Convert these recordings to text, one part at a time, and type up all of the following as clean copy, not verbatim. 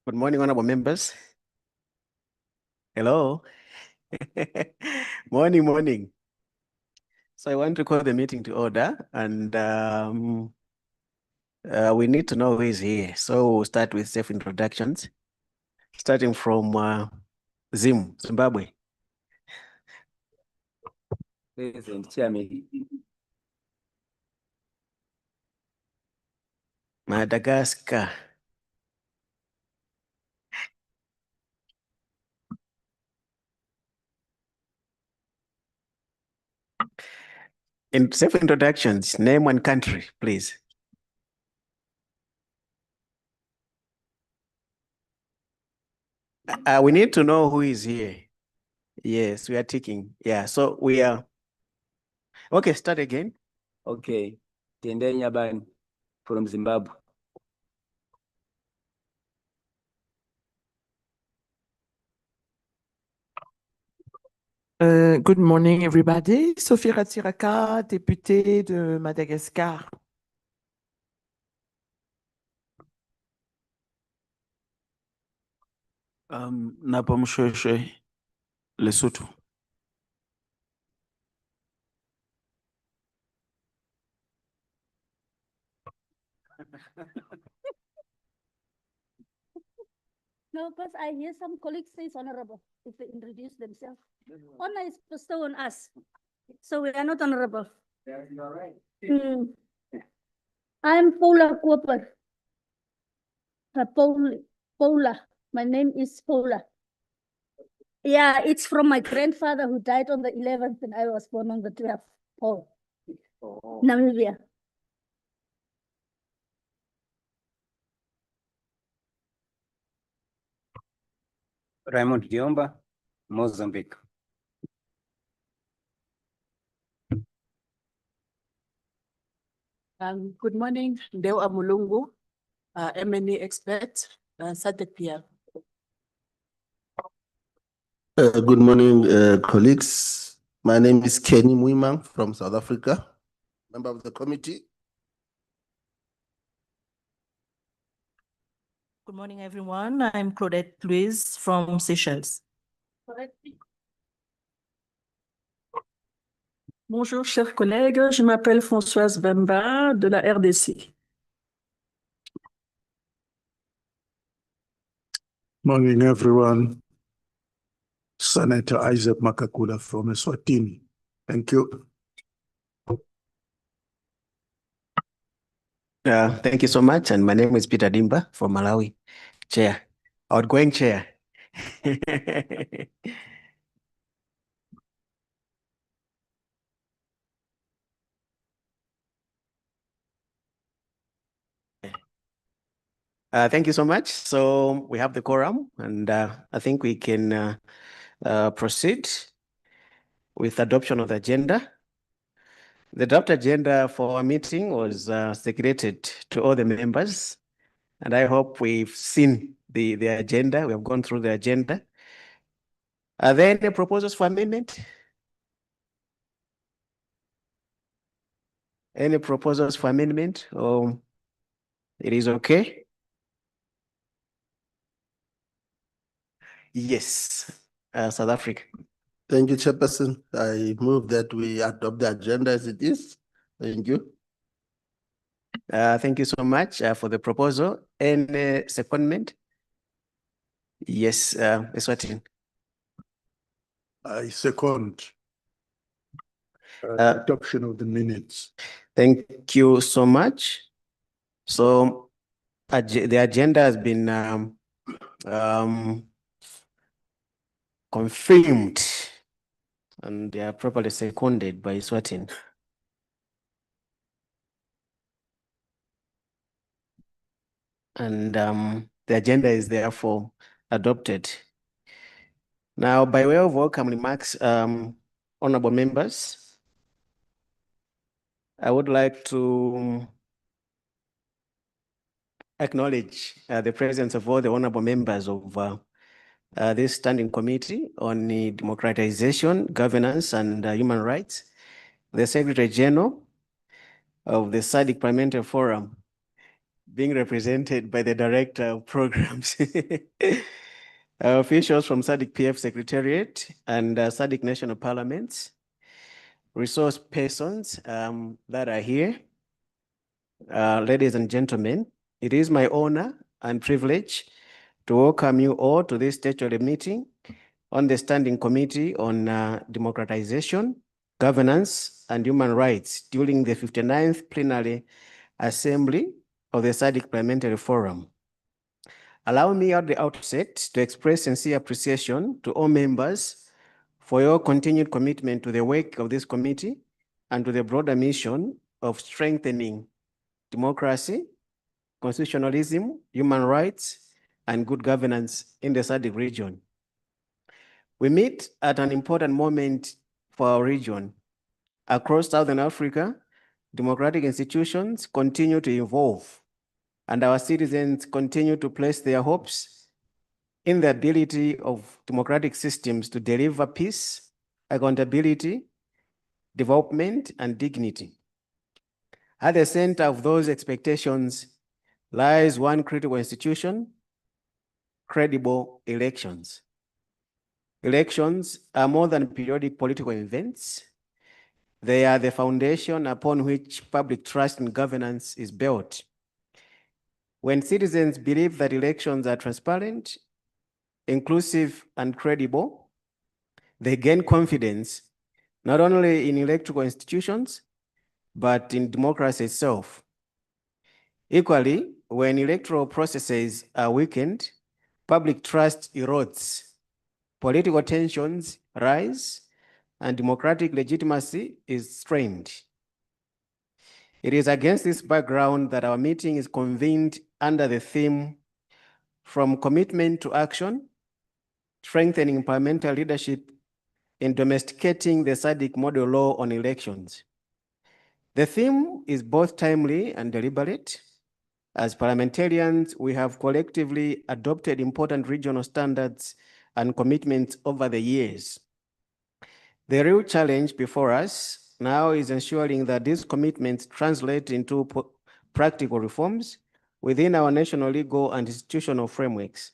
Good morning, honorable members. Hello. Morning. So I want to call the meeting to order, and we need to know who is here. So we'll start with safe introductions, starting from Zimbabwe. Present, Chairman. Madagascar. In safe introductions, name one country, please. We need to know who is here. Yes, we are ticking. Yeah, so we are. Okay, start again. Okay. Tendai Nyabani from Zimbabwe. Good morning, everybody. Sophie Ratsiraka, députée de Madagascar. Napomshweshwe, Lesotho. No, because I hear some colleagues say honorable if they introduce themselves. Honor is bestowed on us. So we are not honorable. Yeah, you are right. I'm Paula Cooper. Paula. My name is Paula. Yeah, it's from my grandfather who died on the 11th and I was born on the 12th. Paul. Oh. Namibia. Raymond Diomba, Mozambique. Good morning, Ndeo Amulungu, M&A expert, Sadepia. Good morning, colleagues. My name is Kenny Muimang from South Africa, member of the committee. Good morning, everyone. I'm Claudette Louise from Seychelles. Bonjour, chers collègues. Je m'appelle Françoise Bemba de la RDC. Morning, everyone. Senator Isaac Makakula from Eswatini. Thank you. Thank you so much. And my name is Peter Dimba from Malawi. Chair, outgoing chair. Thank you so much. So we have the quorum, and I think we can proceed with adoption of the agenda. The draft agenda for our meeting was circulated to all the members, and I hope we've seen the agenda. We have gone through the agenda. Are there any proposals for amendment? Any proposals for amendment? Or it is okay? Yes, South Africa. Thank you, Chairperson. I move that we adopt the agenda as it is. Thank you. Thank you so much for the proposal. Any secondment? Yes, Eswatini. I second adoption of the minutes. Thank you so much. So the agenda has been confirmed and they are properly seconded by Eswatini. And the agenda is therefore adopted. Now, by way of welcome remarks, honorable members, I would like to acknowledge the presence of all the honorable members of this standing committee on the democratization, governance, and human rights, the Secretary General of the SADC Parliamentary Forum, being represented by the Director of Programs. Officials from SADC PF Secretariat and SADC National Parliaments, resource persons that are here, ladies and gentlemen, it is my honor and privilege to welcome you all to this statutory meeting on the Standing Committee on Democratization, Governance, and Human Rights during the 59th Plenary Assembly of the SADC Parliamentary Forum. Allow me at the outset to express sincere appreciation to all members for your continued commitment to the work of this committee and to the broader mission of strengthening democracy, constitutionalism, human rights, and good governance in the SADC region. We meet at an important moment for our region. Across Southern Africa, democratic institutions continue to evolve, and our citizens continue to place their hopes in the ability of democratic systems to deliver peace, accountability, development, and dignity. At the center of those expectations lies one critical institution: credible elections. Elections are more than periodic political events. They are the foundation upon which public trust in governance is built. When citizens believe that elections are transparent, inclusive, and credible, they gain confidence not only in electoral institutions, but in democracy itself. Equally, when electoral processes are weakened, public trust erodes, political tensions rise, and democratic legitimacy is strained. It is against this background that our meeting is convened under the theme "From Commitment to Action, Strengthening Parliamentary Leadership in Domesticating the SADC Model Law on Elections." The theme is both timely and deliberate. As parliamentarians, we have collectively adopted important regional standards and commitments over the years. The real challenge before us now is ensuring that these commitments translate into practical reforms within our national legal and institutional frameworks.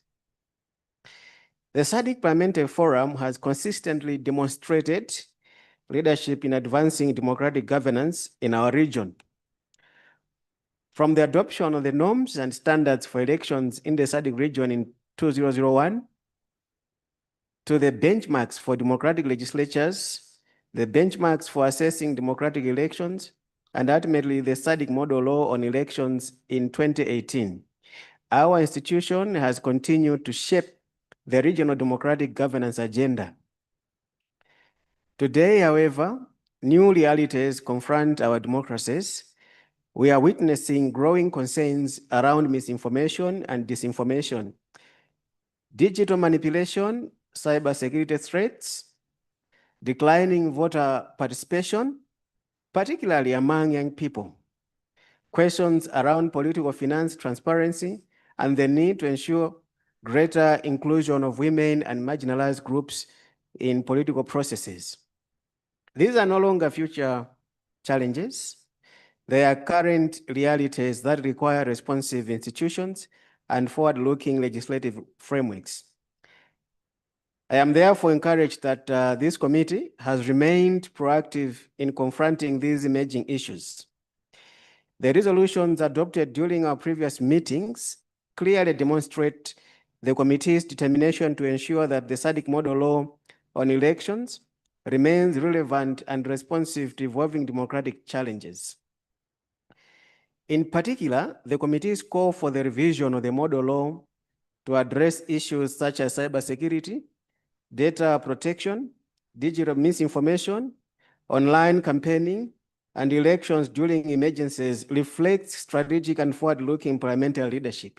The SADC Parliamentary Forum has consistently demonstrated leadership in advancing democratic governance in our region. From the adoption of the norms and standards for elections in the SADC region in 2001, to the benchmarks for democratic legislatures, the benchmarks for assessing democratic elections, and ultimately the SADC Model Law on Elections in 2018. Our institution has continued to shape the regional democratic governance agenda. Today, however, new realities confront our democracies. We are witnessing growing concerns around misinformation and disinformation, digital manipulation, cybersecurity threats, declining voter participation, particularly among young people, questions around political finance transparency, and the need to ensure greater inclusion of women and marginalized groups in political processes. These are no longer future challenges. They are current realities that require responsive institutions and forward-looking legislative frameworks. I am therefore encouraged that this committee has remained proactive in confronting these emerging issues. The resolutions adopted during our previous meetings clearly demonstrate the committee's determination to ensure that the SADC Model Law on Elections remains relevant and responsive to evolving democratic challenges. In particular, the committee's call for the revision of the model law to address issues such as cybersecurity, data protection, digital misinformation, online campaigning, and elections during emergencies reflects strategic and forward-looking parliamentary leadership.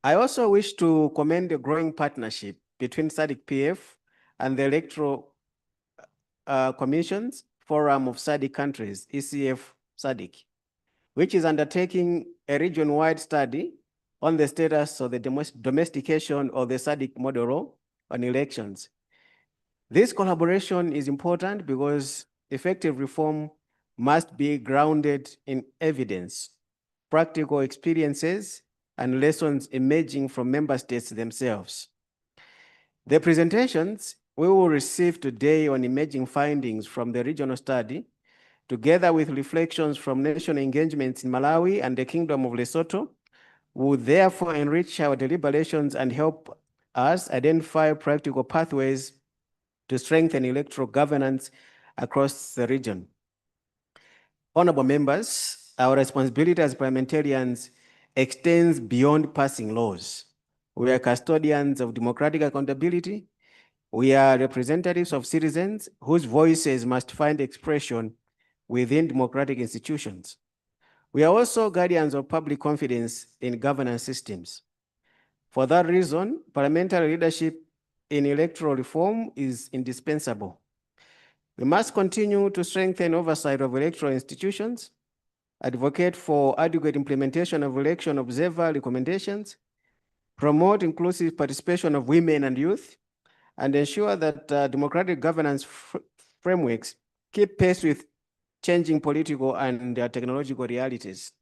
I also wish to commend the growing partnership between SADC PF and the Electoral Commission's Forum of SADC Countries, ECF SADC, which is undertaking a region-wide study on the status of the domestication of the SADC model law on elections. This collaboration is important because effective reform must be grounded in evidence. practical experiences and lessons emerging from member states themselves. The presentations we will receive today on emerging findings from the regional study, together with reflections from national engagements in Malawi and the Kingdom of Lesotho, will therefore enrich our deliberations and help us identify practical pathways to strengthen electoral governance across the region. Honorable members, our responsibility as parliamentarians extends beyond passing laws. We are custodians of democratic accountability. We are representatives of citizens whose voices must find expression within democratic institutions. We are also guardians of public confidence in governance systems. For that reason, parliamentary leadership in electoral reform is indispensable. We must continue to strengthen oversight of electoral institutions, advocate for adequate implementation of election observer recommendations, promote inclusive participation of women and youth, and ensure that democratic governance frameworks keep pace with changing political and technological realities.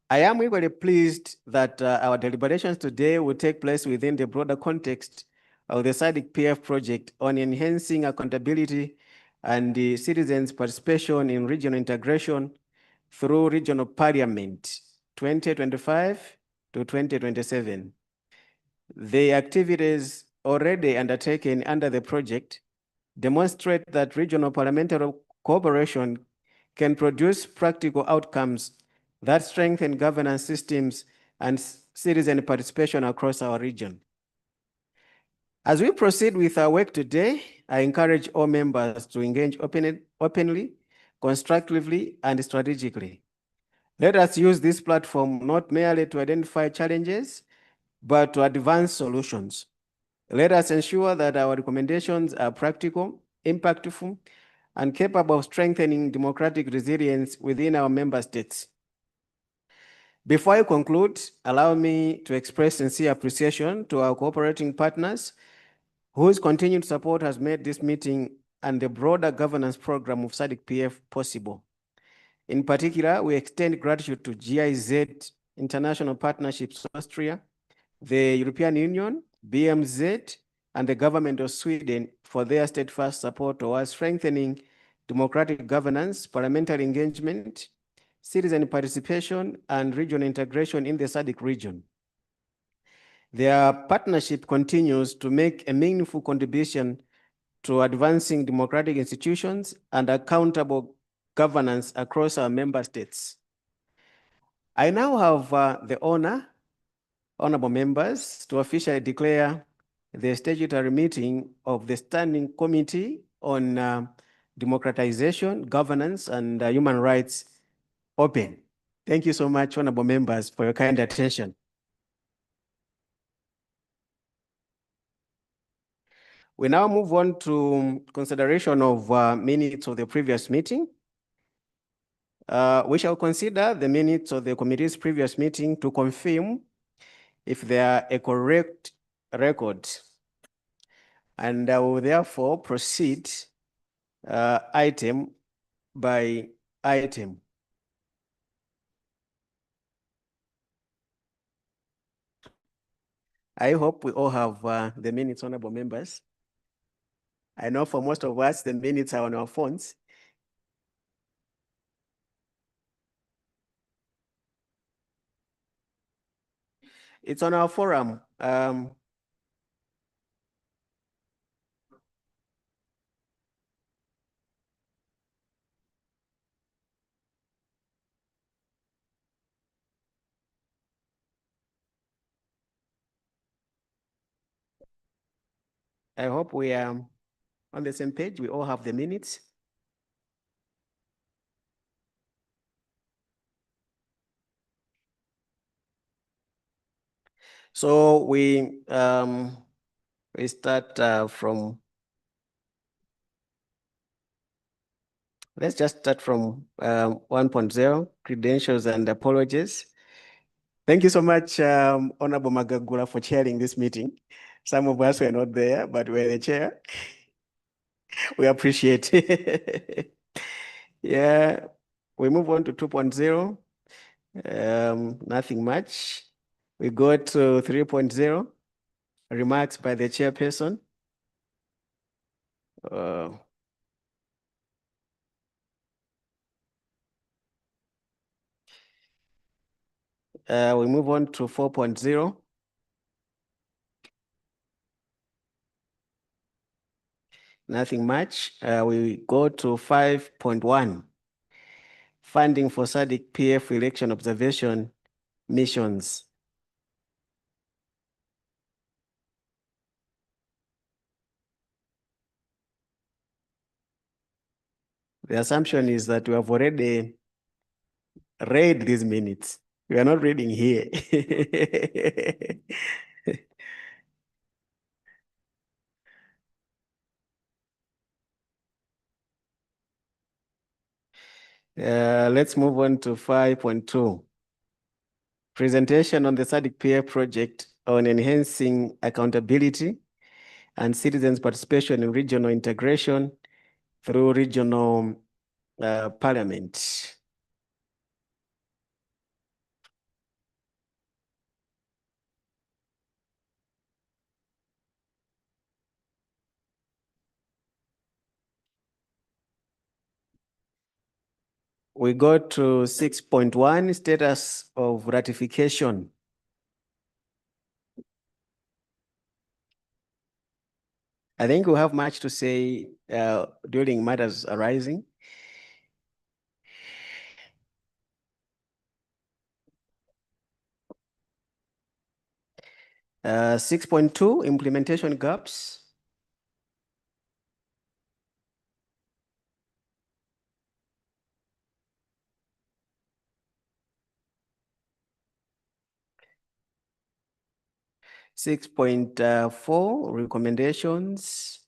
I am equally pleased that our deliberations today will take place within the broader context of the SADC-PF project on enhancing accountability and the citizens' participation in regional integration through regional parliament 2025 to 2027. The activities already undertaken under the project demonstrate that regional parliamentary cooperation can produce practical outcomes that strengthen governance systems and citizen participation across our region. As we proceed with our work today, I encourage all members to engage openly, constructively, and strategically. Let us use this platform not merely to identify challenges, but to advance solutions. Let us ensure that our recommendations are practical, impactful, and capable of strengthening democratic resilience within our member states. Before I conclude, allow me to express sincere appreciation to our cooperating partners whose continued support has made this meeting and the broader governance program of SADC-PF possible. In particular, we extend gratitude to GIZ International Partnerships Austria, the European Union, BMZ, and the government of Sweden for their steadfast support towards strengthening democratic governance, parliamentary engagement, citizen participation, and regional integration in the SADC region. Their partnership continues to make a meaningful contribution to advancing democratic institutions and accountable governance across our member states. I now have the honor, honorable members, to officially declare the statutory meeting of the Standing Committee on Democratization, Governance, and Human Rights open. Thank you so much, honorable members, for your kind attention. We now move on to consideration of minutes of the previous meeting. We shall consider the minutes of the committee's previous meeting to confirm if they are a correct record. And I will therefore proceed item by item. I hope we all have the minutes, honorable members. I know for most of us, the minutes are on our phones. It's on our forum. I hope we are on the same page. We all have the minutes. So we start from, let's just start from 1.0, credentials and apologies. Thank you so much, Honorable Magagula, for chairing this meeting. Some of us were not there, but we're the chair. We appreciate it. Yeah, we move on to 2.0. Nothing much. We go to 3.0, remarks by the chairperson. We move on to 4.0. Nothing much. We go to 5.1. Funding for SADC PF election observation missions. The assumption is that we have already read these minutes. We are not reading here. Let's move on to 5.2. Presentation on the SADC PF project on enhancing accountability and citizens' participation in regional integration through regional parliament. We go to 6.1, status of ratification. I think we have much to say during matters arising. Uh, 6.2, implementation gaps. Six point 4, recommendations.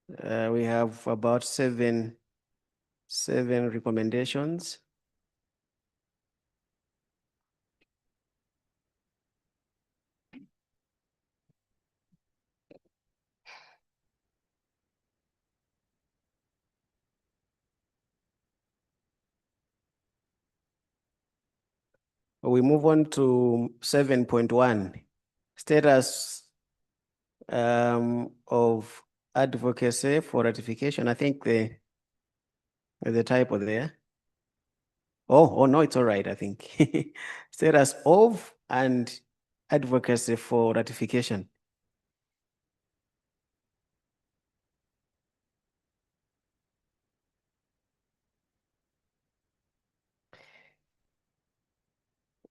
We have about seven recommendations. We move on to 7.1, status of advocacy for ratification. I think there's a typo there. Oh no, it's all right, I think. Status of and advocacy for ratification.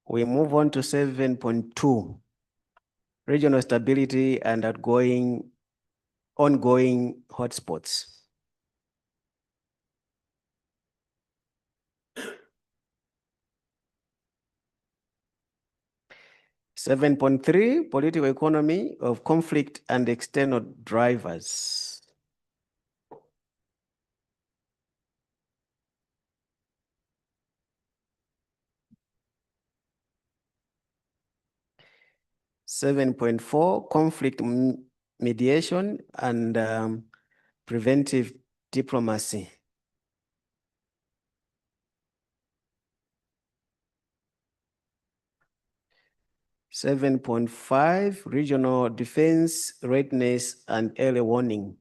We move on to 7.2, regional stability and ongoing hotspots. Seven point 3, political economy of conflict and external drivers. Seven point 4, conflict mediation and preventive diplomacy. 7.5, regional defense readiness and early warning.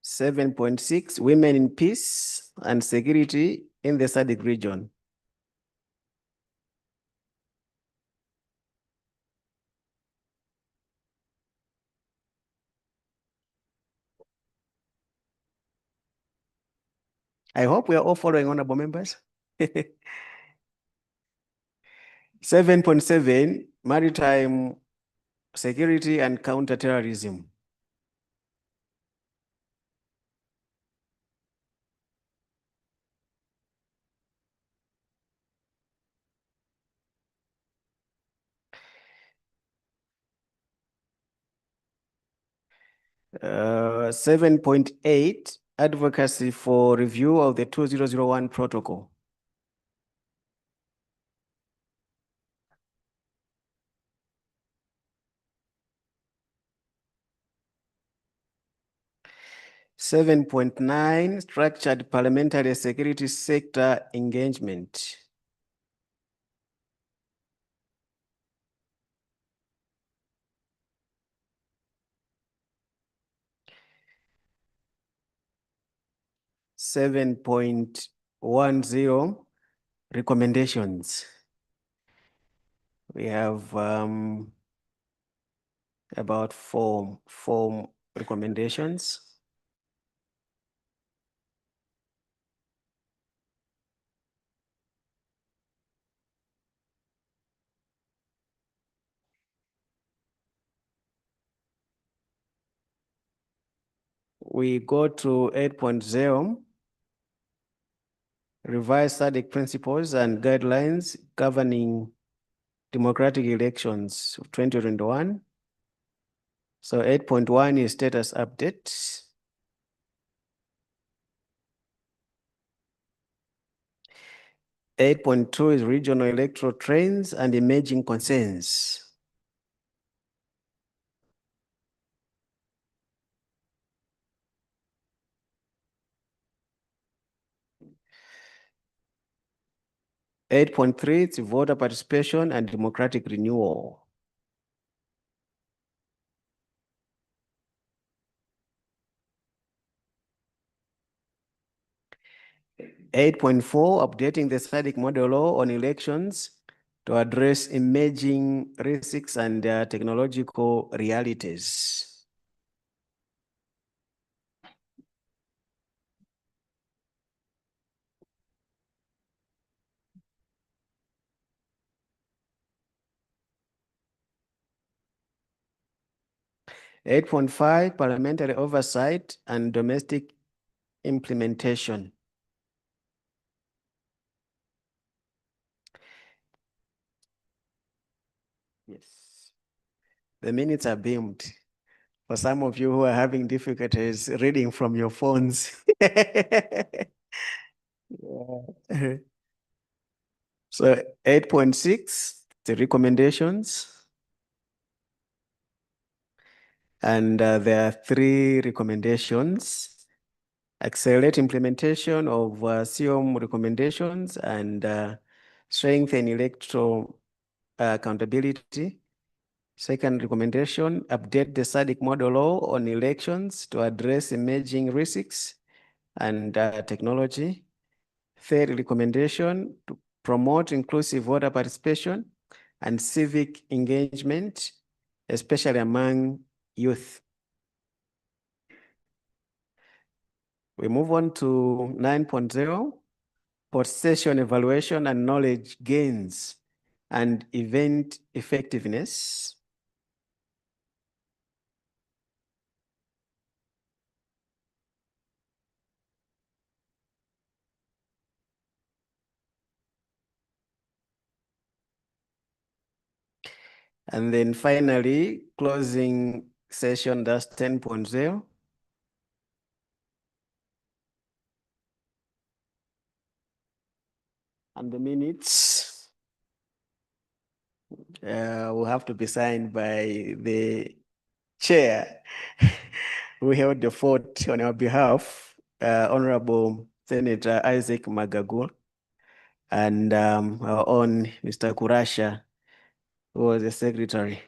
Seven point 6, women in peace and security in the SADC region. I hope we are all following, honorable members. 7.7, maritime security and counterterrorism. Uh, 7.8, advocacy for review of the 2001 protocol. (7.9) Structured parliamentary security sector engagement. (7.10) recommendations. We have about four recommendations. We go to 8.0, revise SADC principles and guidelines governing democratic elections of 2021. So 8.1 is status update. 8.2 is regional electoral trends and emerging concerns. (8.3) is voter participation and democratic renewal. (8.4) updating the SADC model law on elections to address emerging risks and technological realities. 8.5 parliamentary oversight and domestic implementation. Yes. The minutes are beamed. For some of you who are having difficulties reading from your phones. Yeah. So 8.6, the recommendations. And there are 3 recommendations: accelerate implementation of COM recommendations and strengthen electoral accountability. Second recommendation, update the SADC model law on elections to address emerging risks and technology. Third recommendation, to promote inclusive voter participation and civic engagement, especially among youth. We move on to 9.0, post-session evaluation and knowledge gains and event effectiveness. And then finally, closing session, that's 10.0. And the minutes will have to be signed by the chair who held the fort on our behalf, Honorable Senator Isaac Magagul, and our own Mr. Kurasha, who was the secretary.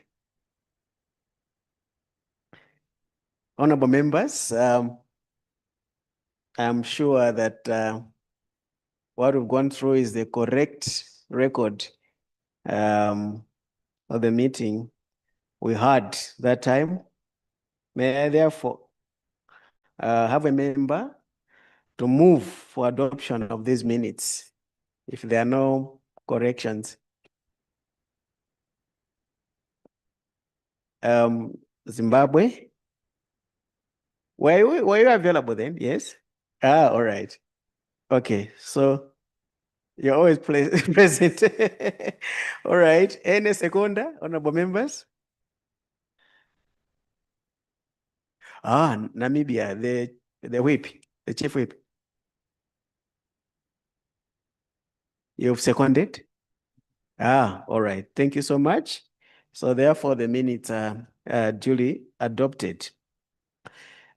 Honorable members, I'm sure that what we've gone through is the correct record of the meeting we had that time. May I therefore have a member to move for adoption of these minutes if there are no corrections? Zimbabwe, were you available then? Yes? All right. Okay, so you're always present. All right. Any seconder, honorable members? Namibia, the whip. the Chief Whip. You've seconded? All right. Thank you so much. So therefore, the minutes are duly adopted.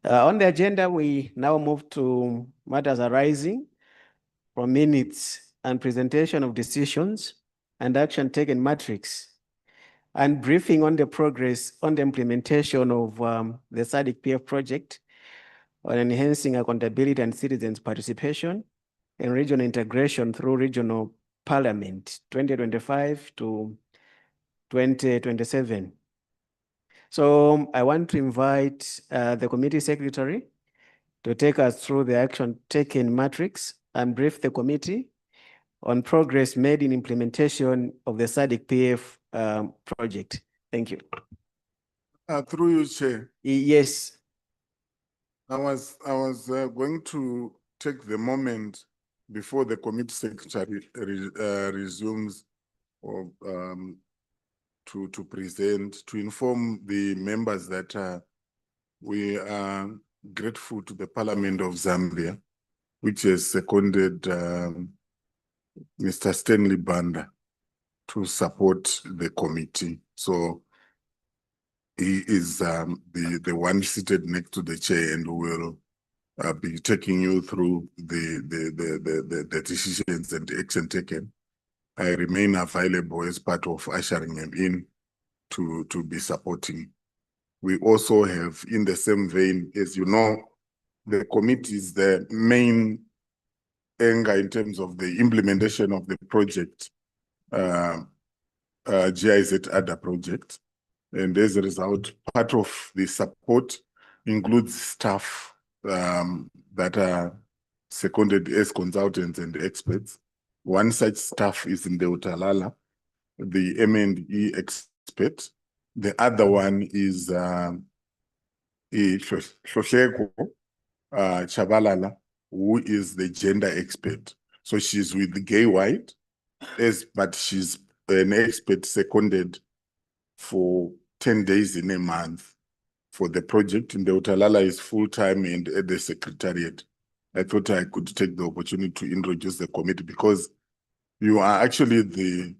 On the agenda, we now move to matters arising from minutes and presentation of decisions and action taken matrix and briefing on the progress on the implementation of the SADC PF project on enhancing accountability and citizens' participation in regional integration through regional parliament 2025 to 2027. So I want to invite the committee secretary to take us through the action taken matrix and brief the committee on progress made in implementation of the SADC PF project. Thank you. Through you, Chair, Yes. I was going to take the moment before the committee secretary resumes or to present, to inform the members that we are grateful to the Parliament of Zambia, which has seconded Mr. Stanley Banda to support the committee. So he is the one seated next to the chair and will be taking you through the decisions and action taken. I remain available as part of ushering him in to be supporting. We also have, in the same vein, as you know, the committee is the main anchor in terms of the implementation of the project, GIZ ADA project. And as a result, part of the support includes staff that are seconded as consultants and experts. One such staff is in the Utalala, the M&E expert. The other one is Shosheko Chabalala, who is the gender expert. So she's with the Gay White, but she's an expert seconded for 10 days in a month for the project. And the Utalala is full-time and at the secretariat. I thought I could take the opportunity to introduce the committee because you are actually the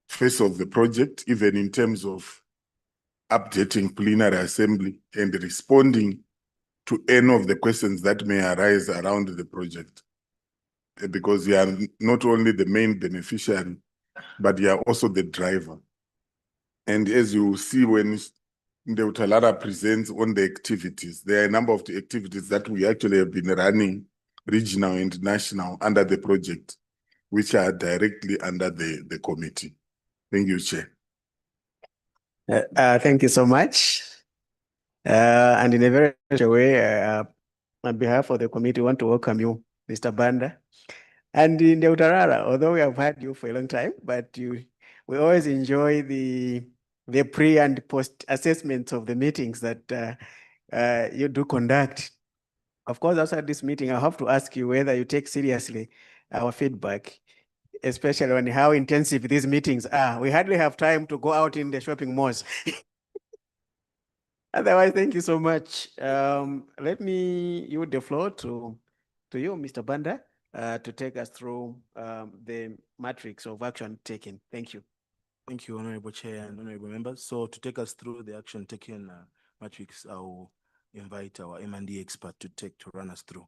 face of the project, even in terms of updating plenary assembly and responding to any of the questions that may arise around the project. Because you are not only the main beneficiary, but you are also the driver. And as you see when the Utalala presents on the activities, there are a number of the activities that we actually have been running regional and national under the project, which are directly under the committee. Thank you, Chair. Thank you so much. And in a very special way, on behalf of the committee, we want to welcome you, Mr. Banda. And in the Utarara, although we have had you for a long time, but we always enjoy the pre and post assessments of the meetings that you do conduct. Of course, outside this meeting, I have to ask you whether you take seriously our feedback, especially on how intensive these meetings are. We hardly have time to go out in the shopping malls. Otherwise, thank you so much. Let me yield the floor to you, Mr. Banda, to take us through the matrix of action taken. Thank you. Thank you, Honorable Chair and Honorable Members. So to take us through the action taken matrix, I'll invite our M&D expert to run us through.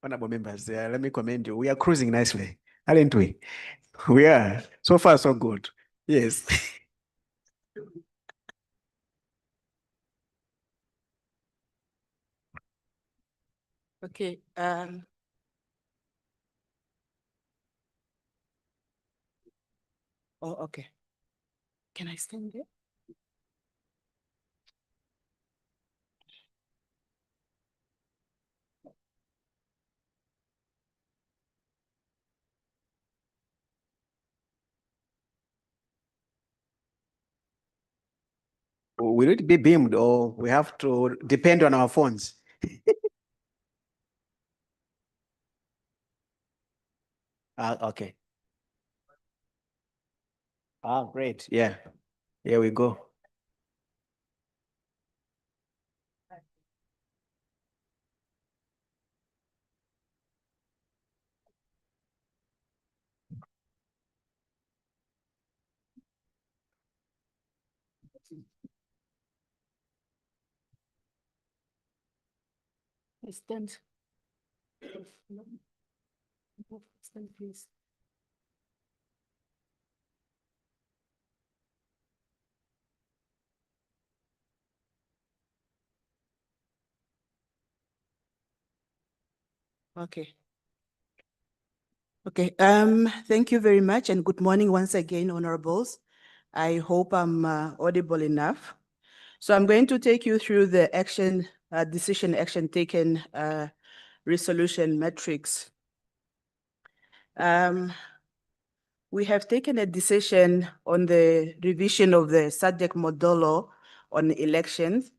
Honorable members, let me commend you. We are cruising nicely, aren't we? We are. So far, so good. Yes. Okay. Oh, okay. Can I stand there? Will it be beamed or we have to depend on our phones? Okay. Great. Yeah. Here we go. Stand. Stand, please. Okay. Okay, thank you very much and good morning once again, honorables. I hope I'm audible enough. So I'm going to take you through the decision action taken resolution metrics. We have taken a decision on the revision of the SADC modelo on elections.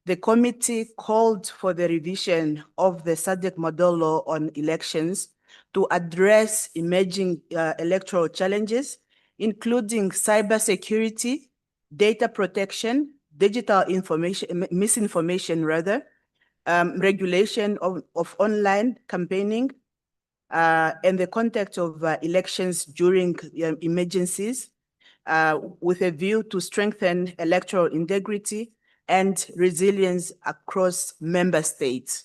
The committee called for the revision of the SADC modelo on elections to address emerging electoral challenges, including cybersecurity, data protection, digital information, misinformation rather, regulation of online campaigning, and the context of elections during emergencies, with a view to strengthen electoral integrity and resilience across member states.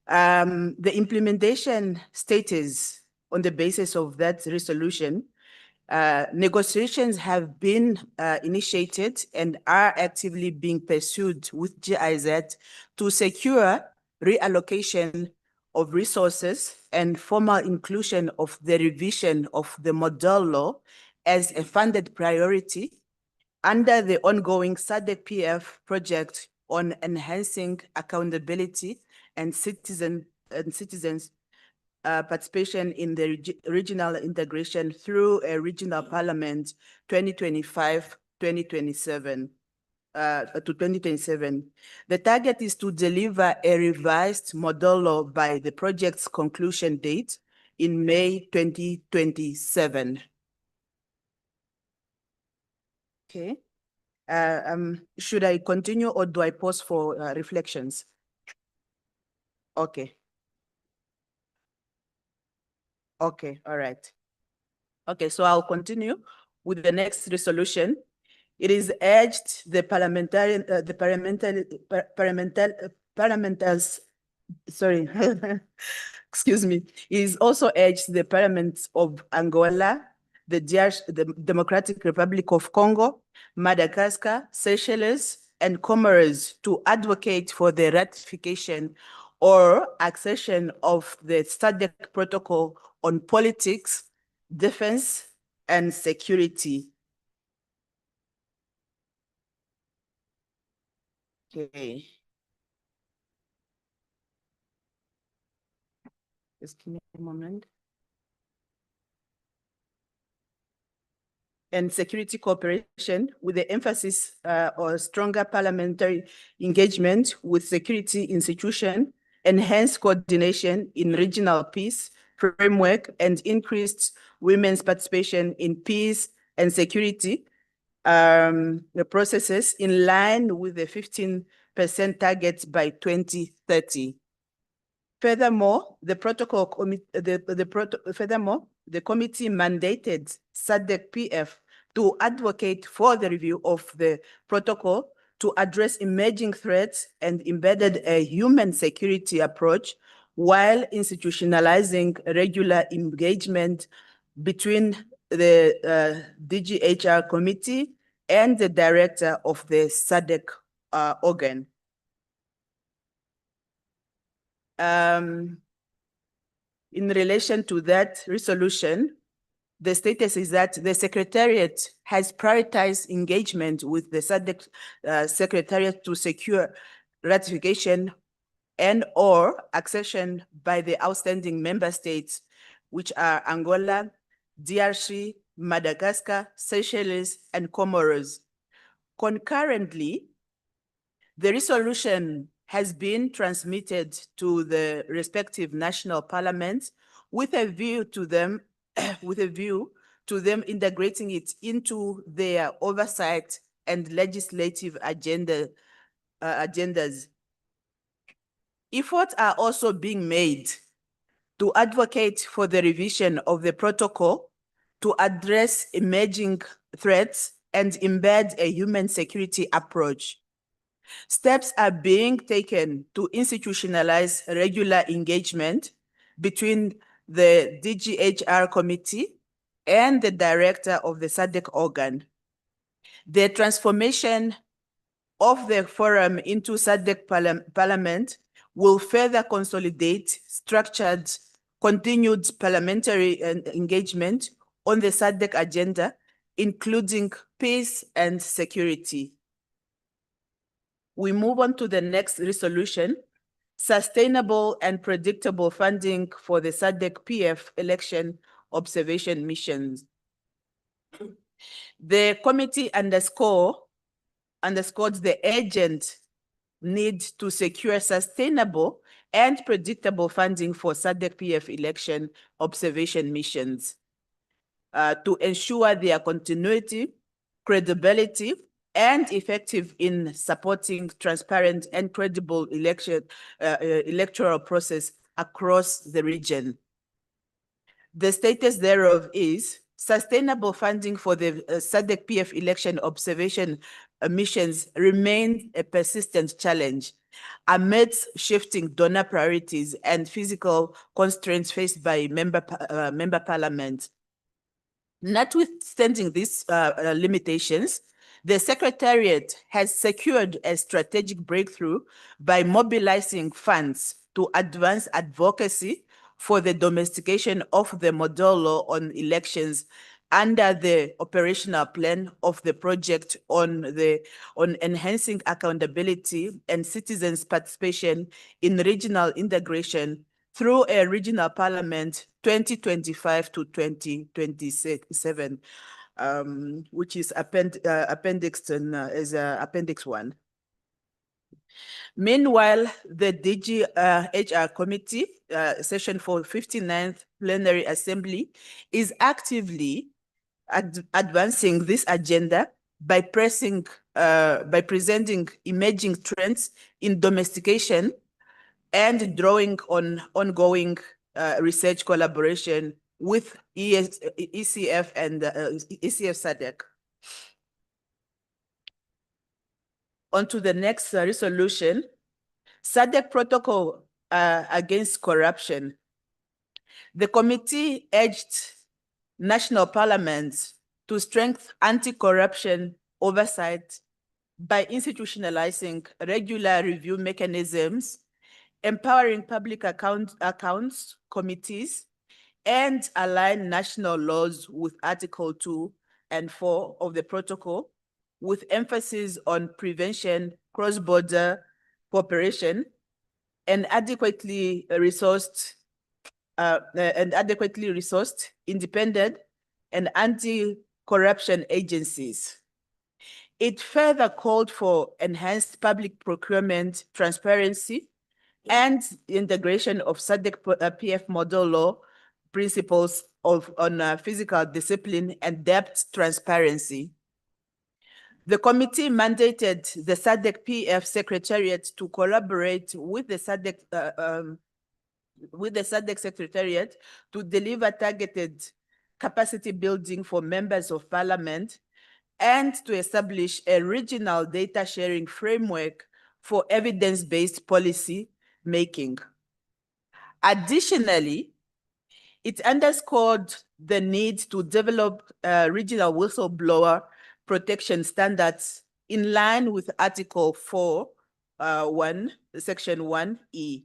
The implementation status on the basis of that resolution, negotiations have been initiated and are actively being pursued with GIZ to secure reallocation of resources and formal inclusion of the revision of the modelo as a funded priority under the ongoing SADC-PF project on enhancing accountability and citizens' participation in the regional integration through a regional parliament 2025-2027 to 2027. The target is to deliver a revised modelo by the project's conclusion date in May 2027. Okay. Should I continue or do I pause for reflections? Okay. Okay, all right. Okay, so I'll continue with the next resolution. It is urged the parliamentarians, sorry, excuse me, it is also urged the parliaments of Angola, the Democratic Republic of Congo, Madagascar, Seychelles, and Comoros to advocate for the ratification or accession of the SADC protocol on politics, defense, and security. Okay. Just give me a moment. And security cooperation with the emphasis on stronger parliamentary engagement with security institutions, enhanced coordination in regional peace framework, and increased women's participation in peace and security the processes in line with the 15% target by 2030. Furthermore, the committee mandated SADC-PF to advocate for the review of the protocol to address emerging threats and embedded a human security approach while institutionalizing regular engagement between the DGHR committee and the director of the SADC organ. In relation to that resolution, the status is that the Secretariat has prioritized engagement with the SADC Secretariat to secure ratification and/or accession by the outstanding member states, which are Angola, DRC, Madagascar, Seychelles, and Comoros. Concurrently, the resolution has been transmitted to the respective national parliaments with a view to them integrating it into their oversight and legislative agendas. Efforts are also being made to advocate for the revision of the protocol to address emerging threats and embed a human security approach. Steps are being taken to institutionalize regular engagement between the DGHR committee and the director of the SADC organ. The transformation of the forum into SADC parliament will further consolidate structured, continued parliamentary engagement on the SADC agenda, including peace and security. We move on to the next resolution, sustainable and predictable funding for the SADC PF election observation missions. The committee underscored the urgent need to secure sustainable and predictable funding for SADC PF election observation missions to ensure their continuity, credibility, and effective in supporting transparent and credible electoral process across the region. The status thereof is sustainable funding for the SADC PF election observation missions remains a persistent challenge amidst shifting donor priorities and physical constraints faced by member parliaments. Notwithstanding these limitations, the Secretariat has secured a strategic breakthrough by mobilizing funds to advance advocacy for the domestication of the model law on elections under the operational plan of the project on enhancing accountability and citizens' participation in regional integration through a regional parliament 2025 to 2027. Which is appendix appendix 1. Meanwhile, the DGHR committee session for 59th plenary assembly is actively advancing this agenda by presenting emerging trends in domestication and drawing on ongoing research collaboration with ECF and ECF SADC. On to the next resolution, SADC protocol against corruption. The committee urged national parliaments to strengthen anti-corruption oversight by institutionalizing regular review mechanisms, empowering public accounts committees, and align national laws with Article 2 and 4 of the protocol, with emphasis on prevention, cross-border cooperation, and adequately resourced, independent and anti-corruption agencies. It further called for enhanced public procurement transparency and integration of SADC PF model law principles on physical discipline and debt transparency. The committee mandated the SADC PF Secretariat to collaborate with the SADC Secretariat to deliver targeted capacity building for members of parliament and to establish a regional data sharing framework for evidence-based policy making. Additionally, it underscored the need to develop regional whistleblower protection standards in line with Article 4, Section 1E,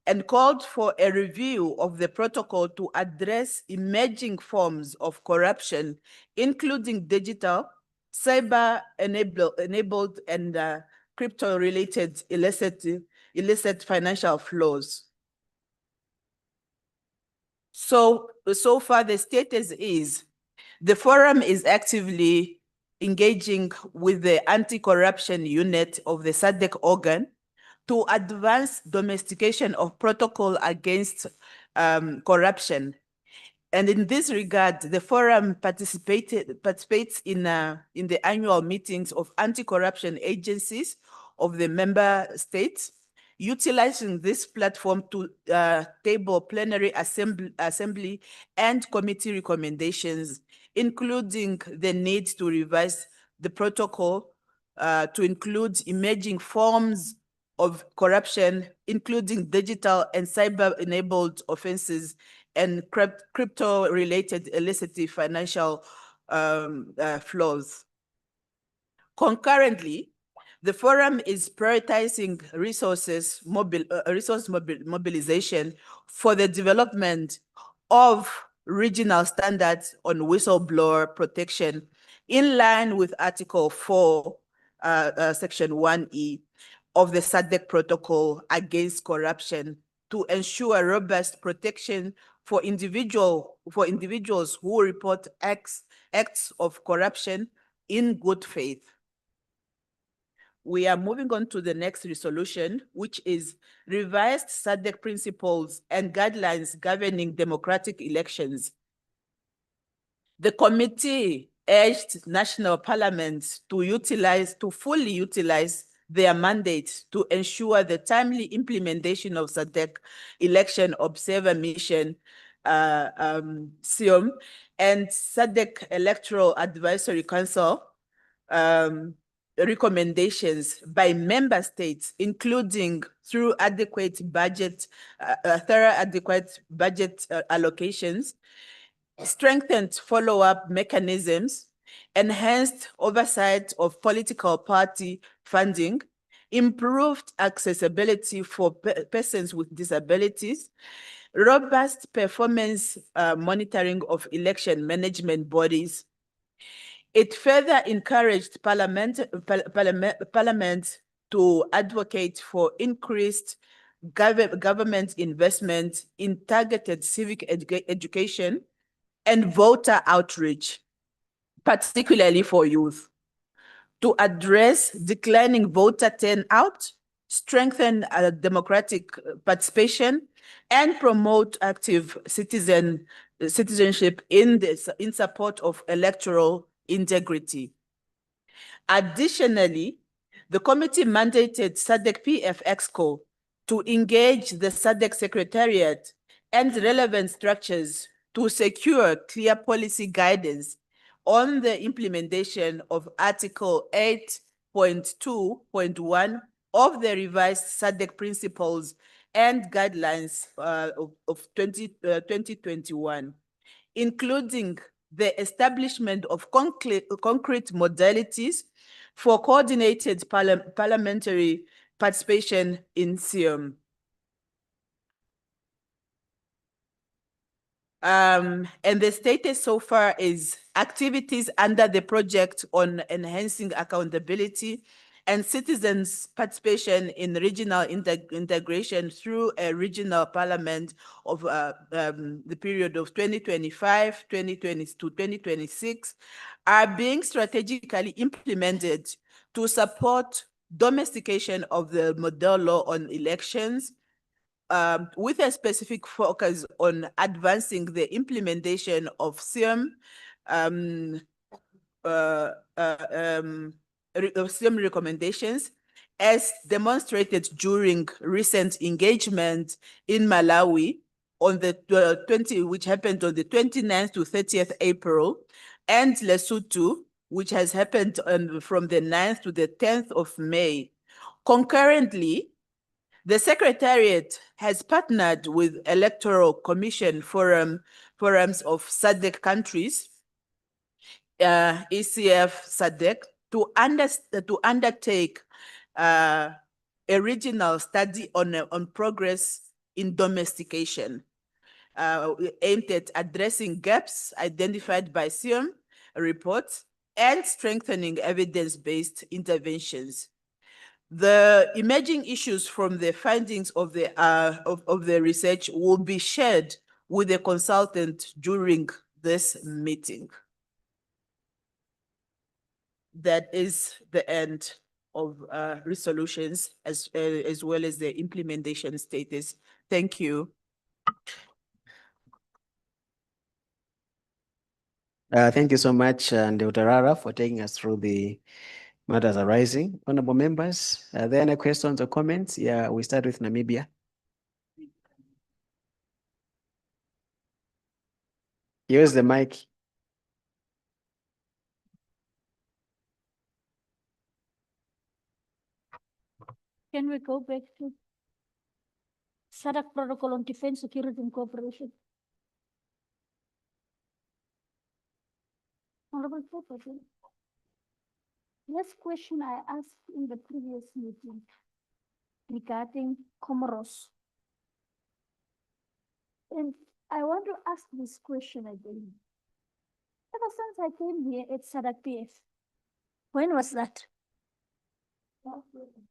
and called for a review of the protocol to address emerging forms of corruption, including digital, cyber-enabled, and crypto-related illicit financial flows. So far, the status is the forum is actively engaging with the anti-corruption unit of the SADC organ to advance domestication of protocol against corruption. And in this regard, the forum participates in the annual meetings of anti-corruption agencies of the member states, utilizing this platform to table plenary assembly and committee recommendations, including the need to revise the protocol to include emerging forms of corruption, including digital and cyber-enabled offenses and crypto-related illicit financial flows. Concurrently, the forum is prioritizing resource mobilization for the development of regional standards on whistleblower protection in line with Article 4, Section 1E of the SADC Protocol against corruption to ensure robust protection for individuals who report acts of corruption in good faith. We are moving on to the next resolution, which is revised SADC principles and guidelines governing democratic elections. The committee urged national parliaments to fully utilize their mandate to ensure the timely implementation of SADC Election Observer Mission, SIOM, and SADC Electoral Advisory Council recommendations by member states, including through thorough adequate budget allocations, strengthened follow-up mechanisms, enhanced oversight of political party funding, improved accessibility for persons with disabilities, robust performance monitoring of election management bodies. It further encouraged parliament to advocate for increased government investment in targeted civic education and voter outreach, particularly for youth, to address declining voter turnout, strengthen democratic participation, and promote active citizenship in support of electoral integrity. Additionally, the committee mandated SADC PF EXCO to engage the SADC Secretariat and relevant structures to secure clear policy guidance on the implementation of Article 8.2.1 of the revised SADC principles and guidelines of 2021, including the establishment of concrete modalities for coordinated parliamentary participation in SIOM. And the status so far is activities under the project on enhancing accountability and citizens' participation in regional integration through a regional parliament of the period of 2025, 2020 to 2026 are being strategically implemented to support domestication of the model law on elections, with a specific focus on advancing the implementation of SIOM recommendations as demonstrated during recent engagement in Malawi on the which happened on the 29th to 30th April, and Lesotho, which has happened from the 9th to the 10th of May. Concurrently, The Secretariat has partnered with Electoral Commission forums of SADC countries, ECF SADC, to undertake a regional study on progress in domestication, aimed at addressing gaps identified by SIOM reports and strengthening evidence-based interventions. The emerging issues from the findings of the research will be shared with the consultant during this meeting. That is the end of resolutions as well as the implementation status. Thank you. Thank you so much, Ndeutarara, for taking us through the matters arising. Honorable members, are there any questions or comments? Yeah, we start with Namibia. Use the mic. Can we go back to SADC Protocol on Defense, Security and Cooperation? Honorable President, this question I asked in the previous meeting regarding Comoros. And I want to ask this question again. Ever since I came here at SADC PF, when was that?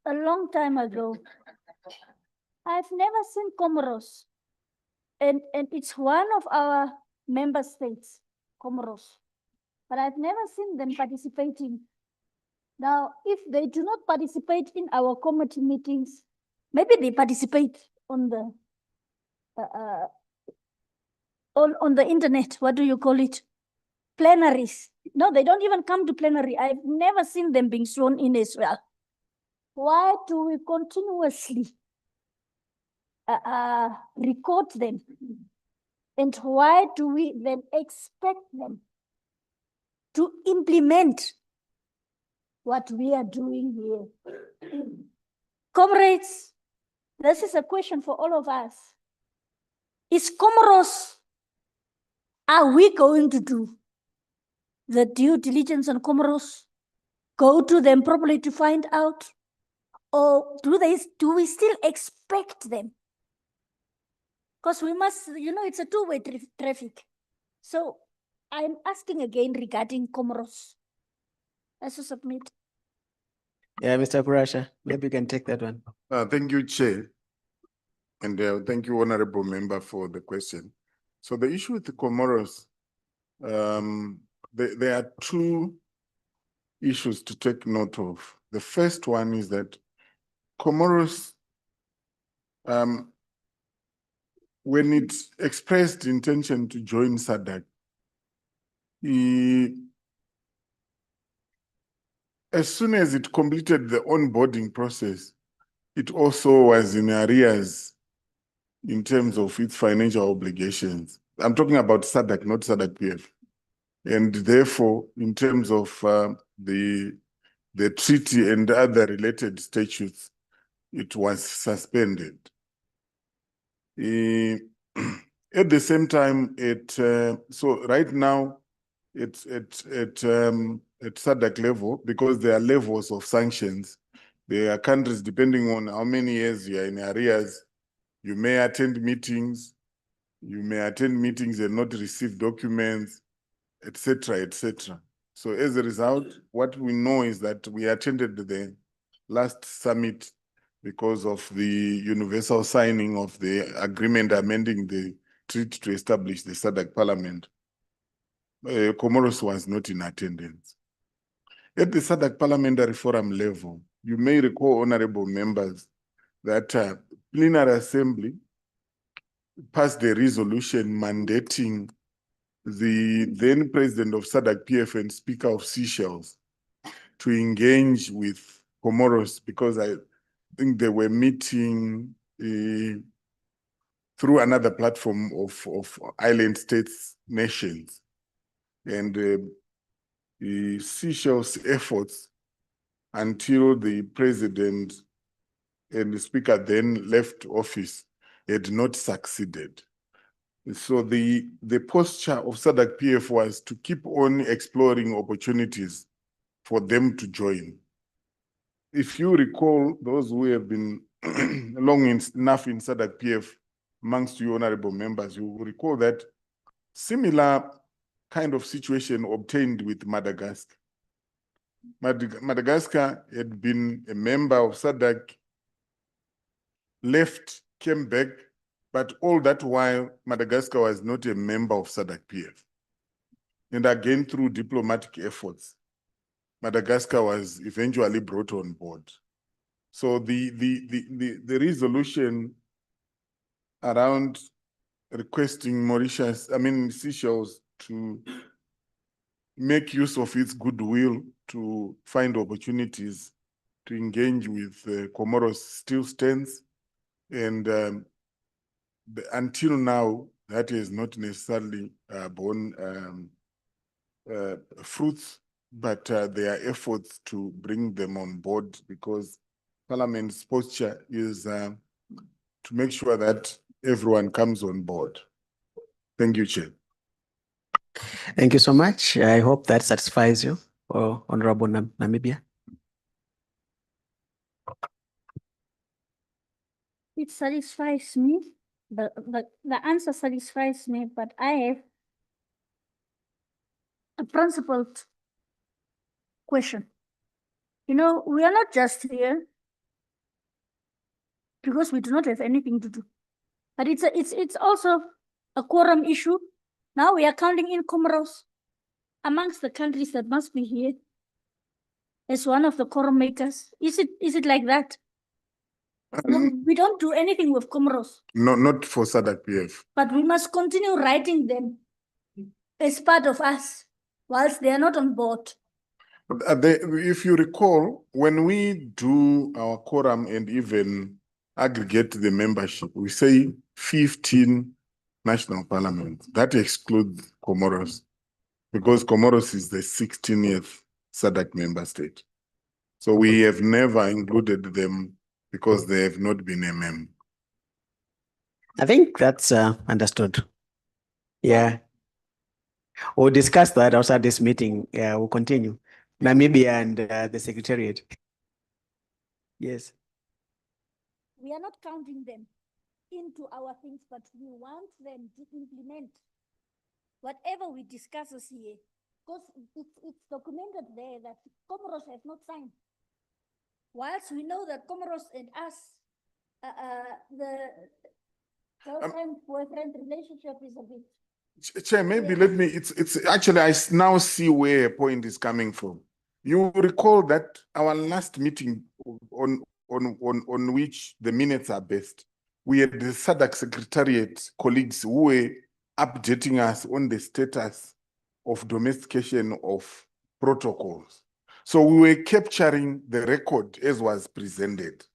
A long time ago. I've never seen Comoros. And it's one of our member states, Comoros. But I've never seen them participating. Now, if they do not participate in our committee meetings, maybe they participate on the on the internet. What do you call it? Plenaries. No, they don't even come to plenary. I've never seen them being sworn in as well. Why do we continuously record them? And why do we then expect them to implement what we are doing here? Comrades, this is a question for all of us. Is Comoros, are we going to do the due diligence on Comoros? Go to them properly to find out? Or do we still expect them? Because we must, it's a two-way traffic. So I'm asking again regarding Comoros. As to submit. Yeah, Mr. Kurasha, maybe you can take that one. Thank you, Chair. And thank you, Honorable Member, for the question. So the issue with the Comoros, there are two issues to take note of. The first one is that Comoros, when it expressed intention to join SADC, as soon as it completed the onboarding process, it also was in arrears in terms of its financial obligations. I'm talking about SADC, not SADC PF. And therefore, in terms of the treaty and other related statutes, it was suspended. At the same time, so right now, it's at SADC level, because there are levels of sanctions. There are countries, depending on how many years you are in arrears, you may attend meetings, and not receive documents, etc., etc. So as a result, what we know is that we attended the last summit because of the universal signing of the agreement amending the treaty to establish the SADC Parliament. Comoros was not in attendance. At the SADC Parliamentary Forum level, you may recall, honorable members, that plenary assembly passed a resolution mandating the then president of SADC PF and speaker of Seychelles to engage with Comoros, because I think they were meeting through another platform of island states, nations. And the Seychelles efforts until the president and the speaker then left office had not succeeded. So the posture of SADC PF was to keep on exploring opportunities for them to join. If you recall, those who have been long enough in SADC PF, amongst you honorable members, you will recall that similar kind of situation obtained with Madagascar. Madagascar had been a member of SADC, left, came back, but all that while Madagascar was not a member of SADC PF. And again, through diplomatic efforts, Madagascar was eventually brought on board. So the resolution around requesting Seychelles to make use of its goodwill to find opportunities to engage with Comoros still stands. And until now, that has not necessarily borne fruits, but there are efforts to bring them on board because Parliament's posture is to make sure that everyone comes on board. Thank you, Chair. Thank you so much. I hope that satisfies you, Honorable Namibia. It satisfies me. The answer satisfies me, but I have a principled question. You know, we are not just here because we do not have anything to do, but it's also a quorum issue. Now we are counting in Comoros amongst the countries that must be here as one of the quorum makers. Is it like that? We don't do anything with Comoros. No, not for SADC PF. But we must continue writing them as part of us whilst they are not on board. If you recall, when we do our quorum and even aggregate the membership, we say 15 national parliaments. That excludes Comoros because Comoros is the 16th SADC member state. So we have never included them because they have not been a member. I think that's understood. Yeah. We'll discuss that outside this meeting. Yeah, we'll continue. Namibia and the Secretariat. Yes. We are not counting them into our things, but we want them to implement whatever we discuss here. Because it's documented there that Comoros have not signed. Whilst we know that Comoros and us, the girlfriend-boyfriend relationship is a bit. Chair, maybe let me, it's actually, I now see where a point is coming from. You recall that our last meeting on which the minutes are based, we had the SADC Secretariat colleagues who were updating us on the status of domestication of protocols. So we were capturing the record as was presented.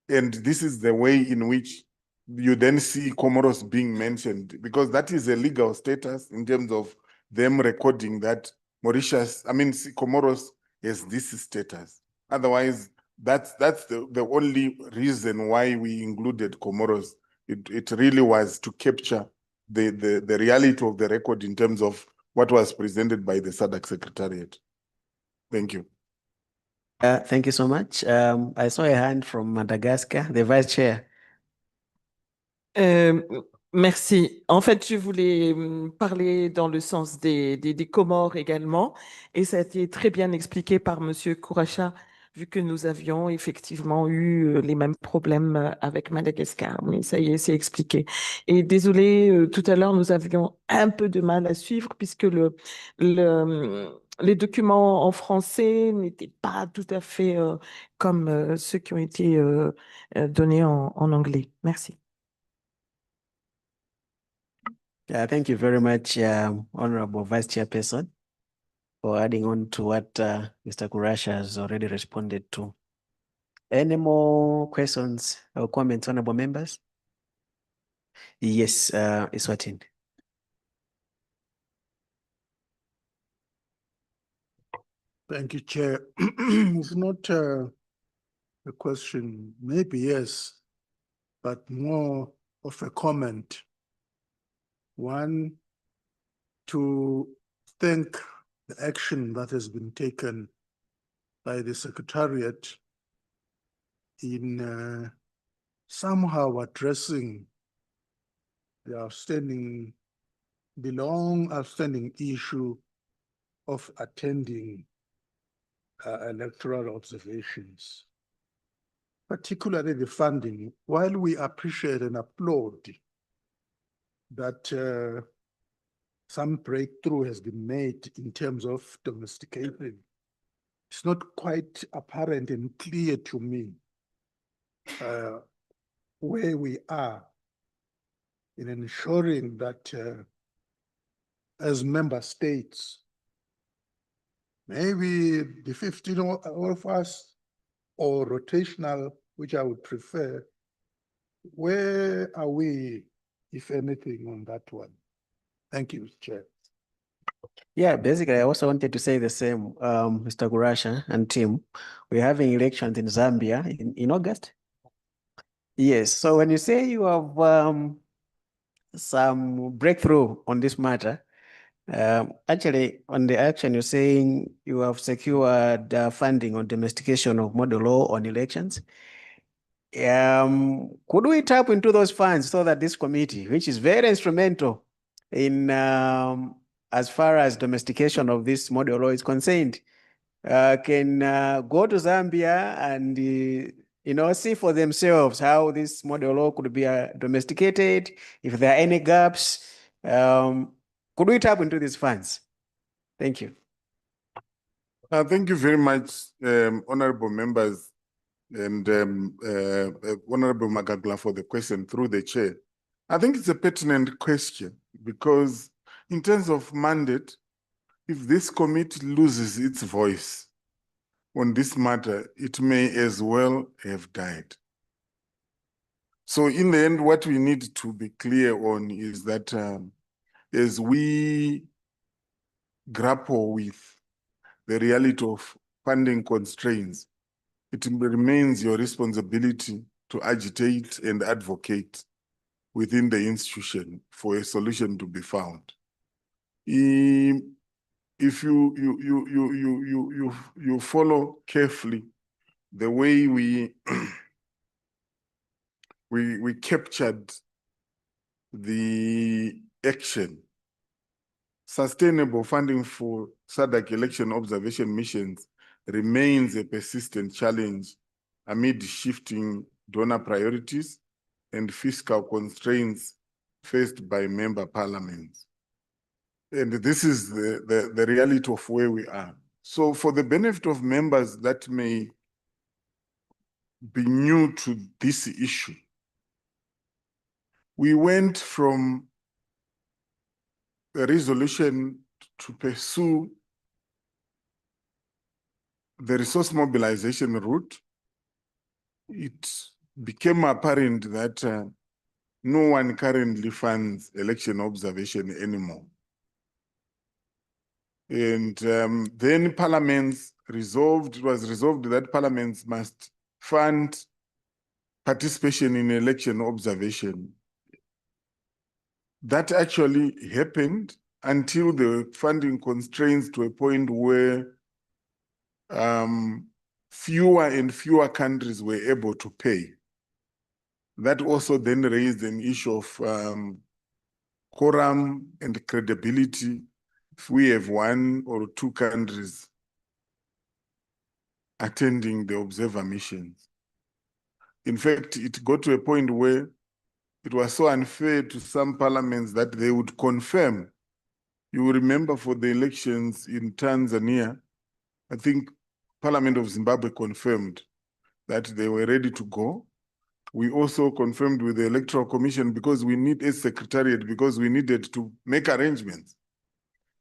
And this is the way in which you then see Comoros being mentioned, because that is a legal status in terms of them recording that Comoros has this status. Otherwise, that's the only reason why we included Comoros. It really was to capture the reality of the record in terms of what was presented by the SADC Secretariat. Thank you. Thank you so much. I saw a hand from Madagascar, the Vice Chair. Merci. En fait, je voulais parler dans le sens des Comores également, et ça a été très bien expliqué par Monsieur Kouracha, vu que nous avions effectivement eu les mêmes problèmes avec Madagascar. Mais ça y est, c'est expliqué. Et désolé, tout à l'heure, nous avions un peu de mal à suivre puisque les documents en français n'étaient pas tout à fait comme ceux qui ont été donnés en anglais. Merci. Thank you very much, Honorable Vice Chairperson, for adding on to what Mr. Kurasha has already responded to. Any more questions or comments, honorable members? Yes, Iswatin. Thank you, Chair. It's not a question, maybe yes, but more of a comment. One, to thank the action that has been taken by the Secretariat in somehow addressing the long outstanding issue of attending electoral observations, particularly the funding. While we appreciate and applaud that some breakthrough has been made in terms of domestication, it's not quite apparent and clear to me where we are in ensuring that as member states, maybe the 15 of us or rotational, which I would prefer, where are we, if anything, on that one? Thank you, Chair. Yeah, basically, I also wanted to say the same, Mr. Gurasha and team. We're having elections in Zambia in August. Yes, so when you say you have some breakthrough on this matter, actually, on the action, you're saying you have secured funding on domestication of model law on elections. Could we tap into those funds so that this committee, which is very instrumental in as far as domestication of this model law is concerned, can go to Zambia and see for themselves how this model law could be domesticated, if there are any gaps. Could we tap into these funds? Thank you. Thank you very much, honorable members and Honorable Magagla for the question through the chair. I think it's a pertinent question because in terms of mandate, if this committee loses its voice on this matter, it may as well have died. So in the end, what we need to be clear on is that as we grapple with the reality of funding constraints, it remains your responsibility to agitate and advocate within the institution for a solution to be found. If you follow carefully the way we we captured the action, sustainable funding for SADC election observation missions remains a persistent challenge amid shifting donor priorities and fiscal constraints faced by member parliaments. And this is the reality of where we are. So for the benefit of members that may be new to this issue, we went from a resolution to pursue the resource mobilization route. It became apparent that no one currently funds election observation anymore. And then parliaments it was resolved that parliaments must fund participation in election observation. That actually happened until the funding constraints to a point where fewer and fewer countries were able to pay. That also then raised an issue of quorum and credibility if we have one or two countries attending the observer missions. In fact, it got to a point where it was so unfair to some parliaments that they would confirm. You will remember for the elections in Tanzania, I think Parliament of Zimbabwe confirmed that they were ready to go. We also confirmed with the Electoral Commission because we need a secretariat because we needed to make arrangements,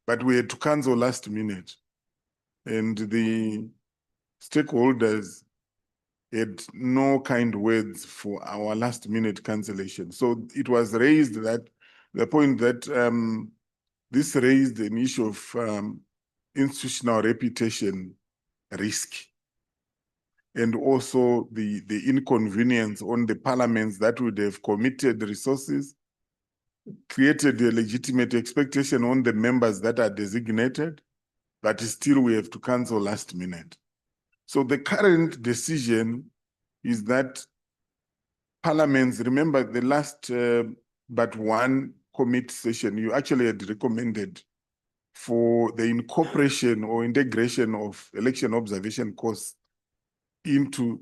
but we had to cancel last minute. And the stakeholders had no kind words for our last minute cancellation. So it was raised that the point that this raised an issue of institutional reputation risk. and also the inconvenience on the parliaments that would have committed resources, created a legitimate expectation on the members that are designated, but still we have to cancel last minute. So the current decision is that parliaments, remember the last but one committee session, you actually had recommended for the incorporation or integration of election observation costs into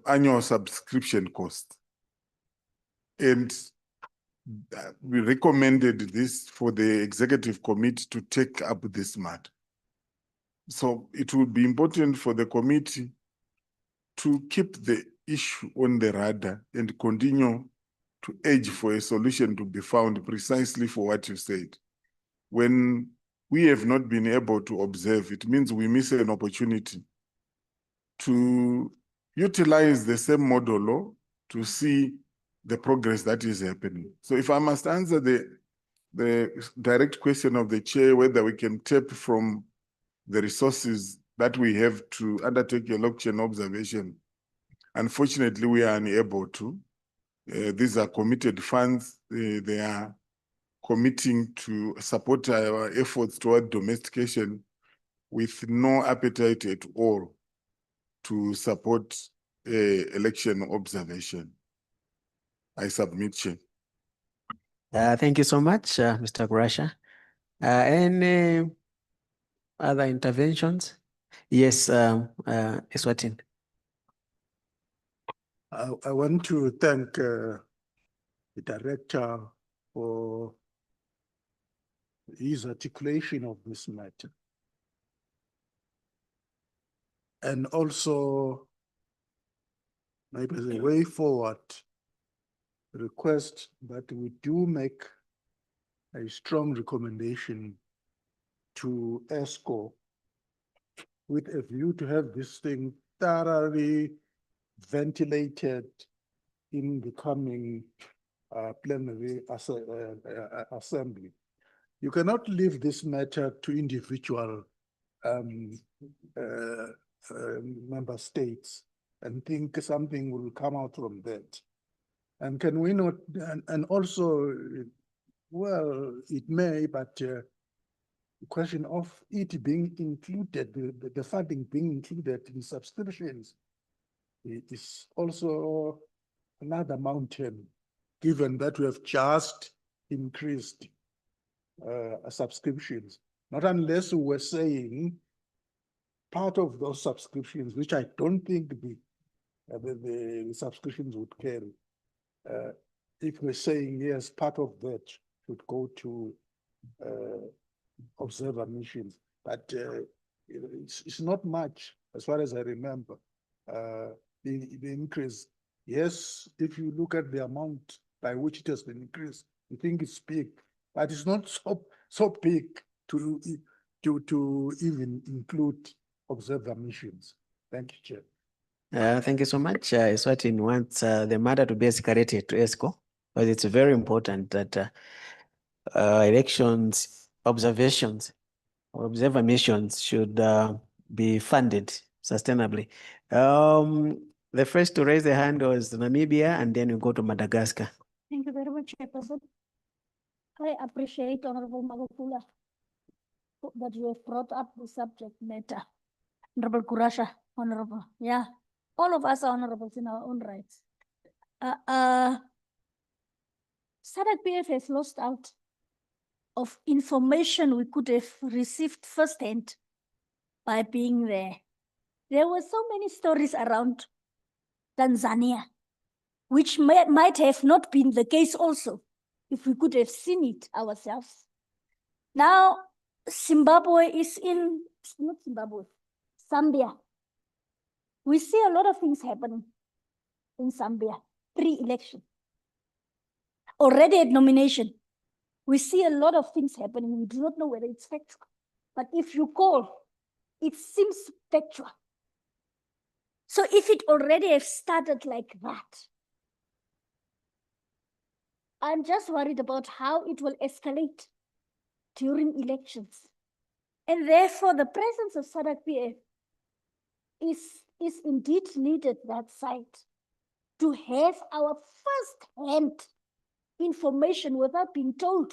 annual subscription costs. And we recommended this for the executive committee to take up this matter. So it would be important for the committee to keep the issue on the radar and continue to urge for a solution to be found precisely for what you said. When we have not been able to observe, it means we miss an opportunity to utilize the same model to see the progress that is happening. So if I must answer the direct question of the chair, whether we can tap from the resources that we have to undertake election observation, unfortunately, we are unable to. These are committed funds. They are committing to support our efforts toward domestication with no appetite at all to support election observation. I submit, Chair. Thank you so much, Mr. Kurasha. Any other interventions? Yes, Eswatini. I want to thank the director for his articulation of this matter. And also, maybe the way forward, request that we do make a strong recommendation to ESCO with a view to have this thing thoroughly ventilated in the coming plenary assembly. You cannot leave this matter to individual member states and think something will come out from that. And can we not, and also, well, it may, but the question of it being included, the funding being included in subscriptions is also another mountain, given that we have just increased subscriptions. Not unless we were saying part of those subscriptions, which I don't think the subscriptions would carry. If we're saying, yes, part of that should go to observer missions, but it's not much as far as I remember. The increase, yes, if you look at the amount by which it has been increased, you think it's big, but it's not so big to even include observer missions. Thank you, Chair. Thank you so much. Eswatini wants the matter to be escalated to ESCO, but it's very important that elections observations or observer missions should be funded sustainably. The first to raise a hand was Namibia, and then we go to Madagascar. Thank you very much, Chairperson. I appreciate Honorable Magufula that you have brought up the subject matter. Honorable Kurasha, Honorable, yeah, all of us are honorables in our own rights. SADC PF has lost out of information we could have received firsthand by being there. There were so many stories around Tanzania, which might have not been the case also if we could have seen it ourselves. Now, Zimbabwe is in, not Zimbabwe, Zambia. We see a lot of things happening in Zambia, pre-election. Already at nomination, we see a lot of things happening. We do not know whether it's factual. But if you call, it seems factual. So if it already have started like that, I'm just worried about how it will escalate during elections. And therefore, the presence of SADC PF is is indeed needed that site to have our first-hand information without being told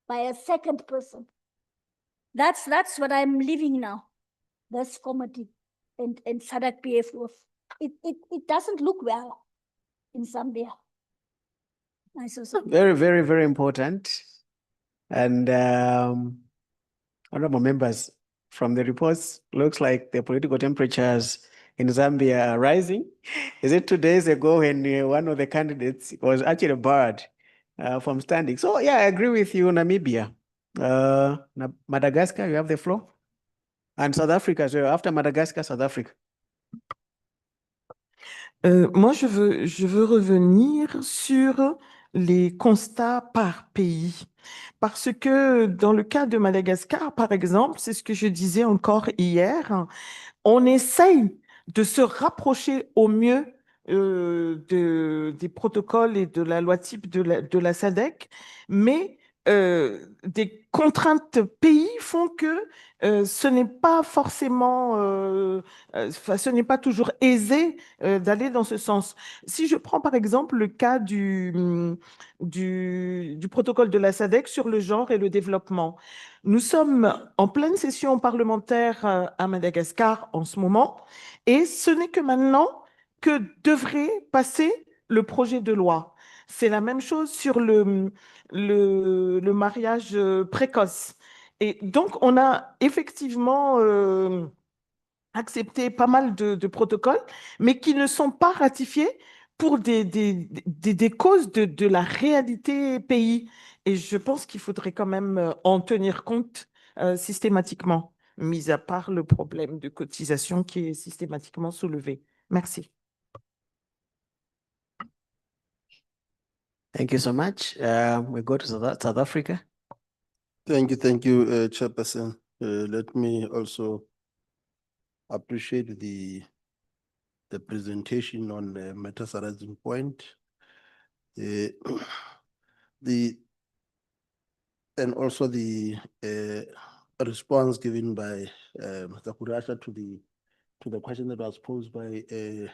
by a second person. That's what I'm living now. This comedy and SADC PF it doesn't look well in Zambia. I suppose. Very, very, very important. And honorable members, from the reports, looks like the political temperatures in Zambia are rising. Is it 2 days ago when one of the candidates was actually barred from standing? So yeah, I agree with you, Namibia. Madagascar, you have the floor. And South Africa, so after Madagascar, South Africa. Moi, je veux revenir sur les constats par pays. Parce que dans le cas de Madagascar, par exemple, c'est ce que je disais encore hier, on essaye de se rapprocher au mieux des protocoles et de la loi type de la SADC, mais des contraintes pays font que ce n'est pas forcément, ce n'est pas toujours aisé d'aller dans ce sens. Si je prends par exemple le cas du protocole de la SADC sur le genre et le développement, nous sommes en pleine session parlementaire à Madagascar en ce moment, et ce n'est que maintenant que devrait passer le projet de loi. C'est la même chose sur le mariage précoce. Et donc, on a effectivement accepté pas mal de protocoles, mais qui ne sont pas ratifiés pour des causes de la réalité pays. Et je pense qu'il faudrait quand même en tenir compte systématiquement, mis à part le problème de cotisation qui est systématiquement soulevé. Merci. Thank you so much. We go to South Africa. Thank you, Chairperson. Let me also appreciate the presentation on the matters arising point. And also the response given by Mr. Kurasha to the question that was posed by Mr.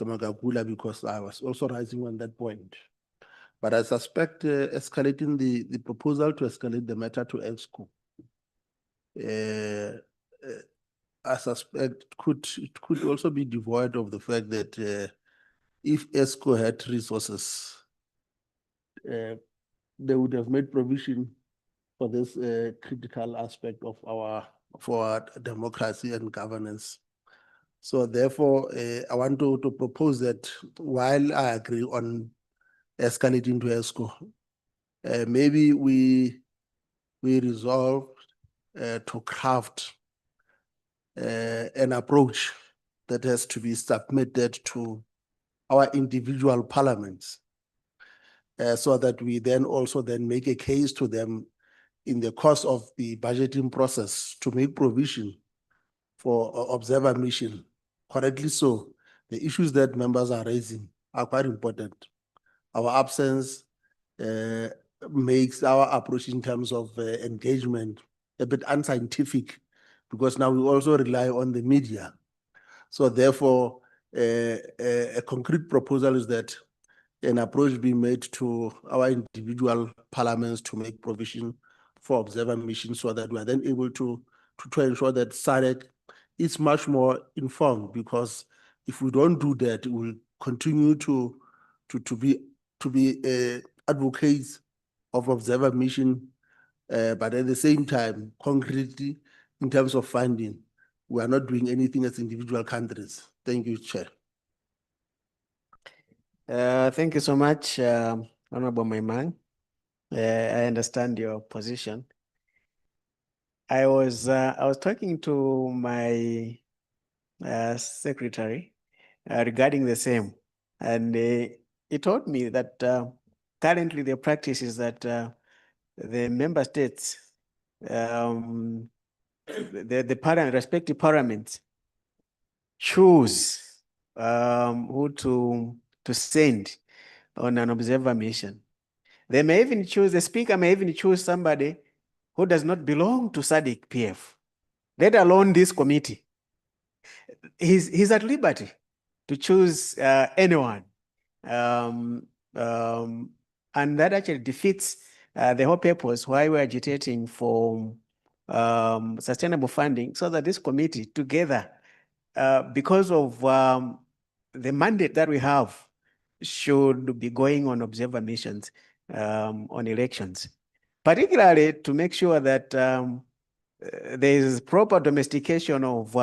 Magagula, because I was also rising on that point. But I suspect escalating the proposal to escalate the matter to EXCO, I suspect it could also be devoid of the fact that if EXCO had resources, they would have made provision for this critical aspect of our democracy and governance. So therefore, I want to propose that while I agree on escalating to ESCO, maybe we resolve to craft an approach that has to be submitted to our individual parliaments, so that we then also make a case to them in the course of the budgeting process to make provision for observer mission. Correctly so, the issues that members are raising are quite important. Our absence makes our approach in terms of engagement a bit unscientific, because now we also rely on the media. So therefore, a concrete proposal is that an approach be made to our individual parliaments to make provision for observer missions, so that we are then able to try and ensure that SADC is much more informed, because if we don't do that, we will continue to be advocates of observer mission, but at the same time, concretely, in terms of funding, we are not doing anything as individual countries. Thank you, Chair. Thank you so much, Honorable Maimang. I understand your position. I was talking to my secretary regarding the same, and he told me that currently the practice is that the member states, the respective parliaments choose who to send on an observer mission. They may even choose, the speaker may even choose somebody who does not belong to SADC PF, let alone this committee. he's at liberty to choose anyone. And that actually defeats the whole purpose why we're agitating for sustainable funding, so that this committee together, because of the mandate that we have, should be going on observer missions on elections, particularly to make sure that there is proper domestication of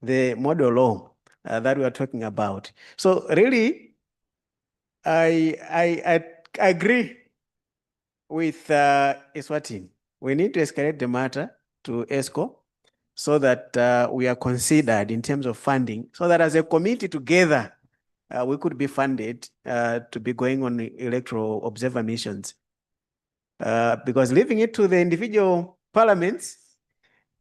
the model law that we are talking about. So really, I agree with Eswatini. We need to escalate the matter to ESCO so that we are considered in terms of funding, so that as a committee together, we could be funded to be going on electoral observer missions. Because leaving it to the individual parliaments,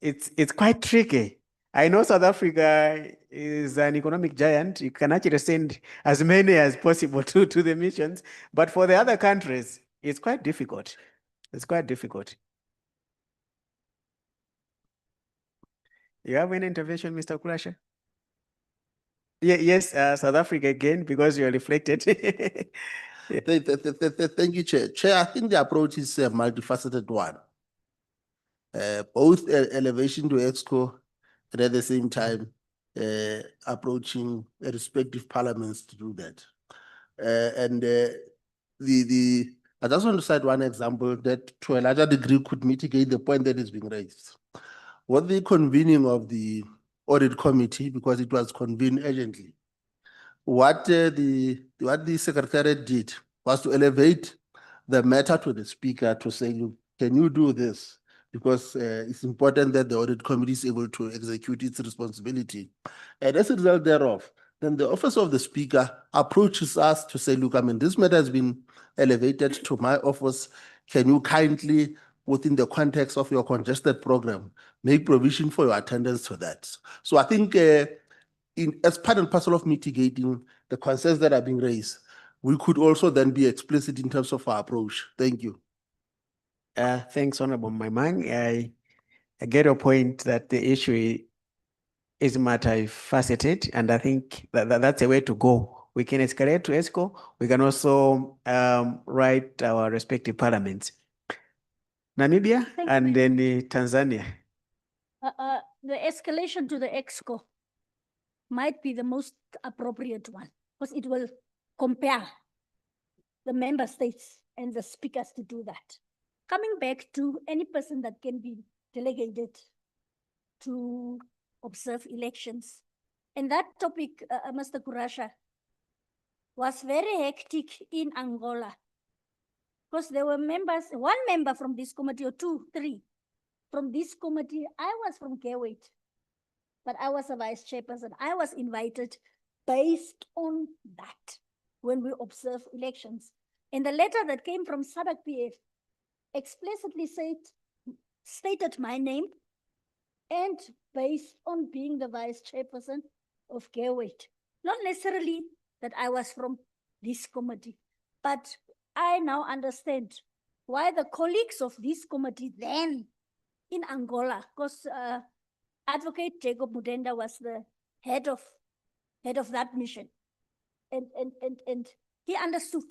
it's quite tricky. I know South Africa is an economic giant. You can actually send as many as possible to the missions, but for the other countries, it's quite difficult. It's quite difficult. You have any intervention, Mr. Kulasha? Yes, South Africa again, because you're reflected. Thank you, Chair. Chair, I think the approach is a multifaceted one. Both elevation to EXCO and at the same time approaching respective parliaments to do that. I just want to cite one example that to a larger degree could mitigate the point that is being raised. What the convening of the audit committee, because it was convened urgently, what the secretariat did was to elevate the matter to the speaker to say, "Look, can you do this? Because it's important that the audit committee is able to execute its responsibility." And as a result thereof, then the office of the speaker approaches us to say, "Look, I mean, this matter has been elevated to my office. Can you kindly, within the context of your congested program, make provision for your attendance to that?" So I think as part and parcel of mitigating the concerns that are being raised, we could also then be explicit in terms of our approach. Thank you. Thanks, Honorable Maimang. I get your point that the issue is multifaceted, and I think that's a way to go. We can escalate to ESCO. We can also write our respective parliaments. Namibia and then Tanzania. The escalation to the EXCO might be the most appropriate one, because it will compare the member states and the speakers to do that. Coming back to any person that can be delegated to observe elections. And that topic, Mr. Kurasha, was very hectic in Angola, because there were members, one member from this committee, or two, three, from this committee. I was from Gateway, but I was a vice chairperson. I was invited based on that when we observe elections. And the letter that came from SADC PF explicitly stated my name, and based on being the vice chairperson of Gateway. Not necessarily that I was from this committee, but I now understand why the colleagues of this committee then in Angola, because Advocate Jacob Mudenda was the head of that mission, and he understood.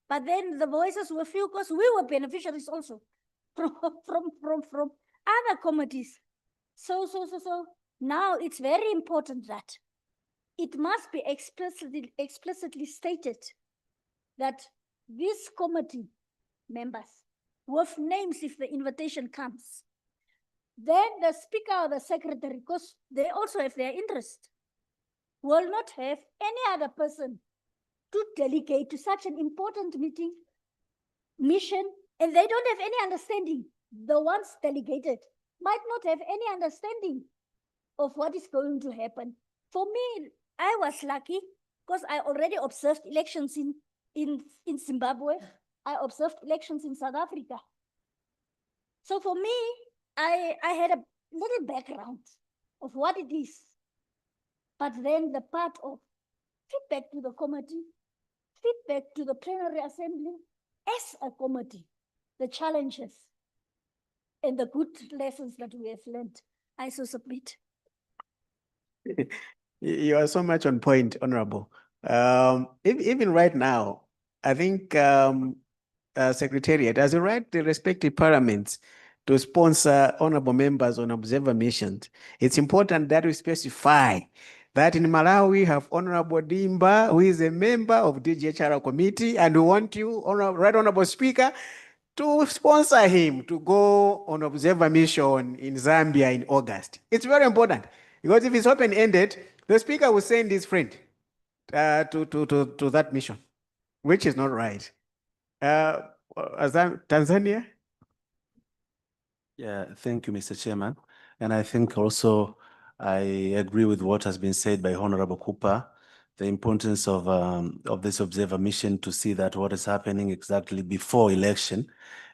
But then the voices were few, because we were beneficiaries also from other committees. So now it's very important that it must be explicitly stated that this committee members with names, if the invitation comes, then the speaker or the secretary, because they also have their interest, will not have any other person to delegate to such an important mission, and they don't have any understanding. The ones delegated might not have any understanding of what is going to happen. For me, I was lucky because I already observed elections in Zimbabwe. I observed elections in South Africa. So for me, I had a little background of what it is. But then the part of feedback to the committee, feedback to the plenary assembly as a committee, the challenges and the good lessons that we have learned, I so submit. You are so much on point, Honorable. Even right now, I think Secretariat has a right the respective parliaments to sponsor honorable members on observer missions. It's important that we specify that in Malawi we have Honorable Dimba, who is a member of DGHR committee, and we want you, Right Honorable Speaker, to sponsor him to go on observer mission in Zambia in August. It's very important because if it's open-ended, the speaker will send his friend to that mission, which is not right. Tanzania? Yeah, thank you, Mr. Chairman. And I think also I agree with what has been said by Honorable Cooper, the importance of this observer mission to see that what is happening exactly before election.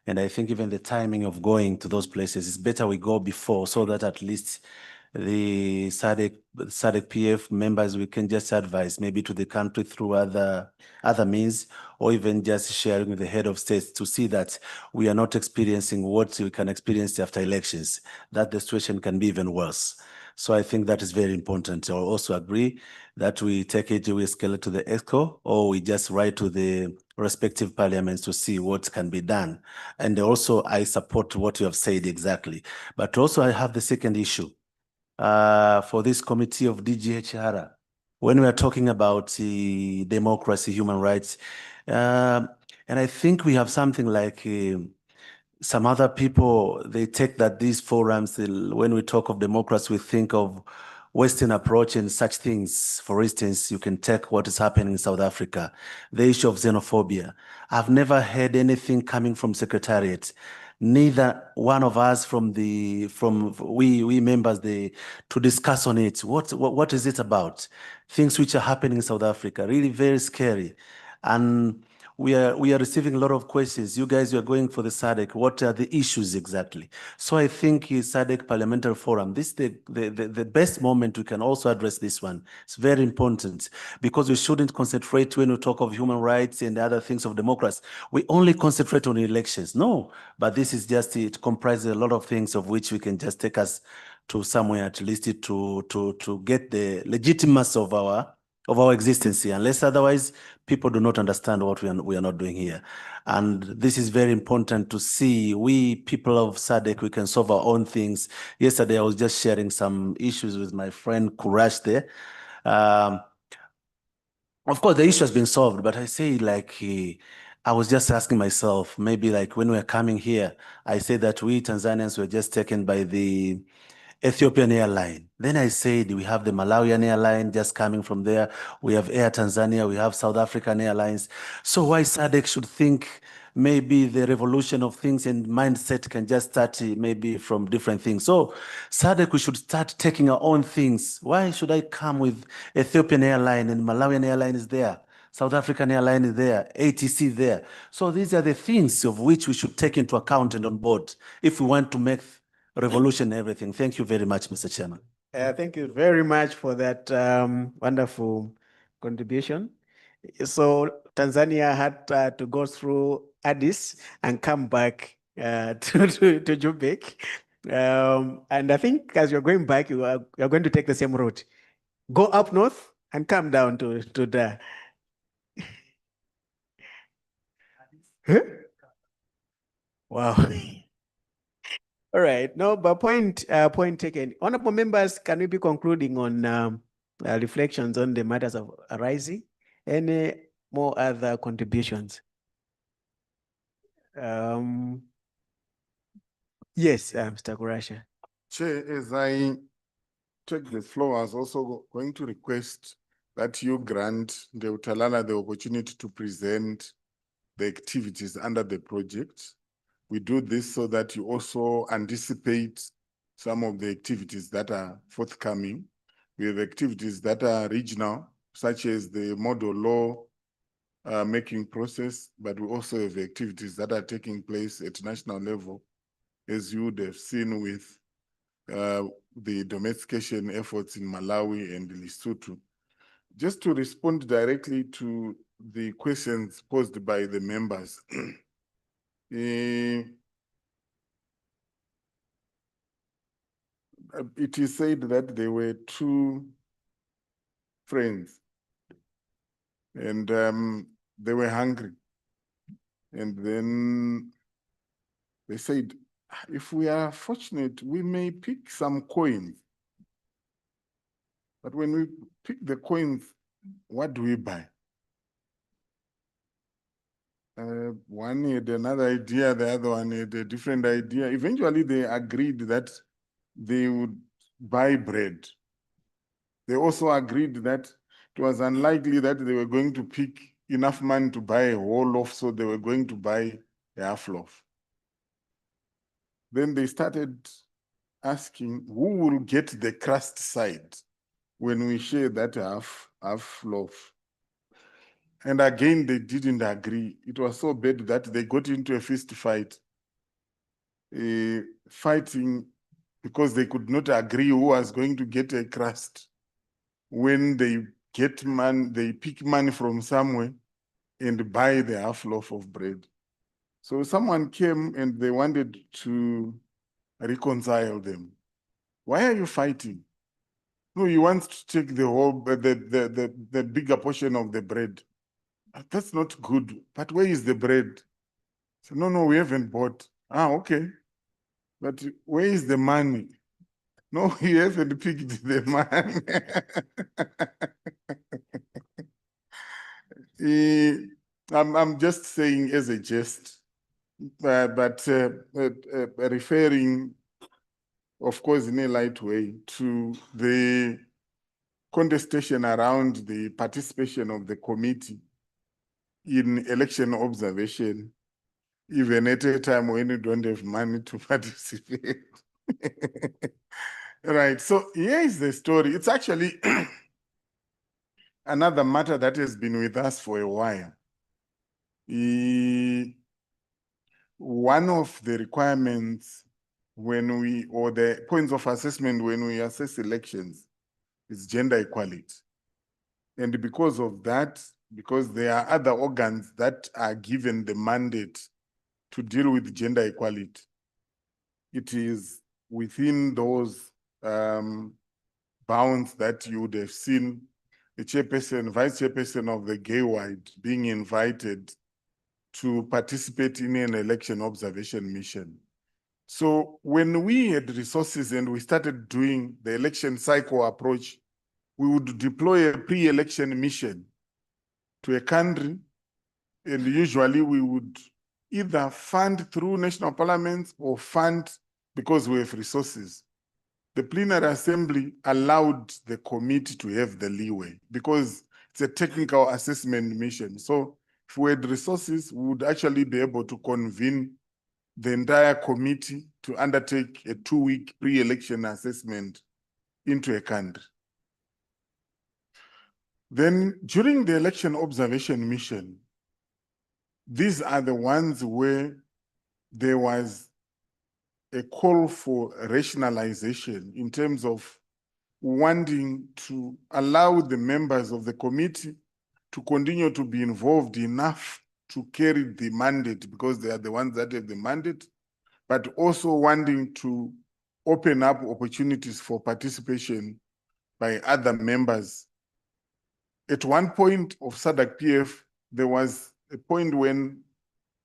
And I think even the timing of going to those places is better we go before so that at least the SADC PF members, we can just advise maybe to the country through other means, or even just sharing with the head of states to see that we are not experiencing what we can experience after elections, that the situation can be even worse. So I think that is very important. I also agree that we take it, we escalate to the ESCO, or we just write to the respective parliaments to see what can be done. And also I support what you have said exactly. But also I have the second issue for this committee of DGHR. When we are talking about democracy, human rights, and I think we have something like some other people, they take that these forums, when we talk of democracy, we think of Western approach and such things. For instance, you can take what is happening in South Africa, the issue of xenophobia. I've never heard anything coming from Secretariat. Neither one of us we members to discuss on it. What is it about? Things which are happening in South Africa, really very scary. And we are receiving a lot of questions. You guys, you are going for the SADC. What are the issues exactly? So I think SADC Parliamentary Forum, this is the best moment we can also address this one. It's very important because we shouldn't concentrate when we talk of human rights and other things of democracy. We only concentrate on elections. No, but this is just, it comprises a lot of things of which we can just take us to somewhere at least to get the legitimacy of our existence here. Unless otherwise, people do not understand what we are not doing here. And this is very important to see. We people of SADC, we can solve our own things. Yesterday, I was just sharing some issues with my friend Kurash there. Of course, the issue has been solved, but I say I was just asking myself, maybe like when we're coming here, I say that we Tanzanians were just taken by the Ethiopian airline. Then I said, we have the Malawian airline just coming from there. We have Air Tanzania, we have South African Airlines. So why SADC should think maybe the revolution of things and mindset can just start maybe from different things. So SADC, we should start taking our own things. Why should I come with Ethiopian airline and Malawian airline is there? South African airline is there, ATC there. So these are the things of which we should take into account and on board if we want to make revolution and everything. Thank you very much, Mr. Chairman. Thank you very much for that wonderful contribution. So Tanzania had to go through Addis and come back to Joburg. And I think as you're going back, you're going to take the same route. Go up north and come down to the... Huh? Wow. All right. No, but point taken. Honorable members, can we be concluding on reflections on the matters of arising? Any more other contributions? Yes, Mr. Kurasha. Chair, as I take the floor, I was also going to request that you grant the Utalala the opportunity to present the activities under the project. We do this so that you also anticipate some of the activities that are forthcoming. We have activities that are regional, such as the model law making process, but we also have activities that are taking place at national level, as you would have seen with the domestication efforts in Malawi and Lesotho. Just to respond directly to the questions posed by the members, it is said that there were two friends. And they were hungry. And then they said, if we are fortunate, we may pick some coins. But when we pick the coins, what do we buy? One had another idea, the other one had a different idea. Eventually, they agreed that they would buy bread. They also agreed that it was unlikely that they were going to pick enough money to buy a whole loaf, so they were going to buy a half loaf. Then they started asking who will get the crust side when we share that half loaf. And again, they didn't agree. It was so bad that they got into a fist fight, fighting because they could not agree who was going to get a crust. When they get money, they pick money from somewhere and buy the half loaf of bread. So someone came and they wanted to reconcile them. Why are you fighting? No, he wants to take the whole, the bigger portion of the bread. That's not good. But where is the bread? So, no, we haven't bought. Ah, okay. But where is the money? No, he haven't picked the money. I'm just saying as a jest, but referring, of course, in a light way to the contestation around the participation of the committee in election observation, even at a time when you don't have money to participate. Right, so here is the story. It's actually another matter that has been with us for a while. One of the requirements when we, or the points of assessment when we assess elections is gender equality. And because of that, because there are other organs that are given the mandate to deal with gender equality, it is within those bounds that you would have seen the chairperson, vice chairperson of the gay-wide being invited to participate in an election observation mission. So when we had resources and we started doing the election cycle approach, we would deploy a pre-election mission to a country, and usually we would either fund through national parliaments or fund because we have resources. The plenary assembly allowed the committee to have the leeway because it's a technical assessment mission. So if we had resources, we would actually be able to convene the entire committee to undertake a 2-week pre-election assessment into a country. Then during the election observation mission, these are the ones where there was a call for rationalization in terms of wanting to allow the members of the committee to continue to be involved enough to carry the mandate because they are the ones that have the mandate, but also wanting to open up opportunities for participation by other members. At one point of SADC-PF, there was a point when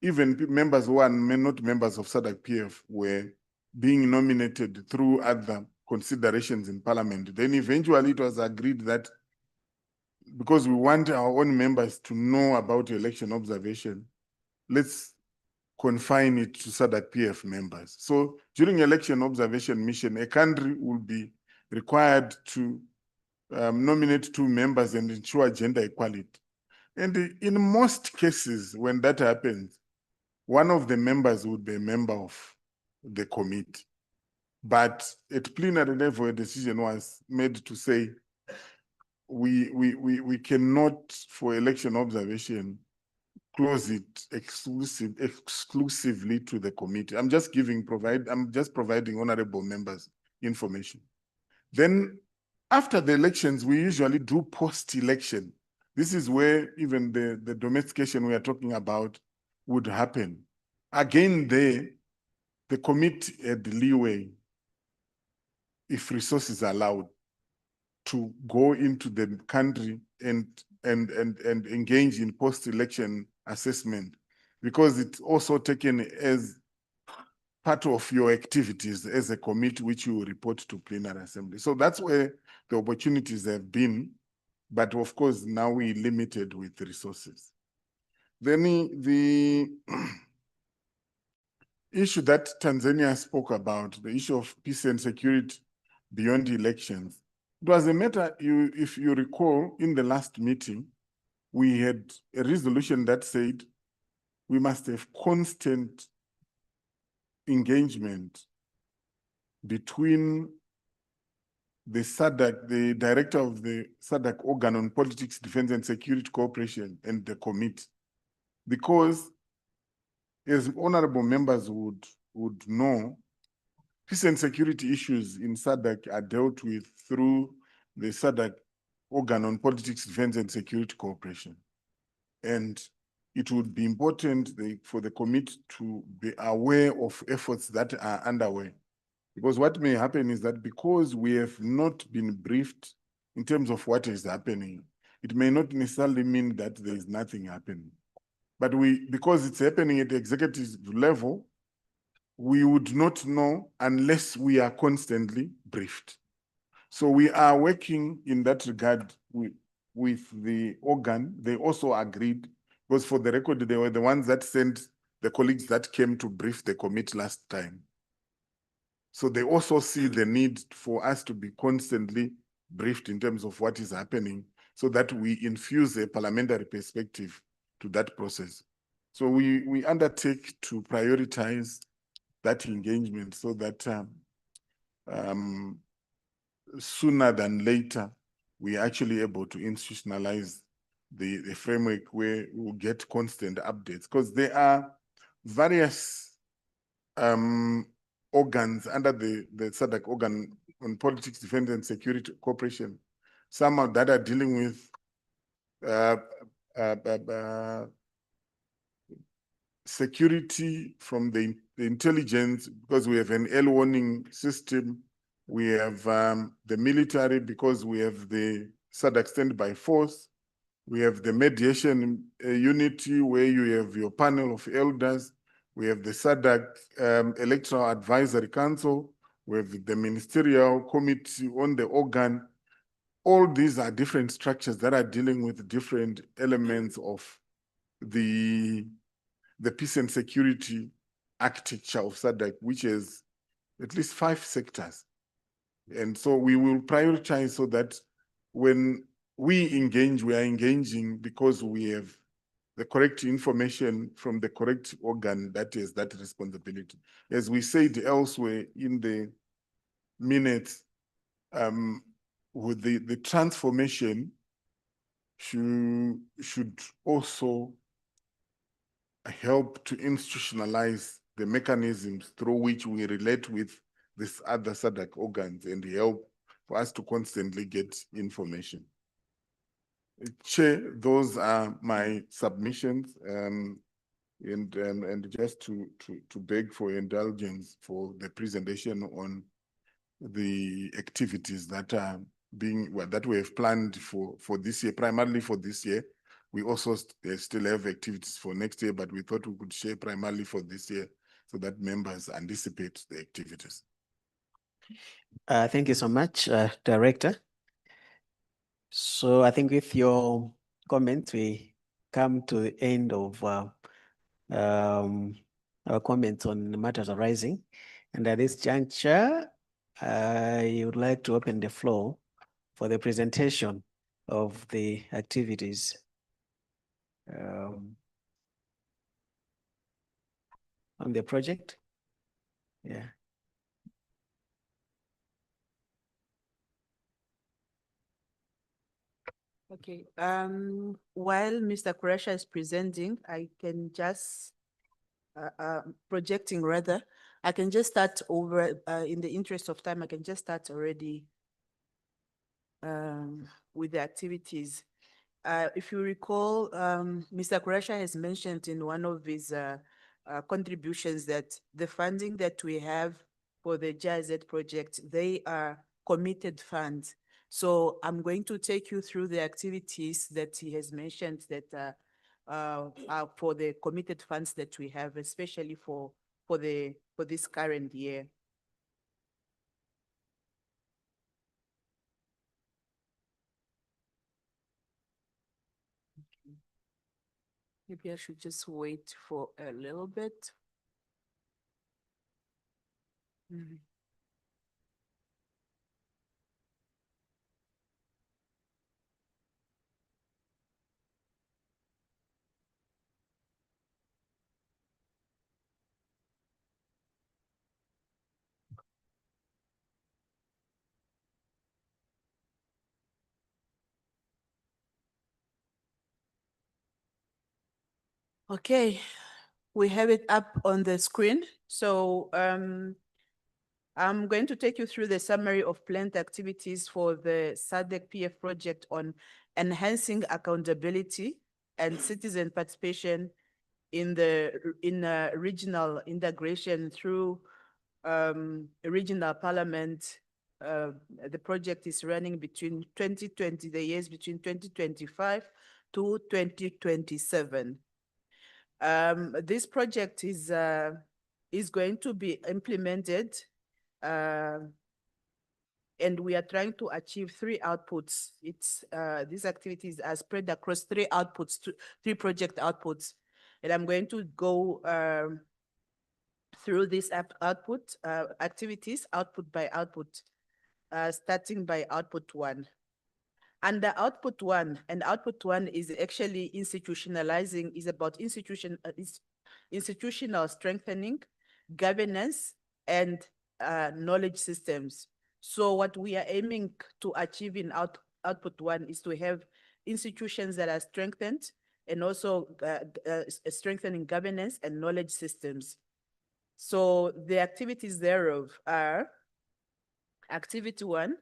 even members who are not members of SADC-PF were being nominated through other considerations in parliament. Then eventually it was agreed that because we want our own members to know about election observation, let's confine it to SADC-PF members. So during election observation mission, a country will be required to nominate 2 members and ensure gender equality. And in most cases, when that happens, one of the members would be a member of the committee. But at plenary level, a decision was made to say, we cannot, for election observation, close it exclusively to the committee. I'm just providing honorable members information. Then after the elections, we usually do post-election. This is where even the domestication we are talking about would happen. Again, there, the committee had the leeway, if resources allowed, to go into the country and engage in post-election assessment, because it's also taken as part of your activities as a committee which you report to plenary assembly. So that's where the opportunities have been, but of course now we're limited with resources. Then the issue that Tanzania spoke about, the issue of peace and security beyond elections, it was a matter, if you recall, in the last meeting, we had a resolution that said we must have constant engagement between the SADC, the director of the SADC organ on politics, defense and security cooperation, and the committee. Because as honorable members would know, peace and security issues in SADC are dealt with through the SADC organ on politics, defense and security cooperation. And it would be important for the committee to be aware of efforts that are underway. Because what may happen is that because we have not been briefed in terms of what is happening, it may not necessarily mean that there is nothing happening. But because it's happening at the executive level, we would not know unless we are constantly briefed. So we are working in that regard with the organ. They also agreed, because for the record, they were the ones that sent the colleagues that came to brief the committee last time. So they also see the need for us to be constantly briefed in terms of what is happening, so that we infuse a parliamentary perspective to that process. So we undertake to prioritize that engagement so that sooner than later, we are actually able to institutionalize the framework where we'll get constant updates, because there are various organs under the SADC organ on politics, defense and security cooperation. Some of that are dealing with security from the intelligence, because we have an early warning system. We have the military, because we have the SADC standby force. We have the mediation unity, where you have your panel of elders. We have the SADC Electoral Advisory Council. We have the Ministerial Committee on the organ. All these are different structures that are dealing with different elements of the peace and security architecture of SADC, which is at least 5 sectors. And so we will prioritize so that when we engage, we are engaging because we have the correct information from the correct organ that is that responsibility. As we said elsewhere in the minutes, with the transformation should also help to institutionalize the mechanisms through which we relate with these other SADC organs and help for us to constantly get information. Chair, those are my submissions, and just to beg for indulgence for the presentation on the activities that are that we have planned for this year, primarily for this year. We also still have activities for next year, but we thought we could share primarily for this year so that members anticipate the activities. Thank you so much, Director. So I think with your comments, we come to the end of our comments on matters arising. And at this juncture, I would like to open the floor for the presentation of the activities on the project. Yeah. Okay, while Mr. Kuresha is presenting, I can just, projecting rather, I can just start over, in the interest of time, I can just start already with the activities. If you recall, Mr. Kuresha has mentioned in one of his contributions that the funding that we have for the GIZ project, they are committed funds. So I'm going to take you through the activities that he has mentioned that are for the committed funds that we have, especially for this current year. Maybe I should just wait for a little bit. Mhm. Okay, we have it up on the screen. So I'm going to take you through the summary of planned activities for the SADC PF project on enhancing accountability and citizen participation in regional integration through regional parliament. The project is running between 2020, the years between 2025 to 2027. This project is going to be implemented, and we are trying to achieve three outputs. These activities are spread across three outputs, three project outputs, and I'm going to go through these activities, output by output, starting by output one. Under output one, and output one is actually institutionalizing, is about institutional strengthening, governance, and knowledge systems. So what we are aiming to achieve in output one is to have institutions that are strengthened and also strengthening governance and knowledge systems. So the activities thereof are activity one,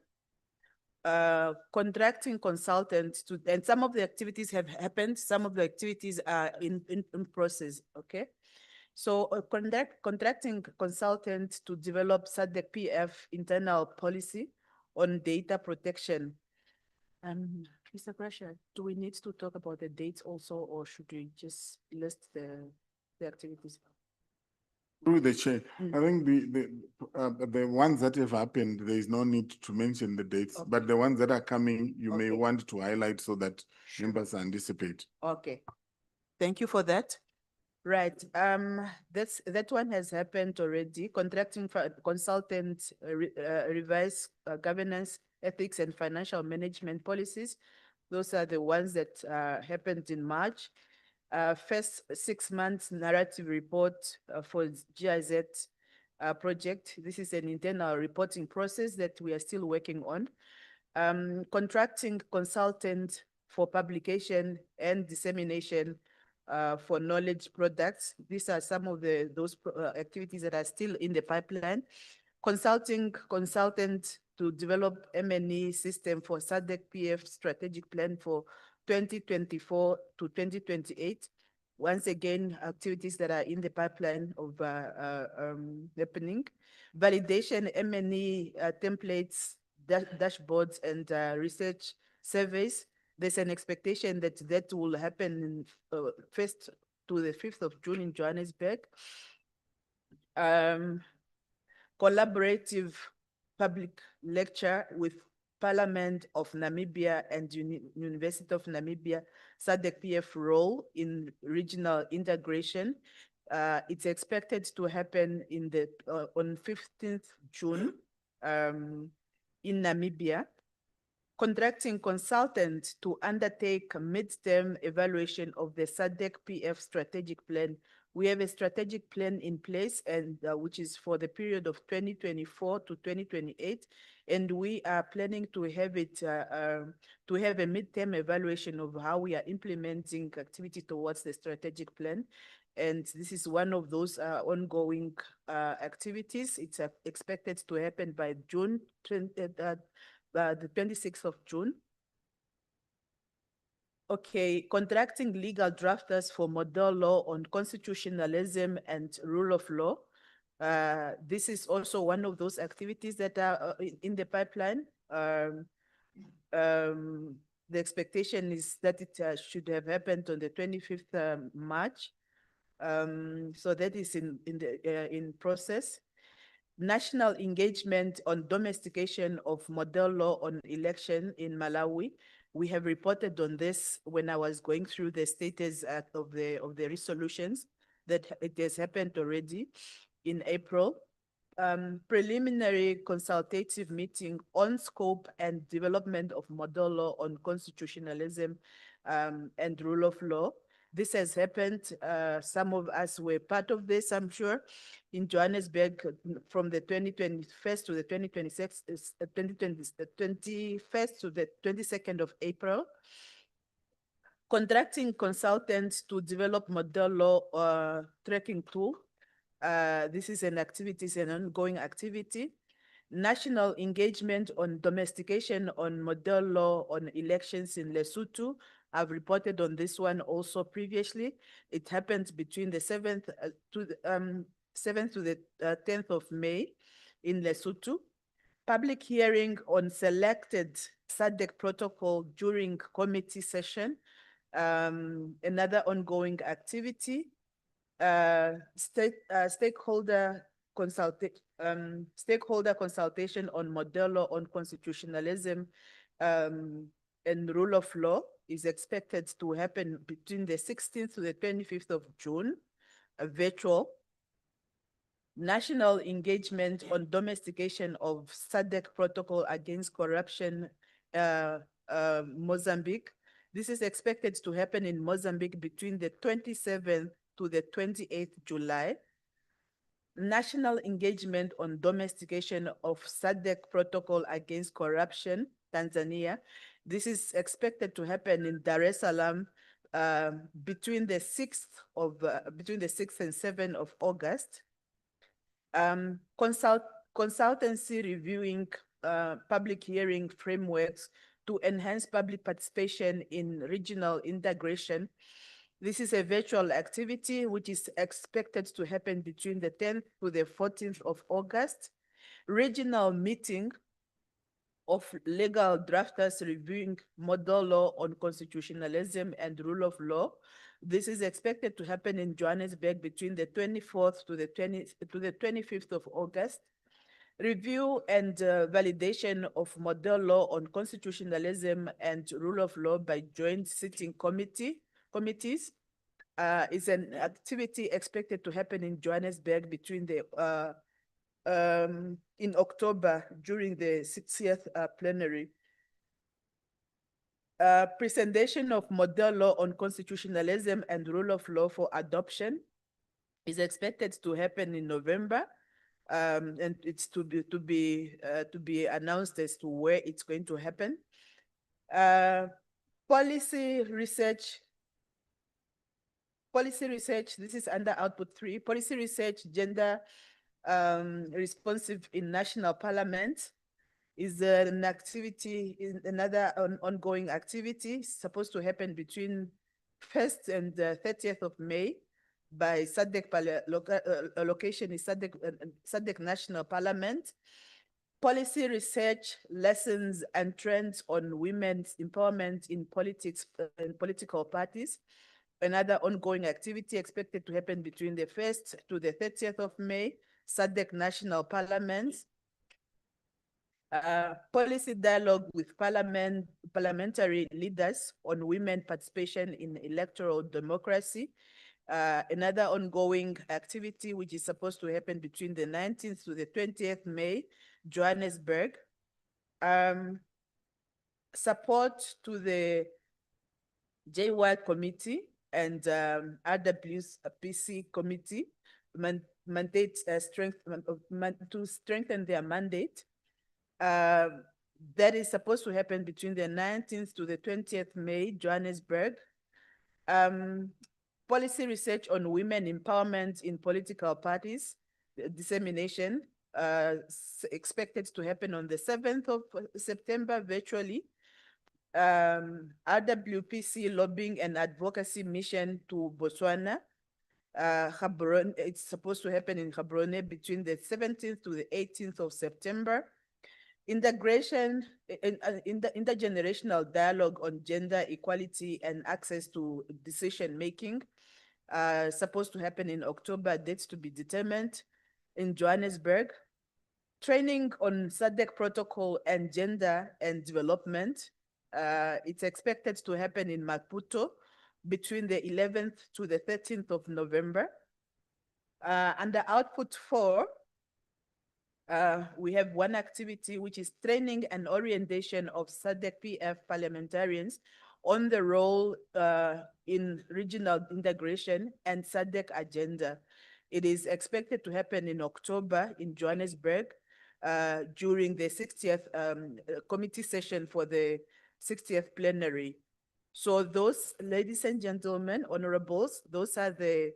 contracting consultants to, and some of the activities have happened, some of the activities are in process, okay? So contracting consultants to develop SADC PF internal policy on data protection. Mr. Grasha, do we need to talk about the dates also, or should we just list the activities? Through the chair, I think the ones that have happened, there is no need to mention the dates, Okay. but the ones that are coming, you may Okay. want to highlight so that members anticipate. Okay, thank you for that. Right, that one has happened already. Contracting consultant, revise governance, ethics, and financial management policies. Those are the ones that happened in March. First 6 months narrative report for GIZ project. This is an internal reporting process that we are still working on. Contracting consultant for publication and dissemination for knowledge products. These are some of those activities that are still in the pipeline. Consulting consultant to develop M&E system for SADC PF strategic plan for 2024 to 2028. Once again, activities that are in the pipeline of happening. Validation M&E templates, dashboards, and research surveys. There's an expectation that will happen 1st to the 5th of June in Johannesburg. Collaborative public lecture with Parliament of Namibia and University of Namibia, SADC PF role in regional integration. It's expected to happen on 15th June in Namibia. Contracting consultant to undertake a midterm evaluation of the SADC PF strategic plan. We have a strategic plan in place, and which is for the period of 2024 to 2028, and we are planning to have it to have a midterm evaluation of how we are implementing activity towards the strategic plan. And this is one of those ongoing activities. It's expected to happen by June the 26th of June. Okay, contracting legal drafters for model law on constitutionalism and rule of law. This is also one of those activities that are in the pipeline. The expectation is that it should have happened on the 25th March. So that is in process. National engagement on domestication of model law on election in Malawi. We have reported on this when I was going through the status of the resolutions, that it has happened already in April. Preliminary consultative meeting on scope and development of model law on constitutionalism and rule of law. This has happened. Some of us were part of this, I'm sure, in Johannesburg from the 21st to the 2026, 21st to the 22nd of April. Contracting consultants to develop model law tracking tool. This is an ongoing activity. National engagement on domestication on model law on elections in Lesotho. I've reported on this one also previously. It happened between the 7th to the 10th of May in Lesotho. Public hearing on selected SADC protocol during committee session. Another ongoing activity. Stakeholder consultation on model law on constitutionalism and rule of law is expected to happen between the 16th to the 25th of June, virtual. National engagement on domestication of SADC protocol against corruption, Mozambique. This is expected to happen in Mozambique between the 27th to the 28th July. National engagement on domestication of SADC protocol against corruption, Tanzania. This is expected to happen in Dar es Salaam between the 6th and 7th of August. Consultancy reviewing public hearing frameworks to enhance public participation in regional integration. This is a virtual activity which is expected to happen between the 10th to the 14th of August. Regional meeting of legal drafters reviewing model law on constitutionalism and rule of law. This is expected to happen in Johannesburg between the 24th to the 25th of August. Review and validation of model law on constitutionalism and rule of law by joint sitting committees is an activity expected to happen in Johannesburg between the in October during the 60th plenary. Presentation of model law on constitutionalism and rule of law for adoption is expected to happen in November, and it's to be announced as to where it's going to happen. Policy research. This is under output 3. Policy research, gender responsive in national parliament is an activity, another ongoing activity supposed to happen between 1st and 30th of May by SADC location is SADC National Parliament. Policy research, lessons and trends on women's empowerment in politics and political parties. Another ongoing activity expected to happen between the 1st to the 30th of May, SADC National Parliament. Policy dialogue with parliamentary leaders on women participation in electoral democracy. Another ongoing activity which is supposed to happen between the 19th to the 20th May, Johannesburg. Support to the JY committee and RWPC committee mandate to strengthen their mandate. That is supposed to happen between the 19th to the 20th May, Johannesburg. Policy research on women empowerment in political parties, dissemination, expected to happen on the 7th of September virtually. RWPC lobbying and advocacy mission to Botswana. It's supposed to happen in Gaborone between the 17th to the 18th of September. integration in the intergenerational dialogue on gender equality and access to decision making, supposed to happen in October, dates to be determined in Johannesburg. Training on SADC protocol and gender and development. It's expected to happen in Maputo between the 11th to the 13th of November. Under output 4, we have one activity, which is training and orientation of SADC PF parliamentarians on the role in regional integration and SADC agenda. It is expected to happen in October in Johannesburg during the 60th committee session for the 60th plenary. So those, ladies and gentlemen, honorables, those are the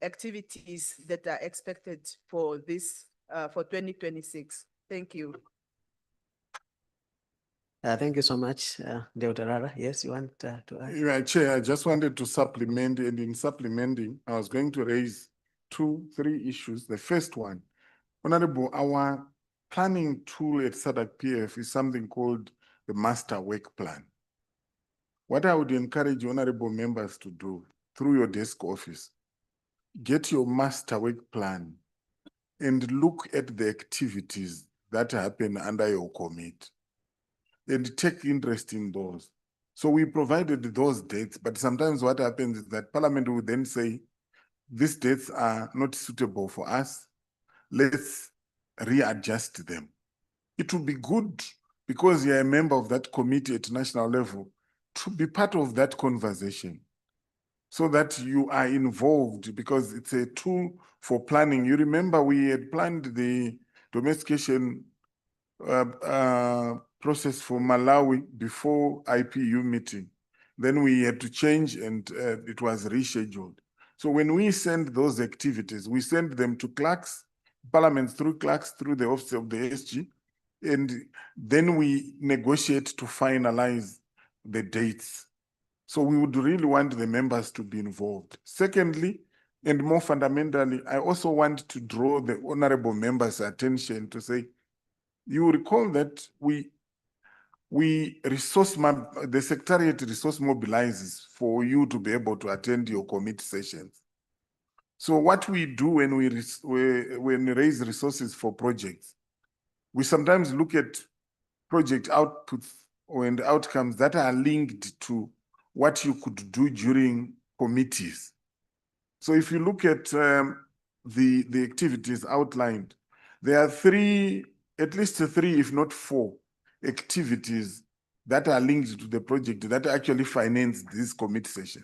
activities that are expected for this for 2026. Thank you. Thank you so much, Dr. Rara. Yes, you want to add? Yeah, Chair, I just wanted to supplement, and in supplementing, I was going to raise 2-3 issues. The first one, Honorable, our planning tool at SADC PF is something called the Master Work Plan. What I would encourage honorable members to do through your desk office, get your Master Work Plan and look at the activities that happen under your committee and take interest in those. So we provided those dates, but sometimes what happens is that Parliament will then say, these dates are not suitable for us. Let's readjust them. It would be good, because you're a member of that committee at national level, to be part of that conversation so that you are involved, because it's a tool for planning. You remember we had planned the domestication process for Malawi before IPU meeting. Then we had to change, and it was rescheduled. So when we send those activities, we send them to clerks, parliaments through clerks, through the office of the SG, and then we negotiate to finalize the dates. So we would really want the members to be involved. Secondly, and more fundamentally, I also want to draw the honorable members' attention to say, you recall that the Secretariat resource mobilizes for you to be able to attend your committee sessions. So what we do when we raise resources for projects, we sometimes look at project outputs and outcomes that are linked to what you could do during committees. So if you look at the activities outlined, there are at least three, if not 4, activities that are linked to the project that actually finance this committee session.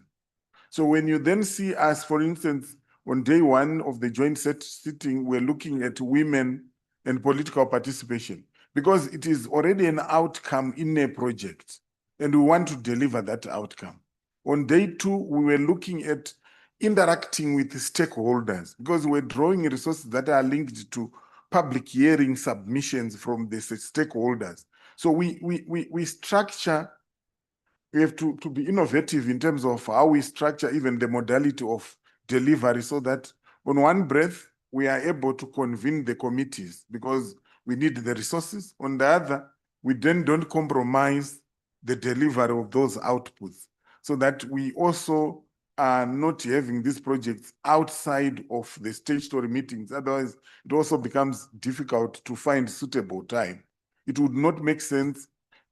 So when you then see us, for instance, on day 1 of the joint sitting, we're looking at women and political participation, because it is already an outcome in a project, and we want to deliver that outcome. On day 2, we were looking at interacting with the stakeholders, because we're drawing resources that are linked to public hearing submissions from the stakeholders. So we structure, we have to be innovative in terms of how we structure even the modality of delivery, so that on one breath, we are able to convene the committees, because we need the resources. On the other, we then don't compromise the delivery of those outputs, so that we also are not having these projects outside of the statutory meetings. Otherwise, it also becomes difficult to find suitable time. It would not make sense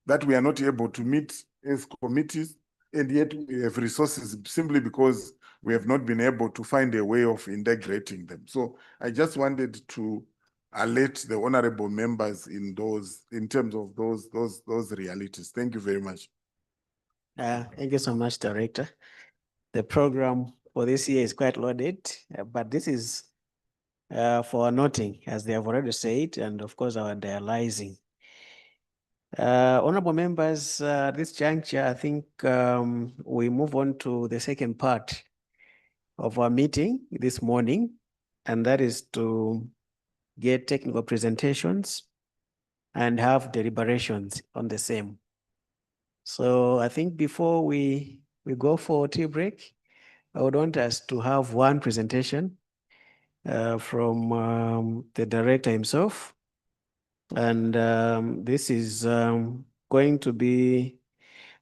that we are not able to meet as committees, and yet we have resources simply because we have not been able to find a way of integrating them. So I just wanted to alert the honorable members in terms of those realities. Thank you very much. Thank you so much, Director. The program for this year is quite loaded, but this is for noting, as they have already said, and of course our dialyzing. Honorable members, this juncture, I think we move on to the second part of our meeting this morning, and that is to get technical presentations and have deliberations on the same. So I think before we go for tea break, I would want us to have one presentation from the director himself, And this is going to be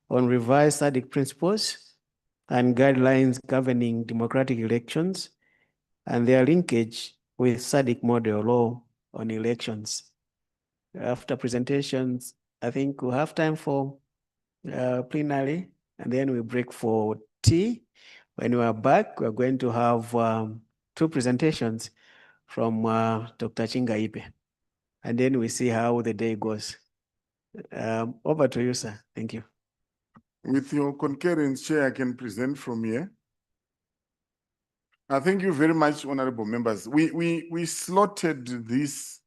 on revised SADC principles and guidelines governing democratic elections and their linkage with SADC model law on elections. After presentations, I think we'll have time for plenary, and then we break for tea. When we are back, we're going to have two presentations from Dr. Chingaipe, and then we see how the day goes. Over to you, sir. Thank you. With your concurrence, Chair, I can present from here. Thank you very much, honorable members. We slotted this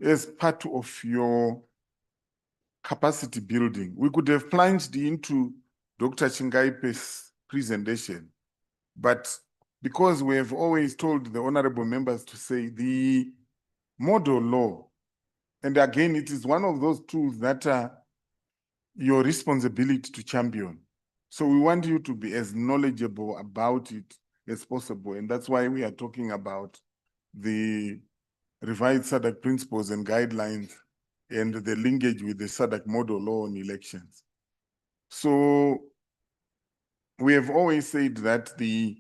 as part of your capacity building. We could have plunged into Dr. Chingaipe's presentation, but because we have always told the honorable members to say the model law, and again, it is one of those tools that are your responsibility to champion. So we want you to be as knowledgeable about it as possible. And that's why we are talking about the revised SADC principles and guidelines and the linkage with the SADC model law on elections. So we have always said that the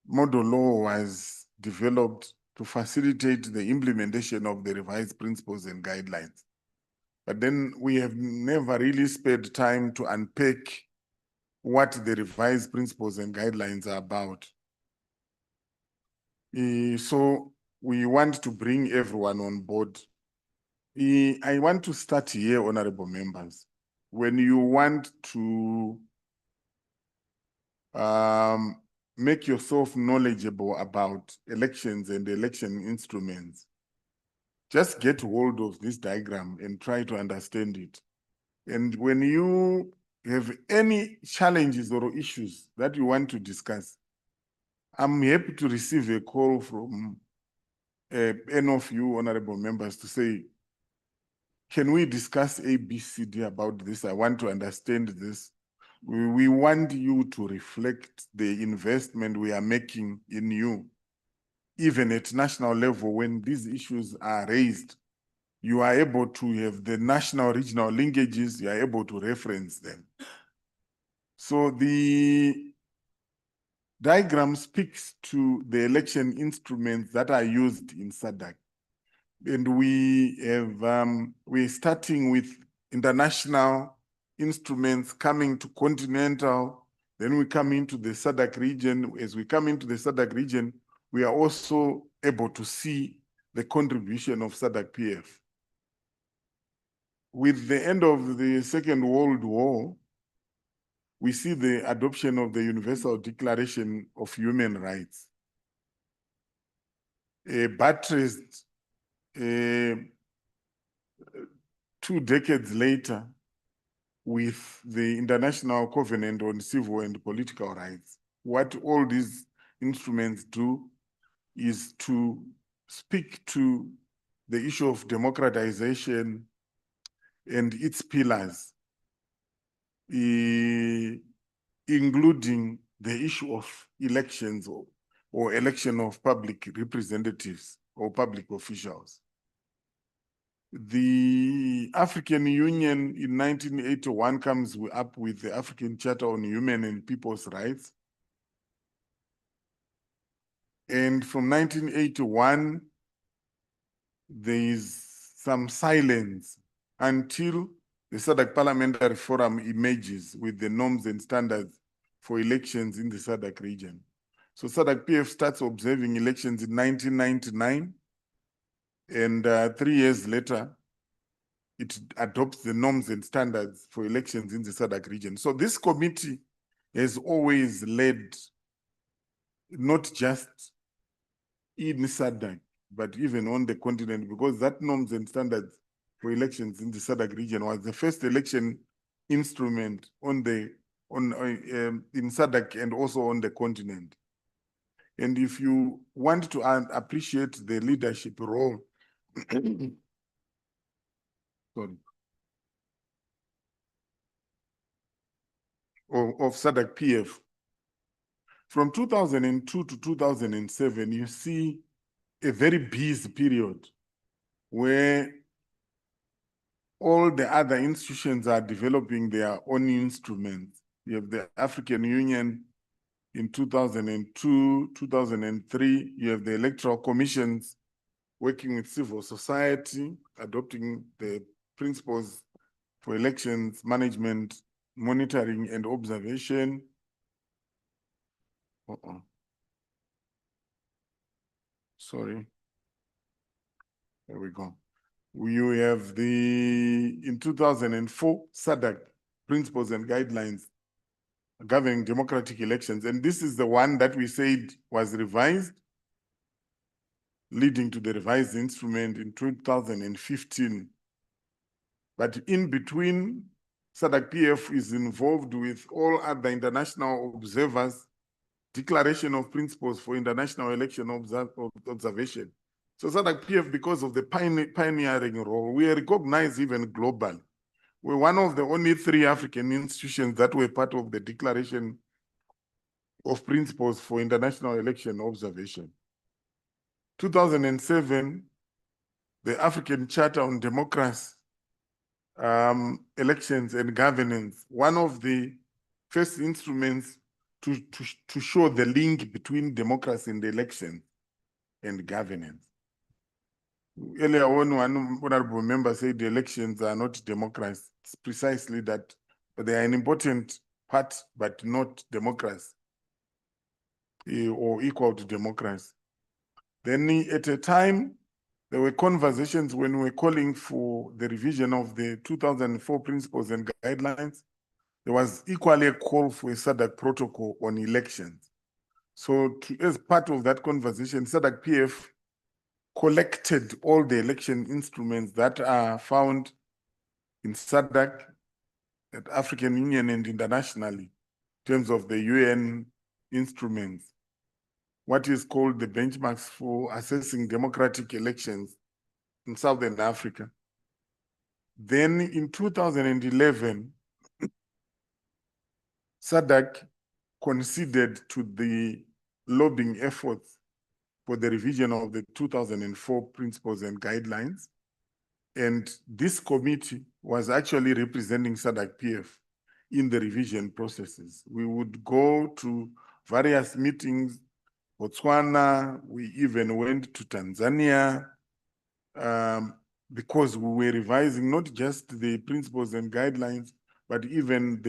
model law was developed to facilitate the implementation of the revised principles and guidelines. But then we have never really spared time to unpack what the revised principles and guidelines are about. So we want to bring everyone on board. I want to start here, honorable members. When you want to make yourself knowledgeable about elections and election instruments, just get hold of this diagram and try to understand it. And when you have any challenges or issues that you want to discuss, I'm happy to receive a call from any of you honorable members to say, can we discuss A, B, C, D about this? I want to understand this. We want you to reflect the investment we are making in you. Even at national level, when these issues are raised, you are able to have the national regional linkages, you are able to reference them. So the diagram speaks to the election instruments that are used in SADC. And we have, we're starting with international instruments coming to continental, then we come into the SADC region. As we come into the SADC region, we are also able to see the contribution of SADC PF. With the end of the Second World War, we see the adoption of the Universal Declaration of Human Rights. Buttressed 2 decades later with the International Covenant on Civil and Political Rights. What all these instruments do is to speak to the issue of democratization and its pillars, including the issue of elections or election of public representatives or public officials. The African Union in 1981 comes up with the African Charter on Human and People's Rights. And from 1981, there is some silence until the SADC Parliamentary Forum emerges with the norms and standards for elections in the SADC region. So SADC PF starts observing elections in 1999, and 3 years later, it adopts the norms and standards for elections in the SADC region. So this committee has always led, not just in SADC, but even on the continent, because that norms and standards for elections in the SADC region was the first election instrument in SADC and also on the continent. And if you want to appreciate the leadership role of SADC PF, from 2002 to 2007, you see a very busy period where all the other institutions are developing their own instruments. You have the African Union in 2002, 2003. You have the electoral commissions working with civil society, adopting the principles for elections management, monitoring, and observation. Sorry. There we go. You have in 2004, SADC principles and guidelines governing democratic elections. And this is the one that we said was revised, leading to the revised instrument in 2015. But in between, SADC-PF is involved with all other international observers, declaration of principles for international election observation. So SADC-PF, because of the pioneering role, we are recognized even globally. We're one of the only 3 African institutions that were part of the declaration of principles for international election observation. 2007, the African Charter on Democracy, Elections and Governance, one of the first instruments to show the link between democracy and elections and governance. Earlier on, one honorable member said the elections are not democracy. It's precisely that, but they are an important part, but not democracy or equal to democracy. Then at a time, there were conversations when we were calling for the revision of the 2004 principles and guidelines. There was equally a call for a SADC protocol on elections. So as part of that conversation, SADC-PF collected all the election instruments that are found in SADC, at African Union and internationally, in terms of the UN instruments, what is called the benchmarks for assessing democratic elections in Southern Africa. Then in 2011, SADC conceded to the lobbying efforts for the revision of the 2004 principles and guidelines. And this committee was actually representing SADC-PF in the revision processes. We would go to various meetings, Botswana, we even went to Tanzania, because we were revising not just the principles and guidelines, but even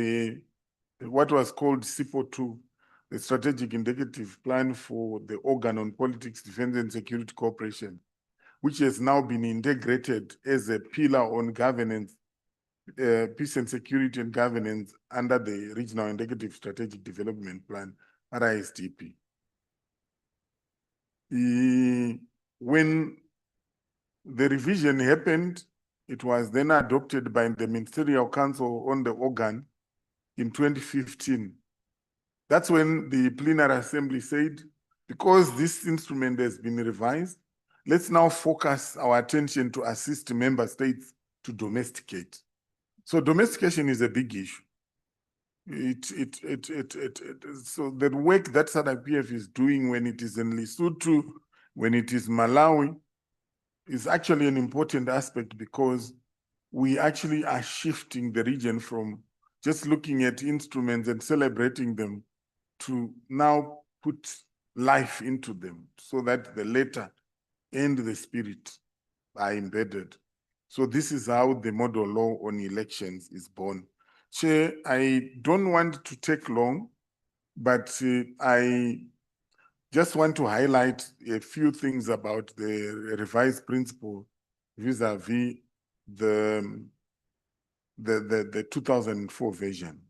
what was called SIPO2, the Strategic Indicative Plan for the Organ on Politics, Defense and Security Cooperation, which has now been integrated as a pillar on governance, peace and security and governance under the Regional Indicative Strategic Development Plan, RISDP. When the revision happened, it was then adopted by the Ministerial Council on the organ in 2015. That's when the plenary assembly said, because this instrument has been revised, let's now focus our attention to assist member states to domesticate. So domestication is a big issue. So the work that SADC-PF is doing when it is in Lesotho, when it is Malawi, is actually an important aspect because we actually are shifting the region from just looking at instruments and celebrating them to now put life into them so that the letter and the spirit are embedded. So this is how the model law on elections is born. Chair, I don't want to take long, but I just want to highlight a few things about the revised principle vis-a-vis the 2004 version.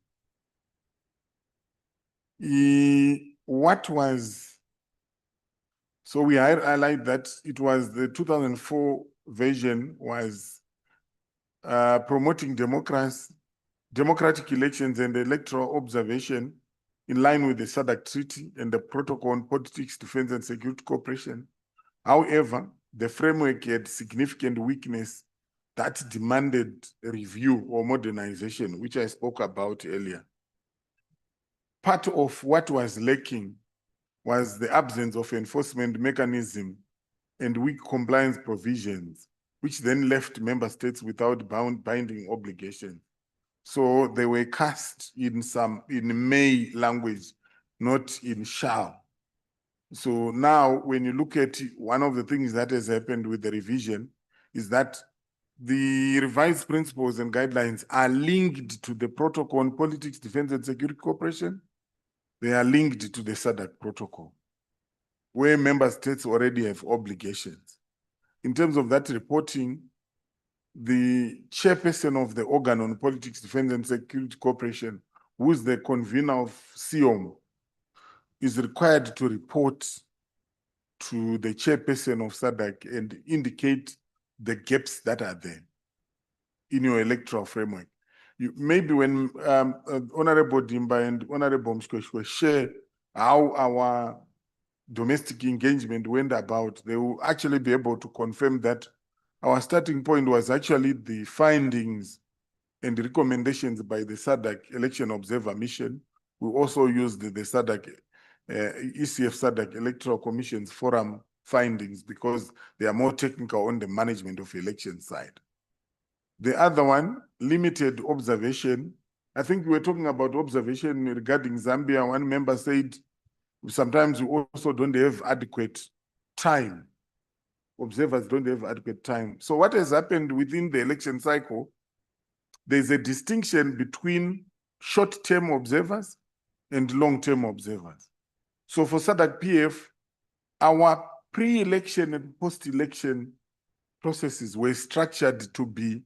So we highlight that it was the 2004 version was promoting democracy, democratic elections and electoral observation in line with the SADC Treaty and the Protocol on Politics, Defense and Security Cooperation. However, the framework had significant weakness that demanded review or modernization, which I spoke about earlier. Part of what was lacking was the absence of enforcement mechanism and weak compliance provisions, which then left member states without binding obligations. So they were cast in may language, not in shall. So now when you look at one of the things that has happened with the revision is that the revised principles and guidelines are linked to the protocol on politics, defense and security cooperation. They are linked to the SADC protocol, where member states already have obligations. In terms of that reporting, the chairperson of the organ on politics, defense and security cooperation, who is the convener of SIOM, is required to report to the chairperson of SADC and indicate the gaps that are there in your electoral framework. Maybe when Honorable Dimba and Honorable Mshweshwe share how our domestic engagement went about, they will actually be able to confirm that our starting point was actually the findings and the recommendations by the SADC Election Observer Mission. We also used the SADC, ECF SADC Electoral Commission's forum findings because they are more technical on the management of election side. The other one, limited observation. I think we were talking about observation regarding Zambia. One member said, sometimes we also don't have adequate time. Observers don't have adequate time. So what has happened within the election cycle, there's a distinction between short-term observers and long-term observers. So for SADC PF, our pre-election and post-election processes were structured to be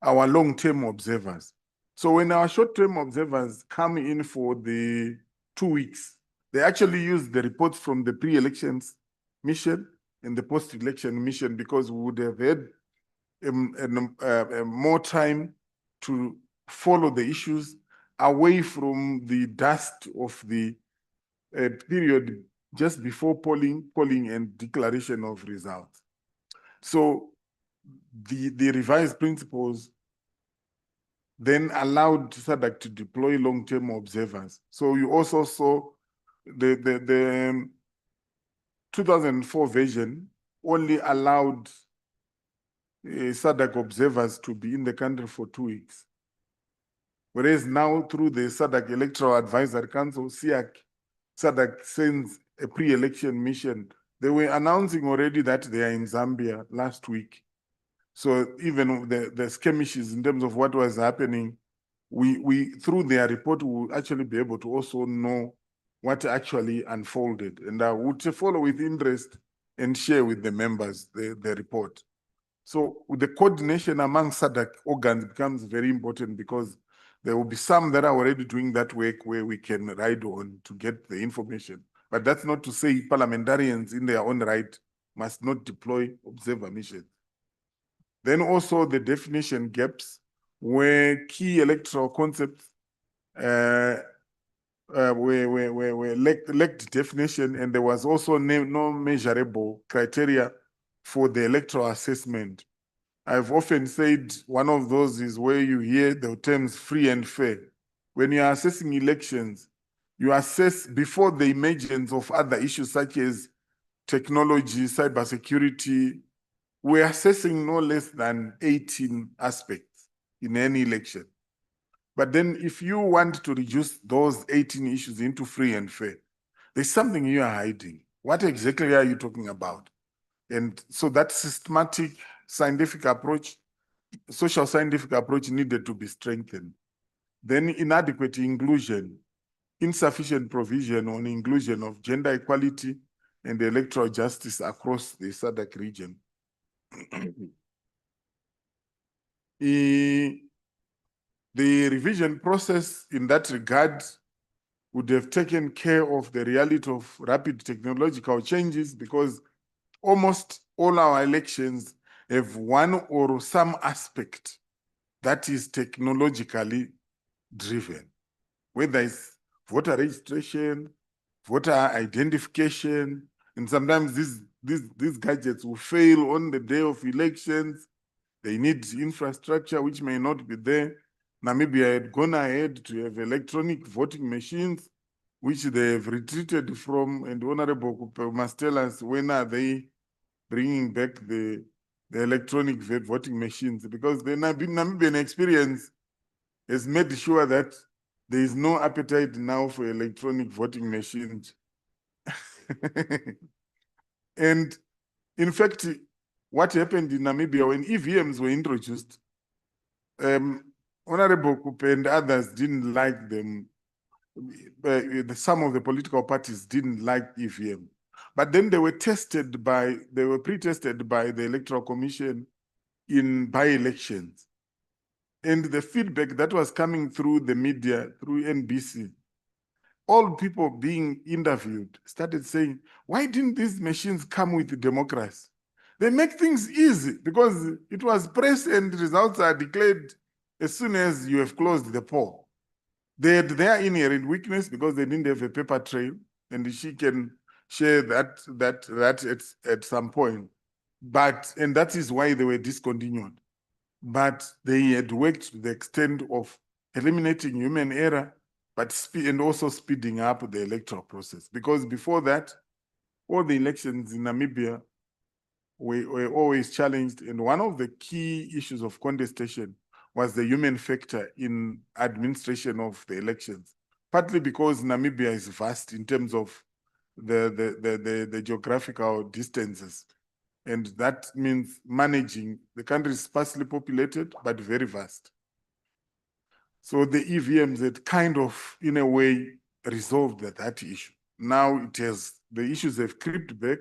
our long-term observers. So when our short-term observers come in for the 2 weeks, they actually use the reports from the pre-elections mission and the post-election mission because we would have had more time to follow the issues away from the dust of the period just before polling and declaration of results. So the revised principles then allowed SADC to deploy long-term observers. So you also saw the 2004 version only allowed SADC observers to be in the country for 2 weeks. Whereas now through the SADC Electoral Advisory Council, SADC sends a pre-election mission. They were announcing already that they are in Zambia last week. So even the skirmishes in terms of what was happening, we through their report, we will actually be able to also know what actually unfolded. And I would follow with interest and share with the members the report. So the coordination among SADC organs becomes very important because there will be some that are already doing that work where we can ride on to get the information. But that's not to say parliamentarians in their own right must not deploy observer missions. Then also the definition gaps where key electoral concepts lacked definition, and there was also no measurable criteria for the electoral assessment. I've often said one of those is where you hear the terms free and fair. When you are assessing elections, you assess before the emergence of other issues such as technology, cybersecurity. We're assessing no less than 18 aspects in any election. But then if you want to reduce those 18 issues into free and fair, there's something you are hiding. What exactly are you talking about? And so that systematic scientific approach, social scientific approach needed to be strengthened. Then inadequate inclusion, insufficient provision on inclusion of gender equality and electoral justice across the SADC region. The revision process in that regard would have taken care of the reality of rapid technological changes because almost all our elections have one or some aspect that is technologically driven, whether it's voter registration, voter identification, and sometimes these gadgets will fail on the day of elections. They need infrastructure which may not be there. Namibia had gone ahead to have electronic voting machines, which they have retreated from, and Honorable Kupe must tell us when are they bringing back the the electronic voting machines, because the Namibian experience has made sure that there is no appetite now for electronic voting machines. And in fact, what happened in Namibia when EVMs were introduced, Honorable Kupe and others didn't like them. Some of the political parties didn't like EVM. But then they were pre-tested by the Electoral Commission in by-elections. And the feedback that was coming through the media, through NBC, all people being interviewed started saying, why didn't these machines come with democracy? They make things easy because it was press and results are declared as soon as you have closed the poll. They had their inherent weakness because they didn't have a paper trail, and she can share that at some point. And that is why they were discontinued. But they had worked to the extent of eliminating human error, and also speeding up the electoral process. Because before that, all the elections in Namibia were always challenged. And one of the key issues of contestation was the human factor in administration of the elections, partly because Namibia is vast in terms of the geographical distances. And that means managing, the country is sparsely populated, but very vast. So the EVMs had kind of, in a way, resolved that issue. Now the issues have crept back.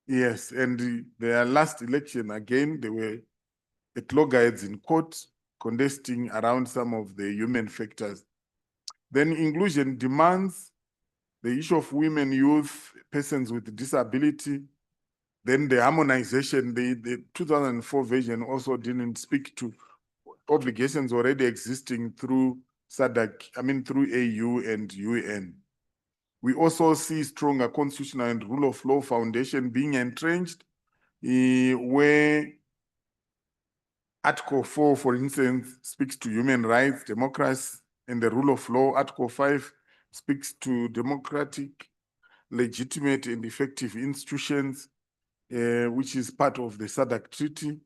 Yes, and their last election, again, they were at loggerheads in court, contesting around some of the human factors. Then inclusion demands, the issue of women, youth, persons with disability. Then the harmonization, the 2004 version also didn't speak to obligations already existing through SADC, through AU and UN. We also see stronger constitutional and rule of law foundation being entrenched, where Article 4, for instance, speaks to human rights, democracy, and the rule of law. Article 5 speaks to democratic, legitimate, and effective institutions, which is part of the SADC Treaty.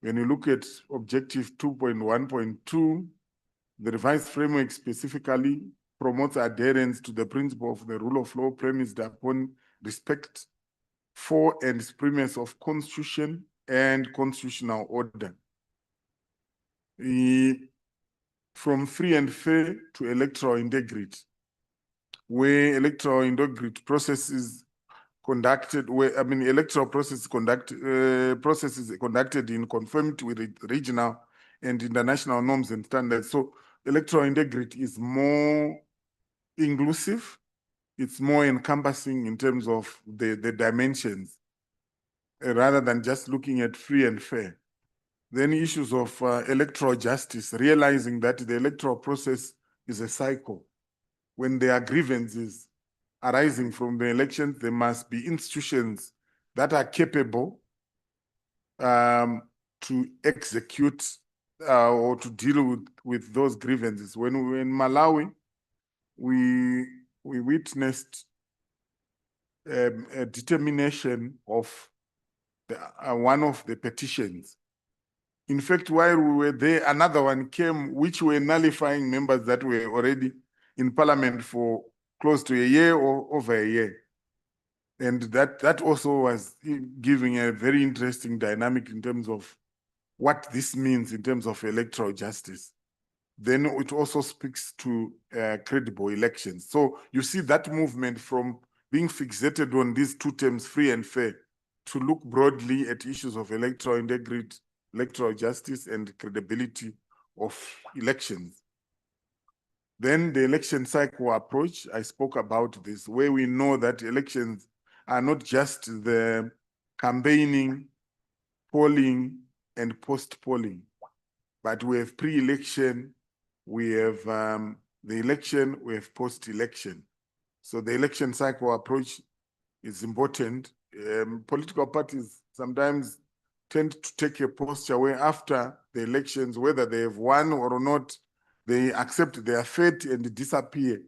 When you look at Objective 2.1.2, the revised framework specifically promotes adherence to the principle of the rule of law premised upon respect for and supremacy of constitution and constitutional order. From free and fair to electoral integrity, where electoral integrity processes conducted, electoral processes conducted in conformity with regional and international norms and standards. So electoral integrity is more inclusive, it's more encompassing in terms of the dimensions, rather than just looking at free and fair. Then issues of electoral justice, realizing that the electoral process is a cycle. When there are grievances arising from the elections, there must be institutions that are capable to execute or to deal with those grievances. When we were in Malawi, we witnessed a determination of one of the petitions. In fact, while we were there, another one came, which were nullifying members that were already in parliament for close to a year or over a year. And that also was giving a very interesting dynamic in terms of what this means in terms of electoral justice. Then it also speaks to credible elections. So you see that movement from being fixated on these two terms, free and fair, to look broadly at issues of electoral integrity, electoral justice, and credibility of elections. Then the election cycle approach, I spoke about this, where we know that elections are not just the campaigning, polling, and post-polling, but we have pre-election, we have the election, we have post-election. So the election cycle approach is important. Political parties sometimes tend to take a posture where after the elections, whether they have won or not, they accept their fate and disappear,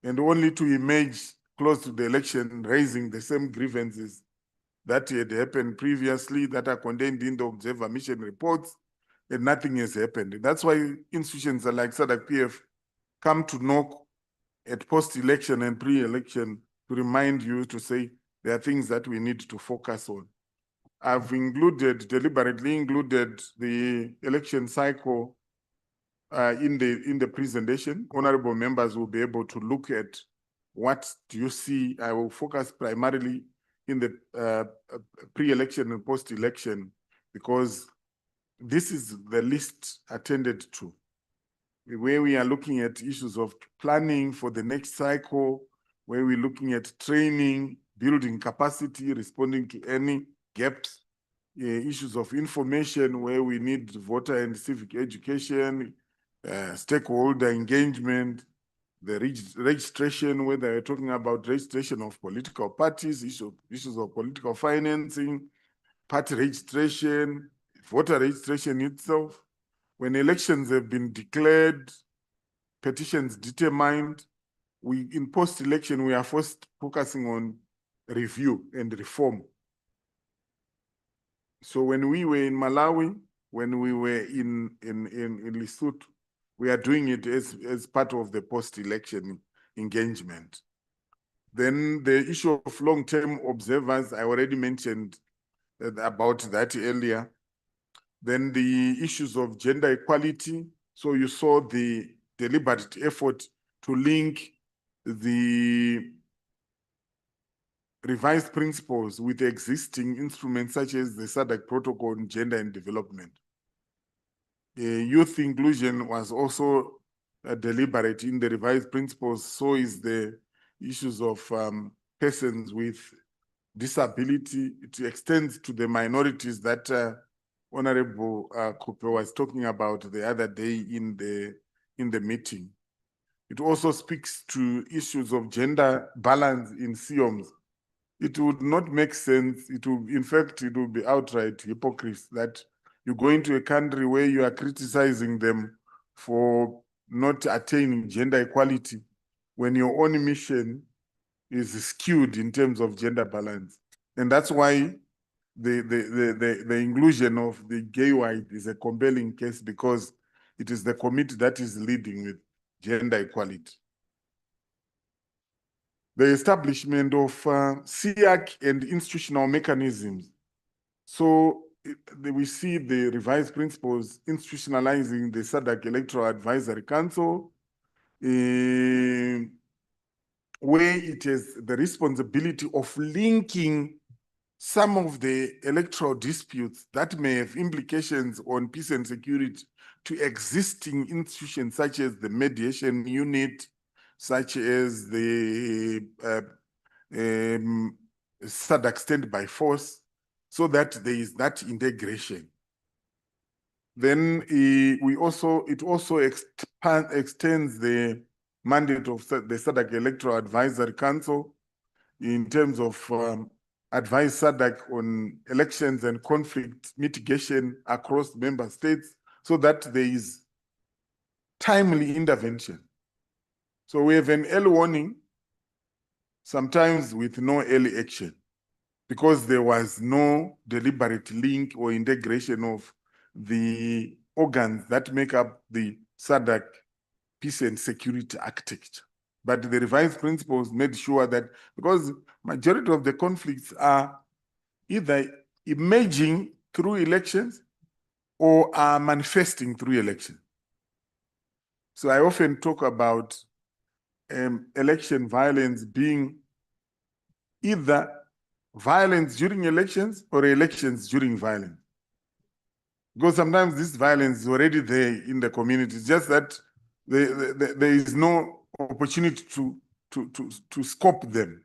and only to emerge close to the election, raising the same grievances that had happened previously that are contained in the observer mission reports, and nothing has happened. That's why institutions like SADC PF come to knock at post-election and pre-election to remind you to say there are things that we need to focus on. I've deliberately included the election cycle in the presentation. Honorable members will be able to look at what do you see. I will focus primarily in the pre-election and post-election because this is the least attended to, where we are looking at issues of planning for the next cycle, where we're looking at training, building capacity, responding to any gaps, issues of information, where we need voter and civic education, stakeholder engagement, the registration, whether we're talking about registration of political parties, issues of political financing, party registration, voter registration itself. When elections have been declared, petitions determined, in post-election, we are first focusing on review and reform. So when we were in Malawi, when we were in Lesotho, we are doing it as part of the post-election engagement. Then the issue of long-term observers, I already mentioned about that earlier. Then the issues of gender equality. So you saw the deliberate effort to link the revised principles with existing instruments such as the SADC Protocol on Gender and Development. Youth inclusion was also deliberate in the revised principles. So is the issues of persons with disability. It extends to the minorities that Honorable Cooper was talking about the other day in the meeting. It also speaks to issues of gender balance in SIOMs. It would not make sense. In fact, it would be outright hypocrisy that you go into a country where you are criticizing them for not attaining gender equality when your own mission is skewed in terms of gender balance. And that's why the inclusion of the gay white is a compelling case, because it is the committee that is leading with gender equality. The establishment of SIAC and institutional mechanisms. So we see the revised principles institutionalizing the SADC Electoral Advisory Council, where it has the responsibility of linking some of the electoral disputes that may have implications on peace and security to existing institutions such as the mediation unit, such as the SADC standby force, so that there is that integration. Then it also extends the mandate of the SADC Electoral Advisory Council in terms of advise SADC on elections and conflict mitigation across member states, so that there is timely intervention. So we have an early warning, sometimes with no early action, because there was no deliberate link or integration of the organs that make up the SADC peace and security architecture. But the revised principles made sure that, because majority of the conflicts are either emerging through elections or are manifesting through elections. So I often talk about election violence being either violence during elections or elections during violence. Because sometimes this violence is already there in the community, it's just that there is no opportunity to scope them.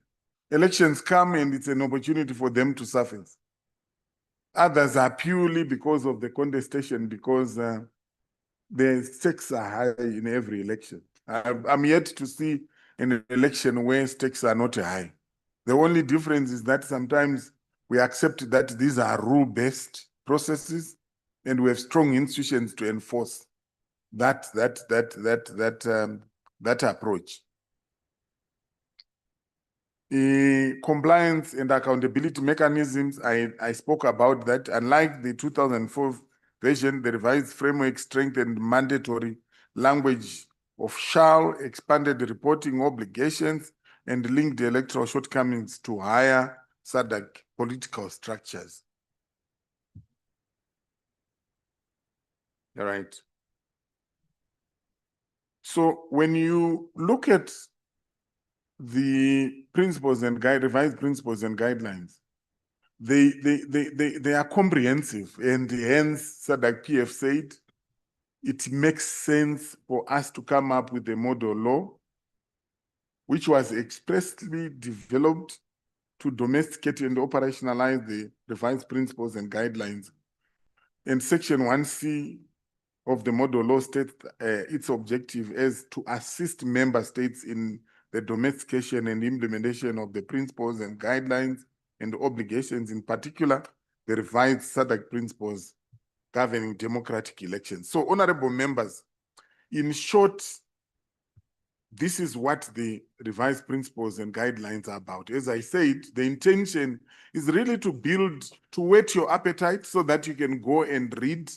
Elections come and it's an opportunity for them to surface. Others are purely because of the contestation, because the stakes are high in every election. I'm yet to see an election where stakes are not high. The only difference is that sometimes we accept that these are rule-based processes, and we have strong institutions to enforce that approach. Compliance and accountability mechanisms, I spoke about that. Unlike the 2004 version, the revised framework strengthened mandatory language of shall, expanded reporting obligations, and linked the electoral shortcomings to higher SADC political structures. All right. So when you look at the principles and revised principles and guidelines, they are comprehensive, and hence SADC PF said it makes sense for us to come up with a model law which was expressly developed to domesticate and operationalize the revised principles and guidelines. And Section 1C of the model law states its objective as to assist member states in the domestication and implementation of the principles and guidelines and obligations, in particular, the revised SADC principles governing democratic elections. So, honorable members, in short, this is what the revised principles and guidelines are about. As I said, the intention is really to whet your appetite so that you can go and read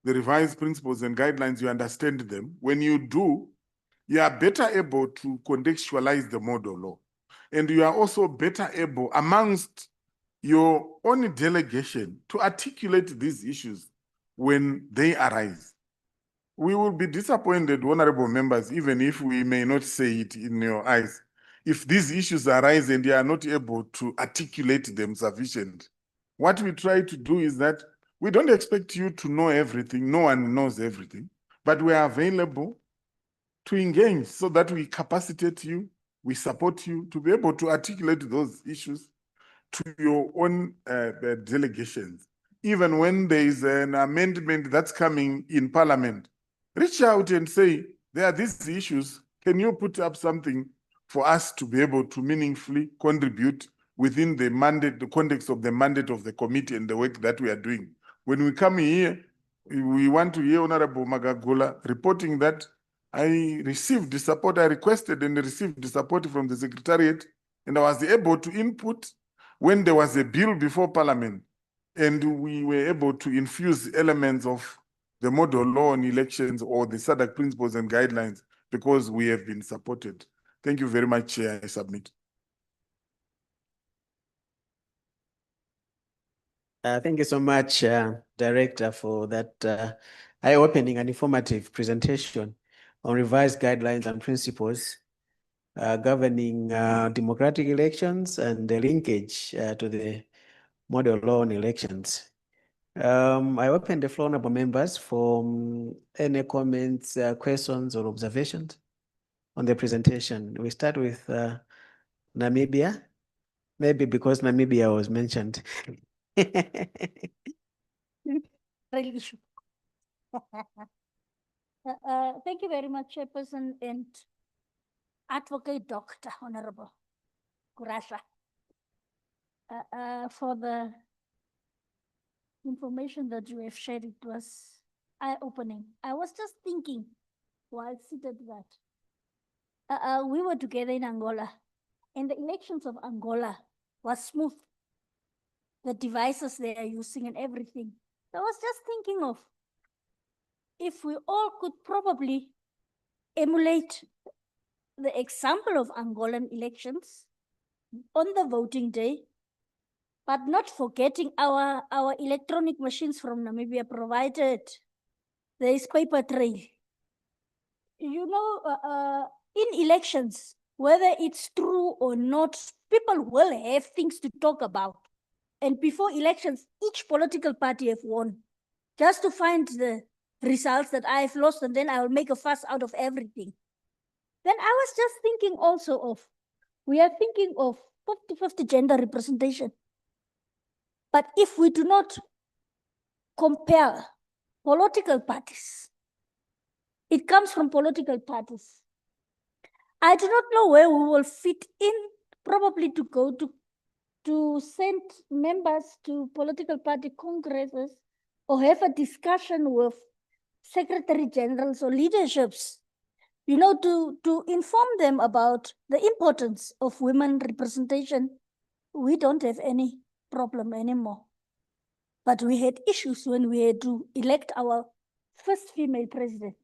the revised principles and guidelines, you understand them. When you do, you are better able to contextualize the model law. And you are also better able, amongst your own delegation, to articulate these issues when they arise. We will be disappointed, honorable members, even if we may not say it in your eyes, if these issues arise and you are not able to articulate them sufficiently. What we try to do is that we don't expect you to know everything. No one knows everything, but we are available to engage so that we capacitate you, we support you to be able to articulate those issues to your own delegations. Even when there is an amendment that's coming in Parliament, reach out and say, there are these issues. Can you put up something for us to be able to meaningfully contribute within the mandate, the context of the mandate of the committee and the work that we are doing? When we come here, we want to hear Honorable Magagola reporting that I received the support, I requested and received the support from the Secretariat, and I was able to input when there was a bill before Parliament, and we were able to infuse elements of the model law on elections or the SADC principles and guidelines because we have been supported. Thank you very much, Chair. I submit. Thank you so much, Director, for that eye-opening and informative presentation on revised guidelines and principles governing democratic elections and the linkage to the model law on elections. I open the floor, honorable members, for any comments, questions, or observations on the presentation. We start with Namibia, maybe because Namibia was mentioned. Really sure. Thank you very much, Chairperson and Advocate Dr. Honorable Kurasha, for the information that you have shared. It was eye-opening. I was just thinking while seated that we were together in Angola, and the elections of Angola was smooth. The devices they are using and everything. So I was just thinking of if we all could probably emulate the example of Angolan elections on the voting day, but not forgetting our electronic machines from Namibia provided there is paper trail. You know, in elections, whether it's true or not, people will have things to talk about. And before elections, each political party have won. Just to find the results that I've lost, and then I will make a fuss out of everything. Then I was just thinking also of, we are thinking of 50-50 gender representation. But if we do not compare political parties, it comes from political parties. I do not know where we will fit in, probably to go to send members to political party congresses or have a discussion with secretary generals or leaderships you know, to inform them about the importance of women representation. We don't have any problem anymore. But we had issues when we had to elect our first female president.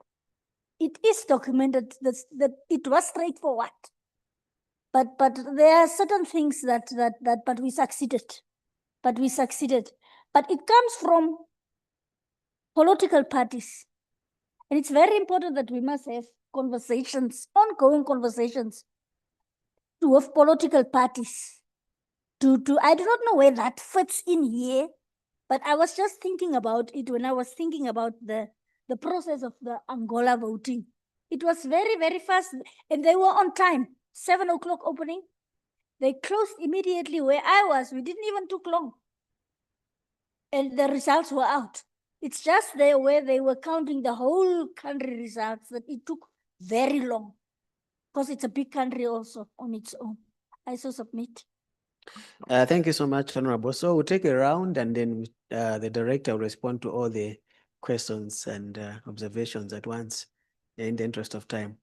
It is documented that it was straightforward. But there are certain things but we succeeded. But we succeeded. But it comes from political parties. And it's very important that we must have conversations, ongoing conversations, to have political parties. I do not know where that fits in here, but I was just thinking about it when I was thinking about the process of the Angola voting. It was very, very fast, and they were on time. 7 o'clock opening. They closed immediately where I was. We didn't even took long. And the results were out. It's just there where they were counting the whole country results that it took very long. Because it's a big country also on its own. I so submit. Thank you so much, Honorable. So we'll take a round and then the director will respond to all the questions and observations at once in the interest of time.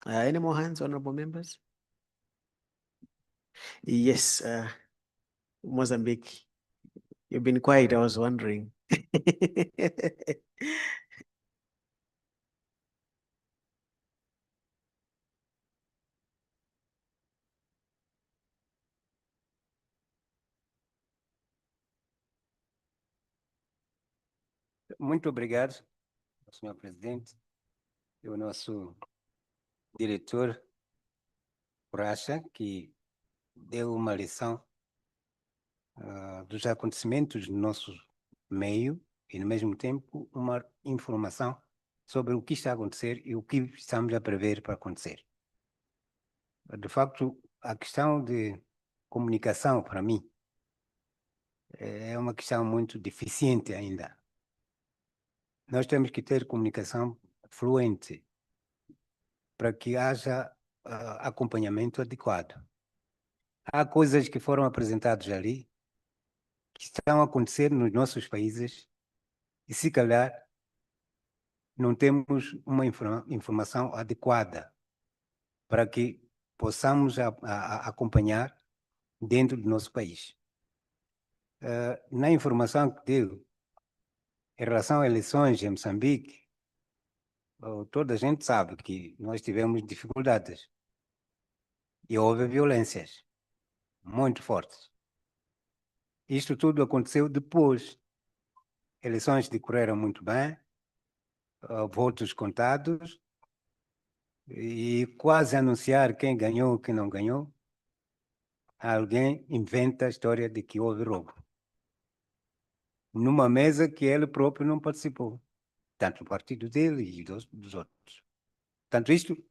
Any more hands, honorable members? Yes, Mozambique. You've been quiet, I was wondering. Muito obrigado, senhor presidente, e o nosso diretor, Praça, que deu uma lição dos acontecimentos no nosso meio e, no mesmo tempo, uma informação sobre o que está a acontecer e o que estamos a prever para acontecer. De facto, a questão de comunicação, para mim, é uma questão muito deficiente ainda. Nós temos que ter comunicação fluente para que haja acompanhamento adequado. Há coisas que foram apresentadas ali que estão a acontecer nos nossos países e, se calhar, não temos uma informação adequada para que possamos acompanhar dentro do nosso país. Na informação que deu em relação a eleições em Moçambique, toda a gente sabe que nós tivemos dificuldades e houve violências muito fortes. Isto tudo aconteceu depois. Eleições decorreram muito bem, votos contados, e quase anunciar quem ganhou e quem não ganhou, alguém inventa a história de que houve roubo. Numa mesa que ele próprio não participou, tanto do partido dele e dos outros. Portanto, isto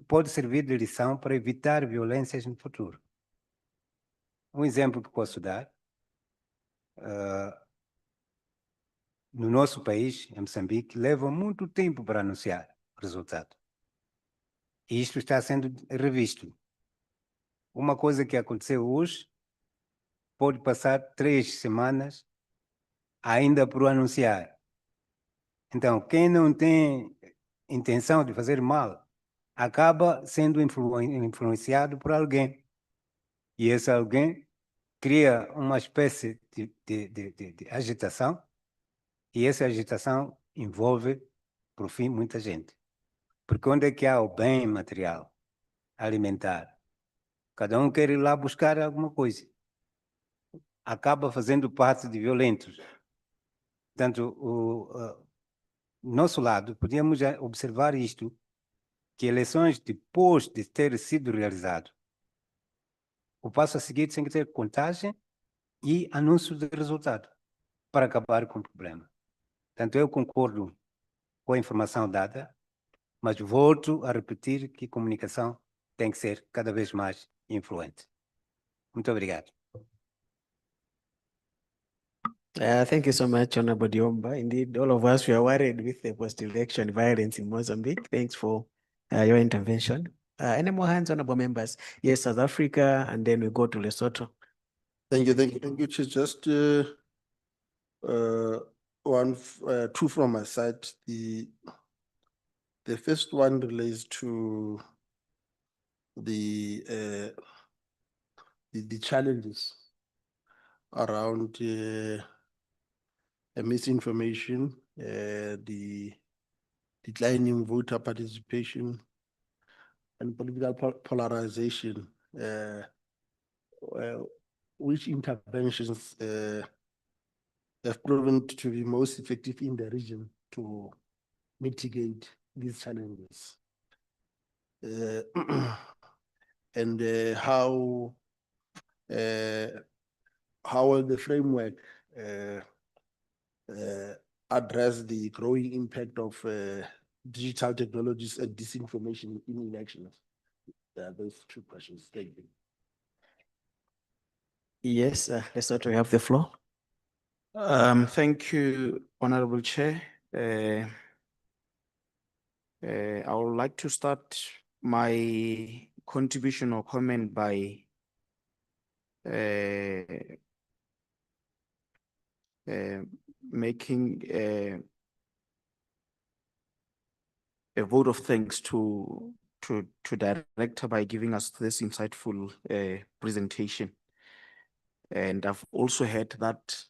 pode servir de lição para evitar violências no futuro. Um exemplo que posso dar, no nosso país, em Moçambique, leva muito tempo para anunciar o resultado. E isto está sendo revisto. Uma coisa que aconteceu hoje pode passar 3 semanas ainda por anunciar. Então, quem não tem intenção de fazer mal acaba sendo influenciado por alguém. E esse alguém cria uma espécie de agitação, e essa agitação envolve, por fim, muita gente. Porque onde é que há o bem material alimentar? Cada um quer ir lá buscar alguma coisa. Acaba fazendo parte de violentos. Portanto, nosso lado, podíamos observar isto, que eleições depois de ter sido realizado, o passo a seguir tem que ter contagem e anúncio de resultado para acabar com o problema. Portanto, eu concordo com a informação dada, mas volto a repetir que a comunicação tem que ser cada vez mais influente. Muito obrigado. Thank you so much, Honorable Diomba. Indeed, all of us were worried with the post-election violence in Mozambique. Thanks for your intervention. Any more hands, honorable members? Yes, South Africa, and then we go to Lesotho. Thank you. Just two from my side. The The first one relates to the challenges around misinformation, the declining voter participation, and political polarization. Which interventions have proven to be most effective in the region to mitigate these challenges? And how will the framework address the growing impact of digital technologies and disinformation in elections? Those two questions. Thank you. Yes, Lesotho, you have the floor. Thank you, Honorable Chair. I would like to start my contribution or comment by making a vote of thanks to Director by giving us this insightful presentation. And I've also heard that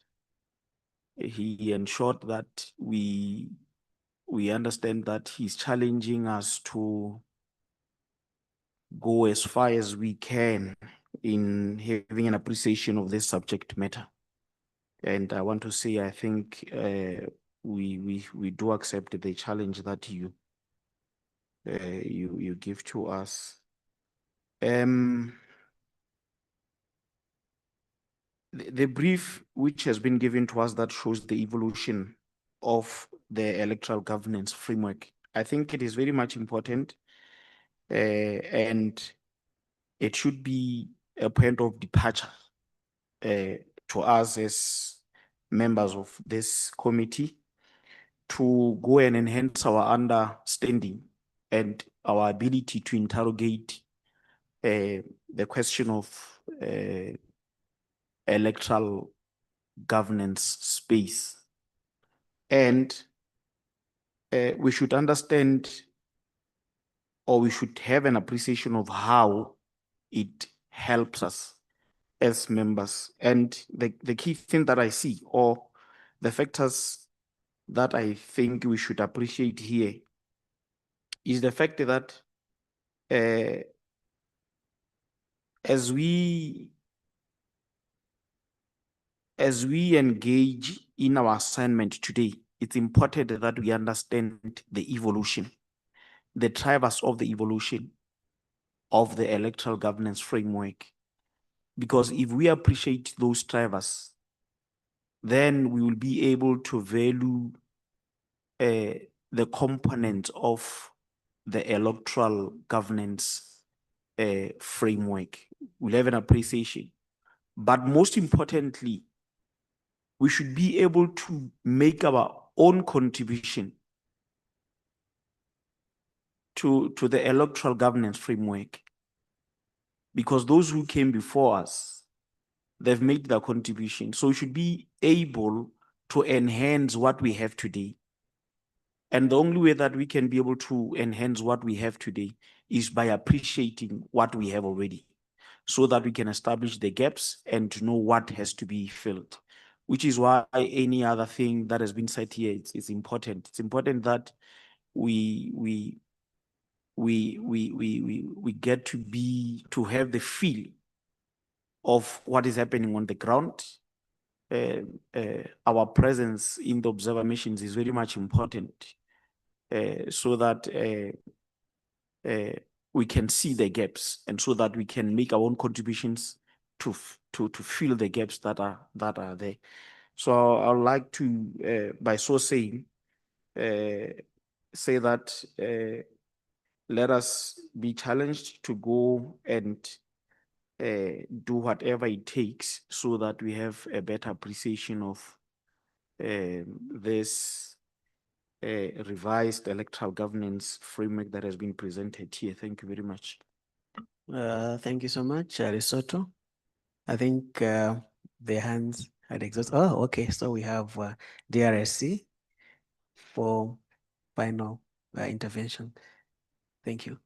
he ensured that we understand that he's challenging us to go as far as we can in having an appreciation of this subject matter. And I want to say, I think we do accept the challenge that you give to us. The brief which has been given to us that shows the evolution of the electoral governance framework, I think it is very much important, and it should be a point of departure to us as members of this committee to go and enhance our understanding and our ability to interrogate the question of electoral governance space. And we should understand, or we should have an appreciation of how it helps us as members. And the key thing that I see, or the factors that I think we should appreciate here, is the fact that as we engage in our assignment today, it's important that we understand the evolution, the drivers of the evolution of the electoral governance framework. Because if we appreciate those drivers, then we will be able to value the components of the electoral governance framework. We'll have an appreciation. But most importantly, we should be able to make our own contribution to the electoral governance framework. Because those who came before us, they've made their contribution. So we should be able to enhance what we have today. And the only way that we can be able to enhance what we have today is by appreciating what we have already, so that we can establish the gaps and to know what has to be filled. Which is why any other thing that has been said here is important. It's important that we get to have the feel of what is happening on the ground. Our presence in the observer missions is very much important, so that we can see the gaps, and so that we can make our own contributions to fill the gaps that are there. So I would like to, by so saying, say that let us be challenged to go and do whatever it takes so that we have a better appreciation of this revised electoral governance framework that has been presented here. Thank you very much. Thank you so much, Lesotho. I think the hands had exhausted. Oh, okay. So we have DRSC for final intervention. Thank you.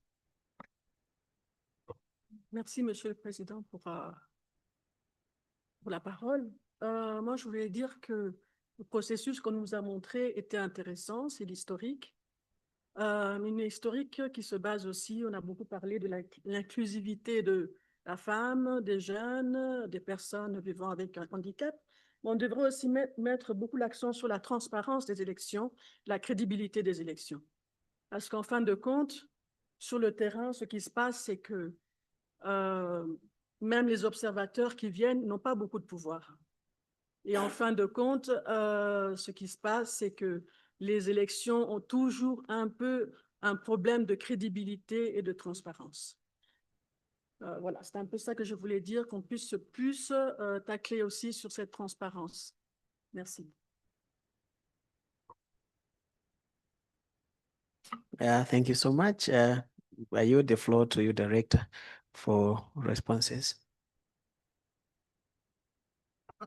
Merci, Monsieur le Président, pour la parole. Moi, je voulais dire que le processus qu'on nous a montré était intéressant, c'est l'historique. Une historique qui se base aussi, on a beaucoup parlé de l'inclusivité de la femme, des jeunes, des personnes vivant avec un handicap. On devrait aussi mettre beaucoup l'accent sur la transparence des élections, la crédibilité des élections. Parce qu'en fin de compte, sur le terrain, ce qui se passe, c'est que même les observateurs qui viennent n'ont pas beaucoup de pouvoir. Et en fin de compte, ce qui se passe, c'est que les élections ont toujours un peu un problème de crédibilité et de transparence. Voilà, c'est un peu ça que je voulais dire, qu'on puisse plus tacler aussi sur cette transparence. Merci. Thank you so much. I yield the floor to you, Director, for responses.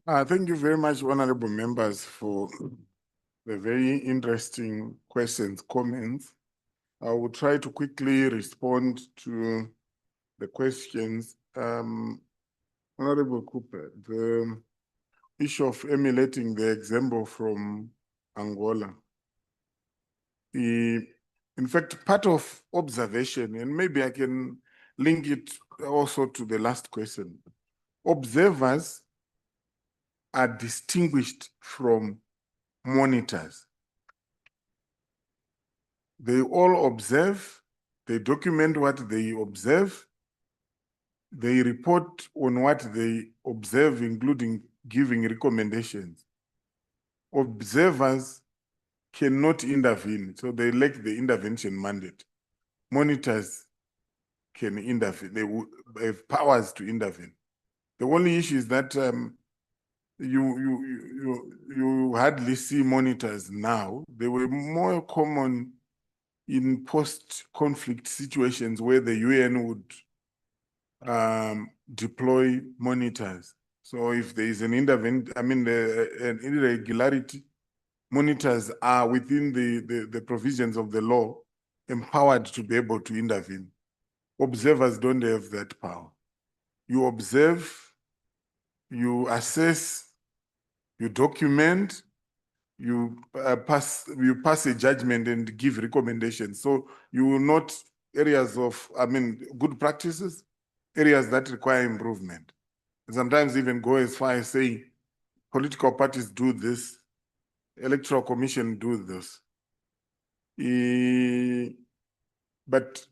Thank you very much, honorable members, for the very interesting questions, comments. I will try to quickly respond to the questions. Honorable Cooper, the issue of emulating the example from Angola. In fact, part of observation, and maybe I can link it also to the last question. Observers are distinguished from monitors. They all observe, they document what they observe, they report on what they observe, including giving recommendations. Observers cannot intervene, so they lack the intervention mandate. Monitors can intervene, they have powers to intervene. The only issue is that you hardly see monitors now. They were more common in post-conflict situations where the UN would deploy monitors. So if there is an an irregularity, monitors are within the provisions of the law empowered to be able to intervene. Observers don't have that power. You observe, you assess, you document, you pass a judgment and give recommendations. So you will note areas of, good practices, areas that require improvement. Sometimes even go as far as saying, political parties do this, electoral commission do this. But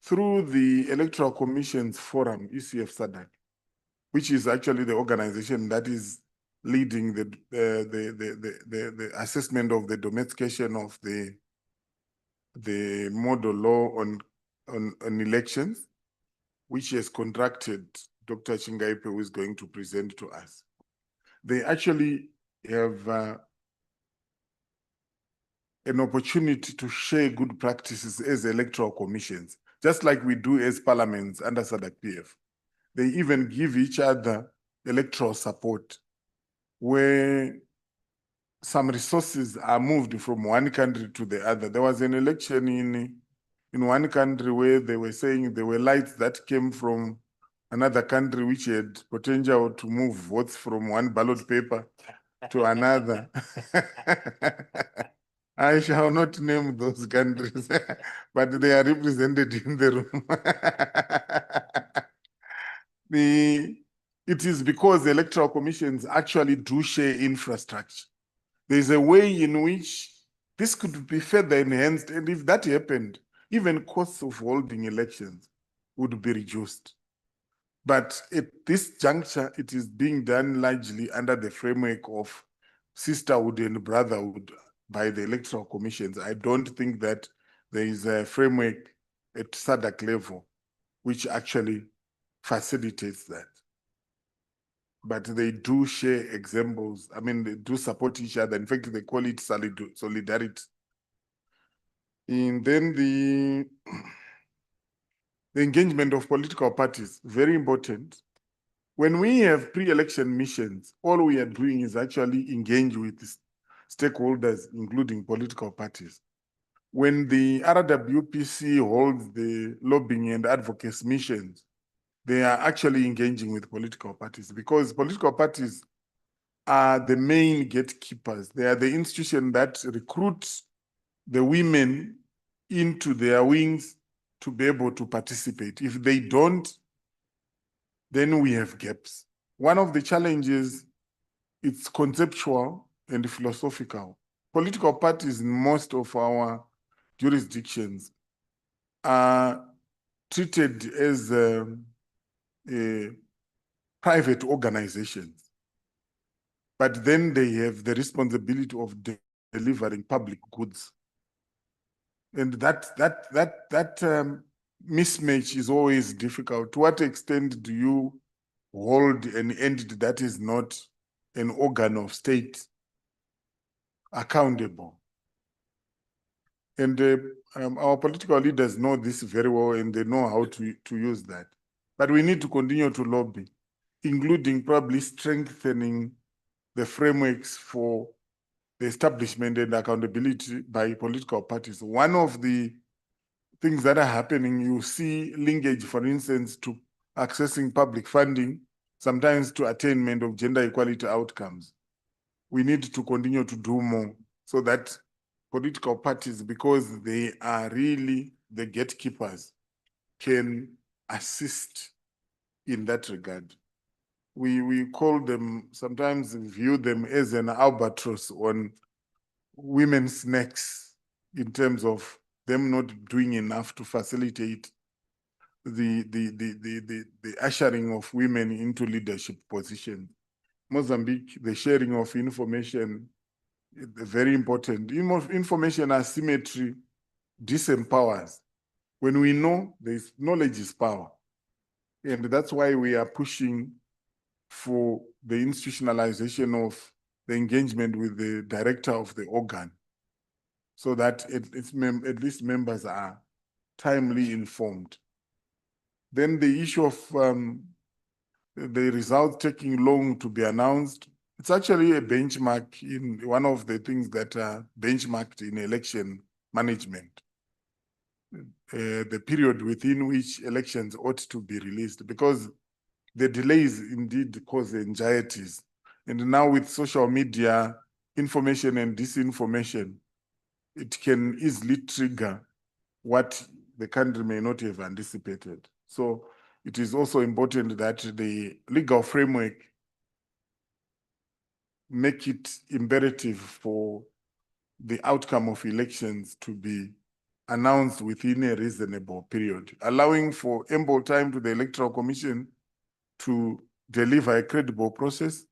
through the Electoral Commission's Forum, ECF SADC, which is actually the organization that is leading the assessment of the domestication of the model law on elections, which has contracted Dr. Chingaipe, who is going to present to us. They actually have an opportunity to share good practices as electoral commissions, just like we do as parliaments under SADC-PF. They even give each other electoral support, where some resources are moved from one country to the other. There was an election in one country where they were saying there were lights that came from another country which had potential to move votes from one ballot paper to another. I shall not name those countries, but they are represented in the room. It is because the electoral commissions actually do share infrastructure. There's a way in which this could be further enhanced, and if that happened, even costs of holding elections would be reduced. But at this juncture, it is being done largely under the framework of sisterhood and brotherhood by the electoral commissions. I don't think that there is a framework at SADC level which actually facilitates that. But they do share examples. They do support each other. In fact, they call it solidarity. And then the engagement of political parties, very important. When we have pre-election missions, all we are doing is actually engage with stakeholders, including political parties. when the RWPC holds the lobbying and advocacy missions, they are actually engaging with political parties, because political parties are the main gatekeepers. They are the institution that recruits the women into their wings to be able to participate. If they don't, then we have gaps. One of the challenges, it's conceptual and philosophical. Political parties in most of our jurisdictions are treated as private organizations, but then they have the responsibility of delivering public goods. And that mismatch is always difficult. To what extent do you hold an entity that is not an organ of state accountable? And our political leaders know this very well, and they know how to use that. But we need to continue to lobby, including probably strengthening the frameworks for the establishment and accountability by political parties. One of the things that are happening, you see linkage, for instance, to accessing public funding, sometimes to attainment of gender equality outcomes. We need to continue to do more so that political parties, because they are really the gatekeepers, can assist in that regard. We call them, sometimes view them as an albatross on women's necks in terms of them not doing enough to facilitate the ushering of women into leadership positions. Mozambique, the sharing of information is very important. Information asymmetry disempowers. When we know, there's knowledge is power. And that's why we are pushing for the institutionalization of the engagement with the director of the organ, so that at least members are timely informed. Then the issue of the results taking long to be announced, it's actually a benchmark in one of the things that are benchmarked in election management. The period within which elections ought to be released, because the delays indeed cause anxieties. And now with social media, information and disinformation, it can easily trigger what the country may not have anticipated. So it is also important that the legal framework make it imperative for the outcome of elections to be announced within a reasonable period, allowing for ample time to the Electoral Commission to deliver a credible process,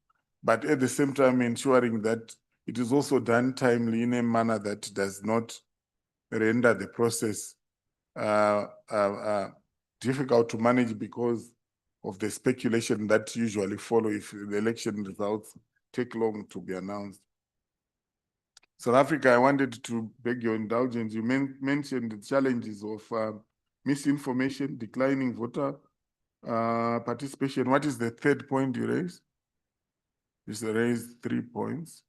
but at the same time ensuring that it is also done timely in a manner that does not render the process difficult to manage because of the speculation that usually follow if the election results take long to be announced. South Africa, I wanted to beg your indulgence. You mentioned the challenges of misinformation, declining voter participation. What is the third point you raised? You raised 3 points.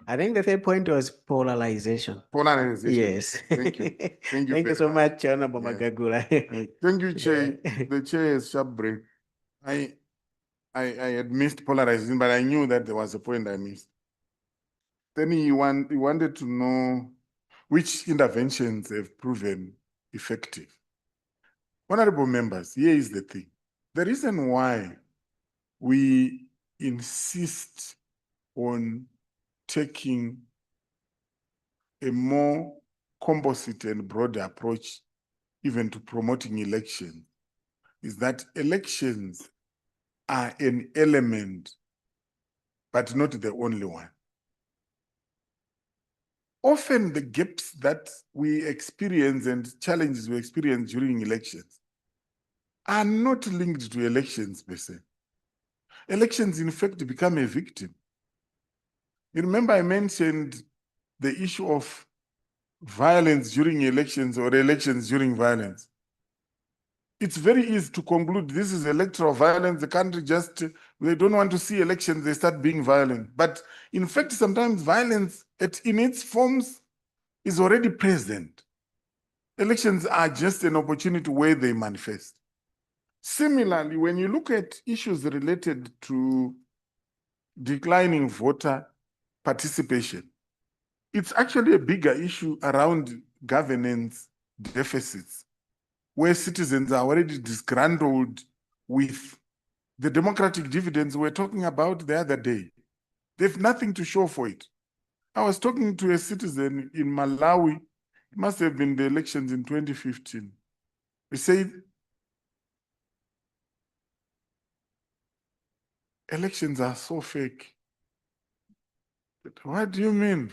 I think the third point was polarization. Polarization. Yes. Thank you. Thank you. Thank you so much, Honorable Yeah. Magagula. Thank you, Chair. The Chair is sharp brain. I had missed polarization, but I knew that there was a point I missed. Then he wanted to know which interventions have proven effective. Honorable members, here is the thing. The reason why we insist on taking a more composite and broader approach even to promoting elections is that elections are an element, but not the only one. Often the gaps that we experience and challenges we experience during elections are not linked to elections per se. Elections, in fact, become a victim. You remember I mentioned the issue of violence during elections or elections during violence. It's very easy to conclude this is electoral violence. The country just, they don't want to see elections, they start being violent. But in fact, sometimes violence in its forms is already present. Elections are just an opportunity where they manifest. Similarly, when you look at issues related to declining voter participation, it's actually a bigger issue around governance deficits, where citizens are already disgruntled with the democratic dividends we're talking about the other day. They have nothing to show for it. I was talking to a citizen in Malawi, it must have been the elections in 2015. He said, elections are so fake. What do you mean?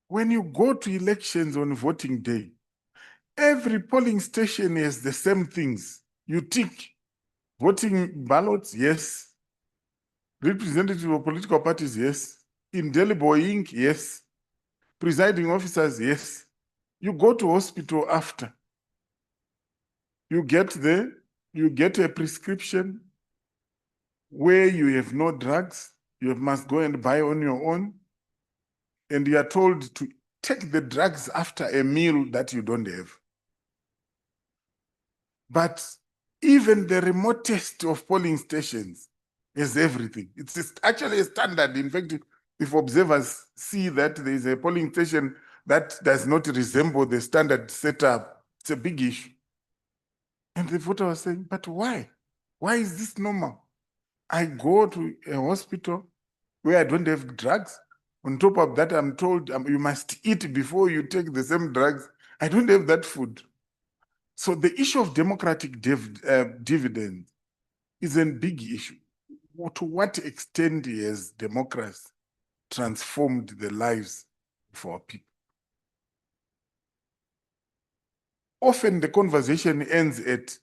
When you go to elections on voting day, every polling station has the same things. You tick voting ballots, yes. Representative of political parties, yes. Indelible ink, yes. Presiding officers, yes. You go to hospital after. You get a prescription where you have no drugs. You must go and buy on your own. And you are told to take the drugs after a meal that you don't have. But even the remotest of polling stations has everything. It's actually a standard. In fact, if observers see that there is a polling station that does not resemble the standard setup, it's a big issue. And the voter was saying, but why? Why is this normal? I go to a hospital where I don't have drugs. On top of that, I'm told you must eat before you take the same drugs. I don't have that food. So the issue of democratic dividend is a big issue. To what extent has democracy transformed the lives of our people? Often the conversation ends at,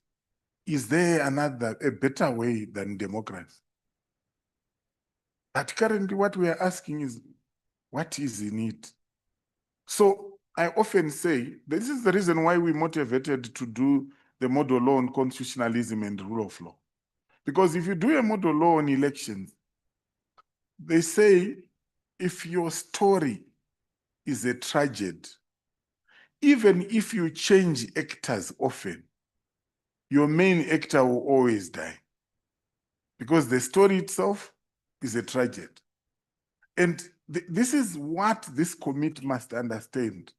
is there a better way than democracy? But currently what we are asking is, what is in it? So I often say, this is the reason why we motivated to do the model law on constitutionalism and rule of law. Because if you do a model law on elections, they say if your story is a tragedy, even if you change actors often, your main actor will always die. Because the story itself is a tragedy. And this is what this committee must understand.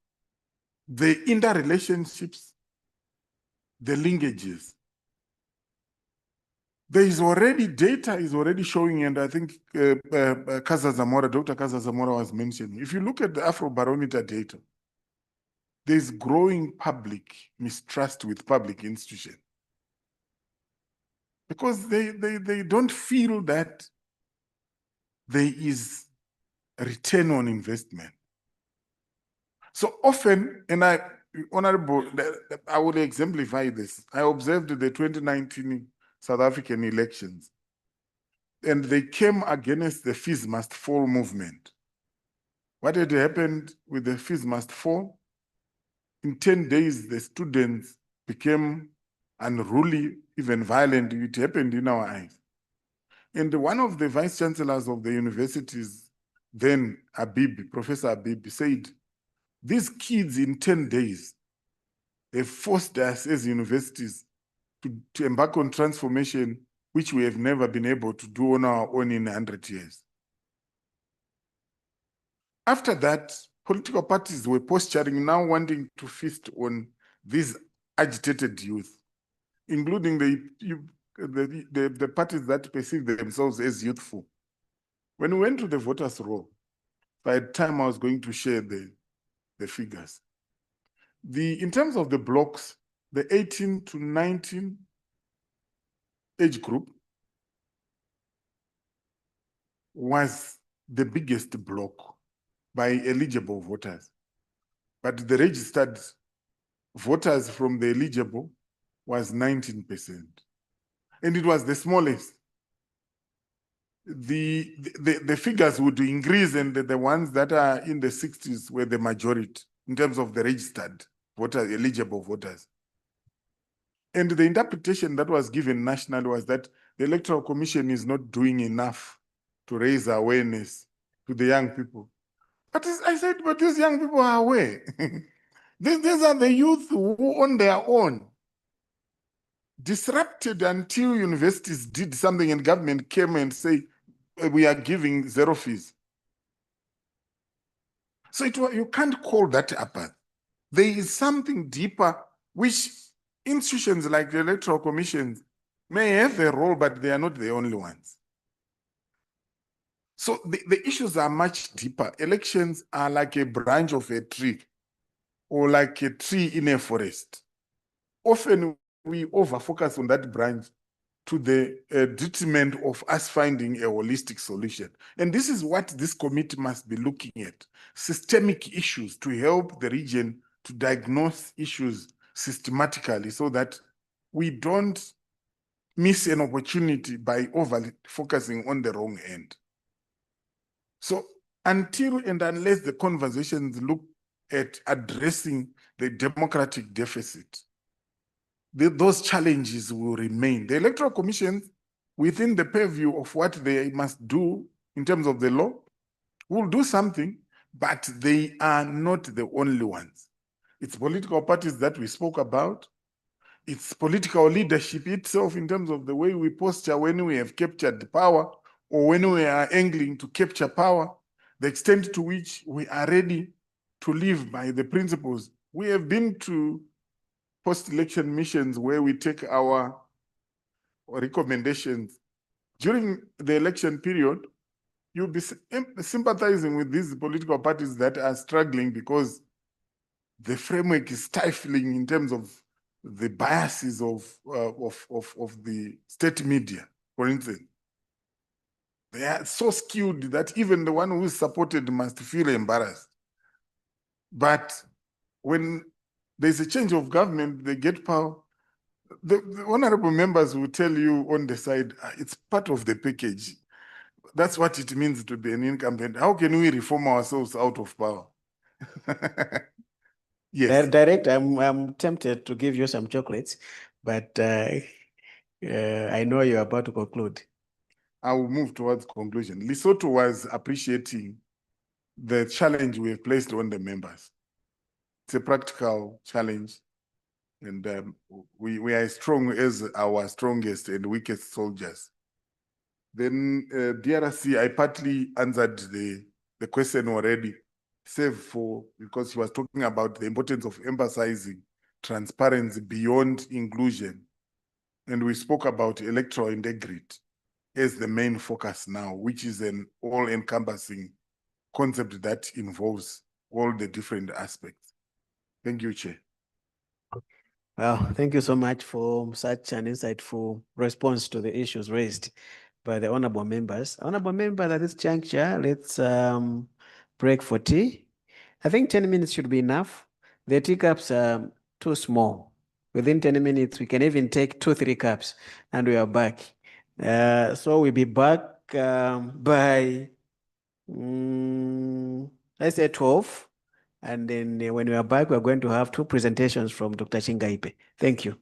The interrelationships, the linkages. There is already data is already showing, and I think Kaza Zamora, Dr. Kaza Zamora was mentioning, if you look at the Afrobarometer data, there's growing public mistrust with public institutions. Because they don't feel that there is a return on investment. So often, and Honorable, I will exemplify this. I observed the 2019 South African elections, and they came against the fees must fall movement. What had happened with the fees must fall? In 10 days, the students became unruly, even violent. It happened in our eyes. And one of the vice chancellors of the universities, then Professor Habib, said, these kids in 10 days, they forced us as universities to embark on transformation, which we have never been able to do on our own in 100 years. After that, political parties were posturing, now wanting to feast on these agitated youth, including the parties that perceive themselves as youthful. When we went to the voters' roll, by the time I was going to share the figures, in terms of the blocks, the 18 to 19 age group was the biggest block by eligible voters. But the registered voters from the eligible was 19%. And it was the smallest. The figures would increase, and the ones that are in the 60s were the majority, in terms of the registered voters, eligible voters. And the interpretation that was given nationally was that the Electoral Commission is not doing enough to raise awareness to the young people. But I said, but these young people are aware. These are the youth who on their own disrupted until universities did something and government came and say, we are giving zero fees. So you can't call that apathy. There is something deeper, which institutions like the Electoral Commission may have a role, but they are not the only ones. So the issues are much deeper. Elections are like a branch of a tree or like a tree in a forest. Often we over-focus on that branch to the detriment of us finding a holistic solution. And this is what this committee must be looking at, systemic issues to help the region to diagnose issues systematically so that we don't miss an opportunity by overly focusing on the wrong end. So until and unless the conversations look at addressing the democratic deficit, those challenges will remain. The Electoral Commission, within the purview of what they must do in terms of the law, will do something, but they are not the only ones. It's political parties that we spoke about. It's political leadership itself in terms of the way we posture when we have captured power or when we are angling to capture power, the extent to which we are ready to live by the principles. We have been to post-election missions where we take our recommendations. During the election period, you'll be sympathizing with these political parties that are struggling because the framework is stifling in terms of the biases of the state media, for instance. They are so skewed that even the one who is supported must feel embarrassed. But when there's a change of government, they get power. The honorable members will tell you on the side, it's part of the package. That's what it means to be an incumbent. How can we reform ourselves out of power? Yes. Direct, I'm tempted to give you some chocolates, but I know you're about to conclude. I will move towards conclusion. Lesotho was appreciating the challenge we have placed on the members. It's a practical challenge, and we are as strong as our strongest and weakest soldiers. Then DRC, I partly answered the question already, save for, because he was talking about the importance of emphasizing transparency beyond inclusion. And we spoke about electoral integrity as the main focus now, which is an all-encompassing concept that involves all the different aspects. Thank you, Chair. Well, thank you so much for such an insightful response to the issues raised by the honorable members. Honorable members, at this juncture, let's break for tea. I think 10 minutes should be enough. The teacups are too small. Within 10 minutes, we can even take 2-3 cups and we are back. So we'll be back by, let's say 12. And then when we are back, we're going to have 2 presentations from Dr. Chingaipe. Thank you.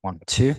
1, 2.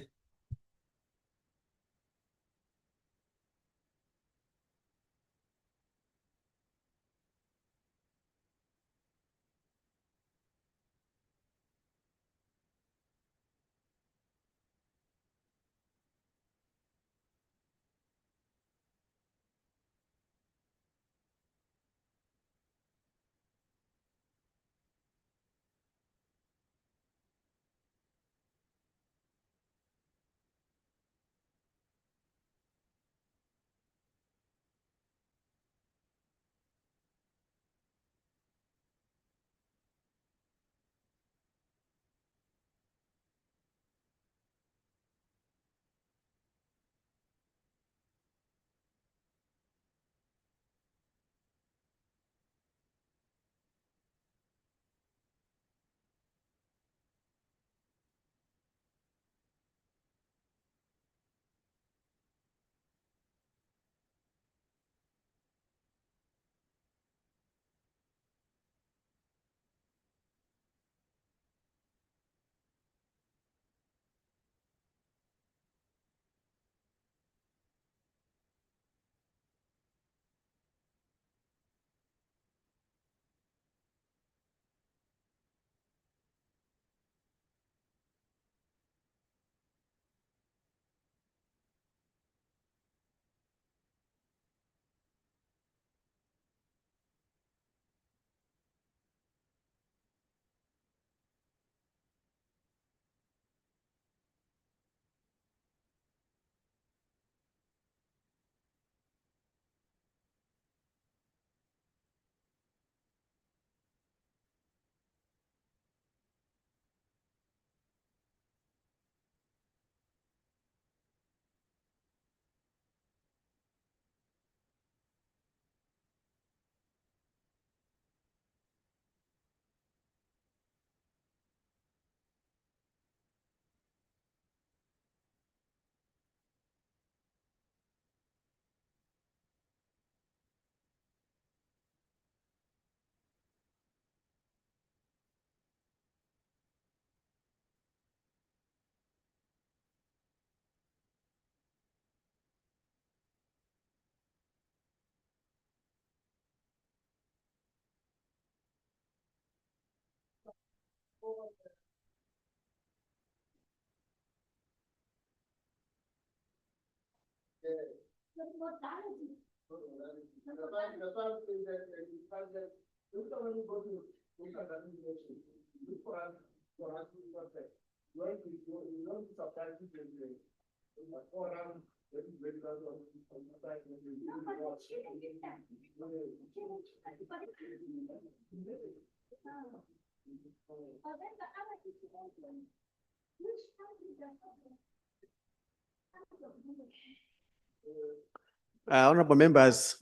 Honorable members,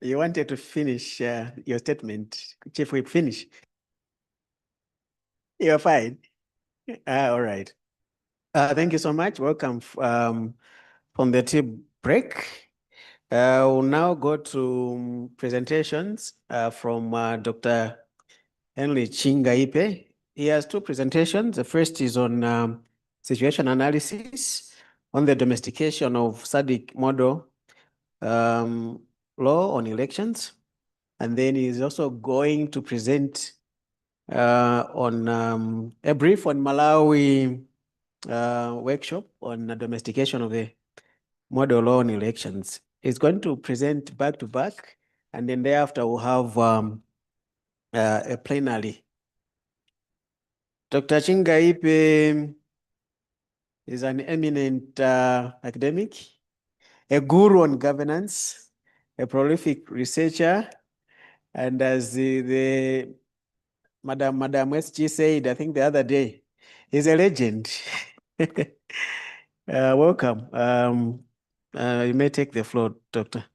you wanted to finish your statement. Chief, we finish. You're fine. All right. Thank you so much. Welcome from the tea break. We'll now go to presentations from Dr. Henry Chingaipe. He has two presentations. The first is on situation analysis on the domestication of SADC model law on elections. And then he's also going to present on a brief on Malawi workshop on the domestication of the model law on elections. He's going to present back to back, and then thereafter we'll have a plenary. Dr. Chingaipe is an eminent academic, a guru on governance, a prolific researcher, and as the Madam SG said, I think the other day, he's a legend. Welcome. You may take the floor, Doctor.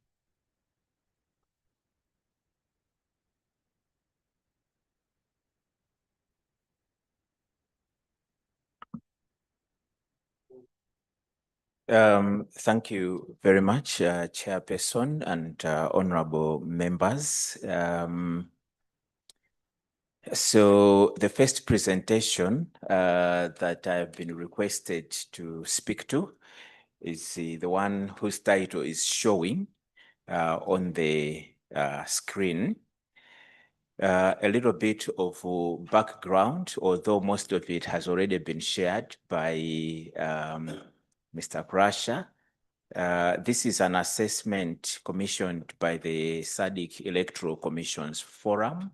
Thank you very much, Chairperson and honorable members. So the first presentation that I've been requested to speak to is the one whose title is showing on the screen. A little bit of background, although most of it has already been shared by Mr. Krasha. This is an assessment commissioned by the SADC Electoral Commissions Forum.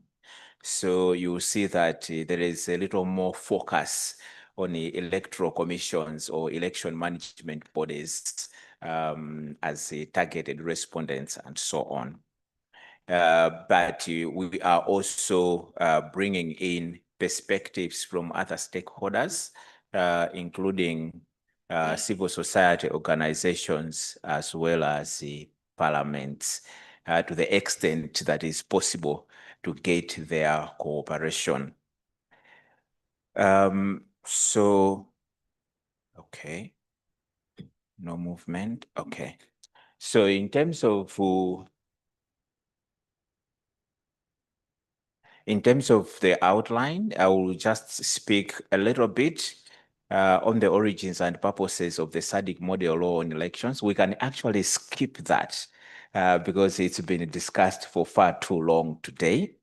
So you'll see that there is a little more focus on the electoral commissions or election management bodies as targeted respondents and so on. But we are also bringing in perspectives from other stakeholders, including civil society organizations, as well as parliaments, to the extent that is possible to get their cooperation. Okay, no movement, okay. So in terms of the outline, I will just speak a little bit on the origins and purposes of the SADC model law on elections. We can actually skip that because it's been discussed for far too long today.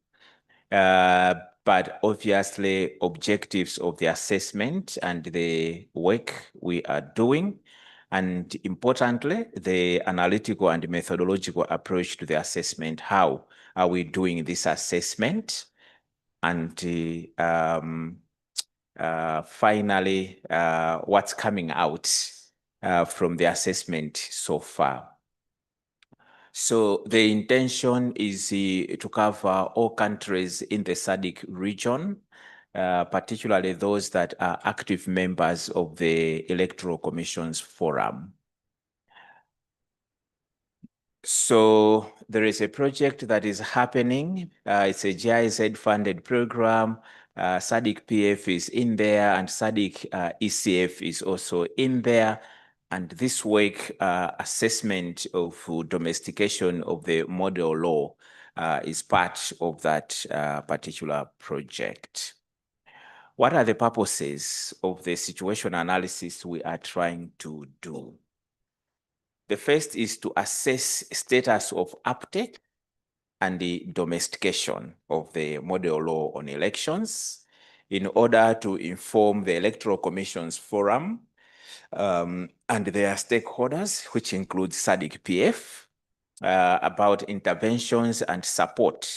But obviously, objectives of the assessment and the work we are doing, and importantly, the analytical and methodological approach to the assessment. How are we doing this assessment? And finally, what's coming out from the assessment so far. So the intention is to cover all countries in the SADC region, particularly those that are active members of the Electoral Commissions Forum. So there is a project that is happening. It's a GIZ funded program. SADC PF is in there, and SADC ECF is also in there. And this work, assessment of domestication of the model law, is part of that particular project. What are the purposes of the situation analysis we are trying to do? The first is to assess status of uptake and the domestication of the model law on elections in order to inform the Electoral Commissions Forum and their stakeholders, which includes SADC PF, about interventions and support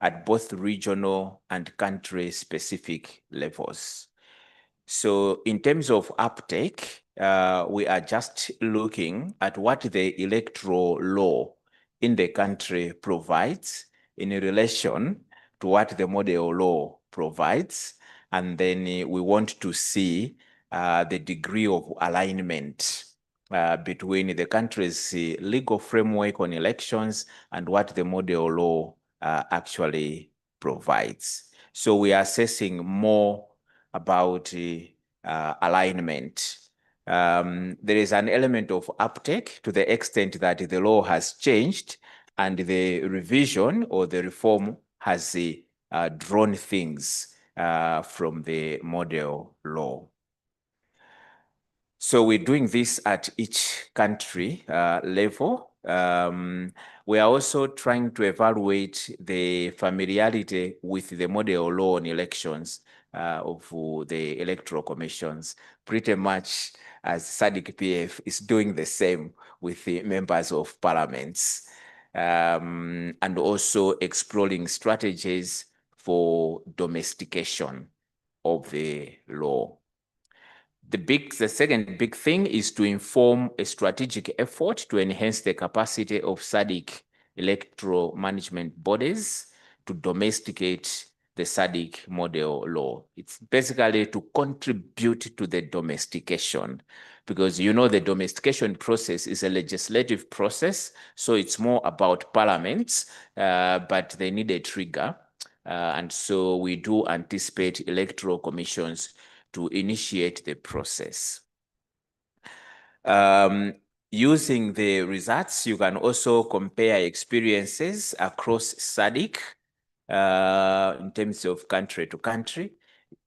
at both regional and country-specific levels. So in terms of uptake, we are just looking at what the electoral law in the country provides in relation to what the model law provides. And then we want to see the degree of alignment between the country's legal framework on elections and what the model law actually provides. So we are assessing more about alignment. There is an element of uptake to the extent that the law has changed and the revision or the reform has drawn things from the model law. So we're doing this at each country level. We are also trying to evaluate the familiarity with the model law on elections of the electoral commissions, pretty much as SADC PF is doing the same with the members of parliaments, and also exploring strategies for domestication of the law. The second big thing is to inform a strategic effort to enhance the capacity of SADC electoral management bodies to domesticate the SADC model law. It's basically to contribute to the domestication, because you know the domestication process is a legislative process, so it's more about parliaments, but they need a trigger. And so we do anticipate electoral commissions to initiate the process. Using the results, you can also compare experiences across SADC in terms of country to country,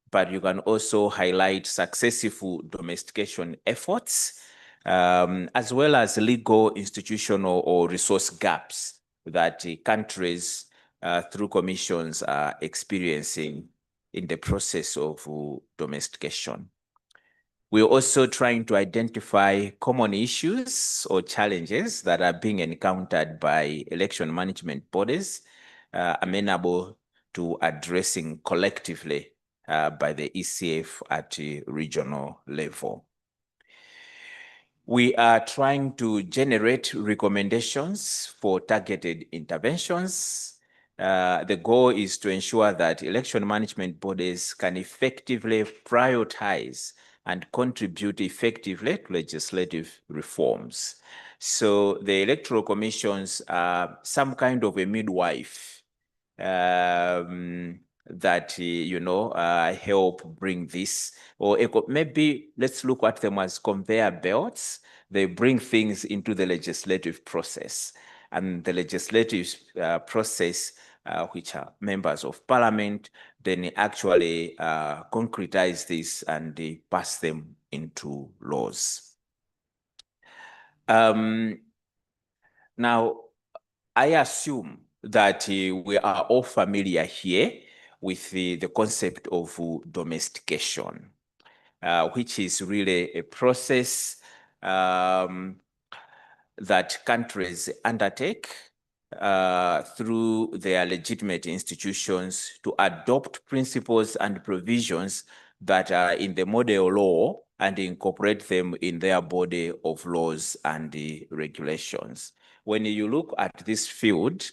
but you can also highlight successful domestication efforts, as well as legal, institutional, or resource gaps that countries through commissions are experiencing in the process of domestication. We're also trying to identify common issues or challenges that are being encountered by election management bodies amenable to addressing collectively by the ECF at the regional level. We are trying to generate recommendations for targeted interventions. The goal is to ensure that election management bodies can effectively prioritize and contribute effectively to legislative reforms. So the electoral commissions are some kind of a midwife that help bring this, or maybe let's look at them as conveyor belts. They bring things into the legislative process, and the legislative process, which are members of parliament, then actually concretize this and they pass them into laws. Now, I assume that we are all familiar here with the concept of domestication, which is really a process that countries undertake through their legitimate institutions to adopt principles and provisions that are in the model law and incorporate them in their body of laws and regulations. When you look at this field,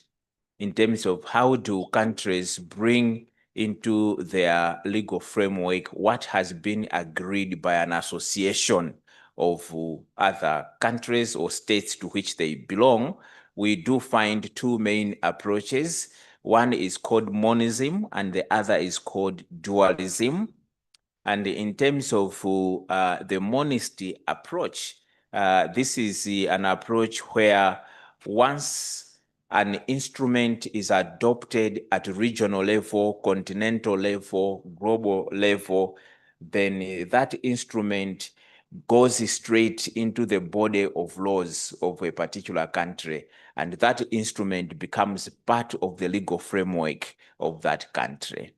in terms of how do countries bring into their legal framework what has been agreed by an association of other countries or states to which they belong, we do find two main approaches. One is called monism and the other is called dualism. And in terms of the monist approach, this is an approach where once an instrument is adopted at regional level, continental level, global level, then that instrument goes straight into the body of laws of a particular country, and that instrument becomes part of the legal framework of that country.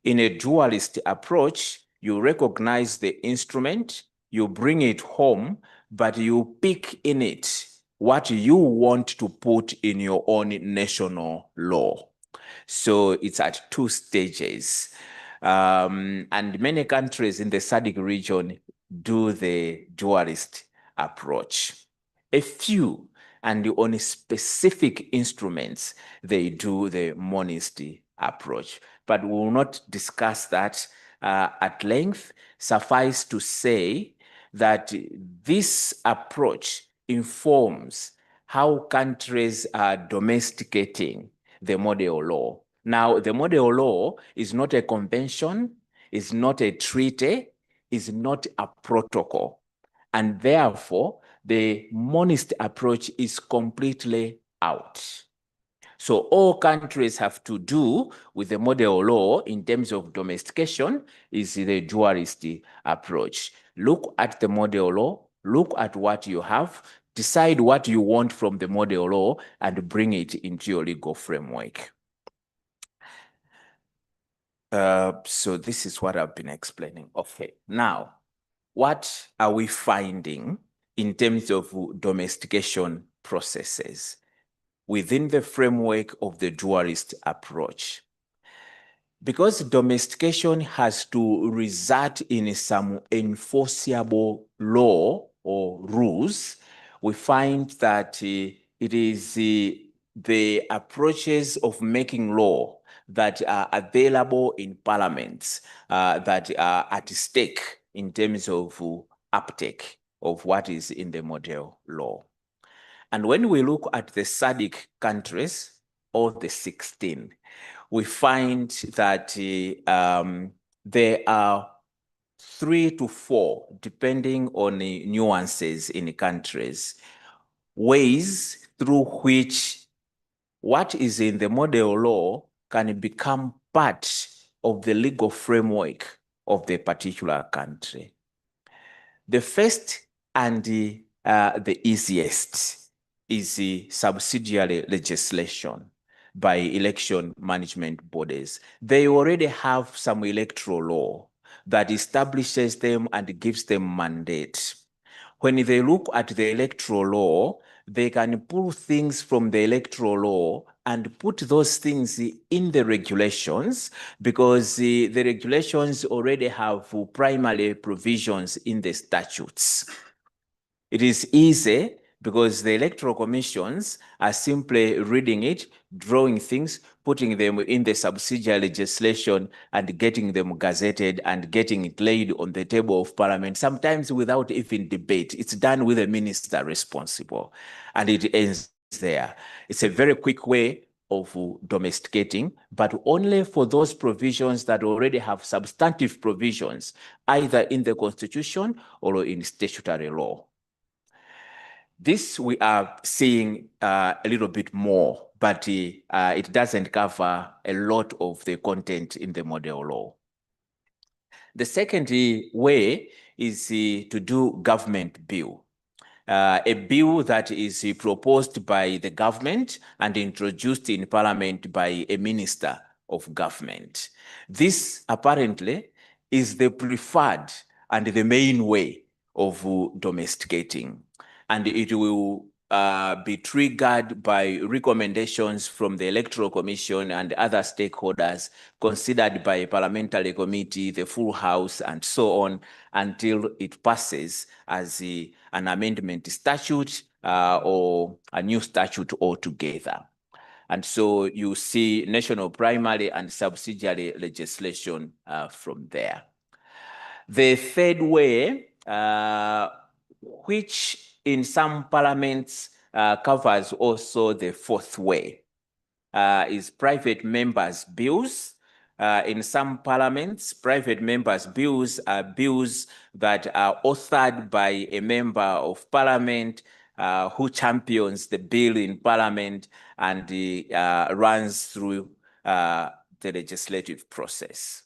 In a dualist approach, you recognize the instrument, you bring it home, but you pick in it what you want to put in your own national law. So it's at two stages. And many countries in the SADC region do the dualist approach. A few, and on specific instruments, they do the monist approach. But we will not discuss that at length. Suffice to say that this approach informs how countries are domesticating the model law. Now, the model law is not a convention, is not a treaty, is not a protocol. And therefore, the monist approach is completely out. So all countries have to do with the model law in terms of domestication is the dualist approach. Look at the model law, look at what you have, decide what you want from the model law and bring it into your legal framework. So this is what I've been explaining. Okay, now, what are we finding in terms of domestication processes within the framework of the dualist approach? Because domestication has to result in some enforceable law or rules, we find that it is the approaches of making law that are available in parliaments that are at stake in terms of uptake of what is in the model law. And when we look at the SADC countries, or the 16, we find that there are 3 to 4, depending on the nuances in the countries, ways through which what is in the model law can become part of the legal framework of the particular country. The first and the easiest is the subsidiary legislation by election management bodies. They already have some electoral law that establishes them and gives them mandate. When they look at the electoral law, they can pull things from the electoral law and put those things in the regulations, because the regulations already have primary provisions in the statutes. It is easy because the electoral commissions are simply reading it, drawing things, putting them in the subsidiary legislation and getting them gazetted and getting it laid on the table of parliament, sometimes without even debate. It's done with the minister responsible, and it ends there. It's a very quick way of domesticating, but only for those provisions that already have substantive provisions, either in the constitution or in statutory law. This we are seeing a little bit more, but it doesn't cover a lot of the content in the model law. The second way is to do government bill. A bill that is proposed by the government and introduced in parliament by a minister of government. This apparently is the preferred and the main way of domesticating, and it will be triggered by recommendations from the Electoral Commission and other stakeholders, considered by a parliamentary committee, the full house, and so on, until it passes as an amendment statute or a new statute altogether. And so you see national primary and subsidiary legislation from there. The third way, which in some parliaments covers also the fourth way, is private members' bills. In some parliaments, private members' bills are bills that are authored by a member of parliament who champions the bill in parliament and runs through the legislative process.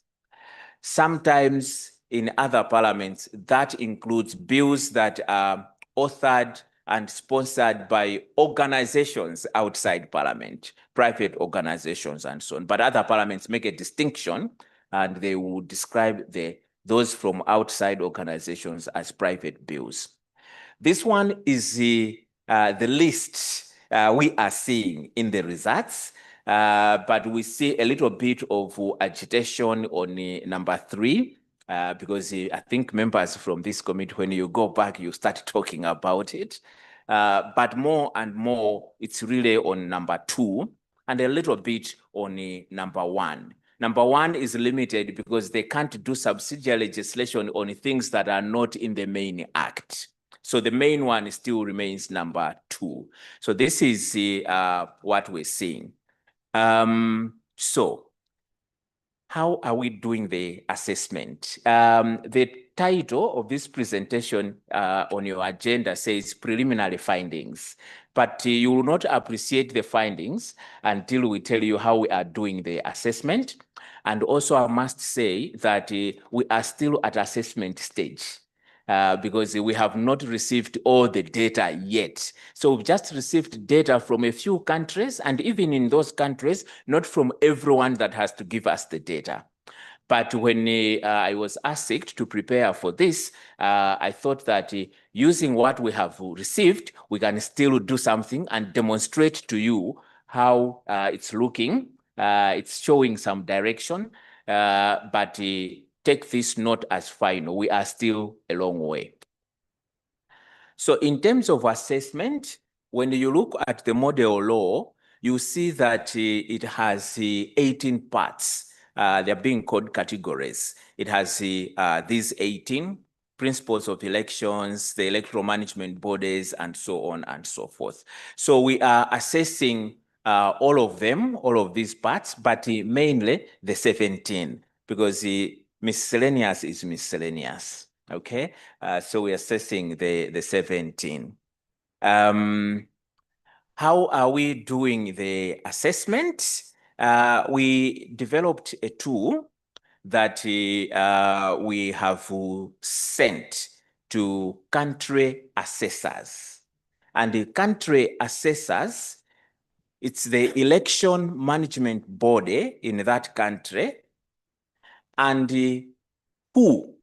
Sometimes in other parliaments, that includes bills that are authored and sponsored by organizations outside parliament, private organizations and so on. But other parliaments make a distinction, and they will describe those from outside organizations as private bills. This one is the list we are seeing in the results, but we see a little bit of agitation on number 3. Because I think members from this committee, when you go back, you start talking about it. But more and more, it's really on number 2 and a little bit on number 1. Number 1 is limited because they can't do subsidiary legislation on things that are not in the main act. So the main one still remains number 2. So this is what we're seeing. So how are we doing the assessment? The title of this presentation on your agenda says preliminary findings, but you will not appreciate the findings until we tell you how we are doing the assessment. And also I must say that we are still at assessment stage. Because we have not received all the data yet. So we've just received data from a few countries, and even in those countries, not from everyone that has to give us the data. But when I was asked to prepare for this, I thought that using what we have received, we can still do something and demonstrate to you how it's looking. It's showing some direction, but take this not as final. We are still a long way. So in terms of assessment, when you look at the model law, you see that it has 18 parts. They're being called categories. It has these 18 principles of elections, the electoral management bodies, and so on and so forth. So we are assessing all of them, all of these parts, but mainly the 17, because miscellaneous is miscellaneous, okay? So we're assessing the 17. How are we doing the assessment? we developed a tool that we have sent to country assessors. And the country assessors, it's the election management body in that country, and who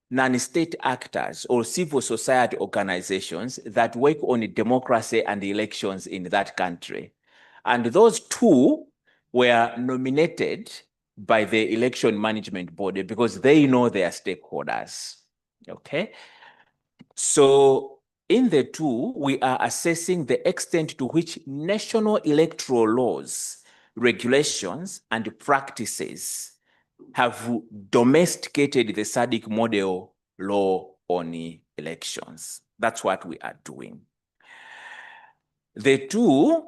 non-state actors or civil society organizations that work on democracy and elections in that country. And those two were nominated by the election management body because they know their stakeholders, okay? So in the two, we are assessing the extent to which national electoral laws, regulations, and practices have domesticated the SADC model law on elections. That's what we are doing. The two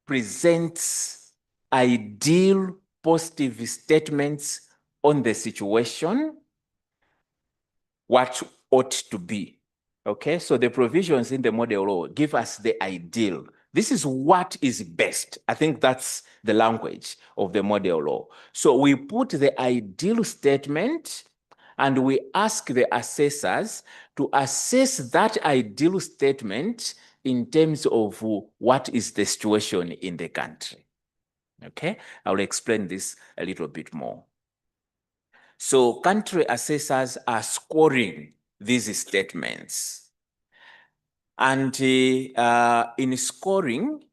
presents ideal positive statements on the situation, what ought to be. Okay, so the provisions in the model law give us the ideal. This is what is best. I think that's the language of the model law. So we put the ideal statement and we ask the assessors to assess that ideal statement in terms of what is the situation in the country. Okay, I'll explain this a little bit more. So country assessors are scoring these statements. And in scoring,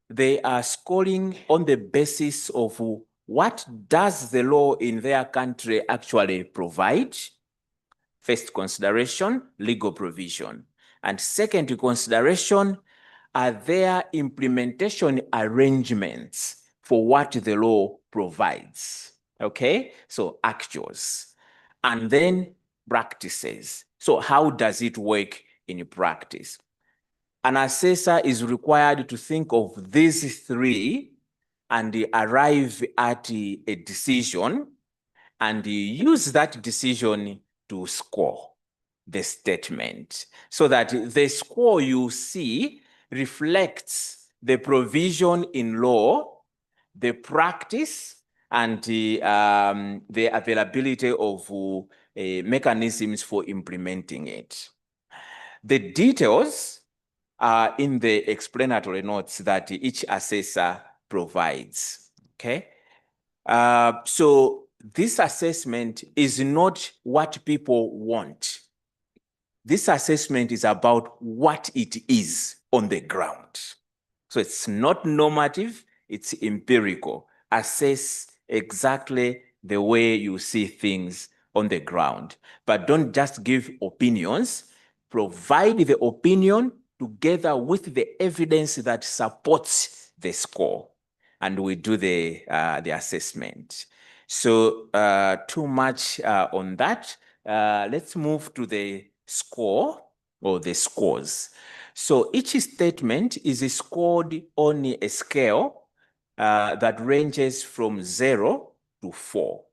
they are scoring on the basis of what does the law in their country actually provide? First consideration, legal provision. And second consideration, are there implementation arrangements for what the law provides? Okay, so actuals. And then practices. So how does it work in practice? An assessor is required to think of these three and arrive at a decision and use that decision to score the statement so that the score you see reflects the provision in law, the practice, and the availability of mechanisms for implementing it. The details are in the explanatory notes that each assessor provides, okay? So this assessment is not what people want. This assessment is about what it is on the ground. So it's not normative, it's empirical. Assess exactly the way you see things on the ground. But don't just give opinions. Provide the opinion together with the evidence that supports the score. And we do the assessment. So too much on that. Let's move to the score or the scores. So each statement is scored on a scale that ranges from 0 to 4.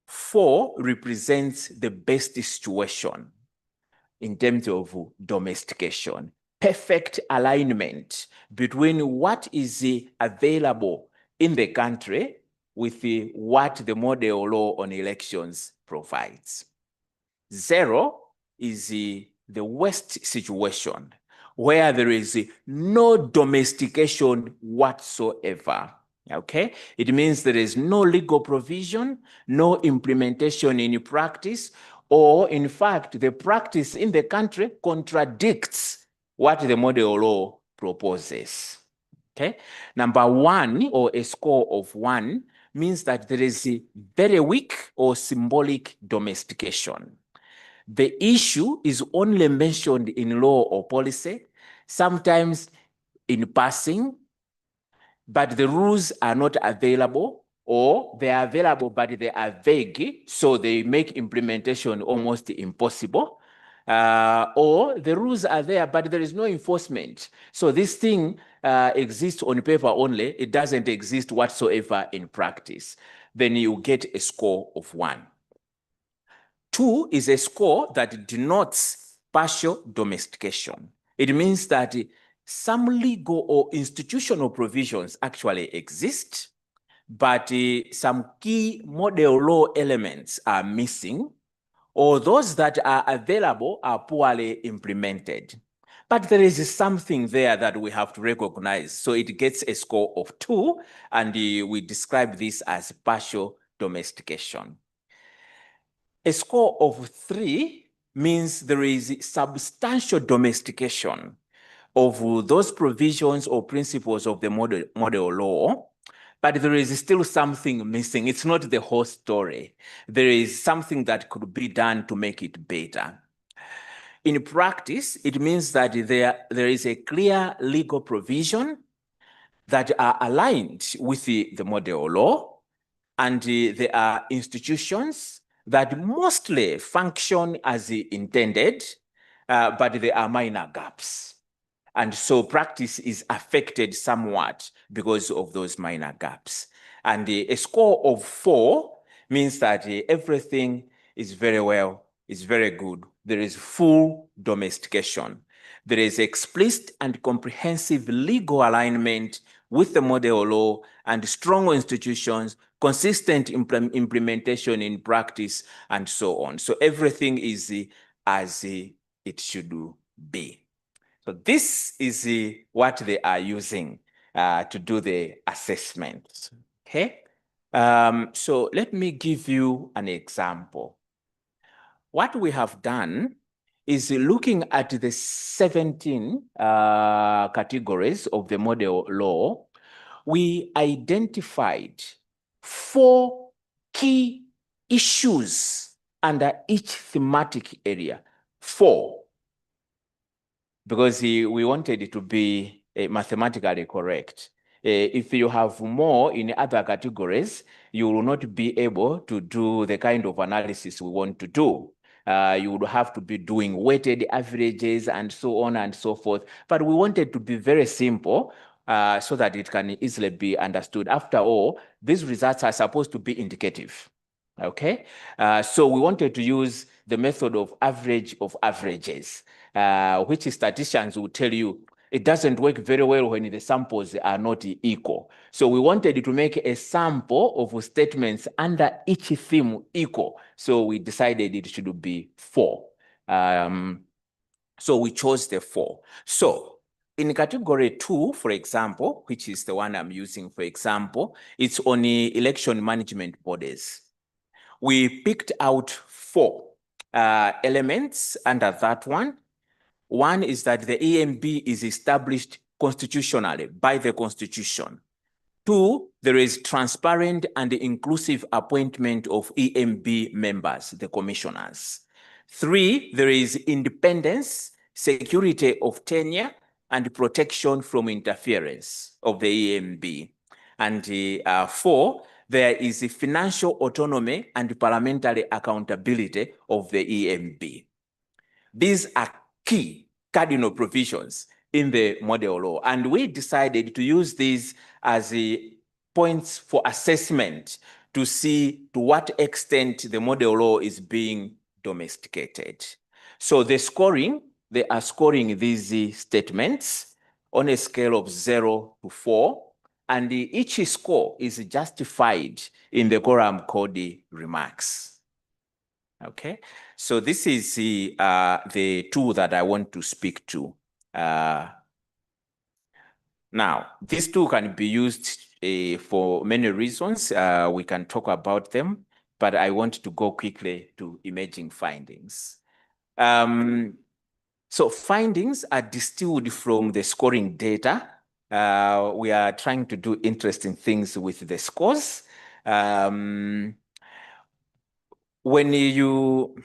4 represents the best situation in terms of domestication, perfect alignment between what is available in the country with what the model law on elections provides. 0 is the worst situation, where there is no domestication whatsoever. Okay, it means there is no legal provision, no implementation in practice, or in fact, the practice in the country contradicts what the model law proposes. Okay, number 1, or a score of 1, means that there is a very weak or symbolic domestication. The issue is only mentioned in law or policy, sometimes in passing, but the rules are not available, or they are available, but they are vague, so they make implementation almost impossible. Or the rules are there, but there is no enforcement. So this thing exists on paper only. It doesn't exist whatsoever in practice. Then you get a score of 1. 2 is a score that denotes partial domestication. It means that some legal or institutional provisions actually exist, but some key model law elements are missing, or those that are available are poorly implemented. But there is something there that we have to recognize. So it gets a score of 2, and we describe this as partial domestication. A score of 3 means there is substantial domestication of those provisions or principles of the model law, but there is still something missing. It's not the whole story. There is something that could be done to make it better. In practice, it means that there is a clear legal provision that are aligned with the model law, and there are institutions that mostly function as intended, but there are minor gaps. And so practice is affected somewhat because of those minor gaps. And a score of 4 means that everything is very well, is very good. There is full domestication. There is explicit and comprehensive legal alignment with the model law and strong institutions, consistent implementation in practice, and so on. So everything is as it should be. So this is what they are using to do the assessment, okay? So let me give you an example. What we have done is looking at the 17 categories of the model law, we identified 4 key issues under each thematic area. 4. Because we wanted it to be mathematically correct. If you have more in other categories, you will not be able to do the kind of analysis we want to do. You would have to be doing weighted averages and so on and so forth. But we wanted to be very simple so that it can easily be understood. After all, these results are supposed to be indicative. Okay, so we wanted to use the method of average of averages, which statisticians will tell you it doesn't work very well when the samples are not equal. So we wanted to make a sample of statements under each theme equal. So we decided it should be 4. So we chose the 4. So in category 2, for example, which is the one I'm using, for example, it's on the election management bodies. We picked out 4 elements under that one. One is that the EMB is established constitutionally by the Constitution. 2, there is transparent and inclusive appointment of EMB members, the commissioners. 3, there is independence, security of tenure, and protection from interference of the EMB. And 4, there is a financial autonomy and parliamentary accountability of the EMB. These are key cardinal provisions in the model law, and we decided to use these as points for assessment to see to what extent the model law is being domesticated. So the scoring, they are scoring these statements on a scale of 0 to 4, and each score is justified in the column called the remarks. Okay, so this is the tool that I want to speak to. Now, this tool can be used for many reasons. We can talk about them, but I want to go quickly to emerging findings. So findings are distilled from the scoring data. We are trying to do interesting things with the scores. When you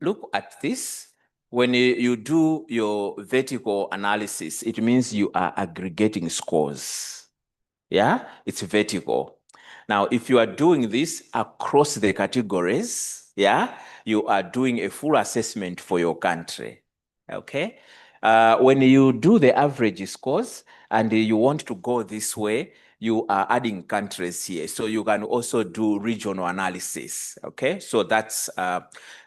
look at this, when you do your vertical analysis, it means you are aggregating scores. Yeah, it's vertical. Now, if you are doing this across the categories, yeah, you are doing a full assessment for your country. Okay. When you do the average scores and you want to go this way, you are adding countries here. So you can also do regional analysis, okay? So that's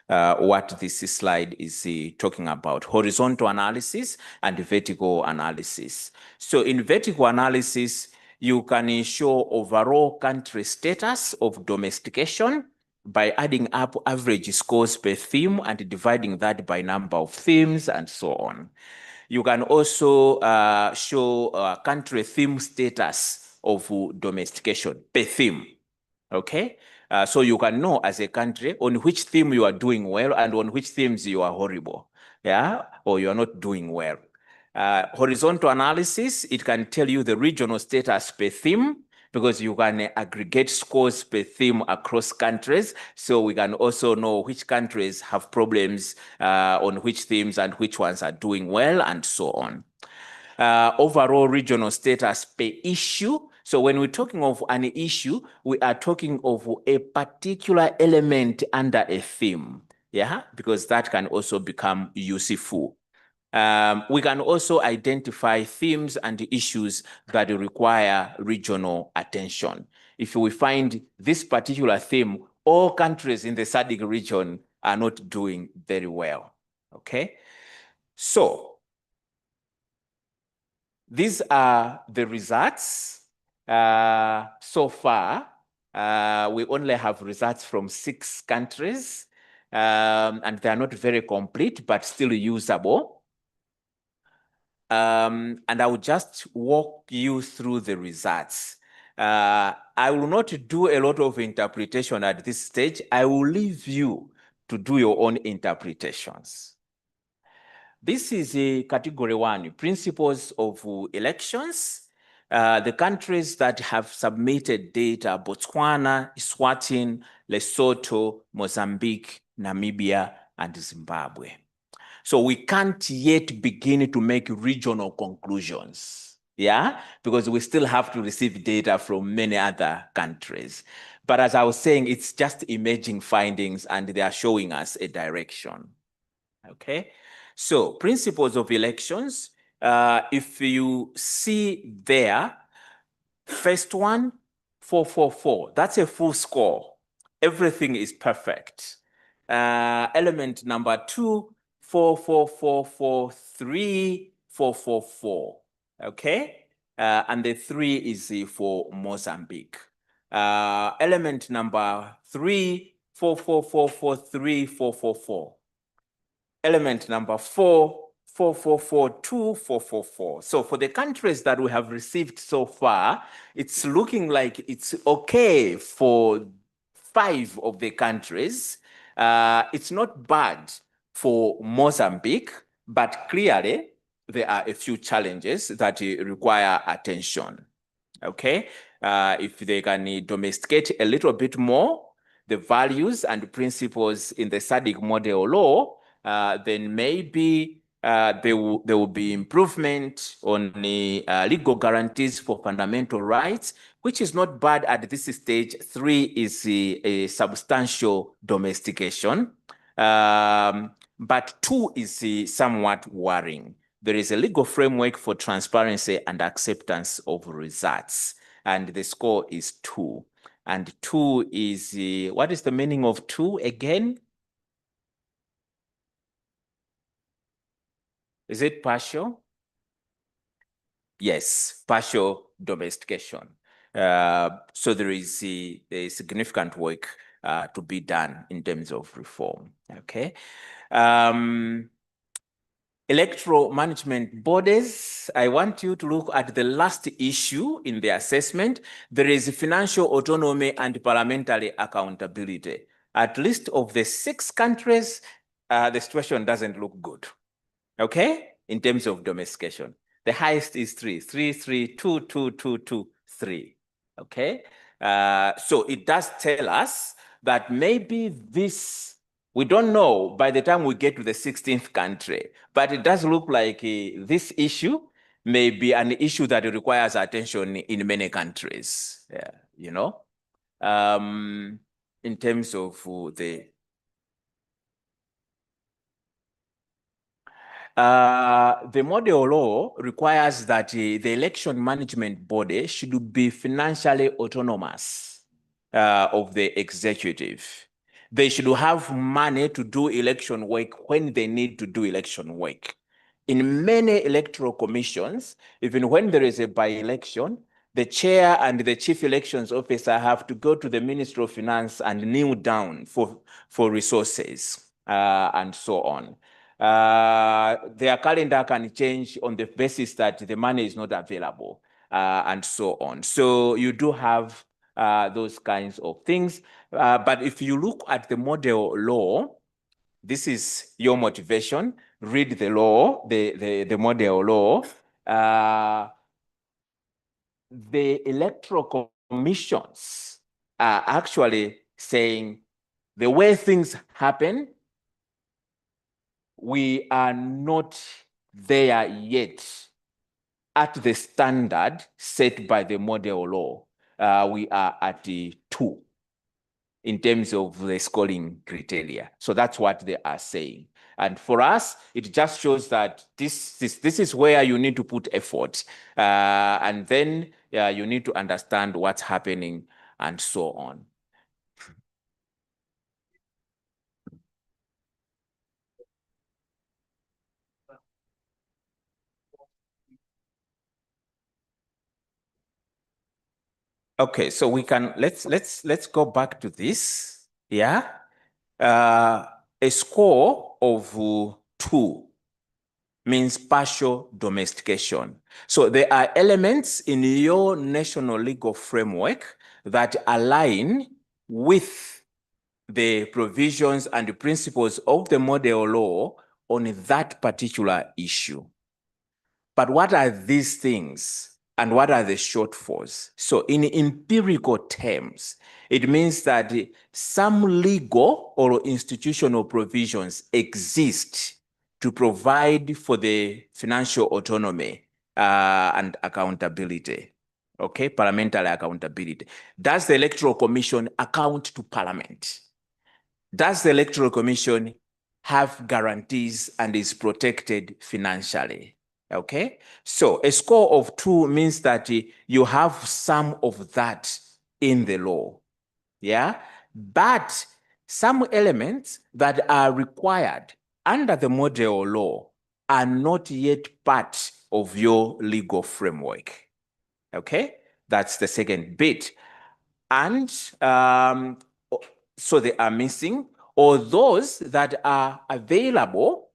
what this slide is talking about, horizontal analysis and vertical analysis. So in vertical analysis, you can show overall country status of domestication by adding up average scores per theme and dividing that by number of themes and so on. You can also show country theme status of domestication per theme, okay? So you can know as a country on which theme you are doing well and on which themes you are horrible, yeah? Or you are not doing well. Horizontal analysis, it can tell you the regional status per theme because you can aggregate scores per theme across countries. So we can also know which countries have problems on which themes and which ones are doing well and so on. Overall regional status per issue. So when we're talking of an issue, we are talking of a particular element under a theme, yeah, because that can also become useful. We can also identify themes and issues that require regional attention. If we find this particular theme, all countries in the SADC region are not doing very well, okay? So these are the results. So far, we only have results from 6 countries, and they are not very complete, but still usable. And I will just walk you through the results. I will not do a lot of interpretation at this stage. I will leave you to do your own interpretations. This is a category 1, principles of elections. The countries that have submitted data: Botswana, Eswatini, Lesotho, Mozambique, Namibia, and Zimbabwe. So we can't yet begin to make regional conclusions, yeah? Because we still have to receive data from many other countries. But as I was saying, it's just emerging findings and they are showing us a direction, okay? So principles of elections, if you see there, first one, 444, that's a full score. Everything is perfect. Element number 2, 44443, 444, okay? And the 3 is for Mozambique. Element number 3, 44443, 444. Element number 4, 4442, 444. So for the countries that we have received so far, it's looking like it's okay for 5 of the countries. It's not bad for Mozambique, but clearly there are a few challenges that require attention, okay? If they can domesticate a little bit more the values and principles in the SADC model law, then maybe there will be improvement on the legal guarantees for fundamental rights, which is not bad at this stage. 3 is a substantial domestication. But 2 is somewhat worrying. There is a legal framework for transparency and acceptance of results, and the score is 2. And 2 is, what is the meaning of 2 again? Is it partial? Yes, partial domestication. So there is a significant work to be done in terms of reform, okay? Electoral management bodies, I want you to look at the last issue in the assessment. There is financial autonomy and parliamentary accountability. At least of the 6 countries, the situation doesn't look good, okay? In terms of domestication. The highest is 3, 3, 3, 2, 2, 2, 2, 3, okay? So it does tell us that maybe this, we don't know by the time we get to the 16th country, but it does look like this issue may be an issue that requires attention in many countries, yeah, you know? In terms of The model law requires that the election management body should be financially autonomous of the executive. They should have money to do election work when they need to do election work. In many electoral commissions, even when there is a by-election, the chair and the chief elections officer have to go to the Ministry of Finance and kneel down for resources and so on. Their calendar can change on the basis that the money is not available and so on. So you do have those kinds of things. But if you look at the model law, this is your motivation. Read the law, the model law. The electoral commissions are actually saying the way things happen, we are not there yet at the standard set by the model law. We are at the 2 in terms of the scoring criteria. So that's what they are saying. And for us, it just shows that this is where you need to put effort. And then you need to understand what's happening and so on. Okay, so we can let's go back to this. Yeah, a score of 2 means partial domestication. So there are elements in your national legal framework that align with the provisions and the principles of the model law on that particular issue. But what are these things and what are the shortfalls? So in empirical terms, it means that some legal or institutional provisions exist to provide for the financial autonomy and accountability. Okay, parliamentary accountability. Does the Electoral Commission account to Parliament? Does the Electoral Commission have guarantees and is protected financially? Okay, so a score of 2 means that you have some of that in the law. Yeah, but some elements that are required under the model law are not yet part of your legal framework. Okay, that's the second bit. And so they are missing, or those that are available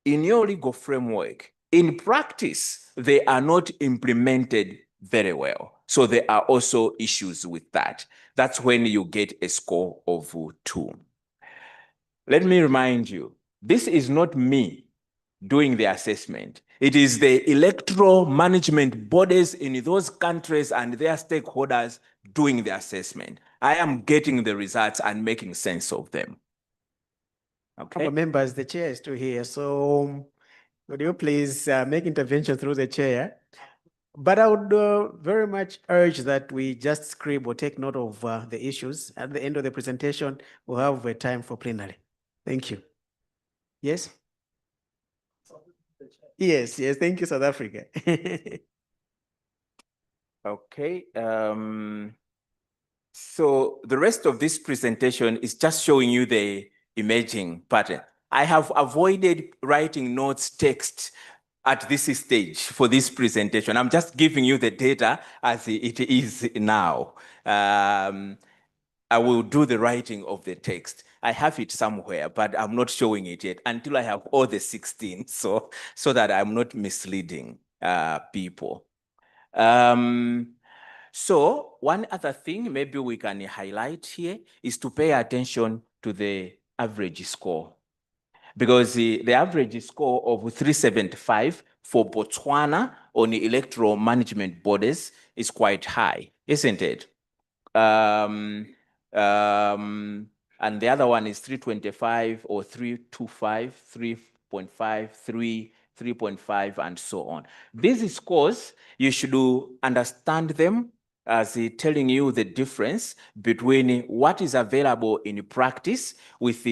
in your legal framework. In practice, they are not implemented very well. So there are also issues with that. That's when you get a score of 2. Let me remind you, this is not me doing the assessment. It is the electoral management bodies in those countries and their stakeholders doing the assessment. I am getting the results and making sense of them. Okay. Members, the chair is still here, so would you please make intervention through the chair? But I would very much urge that we just scribble or take note of the issues. At the end of the presentation, we'll have a time for plenary. Thank you. Yes? Yes, thank you, South Africa. Okay. So the rest of this presentation is just showing you the emerging pattern. I have avoided writing notes text at this stage for this presentation. I'm just giving you the data as it is now. I will do the writing of the text. I have it somewhere, but I'm not showing it yet until I have all the 16, so that I'm not misleading people. So one other thing maybe we can highlight here is to pay attention to the average score. Because the average score of 375 for Botswana on the electoral management bodies is quite high, isn't it? And the other one is 325 or 325, 3.5, 3, 3.5, and so on. These scores, you should understand them as telling you the difference between what is available in practice with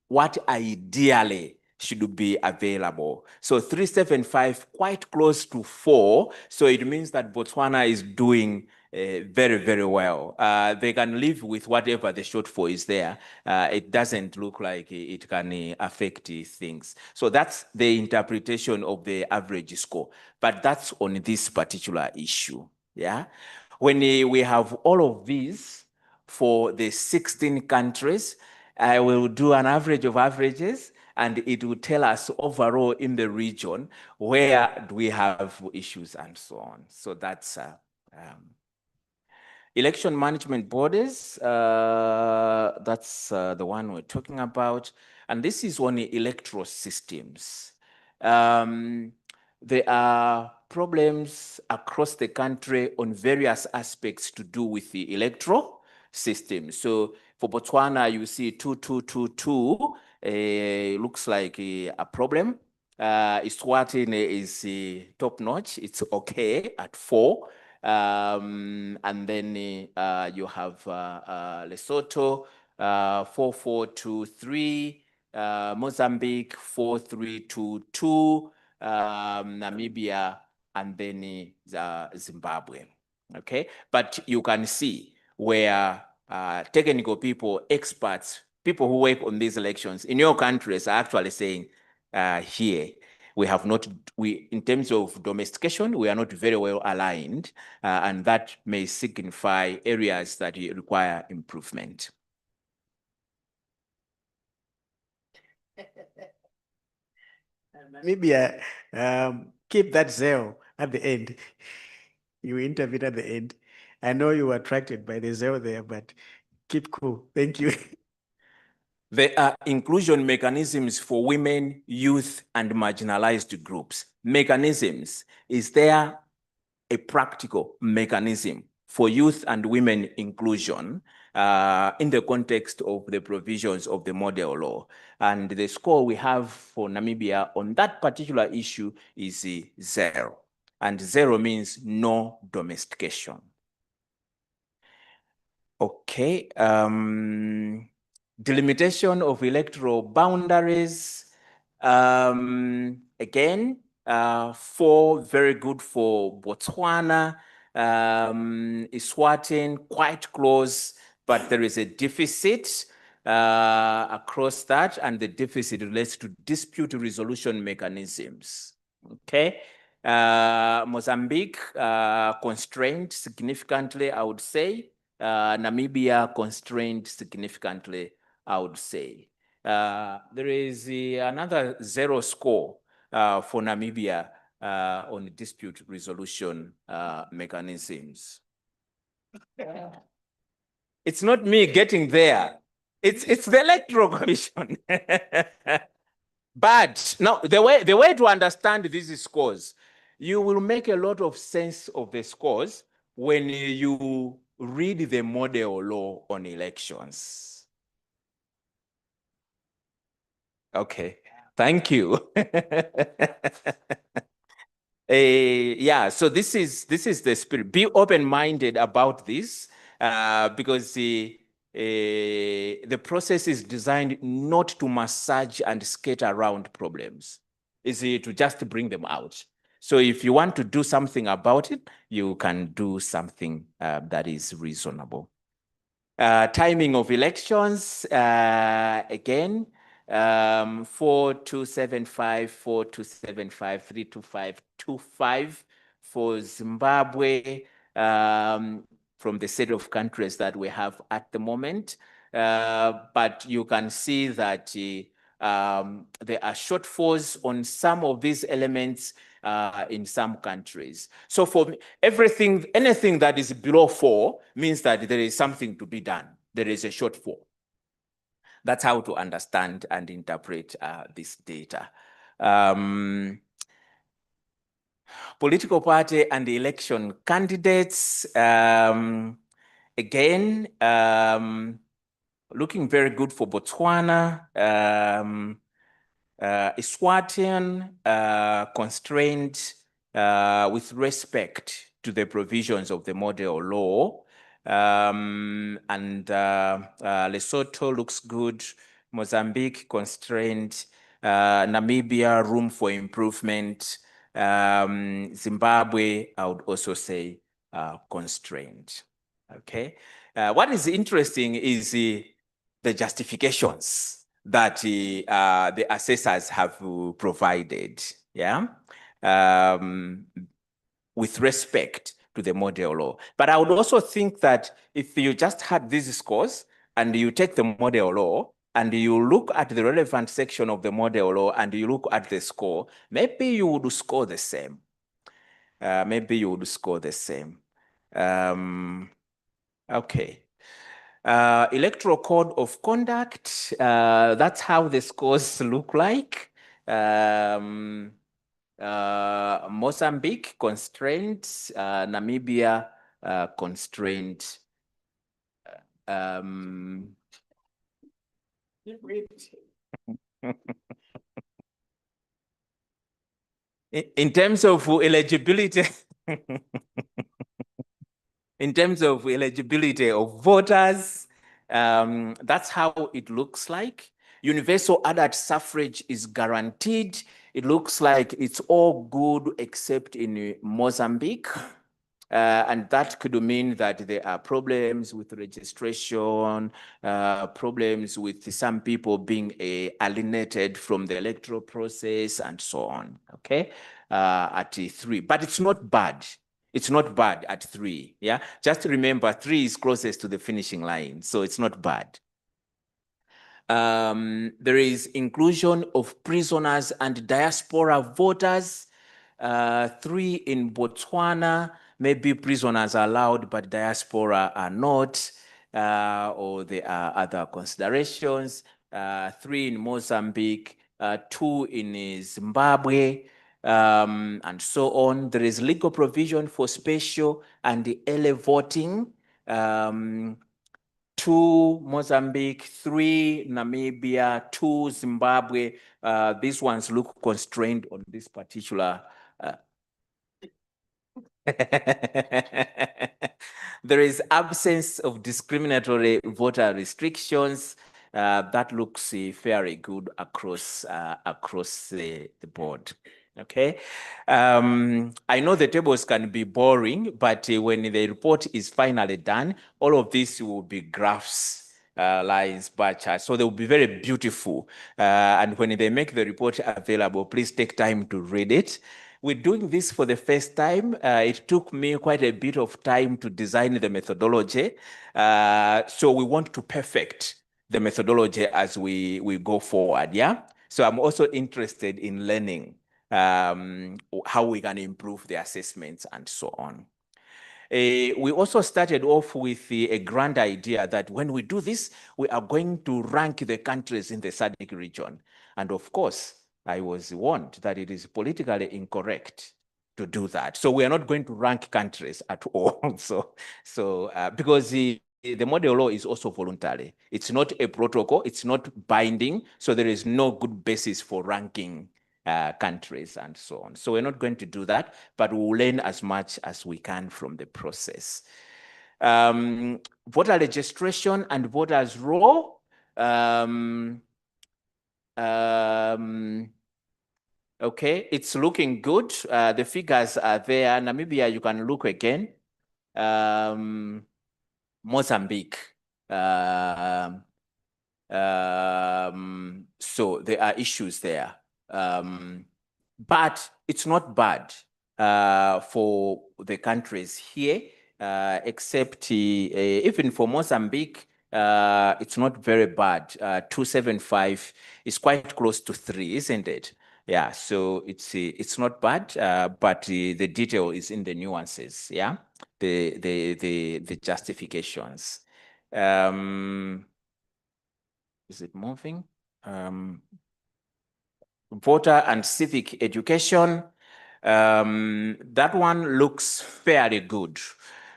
what ideally should be available. So 375, quite close to 4. So it means that Botswana is doing very, very well. They can live with whatever the shortfall is there. It doesn't look like it can affect things. So that's the interpretation of the average score. But that's on this particular issue. Yeah. When we have all of these for the 16 countries, I will do an average of averages, and it will tell us overall in the region where do we have issues and so on. So that's election management bodies. That's the one we're talking about. And this is on the electoral systems. There are problems across the country on various aspects to do with the electoral system. So for Botswana, you see 2222 looks like a problem. Eswatini is top notch. It's okay at 4. And then you have Lesotho 4423, Mozambique 4322, Namibia, and then Zimbabwe. Okay, but you can see where technical people, experts, people who work on these elections in your countries are actually saying here, we have not, in terms of domestication, we are not very well aligned, and that may signify areas that require improvement. Maybe keep that 0 at the end. You intervene at the end. I know you were attracted by the 0 there, but keep cool. Thank you. There are inclusion mechanisms for women, youth, and marginalized groups. Mechanisms. Is there a practical mechanism for youth and women inclusion in the context of the provisions of the model law? And the score we have for Namibia on that particular issue is 0. And 0 means no domestication. Okay. Delimitation of electoral boundaries. Again, 4 very good for Botswana. Eswatini quite close, but there is a deficit across that, and the deficit relates to dispute resolution mechanisms. Okay. Mozambique constrained significantly, I would say. Namibia constrained significantly, I would say. There is another 0 score for Namibia on dispute resolution mechanisms. It's not me getting there. It's the Electoral Commission. But now the way to understand these scores, you will make a lot of sense of the scores when you read the model law on elections. Okay, thank you. Yeah, so this is the spirit. Be open-minded about this because the process is designed not to massage and skate around problems. It's to just bring them out. So if you want to do something about it, you can do something that is reasonable. Timing of elections, again, 4275, 4275, 32525 for Zimbabwe, from the set of countries that we have at the moment. But you can see that there are shortfalls on some of these elements in some countries. So for anything that is below 4 means that there is something to be done. There is a shortfall. That's how to understand and interpret this data. Political party and election candidates, again, looking very good for Botswana. Eswatini constrained with respect to the provisions of the model law. And Lesotho looks good. Mozambique constrained. Namibia, room for improvement. Zimbabwe, I would also say constrained. Okay. What is interesting is the justifications that the assessors have provided. Yeah. With respect to the model law. But I would also think that if you just had these scores and you take the model law and you look at the relevant section of the model law and you look at the score, maybe you would score the same. Maybe you would score the same. Okay. Electoral code of conduct, that's how the scores look like. Mozambique constraint, Namibia constraint. In terms of eligibility, in terms of eligibility of voters, that's how it looks like. Universal adult suffrage is guaranteed. It looks like it's all good except in Mozambique. And that could mean that there are problems with registration, problems with some people being alienated from the electoral process and so on, okay, at 3. But it's not bad. It's not bad at 3, yeah? Just remember 3 is closest to the finishing line, so it's not bad. There is inclusion of prisoners and diaspora voters. 3 in Botswana, maybe prisoners are allowed, but diaspora are not, or there are other considerations. 3 in Mozambique, 2 in Zimbabwe, and so on. There is legal provision for special and early voting. 2 Mozambique, 3 Namibia, 2 Zimbabwe. These ones look constrained on this particular. There is absence of discriminatory voter restrictions. That looks very good across the board. Okay. I know the tables can be boring, but when the report is finally done, all of this will be graphs, lines, bar charts. So they will be very beautiful. And when they make the report available, please take time to read it. We're doing this for the first time. It took me quite a bit of time to design the methodology. So we want to perfect the methodology as we go forward, yeah? So I'm also interested in learning how we can improve the assessments and so on. We also started off with a grand idea that when we do this, we are going to rank the countries in the SADC region. And of course, I was warned that it is politically incorrect to do that. So we are not going to rank countries at all. Because the model law is also voluntary. It's not a protocol, it's not binding. So there is no good basis for ranking countries and so on. So we're not going to do that, but we'll learn as much as we can from the process. Voter registration and voters' roll. Okay, it's looking good. The figures are there. Namibia, you can look again. Mozambique. So there are issues there. But it's not bad for the countries here, except even for Mozambique, it's not very bad. 275 is quite close to 3, isn't it? Yeah, so it's not bad, but the detail is in the nuances, yeah? The justifications. Is it moving? Voter and civic education. That one looks fairly good,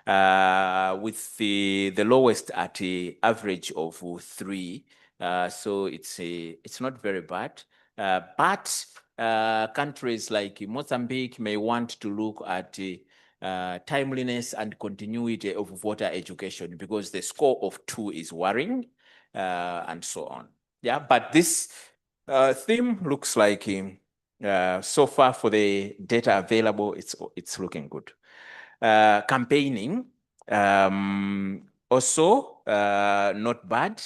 with the lowest at the average of 3. So it's not very bad. But countries like Mozambique may want to look at timeliness and continuity of voter education because the score of 2 is worrying, and so on. Yeah, but this Theme looks like so far for the data available, it's looking good. Campaigning, also not bad.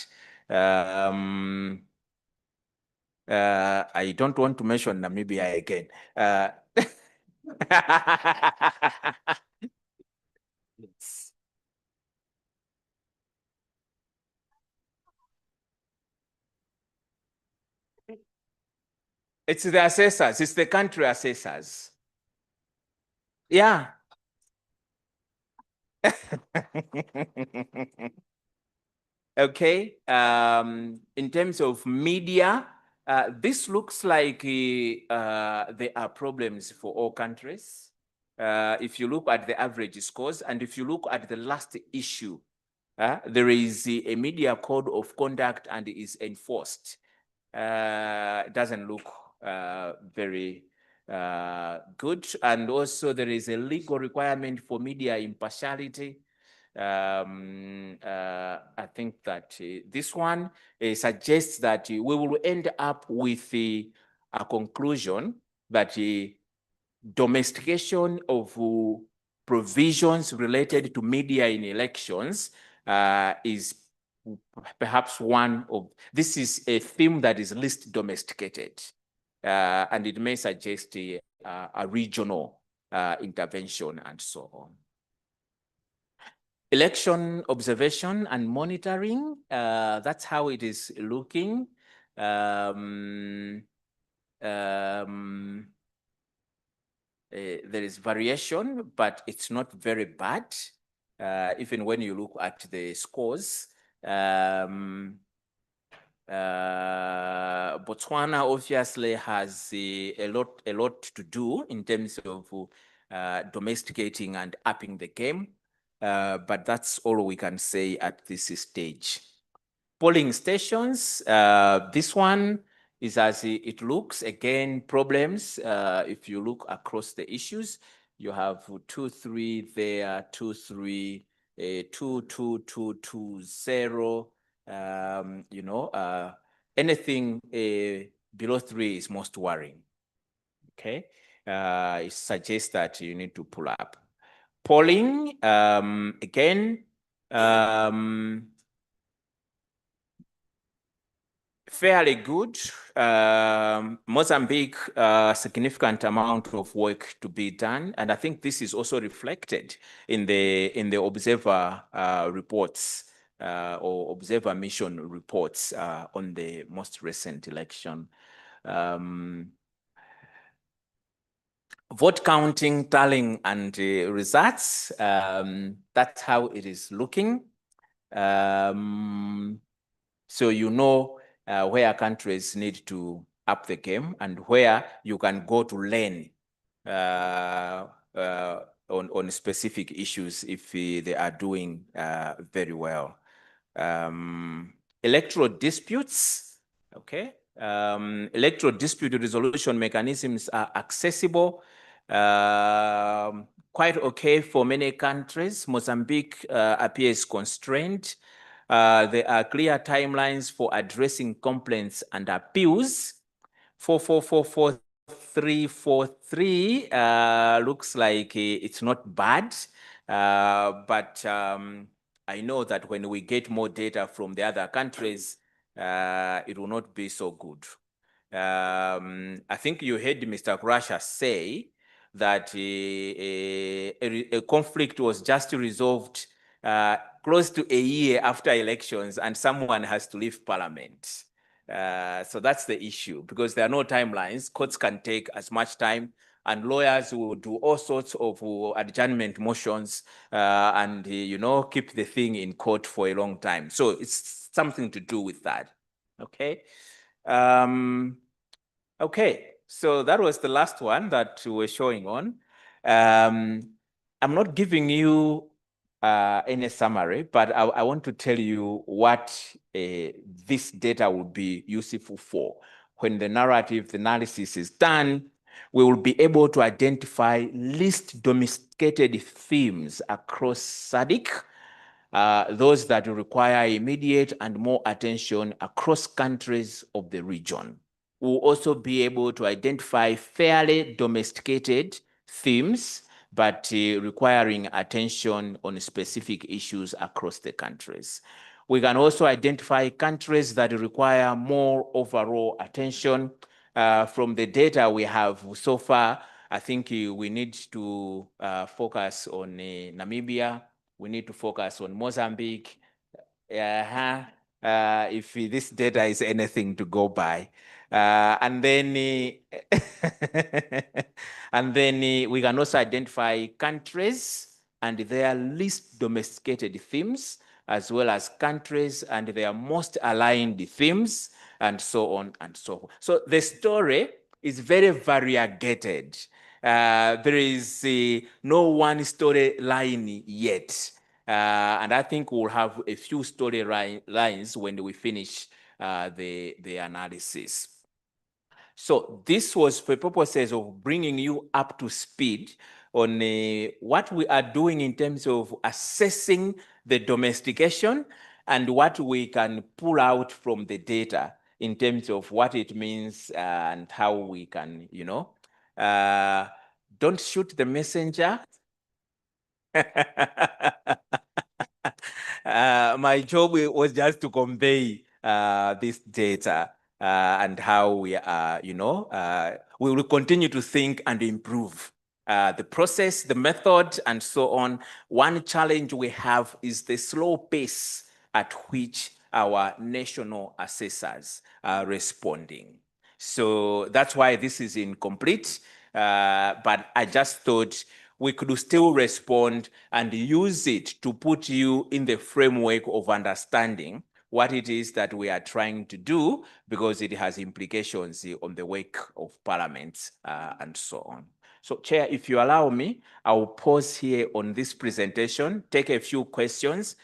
I don't want to mention Namibia again. It's the assessors, it's the country assessors. Yeah. Okay, in terms of media, this looks like there are problems for all countries. If you look at the average scores, and if you look at the last issue, there is a media code of conduct and is enforced. It doesn't look very good. And also there is a legal requirement for media impartiality. I think that this one suggests that we will end up with a conclusion that domestication of provisions related to media in elections is perhaps this is a theme that is least domesticated, and it may suggest a regional intervention and so on. Election observation and monitoring, that's how it is looking. There is variation, but it's not very bad, even when you look at the scores. Botswana obviously has a lot to do in terms of domesticating and upping the game. But that's all we can say at this stage. Polling stations, this one is as it looks. Again, problems, if you look across the issues, you have 2, 3 there, 2, 3, 2, 2, 2, 2, 0. You know, anything below 3 is most worrying. Okay, it suggests that you need to pull up. Polling, again, fairly good. Mozambique, significant amount of work to be done, and I think this is also reflected in the observer reports or observer mission reports on the most recent election. Vote counting, tallying, and results. That's how it is looking. So you know where countries need to up the game and where you can go to learn on specific issues if they are doing very well. Electoral disputes, okay. Electoral dispute resolution mechanisms are accessible, quite okay for many countries. Mozambique appears constrained. There are clear timelines for addressing complaints and appeals. 4444343 looks like it's not bad, but I know that when we get more data from the other countries, it will not be so good. I think you heard Mr. Grasha say that a conflict was just resolved close to a year after elections and someone has to leave parliament. So that's the issue, because there are no timelines. Courts can take as much time, and lawyers will do all sorts of adjournment motions and you know, keep the thing in court for a long time. So it's something to do with that. Okay. Okay, so that was the last one that we were showing on. I'm not giving you any summary, but I want to tell you what this data will be useful for. When the narrative, the analysis is done, we will be able to identify least domesticated themes across SADC, those that require immediate and more attention across countries of the region. We'll also be able to identify fairly domesticated themes, but requiring attention on specific issues across the countries. We can also identify countries that require more overall attention. From the data we have so far, I think we need to focus on Namibia. We need to focus on Mozambique. If this data is anything to go by. And then we can also identify countries and their least domesticated themes, as well as countries and their most aligned themes, and so on and so forth. So the story is very variegated. There is no one storyline yet. And I think we'll have a few storylines when we finish the analysis. So this was for purposes of bringing you up to speed on what we are doing in terms of assessing the domestication and what we can pull out from the data in terms of what it means and how we can, don't shoot the messenger. My job was just to convey this data and how we are, we will continue to think and improve the process, the method, and so on. One challenge we have is the slow pace at which our national assessors are responding. So that's why this is incomplete, but I just thought we could still respond and use it to put you in the framework of understanding what it is that we are trying to do, because it has implications on the work of Parliament and so on. So, Chair, if you allow me, I will pause here on this presentation, take a few questions.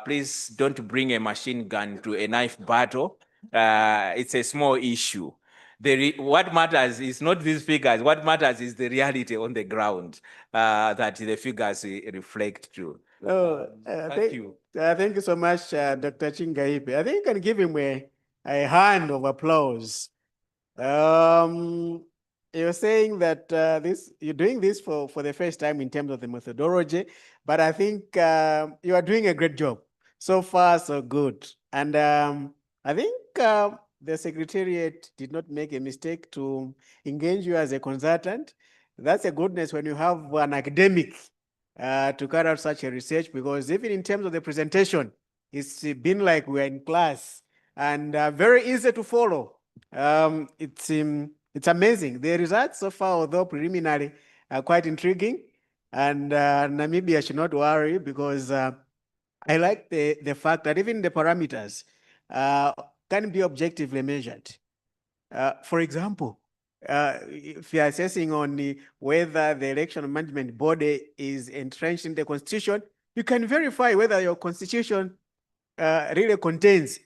Please don't bring a machine gun to a knife battle. It's a small issue. What matters is not these figures. What matters is the reality on the ground that the figures reflect to. Thank you. Thank you so much, Dr. Chingaipe. I think you can give him a hand of applause. You're saying that you're doing this for the first time in terms of the methodology, but I think you are doing a great job. So far, so good. And I think the Secretariat did not make a mistake to engage you as a consultant. That's a goodness when you have an academic to carry out such a research, because even in terms of the presentation, it's been like we're in class and very easy to follow. It's amazing. The results so far, although preliminary, are quite intriguing. And Namibia should not worry, because I like the fact that even the parameters can be objectively measured. For example, if you're assessing on whether the election management body is entrenched in the constitution, you can verify whether your constitution really contains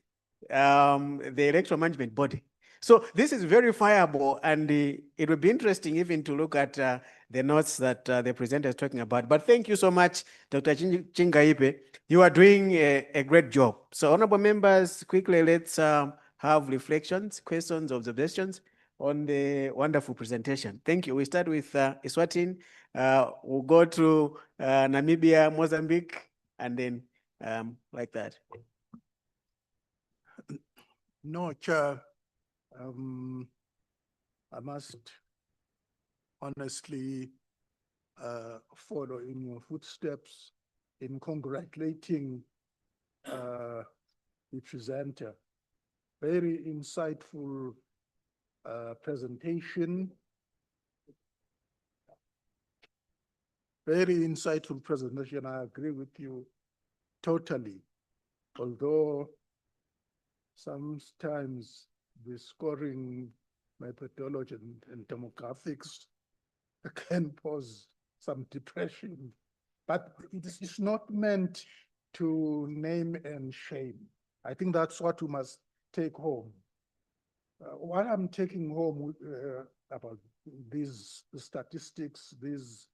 the election management body. So this is verifiable, and it would be interesting even to look at the notes that the presenter is talking about. But thank you so much, Dr. Chingaipe. You are doing a great job. So honorable members, quickly let's have reflections, questions, observations on the wonderful presentation. Thank you. We start with Eswatini. We'll go to Namibia, Mozambique, and then like that. No, Chair. I must honestly follow in your footsteps in congratulating the presenter. Very insightful presentation. Very insightful presentation. I agree with you totally. Although sometimes the scoring methodology and demographics can cause some depression, but it's not meant to name and shame. I think that's what we must take home. What I'm taking home about these statistics, these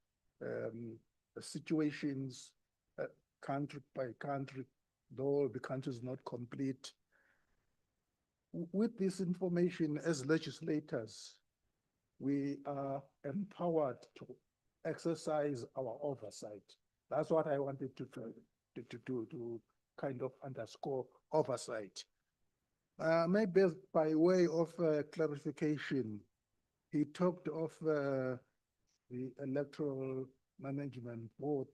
situations, country by country, though the country is not complete, with this information as legislators, we are empowered to exercise our oversight. That's what I wanted to kind of underscore oversight. Maybe by way of clarification, he talked of the Electoral Management Board,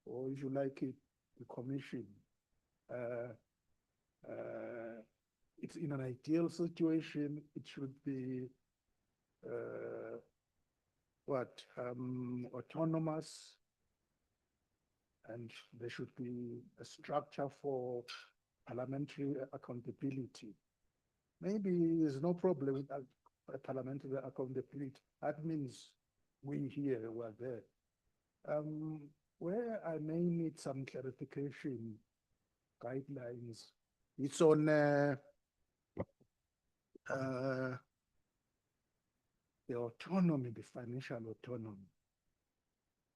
or if you like it, the commission. It's in an ideal situation, it should be autonomous, and there should be a structure for parliamentary accountability. Maybe there's no problem with parliamentary accountability. That means we here were there. Where I may need some clarification, guidelines, it's on the autonomy, the financial autonomy.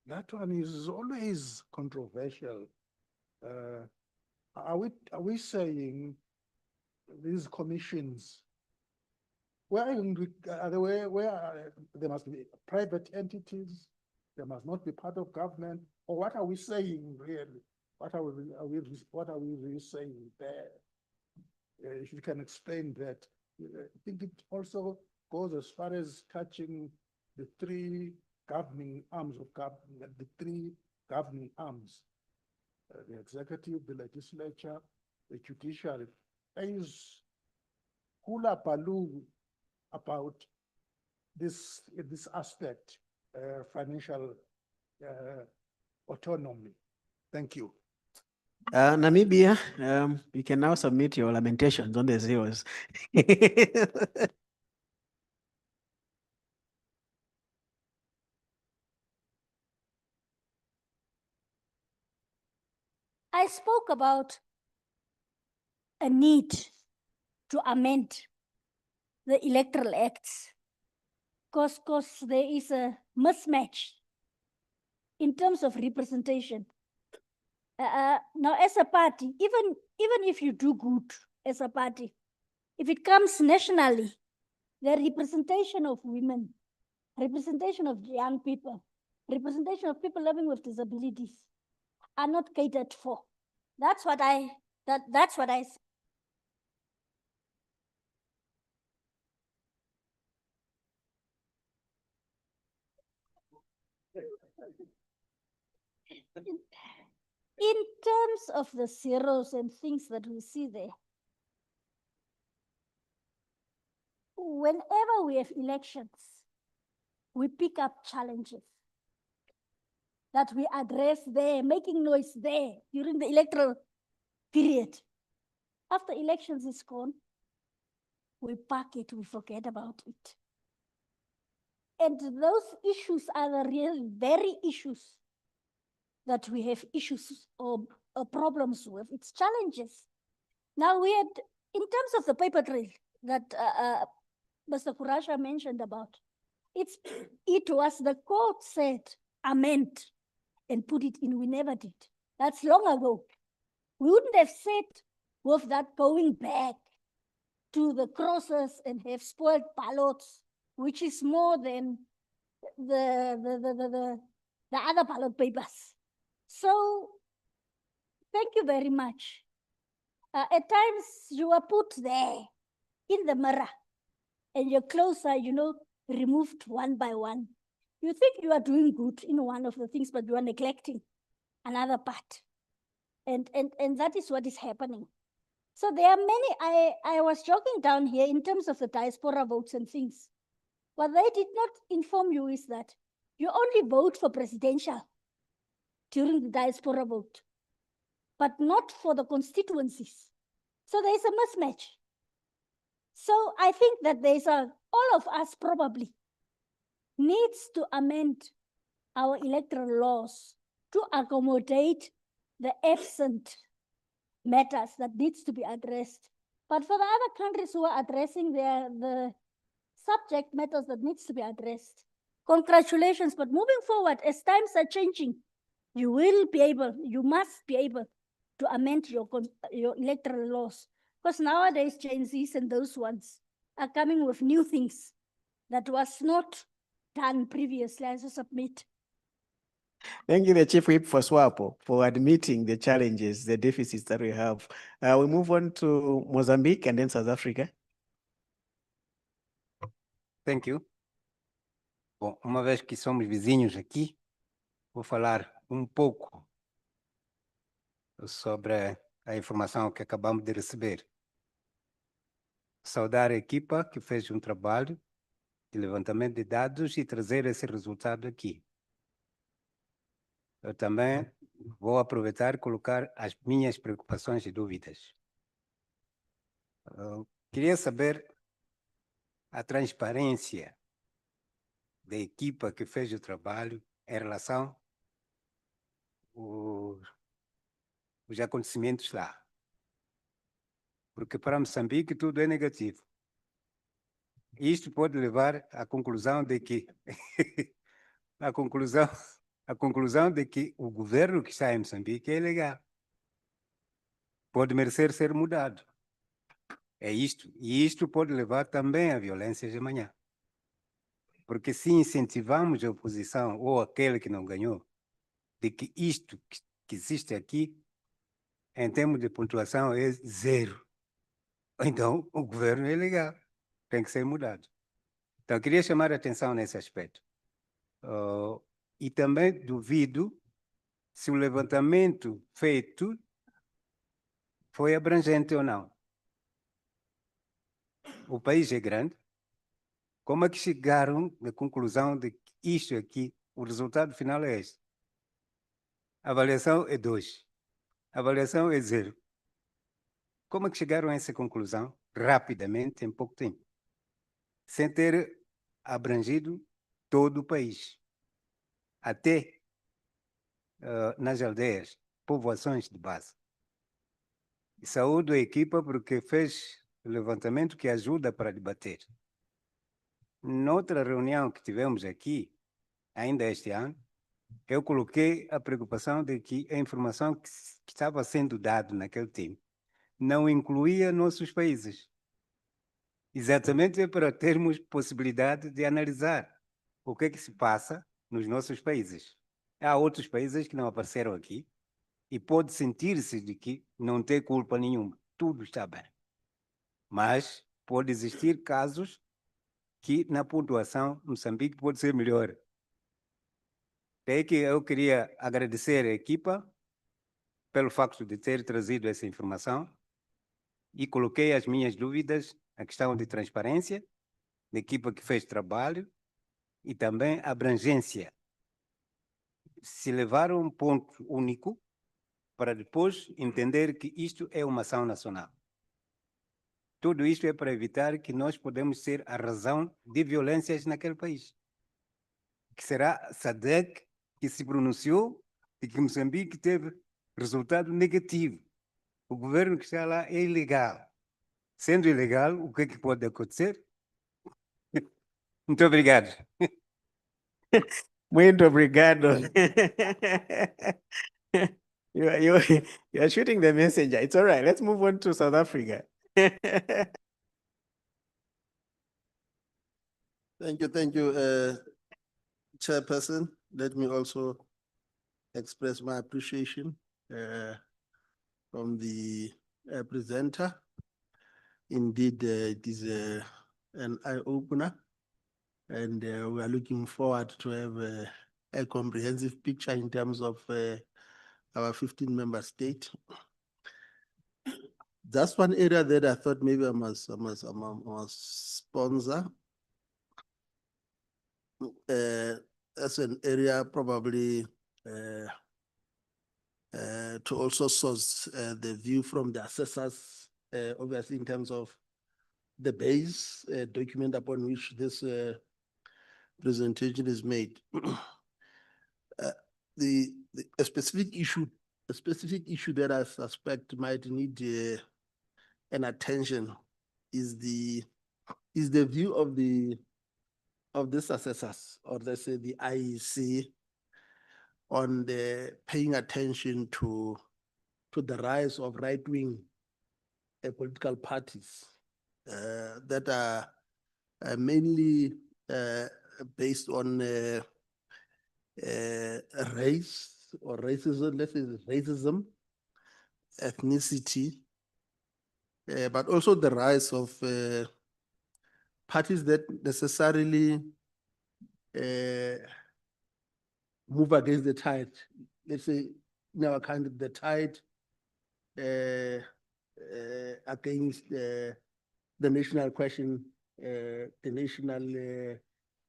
That one is always controversial. Are we saying these commissions, where there must be private entities, they must not be part of government, or what are we saying really? What are we really saying there? If you can explain that. I think it also goes as far as touching the three governing arms of government, the executive, the legislature, the judiciary. There is hula baloo about this aspect, financial autonomy. Thank you. Namibia, you can now submit your lamentations on the zeros. I spoke about a need to amend the electoral acts because there is a mismatch in terms of representation. Now, as a party, even if you do good as a party, if it comes nationally, the representation of women, representation of young people, representation of people living with disabilities are not catered for. That's what I said. In terms of the zeros and things that we see there, whenever we have elections, we pick up challenges that we address there, making noise there during the electoral period. After elections is gone, we park it, we forget about it. And those issues are the real, very issues that we have issues or problems with. It's challenges. Now we had, in terms of the paper trail that Mr. Kurasha mentioned about, it was the court said, amend and put it in. We never did. That's long ago. We wouldn't have said with that going back to the crosses and have spoiled ballots, which is more than the other ballot papers. So thank you very much. At times you are put there in the mirror and your clothes are, removed one by one. You think you are doing good in one of the things, but you are neglecting another part. And that is what is happening. So there are many, I was joking down here in terms of the diaspora votes and things. What they did not inform you is that you only vote for presidential during the diaspora vote, but not for the constituencies. So there is a mismatch. So I think that all of us probably needs to amend our electoral laws to accommodate the absent matters that needs to be addressed. But for the other countries who are addressing the subject matters that needs to be addressed, congratulations. But moving forward, as times are changing, you must be able to amend your electoral laws. Because nowadays, Gen Zs and those ones are coming with new things that was not done previously. I submit. Thank you, the Chief Whip for SWAPO, for admitting the challenges, the deficits that we have. We move on to Mozambique and then South Africa. Thank you. Bom, uma vez que somos vizinhos aqui, vou falar pouco sobre a informação que acabamos de receber. Saudar a equipa que fez trabalho de levantamento de dados e trazer esse resultado aqui. Eu também vou aproveitar e colocar as minhas preocupações e dúvidas. Queria saber a transparência da equipa que fez o trabalho em relação aos acontecimentos lá. Porque para Moçambique tudo é negativo. Isto pode levar à conclusão de que a conclusão de que o governo que está em Moçambique é ilegal. Pode merecer ser mudado. É isto. E isto pode levar também à violência de amanhã. Porque se incentivamos a oposição ou aquele que não ganhou, de que isto que existe aqui, em termos de pontuação, é 0. Então, o governo é ilegal. Tem que ser mudado. Então, eu queria chamar a atenção nesse aspecto. E também duvido se o levantamento feito foi abrangente ou não. O país é grande. Como é que chegaram à conclusão de que isto aqui, o resultado final é este? A avaliação é 2. A avaliação é 0. Como é que chegaram a essa conclusão rapidamente, em pouco tempo? Sem ter abrangido todo o país. Até nas aldeias, povoações de base. E saúdo a equipa porque fez o levantamento que ajuda para debater. Noutra reunião que tivemos aqui, ainda este ano, eu coloquei a preocupação de que a informação que estava sendo dada naquele tempo não incluía nossos países. Exatamente para termos possibilidade de analisar o que é que se passa nos nossos países. Há outros países que não apareceram aqui e pode sentir-se de que não tem culpa nenhuma. Tudo está bem. Mas pode existir casos que na pontuação Moçambique pode ser melhor. É que eu queria agradecer a equipa pelo facto de ter trazido essa informação e coloquei as minhas dúvidas na questão de transparência, da equipa que fez trabalho e também abrangência. Se levar a ponto único para depois entender que isto é uma ação nacional. Tudo isto é para evitar que nós podemos ser a razão de violências naquele país. Que será a SADC que se pronunciou e que Moçambique teve resultado negativo. O governo que está lá é ilegal. Sendo ilegal, o que é que pode acontecer? Muito obrigado. Muito obrigado. You're shooting the messenger. It's all right. Let's move on to South Africa. Thank you, Chairperson. Let me also express my appreciation from the presenter. Indeed, it is an eye-opener, and we are looking forward to have a comprehensive picture in terms of our 15-member state. That's one area that I thought maybe I must sponsor. That's an area probably to also source the view from the assessors, obviously in terms of the base document upon which this presentation is made. A specific issue that I suspect might need an attention is the view of this assessors, or let's say the IEC, on the paying attention to the rise of right-wing political parties that are mainly based on race or racism, let's say racism, ethnicity, but also the rise of parties that necessarily move against the tide. Let's say in our country, the tide against the national question, the national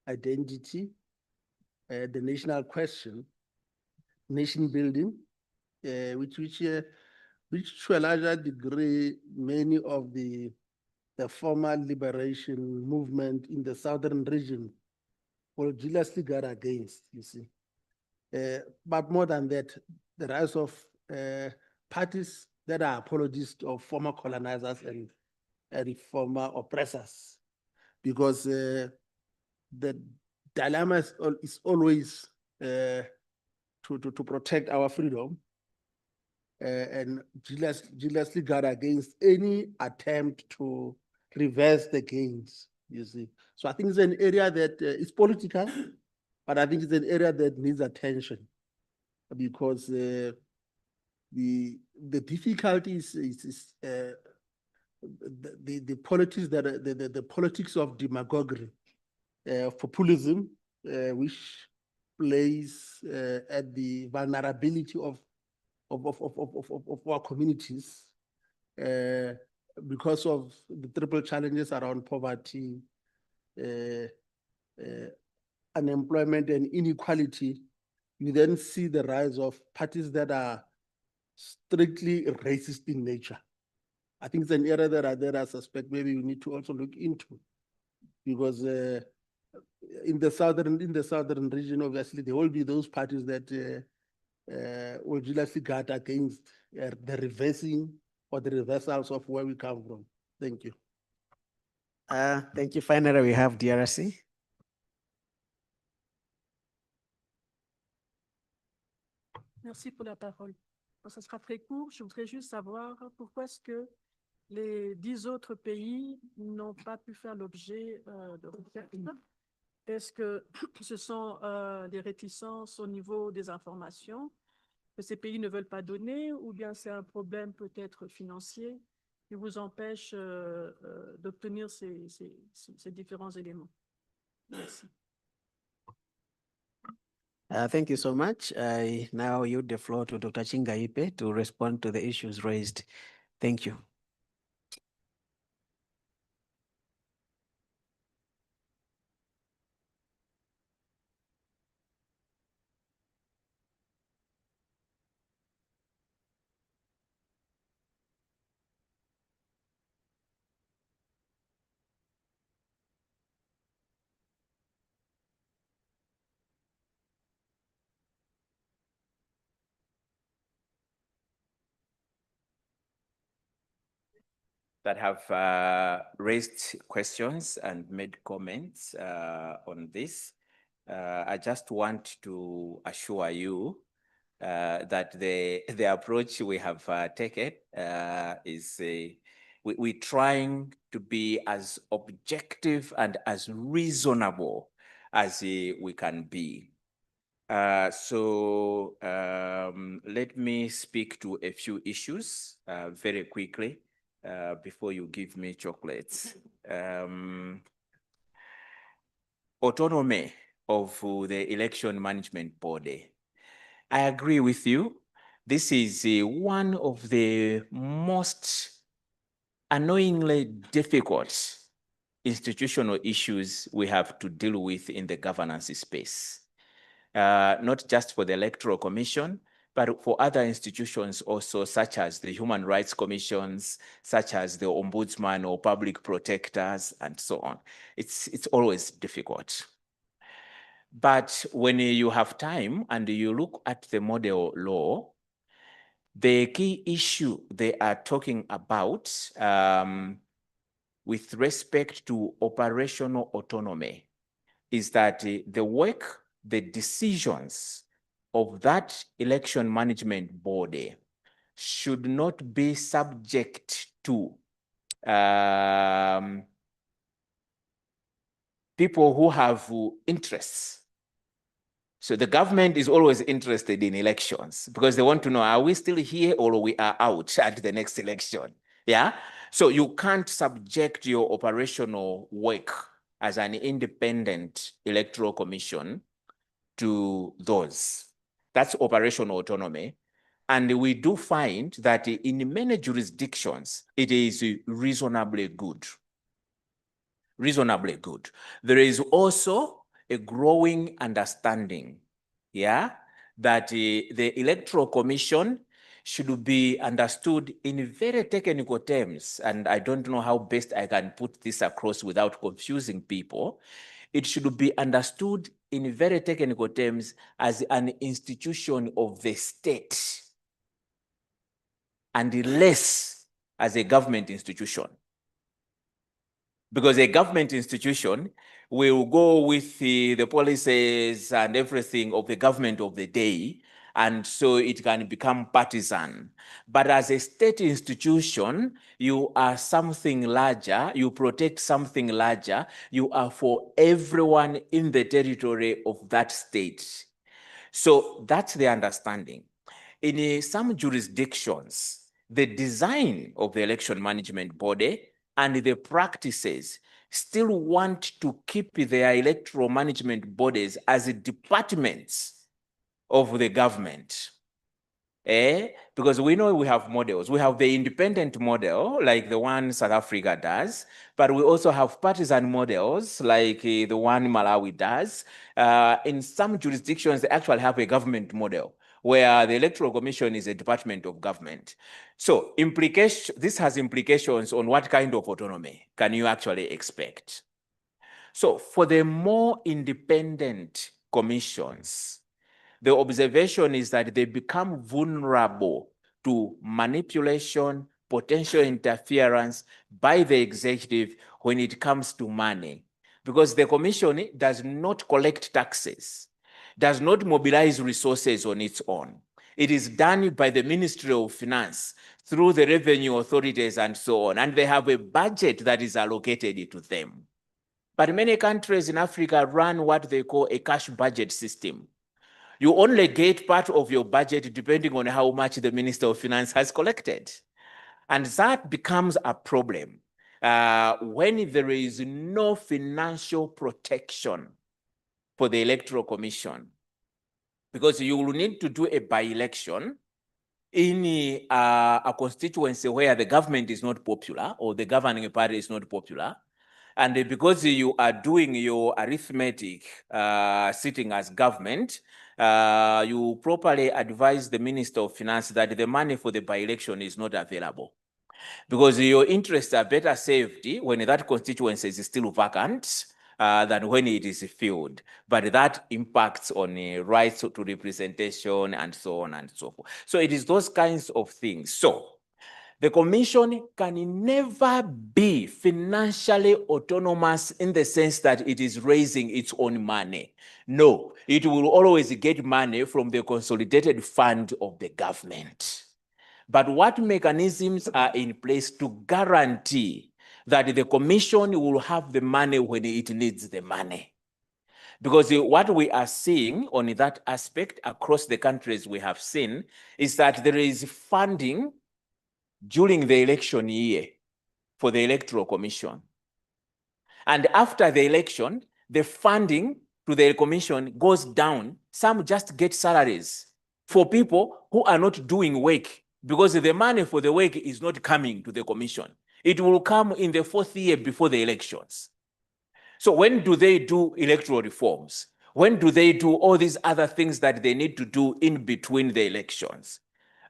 identity, the national question, nation building, which to a larger degree, many of the former liberation movement in the southern region will jealously guard against, you see. But more than that, the rise of parties that are apologists of former colonizers and former oppressors, because the dilemma is always to protect our freedom and jealously guard against any attempt to reverse the gains, you see. So I think it's an area that is political, but I think it's an area that needs attention because the difficulty is the politics that the politics of demagoguery, populism, which plays at the vulnerability of our communities because of the triple challenges around poverty, unemployment, and inequality. You then see the rise of parties that are strictly racist in nature. I think it's an area that I suspect maybe we need to also look into, because in the southern region, obviously, there will be those parties that will jealously guard against the reversing or the reversals of where we come from. Thank you. Thank you. Finally, we have DRC. Merci pour la parole. Bon, ça sera très court. Je voudrais juste savoir pourquoi est-ce que les 10 autres pays n'ont pas pu faire l'objet de requêtes. Est-ce que ce sont des réticences au niveau des informations que ces pays ne veulent pas donner, ou bien c'est un problème peut-être financier qui vous empêche d'obtenir ces différents éléments? Merci. Thank you so much. I now yield the floor to Dr. Chingaipe to respond to the issues raised. Thank you. That have raised questions and made comments on this. I just want to assure you that the approach we have taken is we're trying to be as objective and as reasonable as we can be. So let me speak to a few issues very quickly before you give me chocolates. Autonomy of the election management body. I agree with you. This is one of the most annoyingly difficult institutional issues we have to deal with in the governance space. Not just for the Electoral Commission, but for other institutions also, such as the human rights commissions, such as the ombudsman or public protectors, and so on. It's always difficult. But when you have time and you look at the model law, the key issue they are talking about with respect to operational autonomy is that the work, the decisions of that election management body should not be subject to people who have interests. So the government is always interested in elections because they want to know, are we still here or we are out at the next election? Yeah. So you can't subject your operational work as an independent electoral commission to those. That's operational autonomy. And we do find that in many jurisdictions, it is reasonably good. Reasonably good. There is also a growing understanding, yeah, that the Electoral Commission should be understood in very technical terms. And I don't know how best I can put this across without confusing people. It should be understood in very technical terms as an institution of the state and less as a government institution. Because a government institution will go with the policies and everything of the government of the day, and so it can become partisan. But as a state institution, you are something larger, you protect something larger, you are for everyone in the territory of that state. So that's the understanding. In some jurisdictions, the design of the election management body and the practices still want to keep their electoral management bodies as departments of the government. Because we know we have models. We have the independent model, like the one South Africa does, but we also have partisan models, like the one Malawi does. In some jurisdictions, they actually have a government model, where the Electoral Commission is a department of government. So this has implications on what kind of autonomy can you actually expect. So for the more independent commissions, the observation is that they become vulnerable to manipulation, potential interference by the executive when it comes to money. Because the commission does not collect taxes, does not mobilize resources on its own. It is done by the Ministry of Finance through the revenue authorities and so on, and they have a budget that is allocated to them. But many countries in Africa run what they call a cash budget system. You only get part of your budget depending on how much the Minister of Finance has collected. And that becomes a problem when there is no financial protection for the Electoral Commission. Because you will need to do a by-election in a constituency where the government is not popular or the governing party is not popular. And because you are doing your arithmetic sitting as government, you properly advise the Minister of Finance that the money for the by-election is not available. Because your interests are better saved when that constituency is still vacant than when it is filled. But that impacts on rights to representation and so on and so forth. So it is those kinds of things. So the commission can never be financially autonomous in the sense that it is raising its own money. No, it will always get money from the consolidated fund of the government. But what mechanisms are in place to guarantee that the commission will have the money when it needs the money? Because what we are seeing on that aspect across the countries we have seen is that there is funding during the election year for the Electoral Commission. And after the election, the funding to the commission goes down. Some just get salaries for people who are not doing work because the money for the work is not coming to the commission. It will come in the 4th year before the elections. So when do they do electoral reforms? When do they do all these other things that they need to do in between the elections?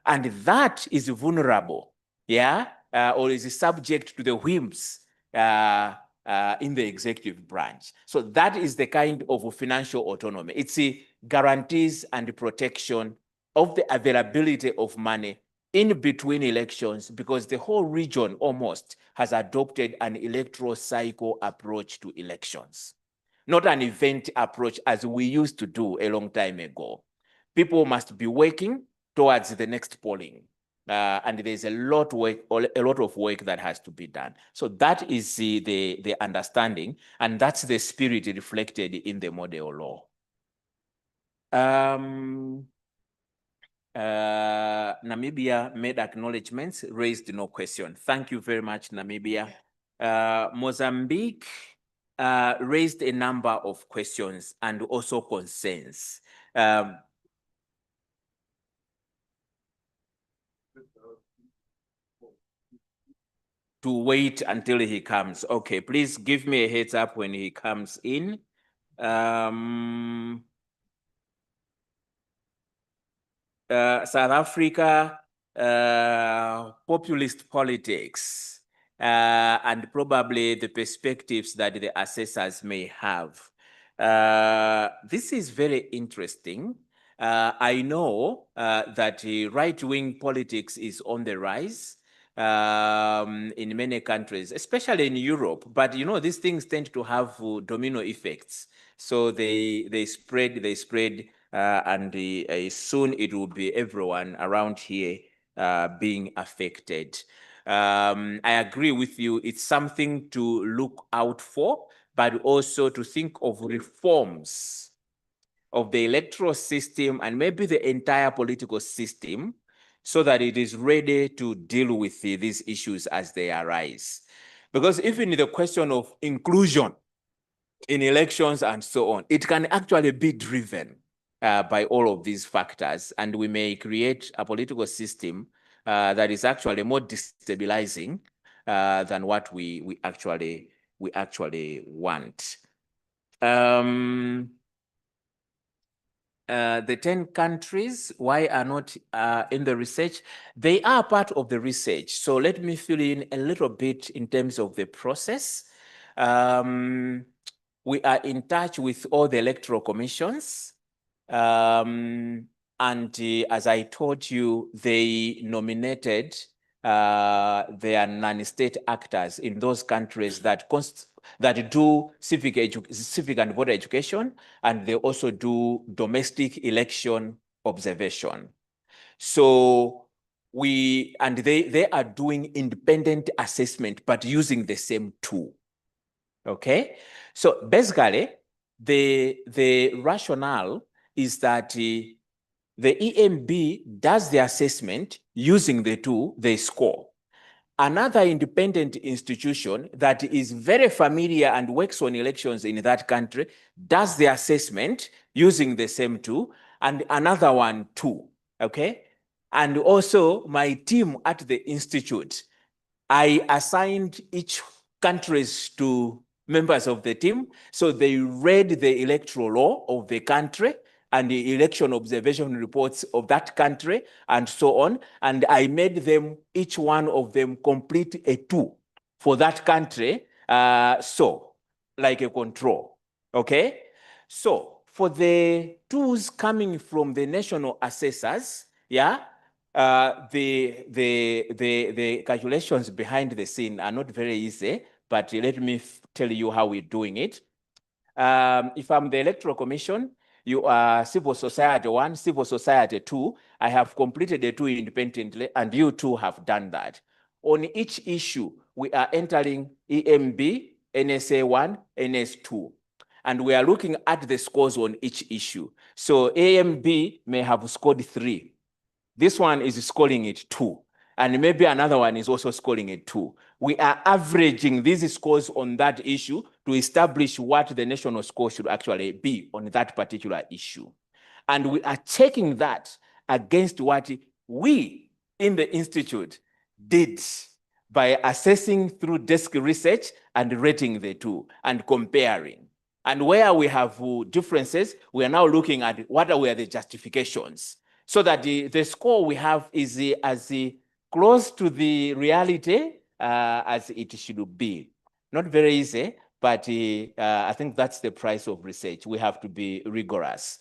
And that is vulnerable, yeah, or is subject to the whims in the executive branch. So that is the kind of financial autonomy. It's a guarantees and protection of the availability of money in between elections, because the whole region almost has adopted an electoral cycle approach to elections, not an event approach as we used to do a long time ago. People must be working towards the next polling. And there's a lot of work that has to be done. So that is the understanding, and that's the spirit reflected in the model law. Namibia made acknowledgements, raised no question. Thank you very much, Namibia. Mozambique raised a number of questions and also concerns. To wait until he comes. Okay, please give me a heads up when he comes in. South Africa, populist politics, and probably the perspectives that the assessors may have. This is very interesting. I know that right-wing politics is on the rise in many countries, especially in Europe. But you know, these things tend to have domino effects. So they spread, and soon it will be everyone around here being affected. I agree with you. It's something to look out for, but also to think of reforms of the electoral system and maybe the entire political system so that it is ready to deal with these issues as they arise. Because even the question of inclusion in elections and so on, it can actually be driven by all of these factors, and we may create a political system that is actually more destabilizing than what we actually want. The 10 countries, why are not in the research? They are part of the research. So let me fill in a little bit in terms of the process. We are in touch with all the electoral commissions. And as I told you, they nominated their non-state actors in those countries that do civic and voter education, and they also do domestic election observation. So they are doing independent assessment, but using the same tool. Okay, so basically, the rationale is that the EMB does the assessment using the tool, they score. Another independent institution that is very familiar and works on elections in that country does the assessment using the same tool, and another one too, okay? And also my team at the institute, I assigned each countries to members of the team. So they read the electoral law of the country and the election observation reports of that country and so on. And I made them, each one of them, complete a tool for that country. So like a control, okay? So for the tools coming from the national assessors, yeah, the calculations behind the scene are not very easy, but let me tell you how we're doing it. If I'm the Electoral Commission, you are civil society 1, civil society 2. I have completed the 2 independently, and you too have done that. On each issue, we are entering EMB, NSA1, NS2. And we are looking at the scores on each issue. So AMB may have scored 3. This one is scoring it 2. And maybe another one is also scoring it 2. We are averaging these scores on that issue to establish what the national score should actually be on that particular issue. And we are checking that against what we in the institute did by assessing through desk research and rating the two and comparing. And where we have differences, we are now looking at what were the justifications, so that the score we have is as close to the reality as it should be. Not very easy, but I think that's the price of research. We have to be rigorous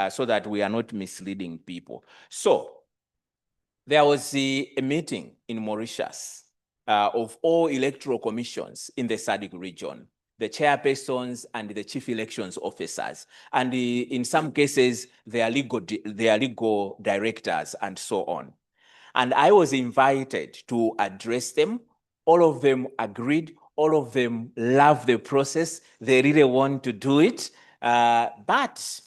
so that we are not misleading people. So there was a meeting in Mauritius of all electoral commissions in the SADC region, the chairpersons and the chief elections officers, and in some cases, their legal directors and so on. And I was invited to address them. All of them agreed. All of them love the process. They really want to do it. But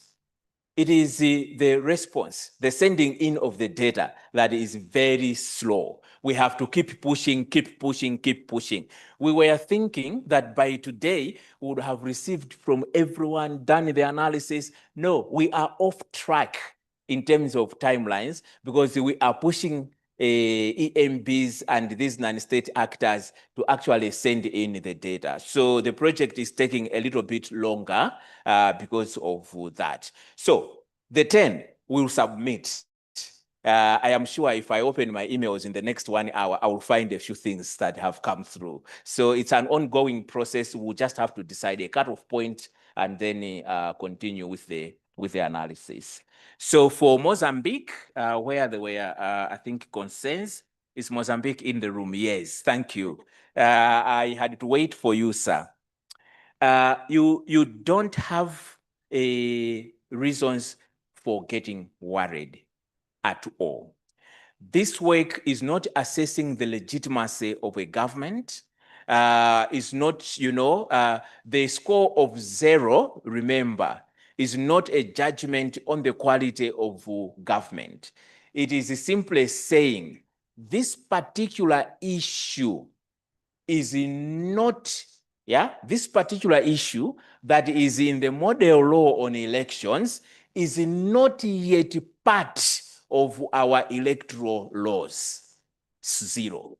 it is the response, the sending in of the data that is very slow. We have to keep pushing, keep pushing, keep pushing. We were thinking that by today, we would have received from everyone, done the analysis. No, we are off track in terms of timelines because we are pushing EMBs and these non-state actors to actually send in the data. So the project is taking a little bit longer because of that. So the 10 will submit. I am sure if I open my emails in the next 1 hour, I will find a few things that have come through. So it's an ongoing process. We'll just have to decide a cutoff point and then continue with the analysis. So for Mozambique, where there were, I think, concerns, is Mozambique in the room? Yes, thank you. I had to wait for you, sir. You don't have reasons for getting worried at all. This work is not assessing the legitimacy of a government. Is not, the score of 0, remember, is not a judgment on the quality of government. It is simply saying this particular issue is not, this particular issue that is in the model law on elections is not yet part of our electoral laws. 0.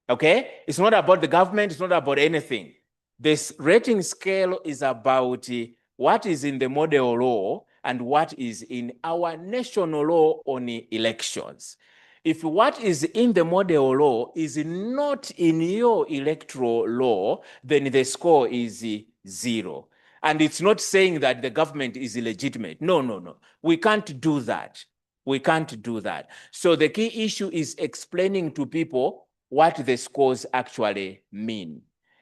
Okay? It's not about the government, it's not about anything. This rating scale is about what is in the model law and what is in our national law on elections. If what is in the model law is not in your electoral law, then the score is 0. And it's not saying that the government is illegitimate. No, no, no. We can't do that. We can't do that. So the key issue is explaining to people what the scores actually mean.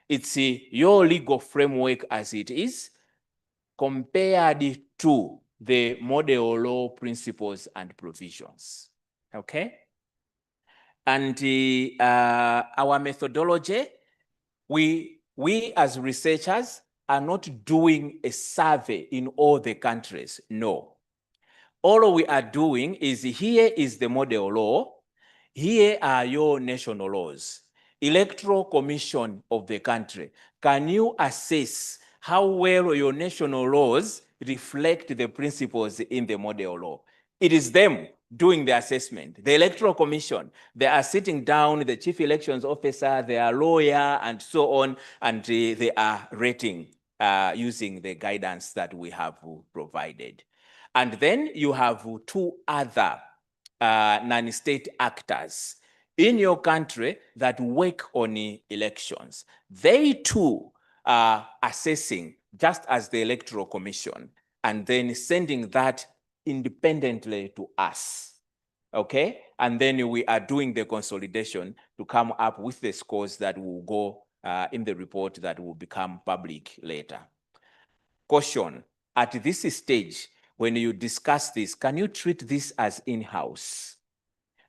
It's your legal framework as it is compared to the model law principles and provisions. Okay? And our methodology, we as researchers are not doing a survey in all the countries. No. All we are doing is here is the model law. Here are your national laws. Electoral Commission of the country. Can you assess how well your national laws reflect the principles in the model law? It is them doing the assessment. The Electoral Commission, they are sitting down, the Chief Elections Officer, they are lawyer and so on, and they are rating using the guidance that we have provided. And then you have 2 other non-state actors in your country that work on elections. They too are assessing just as the Electoral Commission and then sending that independently to us. Okay? And then we are doing the consolidation to come up with the scores that will go in the report that will become public later. Caution, at this stage, when you discuss this, can you treat this as in-house?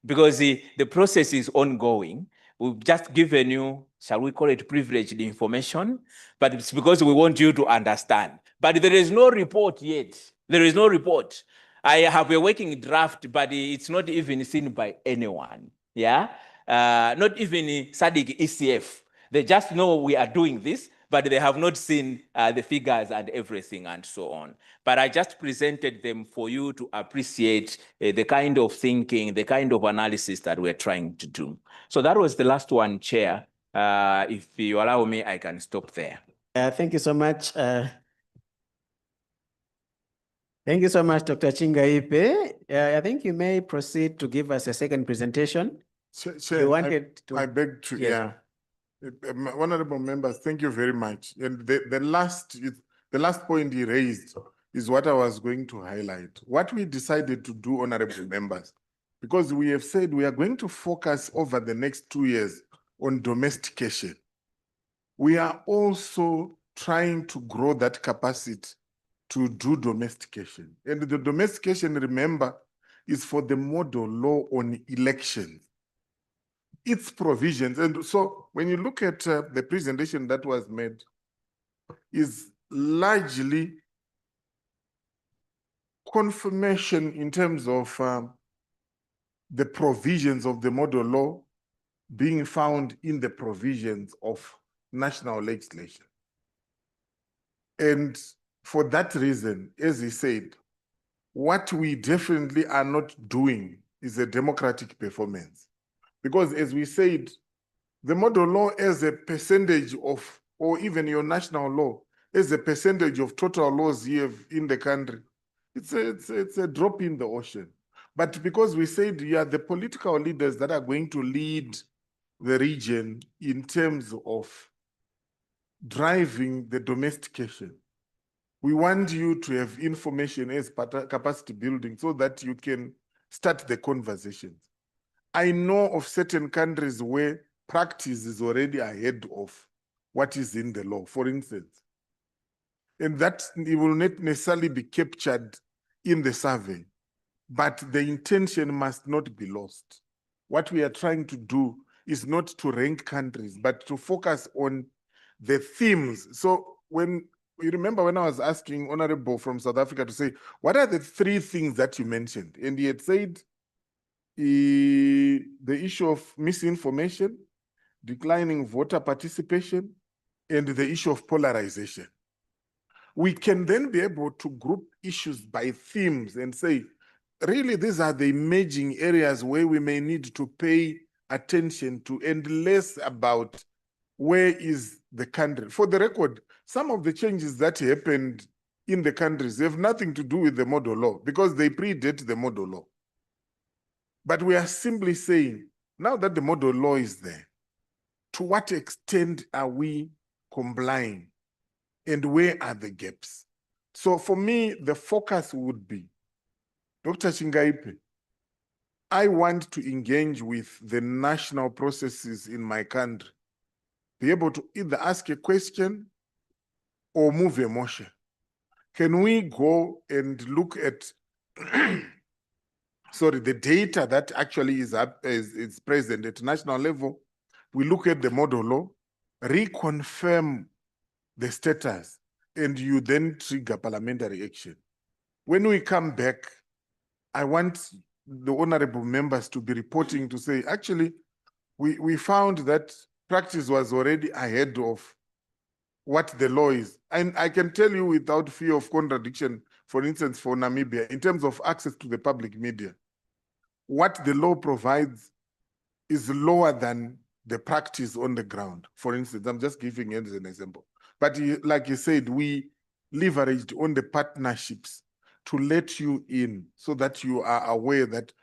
Because the process is ongoing. We've just given you, shall we call it privileged information, but it's because we want you to understand. But there is no report yet. There is no report. I have a working draft, but it's not even seen by anyone. Yeah? Not even SADC ECF. They just know we are doing this, but they have not seen the figures and everything and so on. But I just presented them for you to appreciate the kind of thinking, the kind of analysis that we're trying to do. So that was the last one, Chair. If you allow me, I can stop there. Thank you so much. Thank you so much, Dr. Chingaipe. I think you may proceed to give us a second presentation. Chair, I beg to, Yes. yeah. Honorable members, thank you very much. And the last point he raised is what I was going to highlight. What we decided to do, honorable members, because we have said we are going to focus over the next 2 years on domestication. We are also trying to grow that capacity to do domestication. And the domestication, remember, is for the model law on elections, its provisions. And so when you look at the presentation that was made, is largely confirmation in terms of the provisions of the model law being found in the provisions of national legislation. And for that reason, as he said, what we definitely are not doing is a democratic performance. Because as we said, the model law as a percentage of, or even your national law, as a percentage of total laws you have in the country, it's a drop in the ocean. But because we said, yeah, the political leaders that are going to lead the region in terms of driving the domestication, we want you to have information as capacity building so that you can start the conversations. I know of certain countries where practice is already ahead of what is in the law, for instance. And that it will not necessarily be captured in the survey, but the intention must not be lost. What we are trying to do is not to rank countries, but to focus on the themes. So when you remember when I was asking Honorable from South Africa to say, what are the 3 things that you mentioned? And he had said the issue of misinformation, declining voter participation, and the issue of polarization. We can then be able to group issues by themes and say, really, these are the emerging areas where we may need to pay attention to, and less about where is the country. For the record, some of the changes that happened in the countries have nothing to do with the model law because they predate the model law. But we are simply saying, now that the model law is there, to what extent are we complying and where are the gaps? So for me, the focus would be, Dr. Chingaipe, I want to engage with the national processes in my country, be able to either ask a question or move a motion. Can we go and look at sorry, the data that actually is present at national level? We look at the model law, reconfirm the status, and you then trigger parliamentary action. When we come back, I want the honorable members to be reporting to say, actually, we found that practice was already ahead of what the law is. And I can tell you without fear of contradiction, for instance, for Namibia, in terms of access to the public media, what the law provides is lower than the practice on the ground. For instance, I'm just giving it as an example. But like you said, we leveraged on the partnerships to let you in so that you are aware that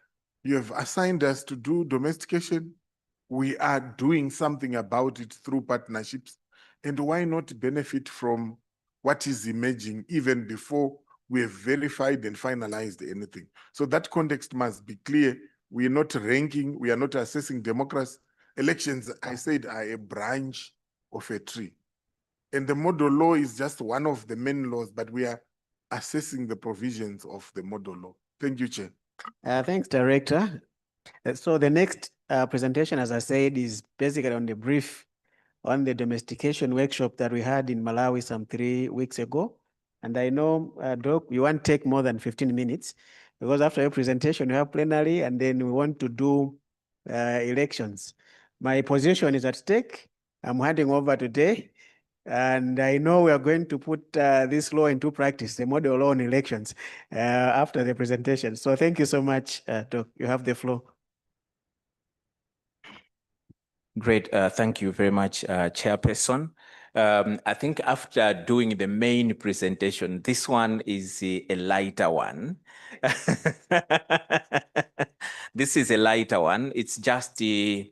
you have assigned us to do domestication. We are doing something about it through partnerships. And why not benefit from what is emerging even before we have verified and finalized anything? So that context must be clear. We are not ranking, we are not assessing democracy. Elections, I said, are a branch of a tree. And the model law is just one of the main laws, but we are assessing the provisions of the model law. Thank you, Chair. Thanks, Director. So the next presentation, as I said, is basically on the brief on the domestication workshop that we had in Malawi some 3 weeks ago. And I know, Doc, you won't take more than 15 minutes because after your presentation, you have plenary and then we want to do elections. My position is at stake. I'm handing over today. And I know we are going to put this law into practice, the model law on elections, after the presentation. So thank you so much, Doc. You have the floor. Great. Thank you very much, Chairperson. I think after doing the main presentation, this one is a lighter one. This is a lighter one. It's just an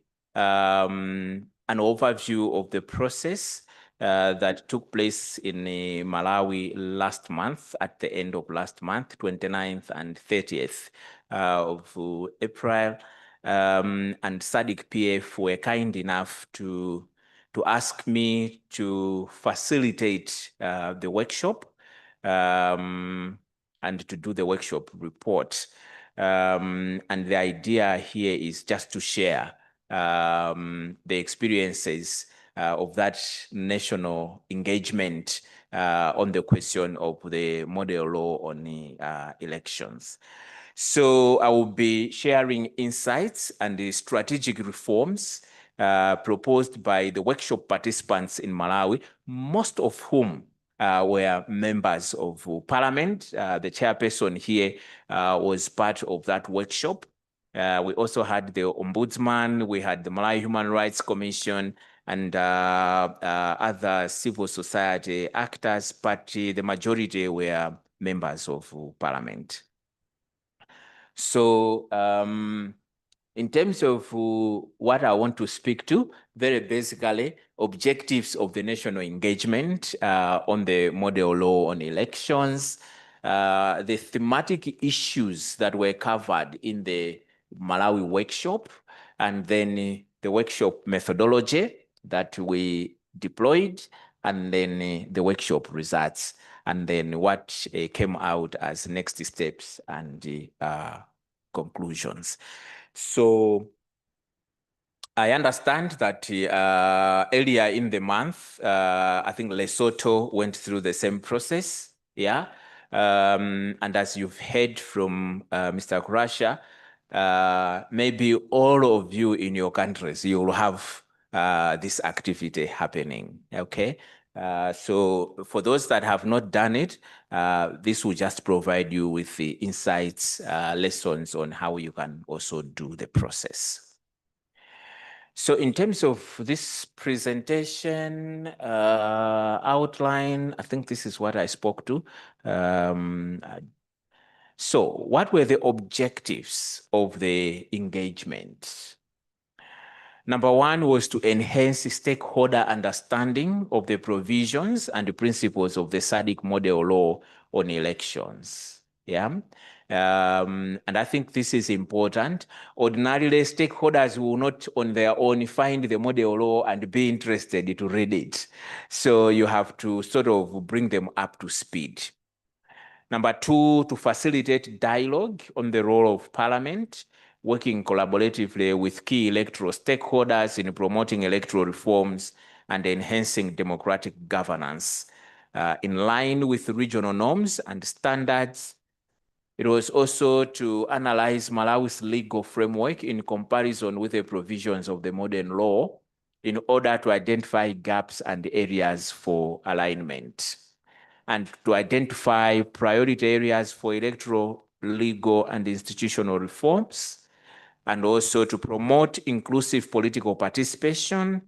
overview of the process that took place in Malawi last month, at the end of last month, 29th and 30th of April. And SADC PF were kind enough to ask me to facilitate the workshop and to do the workshop report. And the idea here is just to share the experiences of that national engagement on the question of the model law on the elections. So I will be sharing insights and the strategic reforms proposed by the workshop participants in Malawi, most of whom were members of parliament. The chairperson here was part of that workshop. We also had the ombudsman, we had the Malawi Human Rights Commission, and other civil society actors, but the majority were members of parliament. So in terms of what I want to speak to, very basically, objectives of the national engagement on the model law on elections, the thematic issues that were covered in the Malawi workshop, and then the workshop methodology that we deployed, and then the workshop results, and then what came out as next steps and conclusions. So I understand that earlier in the month, I think Lesotho went through the same process, yeah? And as you've heard from Mr. Kurasha, maybe all of you in your countries, you will have this activity happening, okay? So for those that have not done it, this will just provide you with the insights, lessons on how you can also do the process. So in terms of this presentation outline, I think this is what I spoke to. So what were the objectives of the engagement? Number one was to enhance stakeholder understanding of the provisions and the principles of the SADC model law on elections. Yeah. And I think this is important. Ordinarily, stakeholders will not on their own find the model law and be interested to read it. So you have to sort of bring them up to speed. Number two, to facilitate dialogue on the role of Parliament, working collaboratively with key electoral stakeholders in promoting electoral reforms and enhancing democratic governance in line with regional norms and standards. It was also to analyze Malawi's legal framework in comparison with the provisions of the modern law in order to identify gaps and areas for alignment, and to identify priority areas for electoral, legal, and institutional reforms, and also to promote inclusive political participation,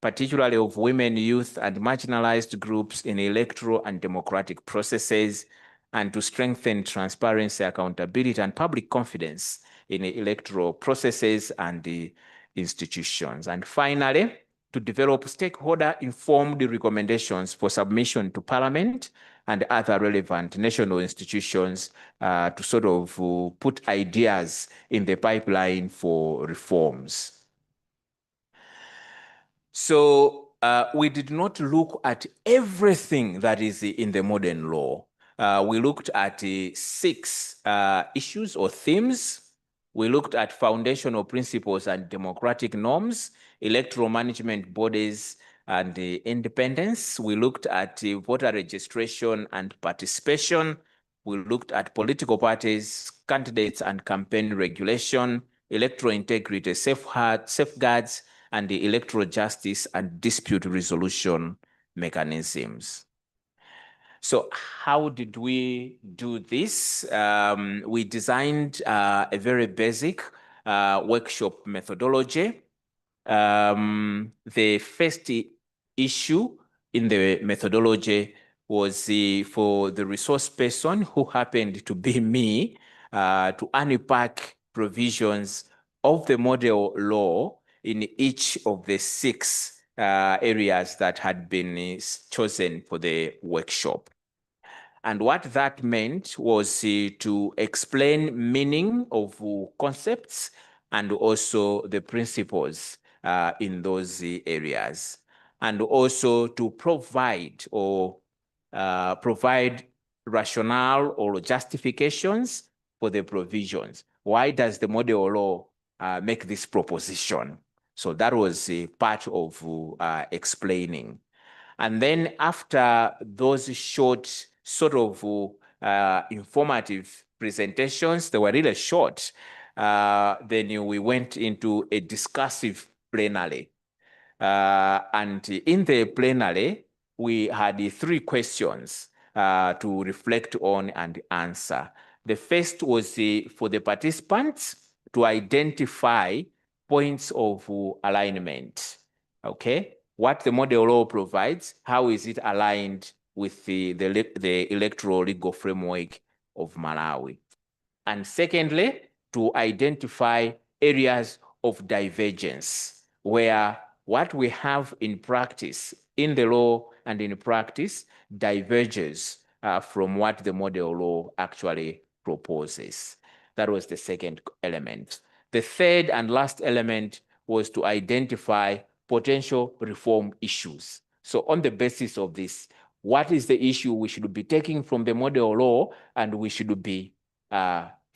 particularly of women, youth, and marginalized groups in electoral and democratic processes, and to strengthen transparency, accountability, and public confidence in electoral processes and the institutions. And finally, to develop stakeholder-informed recommendations for submission to Parliament and other relevant national institutions to sort of put ideas in the pipeline for reforms. So we did not look at everything that is in the modern law. We looked at 6 issues or themes. We looked at foundational principles and democratic norms, electoral management bodies, and independence. We looked at voter registration and participation. We looked at political parties, candidates and campaign regulation, electoral integrity, safeguards, and the electoral justice and dispute resolution mechanisms. So how did we do this? We designed a very basic workshop methodology. The first issue in the methodology was for the resource person, who happened to be me, to unpack provisions of the model law in each of the 6 areas that had been chosen for the workshop. And what that meant was to explain meaning of concepts and also the principles in those areas, and also to provide rationale or justifications for the provisions. why does the model law make this proposition? So that was a part of explaining. And then after those short sort of informative presentations, they were really short, then we went into a discursive plenary. And in the plenary, we had 3 questions to reflect on and answer. The first was for the participants to identify points of alignment, okay? What the model law provides, how is it aligned with the electoral legal framework of Malawi? And secondly, to identify areas of divergence where what we have in practice, in the law and in practice, diverges from what the model law actually proposes. That was the second element. The third and last element was to identify potential reform issues. So on the basis of this, what is the issue we should be taking from the model law and we should be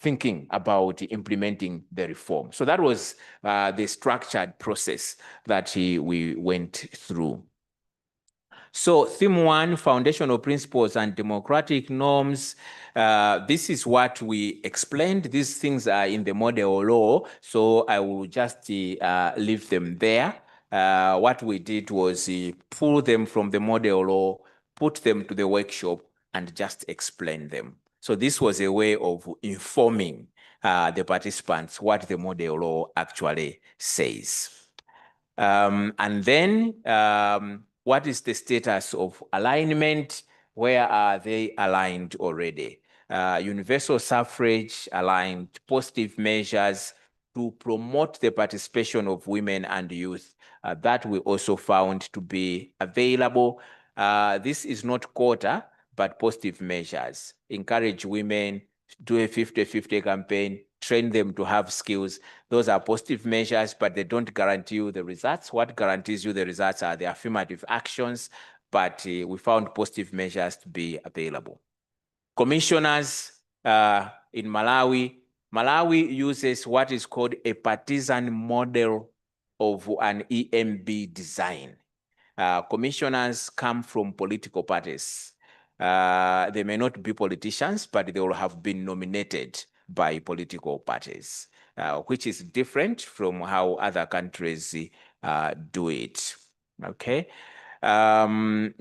thinking about implementing the reform. So that was the structured process that we went through. So theme 1, foundational principles and democratic norms. This is what we explained. These things are in the model law, so I will just leave them there. What we did was pull them from the model law, put them to the workshop, and just explain them. So this was a way of informing the participants what the model law actually says. And then what is the status of alignment? Where are they aligned already? Universal suffrage aligned, positive measures to promote the participation of women and youth. That we also found to be available. This is not quota, but positive measures. Encourage women, do a 50-50 campaign, train them to have skills. Those are positive measures, but they don't guarantee you the results. What guarantees you the results are the affirmative actions, but we found positive measures to be available. Commissioners in Malawi. Malawi uses what is called a partisan model of an EMB design. Commissioners come from political parties. They may not be politicians, but they will have been nominated by political parties, which is different from how other countries do it, okay?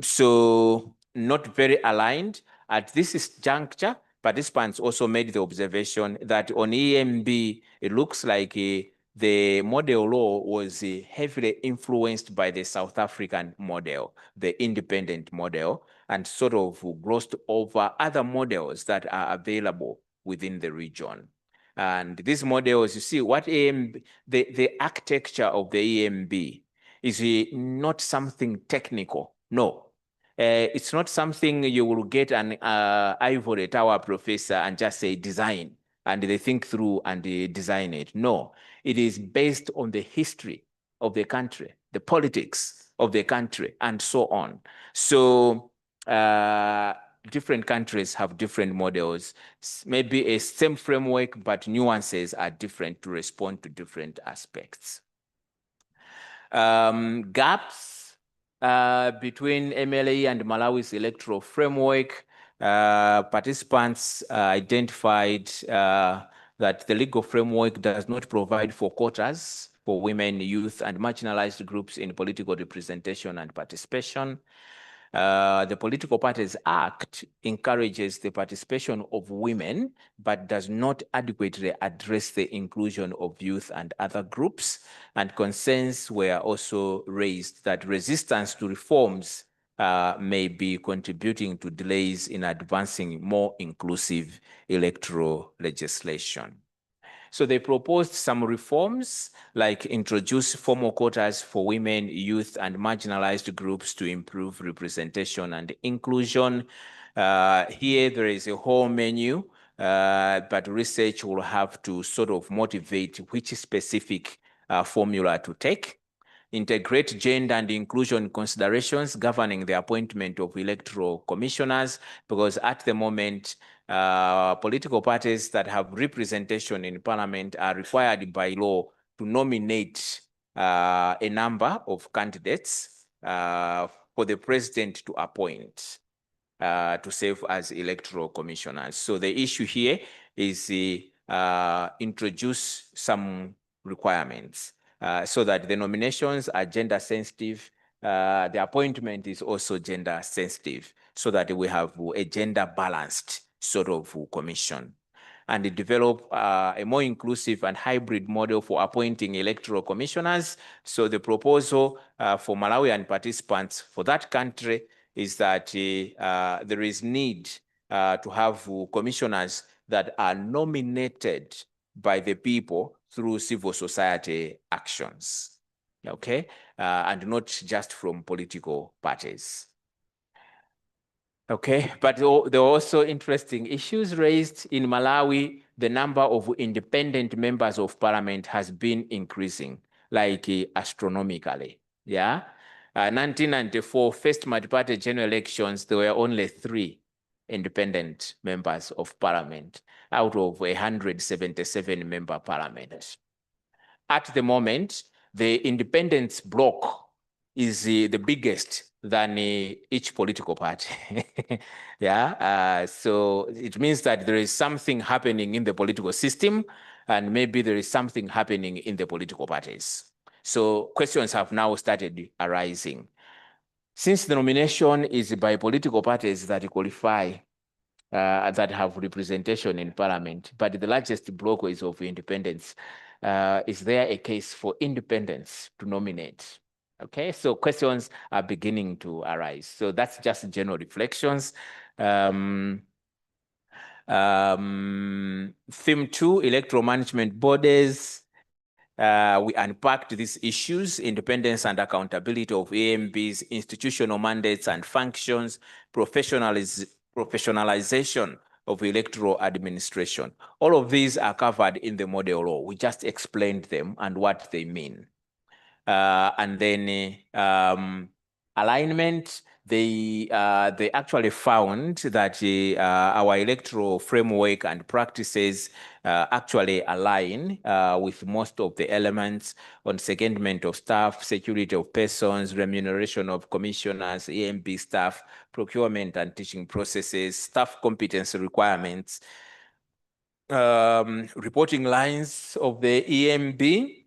So not very aligned. At this juncture, participants also made the observation that on EMB, it looks like the model law was heavily influenced by the South African model, the independent model, and sort of glossed over other models that are available within the region. And these models, you see, what EMB, the architecture of the EMB is not something technical, no. It's not something you will get an ivory tower professor and just say design, and they think through and they design it. No, it is based on the history of the country, the politics of the country, and so on. So different countries have different models, maybe a same framework, but nuances are different to respond to different aspects. Gaps between MLA and Malawi's electoral framework. Participants identified that the legal framework does not provide for quotas for women, youth, and marginalized groups in political representation and participation. The Political Parties Act encourages the participation of women, but does not adequately address the inclusion of youth and other groups. And concerns were also raised that resistance to reforms may be contributing to delays in advancing more inclusive electoral legislation. So they proposed some reforms, like introduce formal quotas for women, youth, and marginalized groups to improve representation and inclusion. Here there is a whole menu, but research will have to sort of motivate which specific formula to take. Integrate gender and inclusion considerations governing the appointment of electoral commissioners, because at the moment, political parties that have representation in parliament are required by law to nominate a number of candidates for the president to appoint to serve as electoral commissioners. So the issue here is introduce some requirements so that the nominations are gender sensitive. The appointment is also gender sensitive so that we have a gender balanced sort of commission, and develop a more inclusive and hybrid model for appointing electoral commissioners. So the proposal for Malawian participants for that country is that there is need to have commissioners that are nominated by the people through civil society actions, okay, and not just from political parties. Okay, but there are also interesting issues raised in Malawi. The number of independent members of parliament has been increasing, like astronomically. Yeah, 1994 first multi-party general elections, there were only 3 independent members of parliament out of 177 member parliament. At the moment, the independence bloc is the biggest than each political party. Yeah, so it means that there is something happening in the political system, and maybe there is something happening in the political parties. So questions have now started arising. Since the nomination is by political parties that qualify, that have representation in parliament, but the largest bloc is of independence, is there a case for independence to nominate? Okay, so questions are beginning to arise. So that's just general reflections. Theme 2, electoral management bodies. We unpacked these issues: independence and accountability of AMBs, institutional mandates and functions, professionalization of electoral administration. All of these are covered in the model law. We just explained them and what they mean. And then alignment, they actually found that our electoral framework and practices actually align with most of the elements on secondment of staff, security of persons, remuneration of commissioners, AMB staff, procurement and teaching processes, staff competency requirements, reporting lines of the EMB.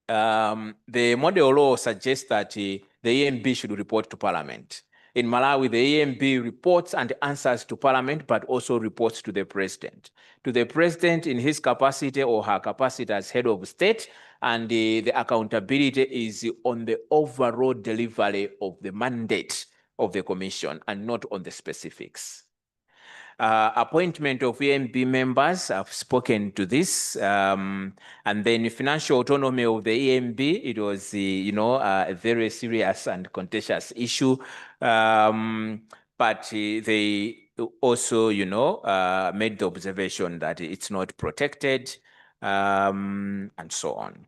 The model law suggests that the EMB should report to Parliament. In Malawi, the EMB reports and answers to Parliament, but also reports to the President. To the President in his capacity or her capacity as head of state, and the accountability is on the overall delivery of the mandate of the Commission and not on the specifics. Appointment of EMB members, I've spoken to this, and then financial autonomy of the EMB, it was, a very serious and contentious issue, but they also, made the observation that it's not protected, and so on.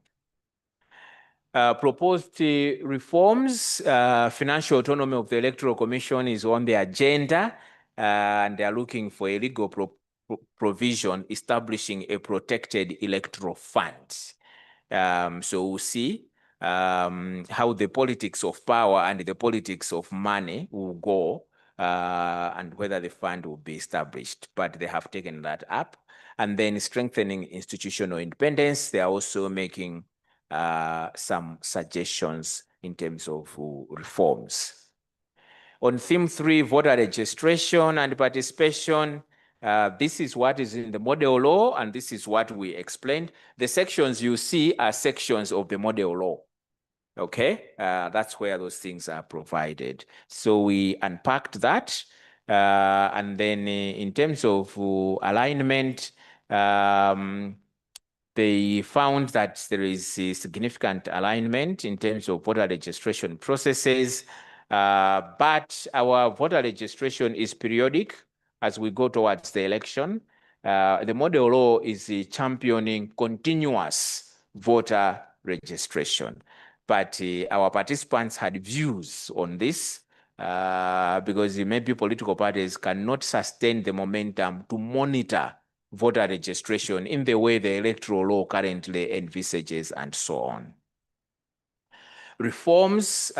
Proposed reforms, financial autonomy of the Electoral Commission is on the agenda, and they are looking for a legal provision establishing a protected electoral fund. So we'll see how the politics of power and the politics of money will go, and whether the fund will be established, but they have taken that up. And then strengthening institutional independence, they are also making some suggestions in terms of reforms. On theme 3, voter registration and participation, this is what is in the model law, and this is what we explained. The sections you see are sections of the model law. Okay, that's where those things are provided. So we unpacked that. And then in terms of alignment, they found that there is a significant alignment in terms of voter registration processes, but our voter registration is periodic as we go towards the election. The model law is championing continuous voter registration, but our participants had views on this, because maybe political parties cannot sustain the momentum to monitor voter registration in the way the electoral law currently envisages and so on. Reforms,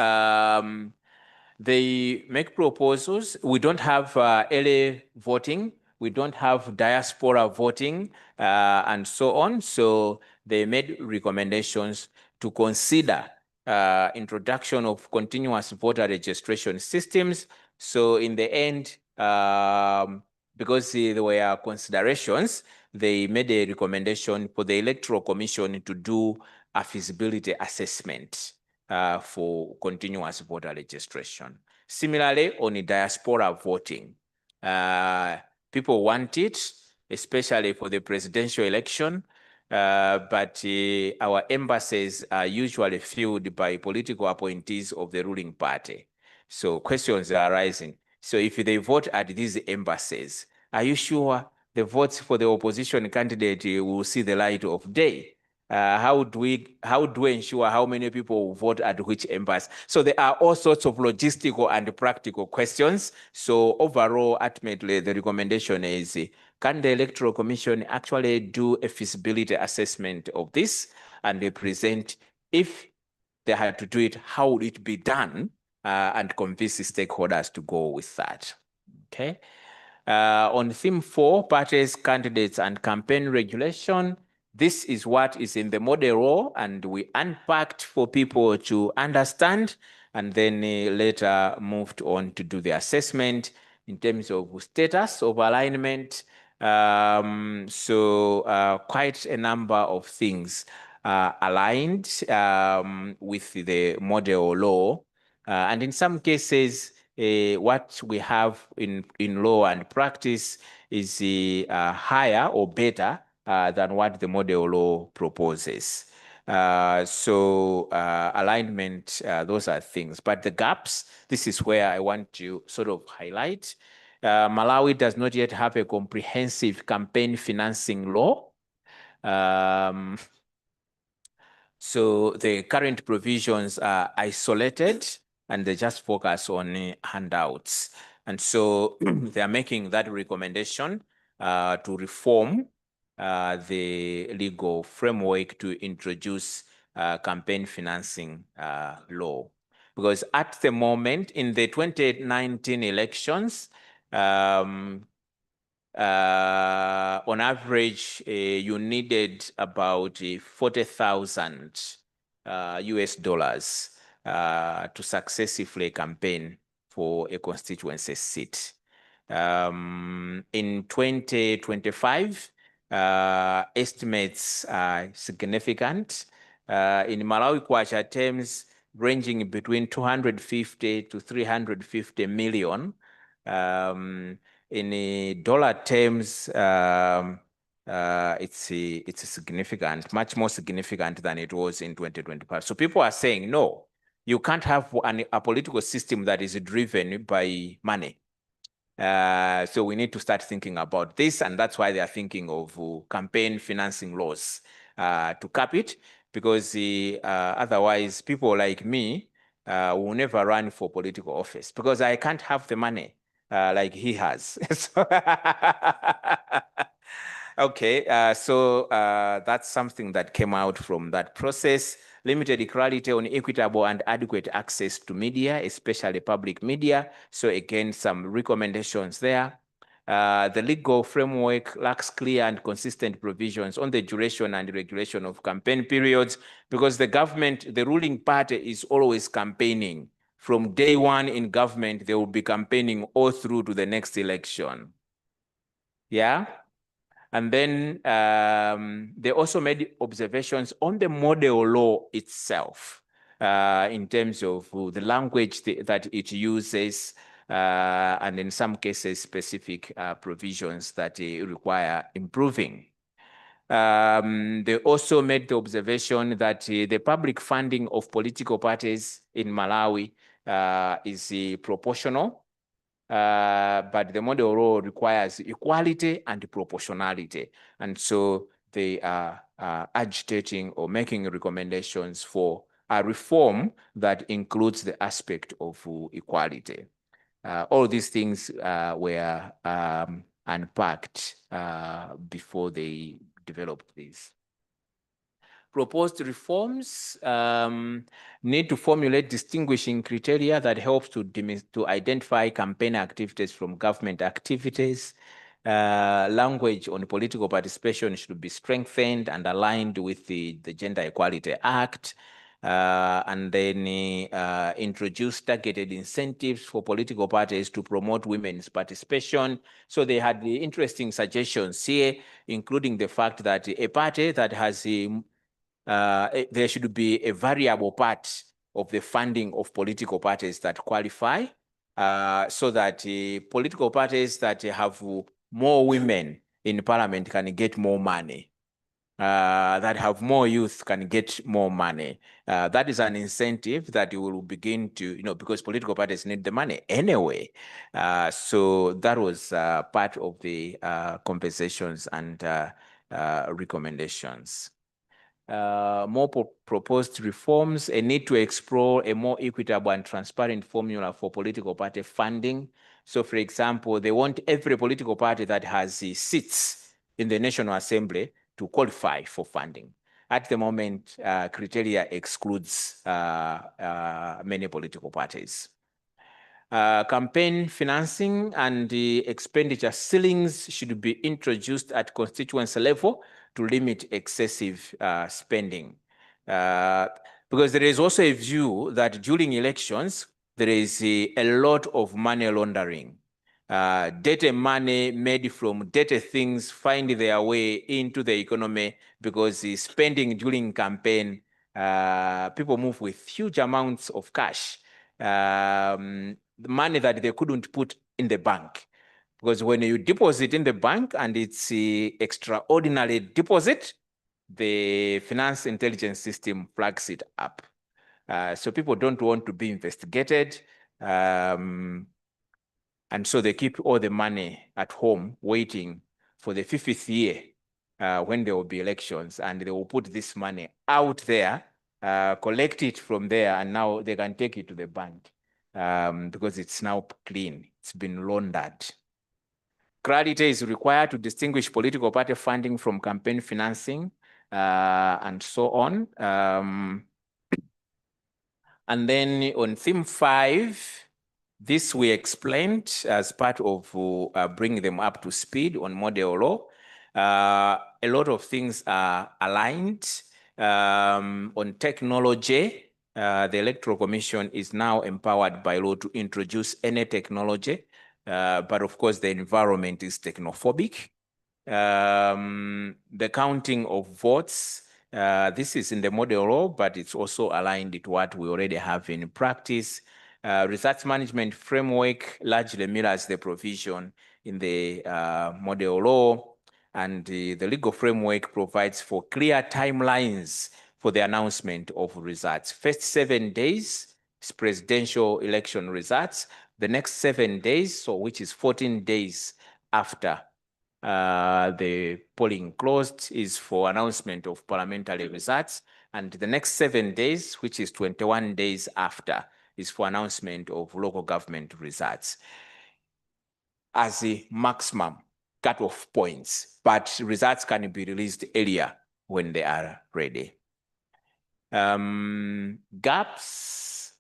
they make proposals. We don't have early voting. We don't have diaspora voting and so on. So they made recommendations to consider introduction of continuous voter registration systems. So in the end, because there were considerations, they made a recommendation for the Electoral Commission to do a feasibility assessment for continuous voter registration. Similarly, on the diaspora voting, people want it, especially for the presidential election, but our embassies are usually filled by political appointees of the ruling party. So questions are arising. So if they vote at these embassies, are you sure the votes for the opposition candidate will see the light of day? How do we ensure how many people will vote at which embassy? So there are all sorts of logistical and practical questions. So overall, ultimately, the recommendation is, can the Electoral Commission actually do a feasibility assessment of this and they present, if they had to do it, how would it be done, and convince the stakeholders to go with that, okay? On theme 4, parties, candidates, and campaign regulation, this is what is in the model law, and we unpacked for people to understand, and then later moved on to do the assessment in terms of status of alignment. So quite a number of things aligned with the model law. And in some cases, what we have in law and practice is higher or better than what the model law proposes. So alignment, those are things. But the gaps, this is where I want to sort of highlight. Malawi does not yet have a comprehensive campaign financing law. So the current provisions are isolated and they just focus on handouts. And so they are making that recommendation to reform the legal framework to introduce campaign financing law. Because at the moment, in the 2019 elections, on average, you needed about 40,000 US dollars to successfully campaign for a constituency seat. In 2025, estimates are significant. In Malawi Kwacha terms, ranging between 250 to 350 million. In dollar terms, it's significant, much more significant than it was in 2025. So people are saying, no, you can't have a political system that is driven by money. So we need to start thinking about this, and that's why they are thinking of campaign financing laws to cap it, because otherwise people like me will never run for political office because I can't have the money like he has. Okay, so that's something that came out from that process. Limited clarity on equitable and adequate access to media, especially public media. So again, some recommendations there. The legal framework lacks clear and consistent provisions on the duration and regulation of campaign periods, because the government, the ruling party, is always campaigning. From day one in government, they will be campaigning all through to the next election. Yeah. And then they also made observations on the model law itself in terms of the language that it uses, and in some cases, specific provisions that require improving. They also made the observation that the public funding of political parties in Malawi is proportional. But the model law requires equality and proportionality. And so they are agitating or making recommendations for a reform that includes the aspect of equality. All these things were unpacked before they developed this. Proposed reforms need to formulate distinguishing criteria that helps to identify campaign activities from government activities. Language on political participation should be strengthened and aligned with the Gender Equality Act. And then introduce targeted incentives for political parties to promote women's participation. So they had the interesting suggestions here, including the fact that a party that has there should be a variable part of the funding of political parties that qualify, so that political parties that have more women in parliament can get more money. That have more youth can get more money. That is an incentive that you will begin to, because political parties need the money anyway. So that was part of the compensations and recommendations. More proposed reforms, a need to explore a more equitable and transparent formula for political party funding. So, for example, they want every political party that has seats in the National Assembly to qualify for funding. At the moment, criteria excludes many political parties. Campaign financing and the expenditure ceilings should be introduced at constituency level to limit excessive spending. Because there is also a view that during elections, there is a lot of money laundering. Dirty money made from dirty things find their way into the economy because the spending during campaign, people move with huge amounts of cash. The money that they couldn't put in the bank. Because when you deposit in the bank and it's extraordinary deposit, the finance intelligence system flags it up. So people don't want to be investigated. And so they keep all the money at home waiting for the 50th year when there will be elections, and they will put this money out there, collect it from there, and now they can take it to the bank. Because it's now clean, it's been laundered. Clarity is required to distinguish political party funding from campaign financing, and so on. And then on theme 5, this we explained as part of bringing them up to speed on model law. A lot of things are aligned on technology. The Electoral Commission is now empowered by law to introduce any technology, but of course the environment is technophobic. The counting of votes, this is in the model law, but it's also aligned with what we already have in practice. Results management framework largely mirrors the provision in the model law, and the legal framework provides for clear timelines for the announcement of results. First 7 days is presidential election results. The next 7 days, so which is 14 days after the polling closed, is for announcement of parliamentary results. And the next 7 days, which is 21 days after, is for announcement of local government results as the maximum cutoff points, but results can be released earlier when they are ready. Gaps,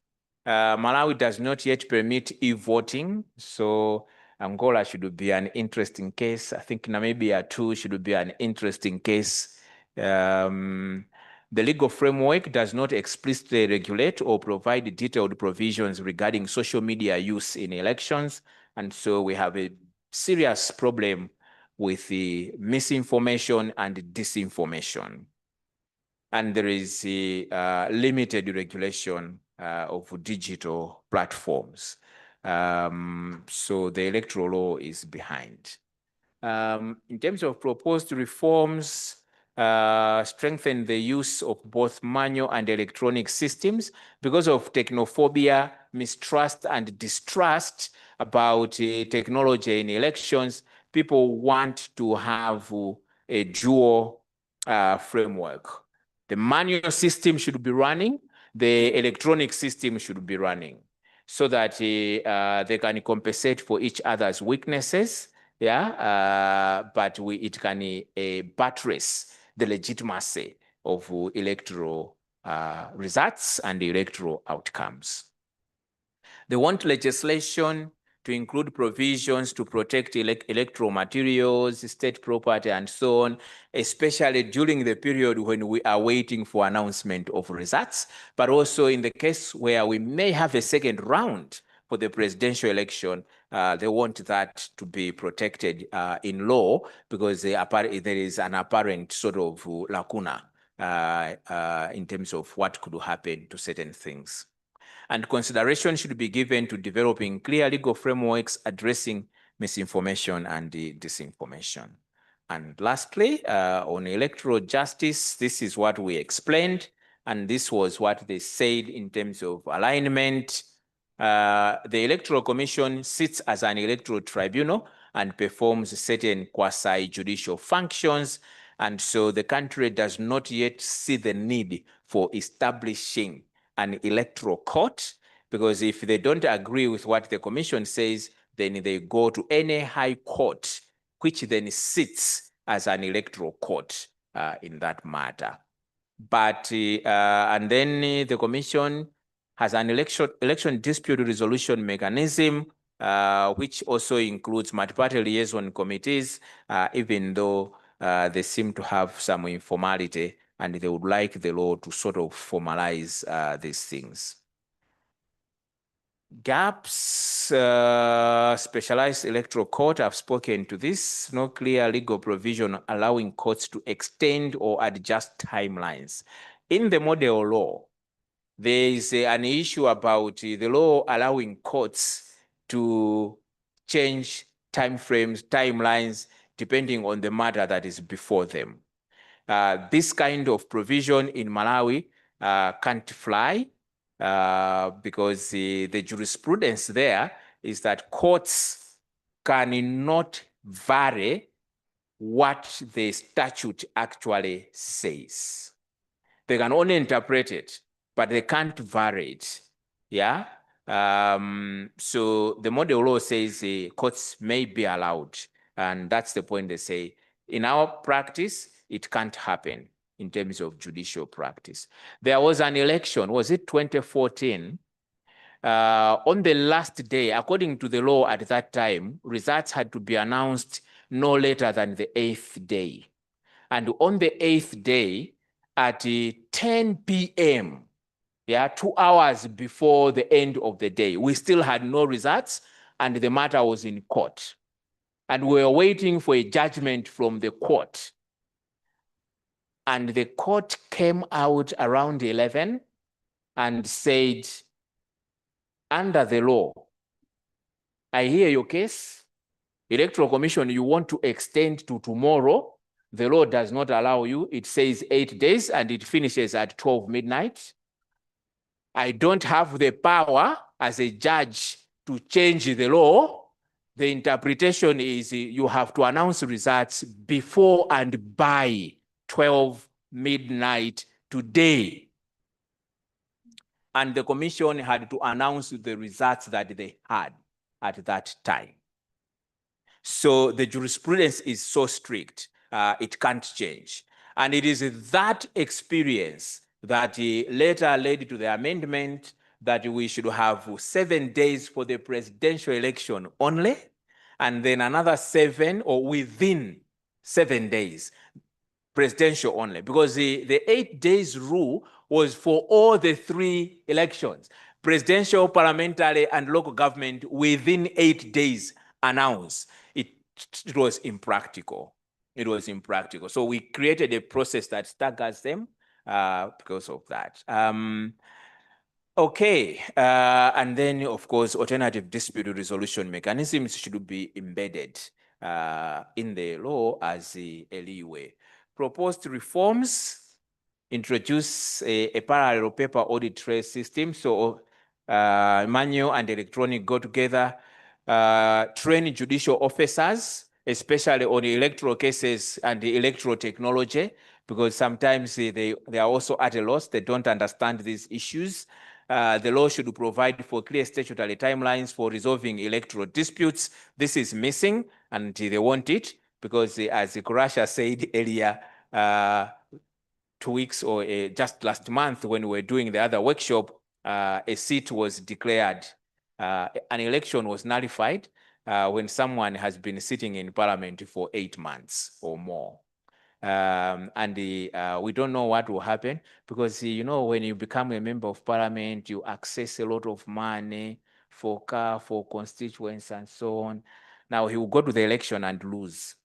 Malawi does not yet permit e-voting, so Angola should be an interesting case. I think Namibia too should be an interesting case. The legal framework does not explicitly regulate or provide detailed provisions regarding social media use in elections. And so we have a serious problem with the misinformation and disinformation. And there is a limited regulation of digital platforms. So the electoral law is behind. In terms of proposed reforms, strengthen the use of both manual and electronic systems because of technophobia, mistrust, and distrust about technology in elections. People want to have a dual framework. The manual system should be running. the electronic system should be running so that they can compensate for each other's weaknesses. Yeah, but it can buttress the legitimacy of electoral results and electoral outcomes. They want legislation to include provisions to protect electoral materials, state property, and so on, especially during the period when we are waiting for announcement of results, but also in the case where we may have a second round for the presidential election. They want that to be protected in law because there is an apparent sort of lacuna in terms of what could happen to certain things. And consideration should be given to developing clear legal frameworks addressing misinformation and disinformation. And lastly, on electoral justice, this is what we explained, and this was what they said in terms of alignment. The Electoral Commission sits as an electoral tribunal and performs certain quasi-judicial functions, and so the country does not yet see the need for establishing an electoral court, because if they don't agree with what the commission says, then they go to any high court, which then sits as an electoral court in that matter. But, and then the commission has an election dispute resolution mechanism, which also includes multi-party liaison committees, even though they seem to have some informality, and they would like the law to sort of formalize these things. Gaps, specialized electoral court, I've spoken to this, no clear legal provision allowing courts to extend or adjust timelines. In the model law, there is an issue about the law allowing courts to change timeframes, timelines, depending on the matter that is before them. This kind of provision in Malawi can't fly because the jurisprudence there is that courts cannot vary what the statute actually says. They can only interpret it, but they can't vary it. Yeah. So the model law says courts may be allowed, and that's the point they say. In our practice, it can't happen in terms of judicial practice. There was an election, was it 2014? On the last day, according to the law at that time, results had to be announced no later than the 8th day. And on the 8th day, at 10 p.m., yeah, 2 hours before the end of the day, we still had no results, and the matter was in court. And we were waiting for a judgment from the court. And the court came out around 11 and said, under the law, I hear your case. Electoral Commission, you want to extend to tomorrow. The law does not allow you. It says 8 days and it finishes at 12 midnight. I don't have the power as a judge to change the law. The interpretation is you have to announce results before and by 12 midnight today. And the commission had to announce the results that they had at that time. So the jurisprudence is so strict, it can't change. And it is that experience that later led to the amendment that we should have 7 days for the presidential election only, and then another 7 or within 7 days, presidential only, because the 8 days rule was for all the 3 elections, presidential, parliamentary, and local government within 8 days announced. It was impractical. It was impractical. So we created a process that staggers them because of that. Okay, and then of course, alternative dispute resolution mechanisms should be embedded in the law as a leeway. Proposed reforms introduce a parallel paper audit trail system. So manual and electronic go together. Train judicial officers, especially on the electoral cases and the electoral technology, because sometimes they are also at a loss. They don't understand these issues. The law should provide for clear statutory timelines for resolving electoral disputes. This is missing, and they want it because, as Kurasha said earlier, 2 weeks or just last month when we were doing the other workshop, a seat was declared. An election was nullified when someone has been sitting in parliament for 8 months or more. We don't know what will happen because, you know, when you become a member of parliament, you access a lot of money for car, for constituents and so on. Now he will go to the election and lose.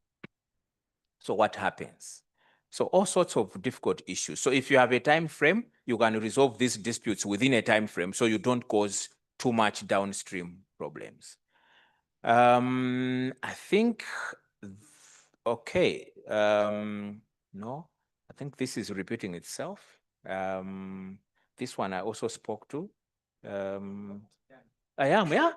So what happens? So all sorts of difficult issues. So if you have a time frame, you can resolve these disputes within a time frame so you don't cause too much downstream problems. I think, okay, no, I think this is repeating itself. This one I also spoke to. I am, yeah.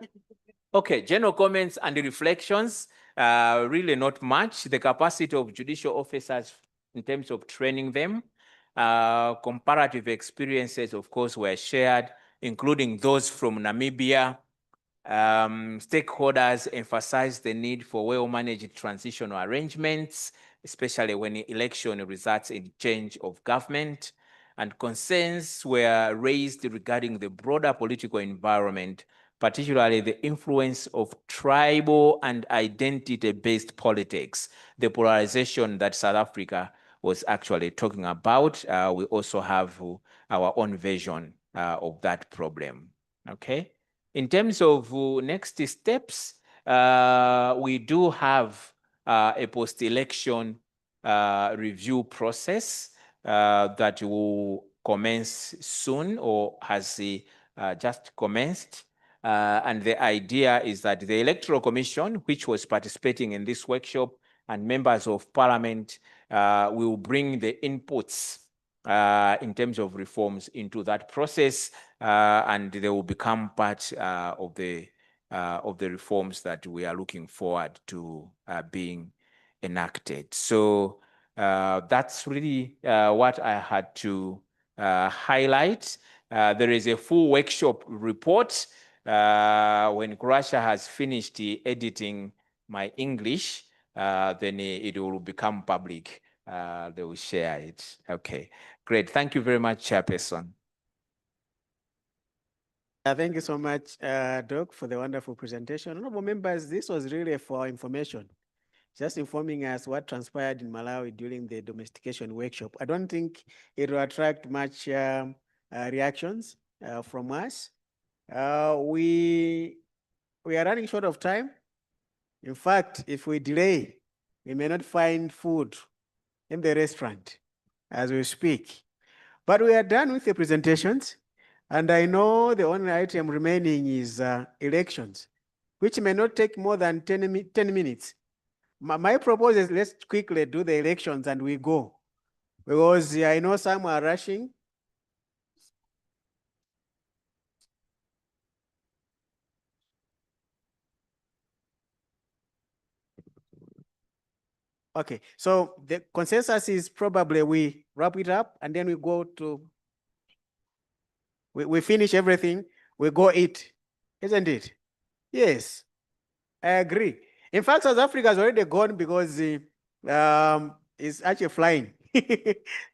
Okay, general comments and reflections, really not much. The capacity of judicial officers in terms of training them, comparative experiences, of course, were shared, including those from Namibia. Stakeholders emphasized the need for well-managed transitional arrangements, especially when election results in change of government, and concerns were raised regarding the broader political environment, particularly the influence of tribal and identity-based politics, the polarization that South Africa was actually talking about. We also have our own version of that problem, okay? In terms of next steps, we do have a post-election review process that will commence soon or has just commenced. And the idea is that the Electoral Commission, which was participating in this workshop, and members of parliament will bring the inputs in terms of reforms into that process, and they will become part of the reforms that we are looking forward to being enacted. So that's really what I had to highlight. There is a full workshop report when Kurasha has finished editing my English, then it will become public. They will share it. Okay, great. Thank you very much, Chairperson. Thank you so much, Doc, for the wonderful presentation. Honorable members, this was really for information, just informing us what transpired in Malawi during the domestication workshop. I don't think it will attract much reactions from us. We are running short of time. In fact, if we delay, we may not find food in the restaurant as we speak. But we are done with the presentations. And I know the only item remaining is elections, which may not take more than 10 minutes. My proposal is let's quickly do the elections and we go. Because I know some are rushing. Okay, so the consensus is probably we wrap it up and then we go to, we finish everything, we go eat, isn't it? Yes, I agree. In fact, South Africa has already gone because it's actually flying.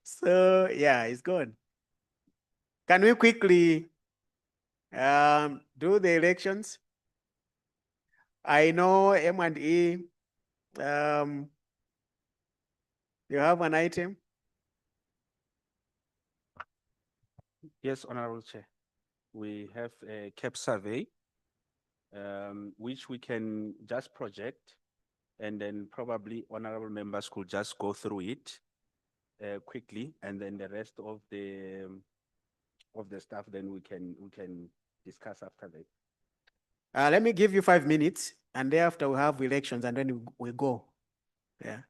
So yeah, it's gone. Can we quickly do the elections? I know M&E, you have an item? Yes, Honorable Chair. We have a CAP survey, which we can just project, and then probably honorable members could just go through it quickly, and then the rest of the stuff then we can discuss after that. Let me give you 5 minutes, and thereafter we have elections, and then we go. Yeah.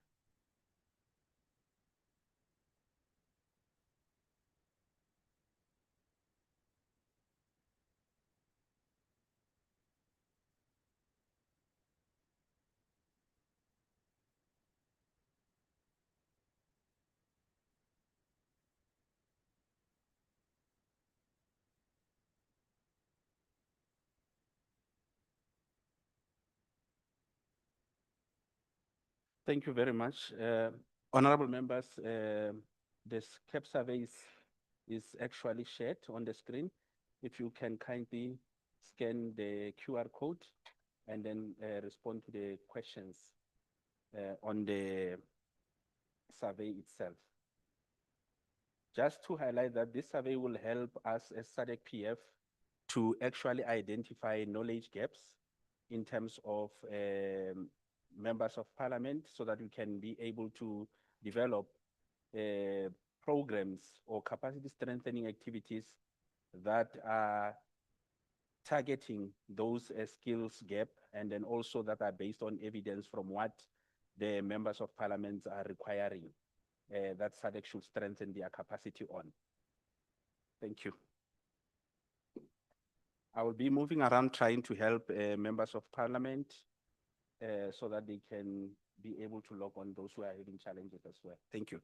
Thank you very much. Honorable members, the CAP survey is actually shared on the screen. If you can kindly scan the QR code and then respond to the questions on the survey itself. Just to highlight that this survey will help us as SADC PF to actually identify knowledge gaps in terms of members of parliament so that we can be able to develop programs or capacity strengthening activities that are targeting those skills gap, and then also that are based on evidence from what the members of parliament are requiring that SADC should strengthen their capacity on. Thank you. I will be moving around trying to help members of parliament so that they can be able to log on, those who are having challenges as well. Thank you.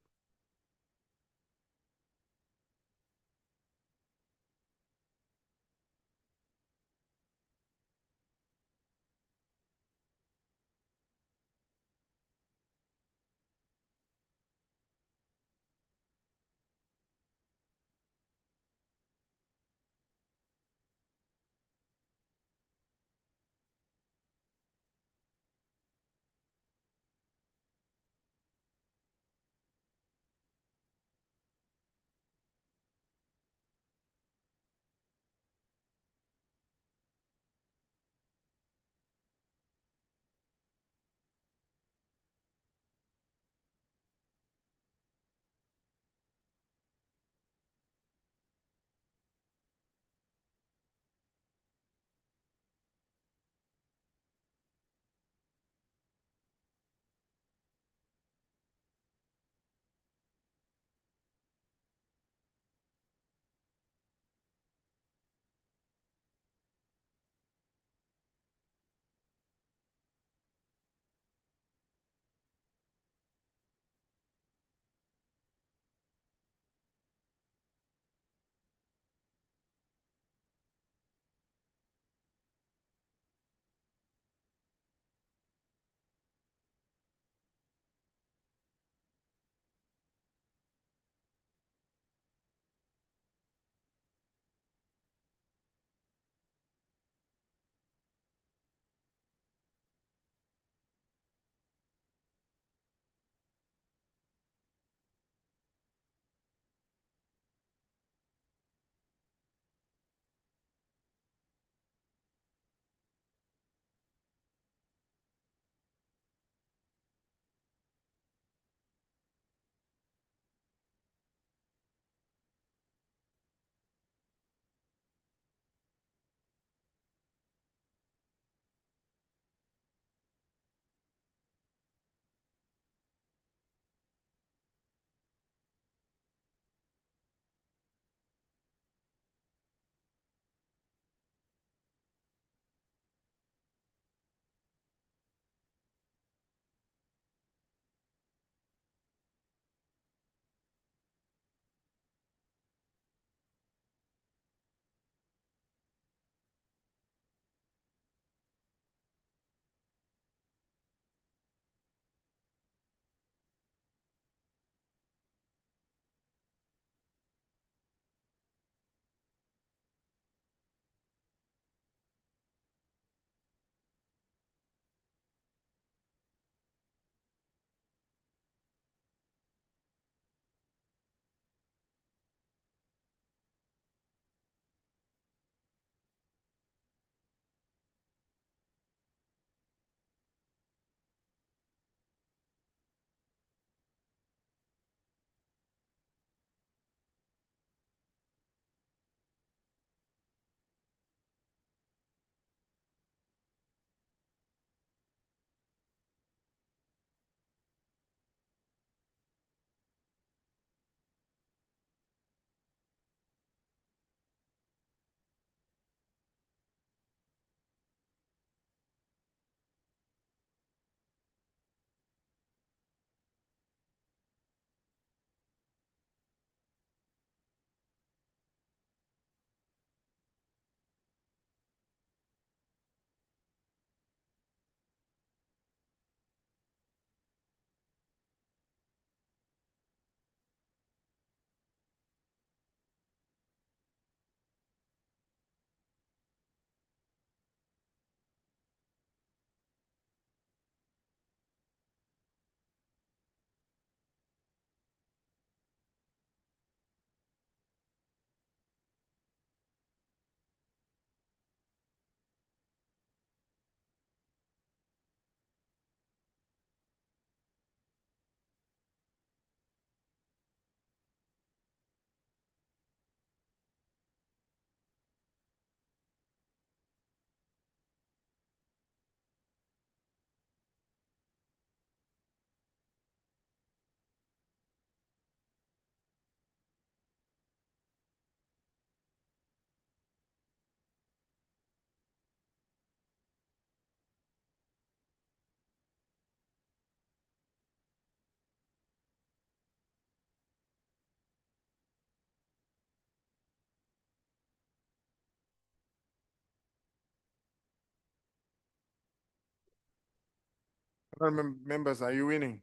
Members, are you winning?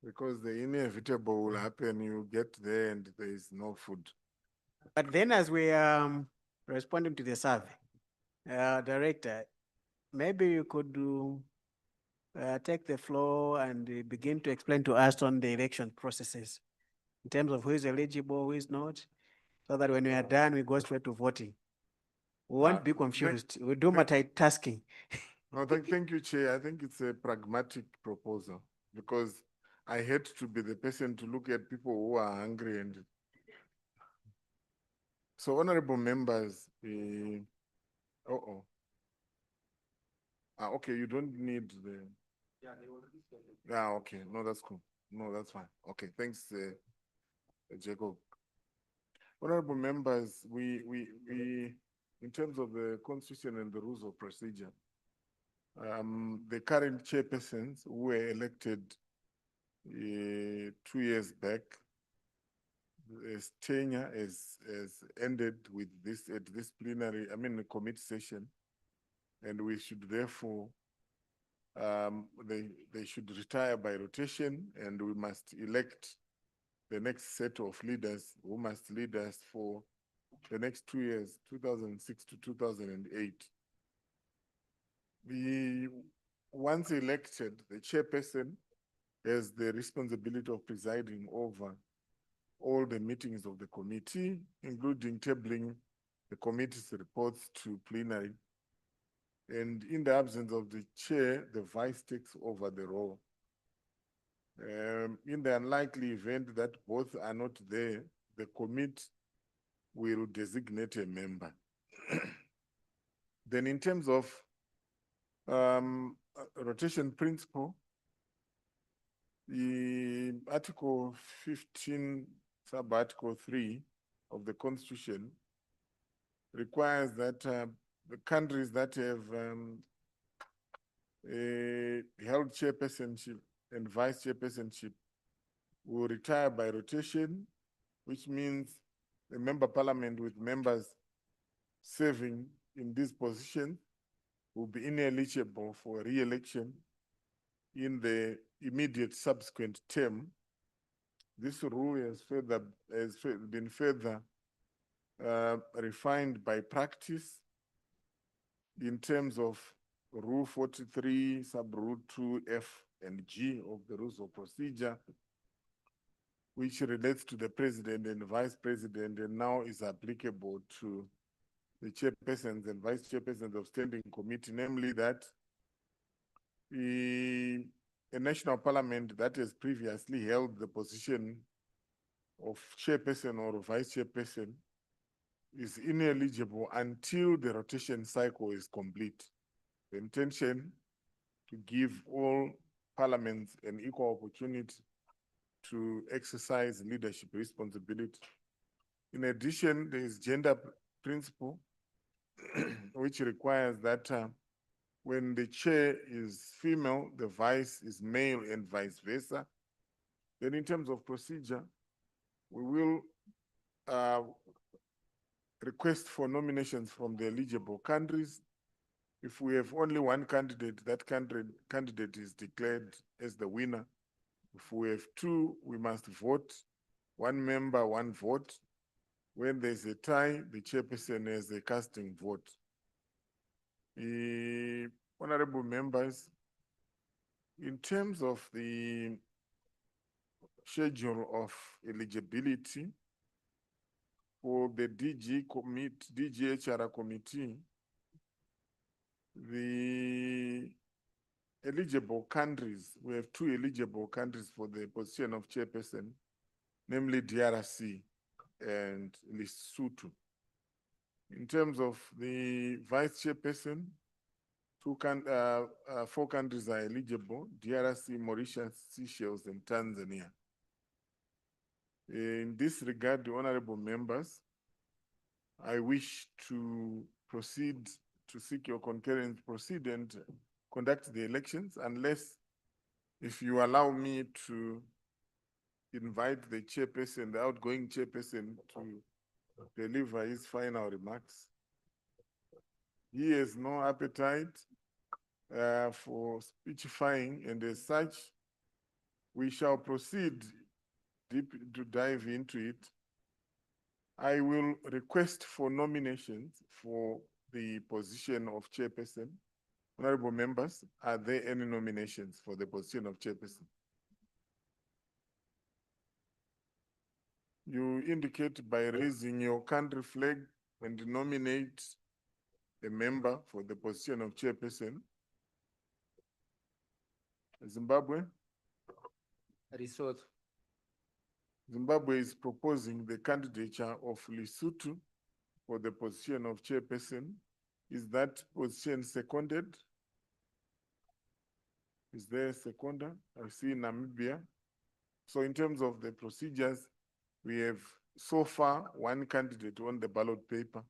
Because the inevitable will happen, you get there and there is no food. But then as we responding to the survey, Director, maybe you could take the floor and begin to explain to us on the election processes in terms of who is eligible, who is not, so that when we are done, we go straight to voting. We won't be confused. We do multitasking. No, thank you, Chair. I think it's a pragmatic proposal because I hate to be the person to look at people who are hungry and so honorable members, okay, you don't need the. Yeah, okay, no, that's cool. No, that's fine. Okay, thanks, Jacob. Honorable members, we, in terms of the constitution and the rules of procedure, the current chairpersons who were elected 2 years back, his tenure has ended with this at this plenary, the committee session, and we should therefore they should retire by rotation, and we must elect the next set of leaders who must lead us for the next 2 years, 2006 to 2008. Once elected, the chairperson has the responsibility of presiding over all the meetings of the committee, including tabling the committee's reports to plenary. And in the absence of the chair, the vice takes over the role. In the unlikely event that both are not there, the committee will designate a member. Then in terms of rotation principle, the Article 15, sub-Article 3 of the Constitution requires that the countries that have held chairpersonship and vice chairpersonship will retire by rotation, which means the member parliament with members serving in this position will be ineligible for re-election in the immediate subsequent term. This rule has been further refined by practice in terms of Rule 43, sub-Rule 2F and G of the Rules of Procedure, which relates to the president and vice president and now is applicable to the chairpersons and vice chairpersons of standing committee, namely that a national parliament that has previously held the position of chairperson or vice chairperson is ineligible until the rotation cycle is complete. The intention to give all parliaments an equal opportunity to exercise leadership responsibility. In addition, there is gender principle, which requires that when the chair is female, the vice is male and vice versa. Then in terms of procedure, we will request for nominations from the eligible countries. If we have only one candidate, that candidate is declared as the winner. If we have two, we must vote. One member, one vote. When there's a tie, the chairperson has a casting vote. Honorable members, in terms of the schedule of eligibility for the DGHR committee, the eligible countries, we have two eligible countries for the position of chairperson, namely DRC and Lesotho. In terms of the vice chairperson, 4 countries are eligible: DRC, Mauritius, Seychelles, and Tanzania. In this regard, the honorable members, I wish to proceed to seek your concurrence, proceed and conduct the elections, unless if you allow me to invite the chairperson, the outgoing chairperson, to deliver his final remarks. He has no appetite for speechifying, and as such, we shall proceed deep to dive into it. I will request for nominations for the position of chairperson. Honorable members, are there any nominations for the position of chairperson? You indicate by raising your country flag and nominate a member for the position of chairperson. Zimbabwe. Lesotho. Zimbabwe is proposing the candidature of Lesotho for the position of chairperson. Is that position seconded? Is there a seconder? I see Namibia. So in terms of the procedures, we have so far one candidate on the ballot paper.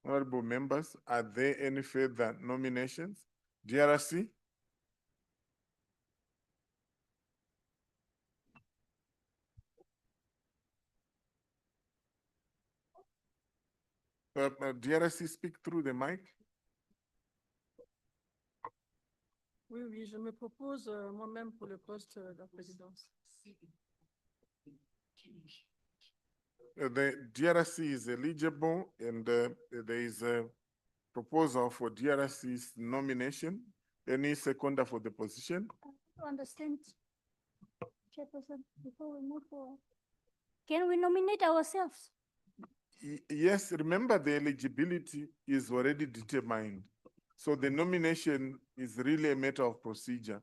Honorable members, are there any further nominations? DRC? DRC, speak through the mic. Oui, oui, je me propose moi-même pour le poste de la présidence. The DRC is eligible, and there is a proposal for DRC's nomination. Any seconder for the position? To understand, Chairperson, before we move forward, can we nominate ourselves? Yes, remember the eligibility is already determined. So the nomination is really a matter of procedure,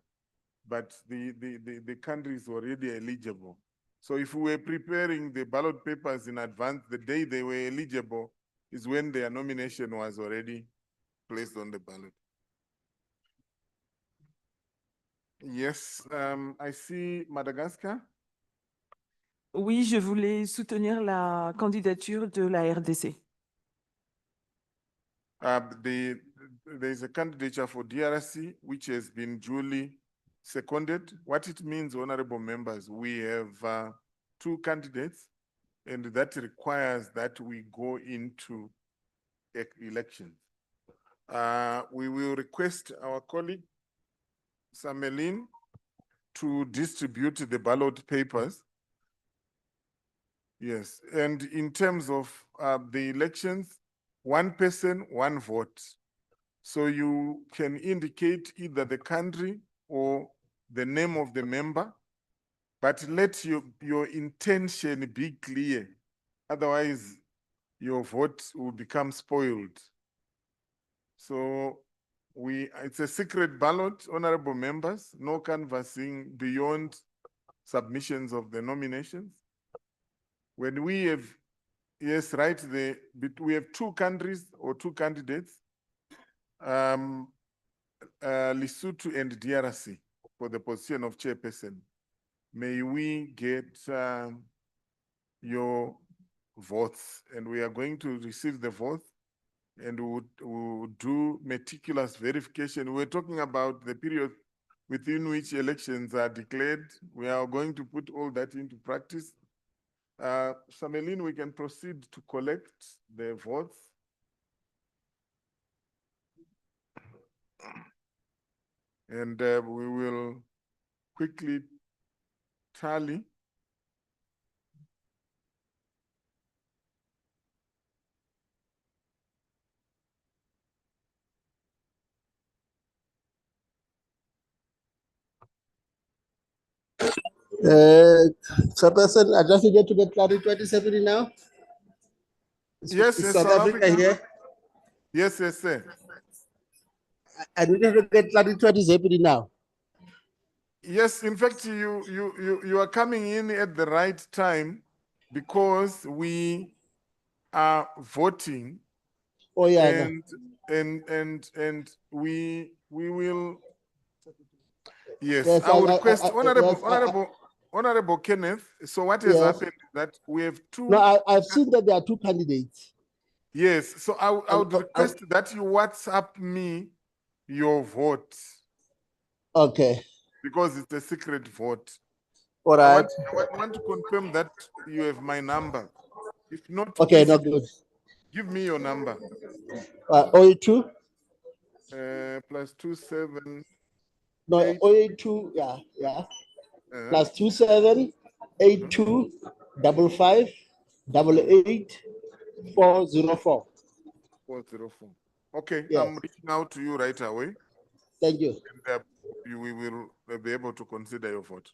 but the country is already eligible. So if we were preparing the ballot papers in advance, the day they were eligible is when their nomination was already placed on the ballot. Yes, I see Madagascar. Oui, je voulais soutenir la candidature de la RDC. There's a candidature for DRC, which has been duly seconded. What it means, honorable members, we have 2 candidates, and that requires that we go into elections. We will request our colleague, Samelin, to distribute the ballot papers. Yes, and in terms of the elections, 1 person, 1 vote. So you can indicate either the country or the name of the member, but let your intention be clear. Otherwise, your vote will become spoiled. So it's a secret ballot, honorable members, no canvassing beyond submissions of the nominations. When we have, yes, right, we have 2 countries or 2 candidates, Lesotho and DRC for the position of chairperson. May we get your votes, and we are going to receive the votes, and we will do meticulous verification. We're talking about the period within which elections are declared. We are going to put all that into practice. Samelin, we can proceed to collect the votes. And we will quickly tally. Chairperson, I just needed to get clarity 2070 now. Yes, Is yes, South Africa here? Yes, yes, sir. I needed to get clarity 2070 now. Yes, in fact, you are coming in at the right time because we are voting. Oh yeah. And we will. Yes, Yes, I will request Honorable Kenneth. So what has happened is that we have 2. No, I've seen that there are 2 candidates. Yes, so I would request that you WhatsApp me your vote. Okay. Because it's a secret vote. All right. I want to confirm that you have my number. If not, okay, please no good. give me your number. 02 plus 27. No, Eight. 082, yeah. Plus 2782 55 88 404. 404. Okay, Yes. I'm reaching out to you right away. Thank you. And we will be able to consider your vote.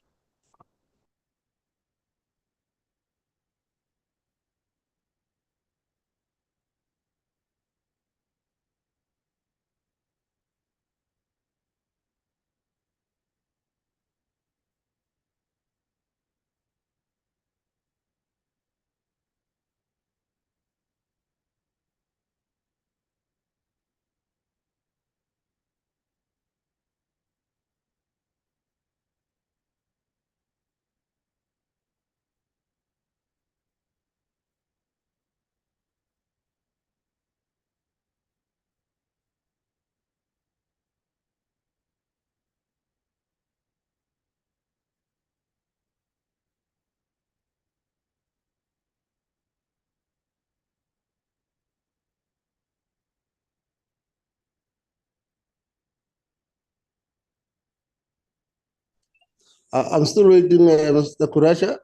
I'm still waiting, Mr. Kurasha.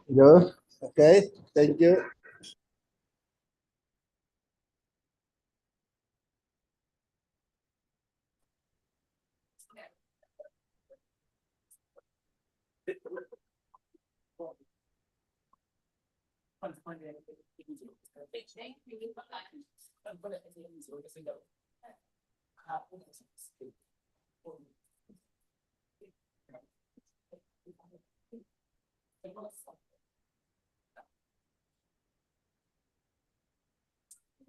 No? Okay, thank you.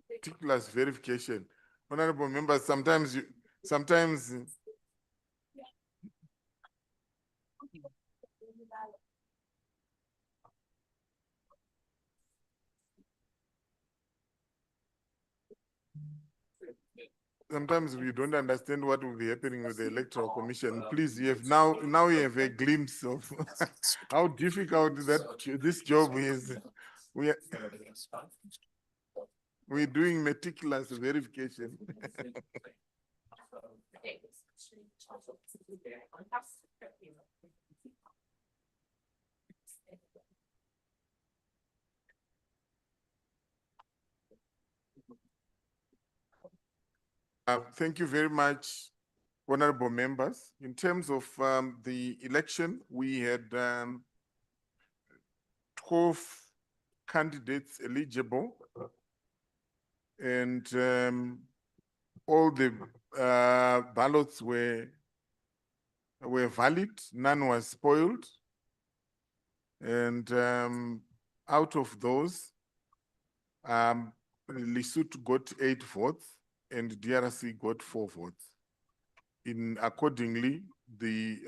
Particulars verification. Honorable members, sometimes sometimes we don't understand what will be happening with the Electoral Commission. Please, you have now you have a glimpse of how difficult this job is. We're doing meticulous verification. Thank you very much, honorable members. In terms of the election, we had 12 candidates eligible, and all the ballots were valid. None was spoiled, and out of those, Lesotho got 8 votes and DRC got 4 votes. Accordingly, the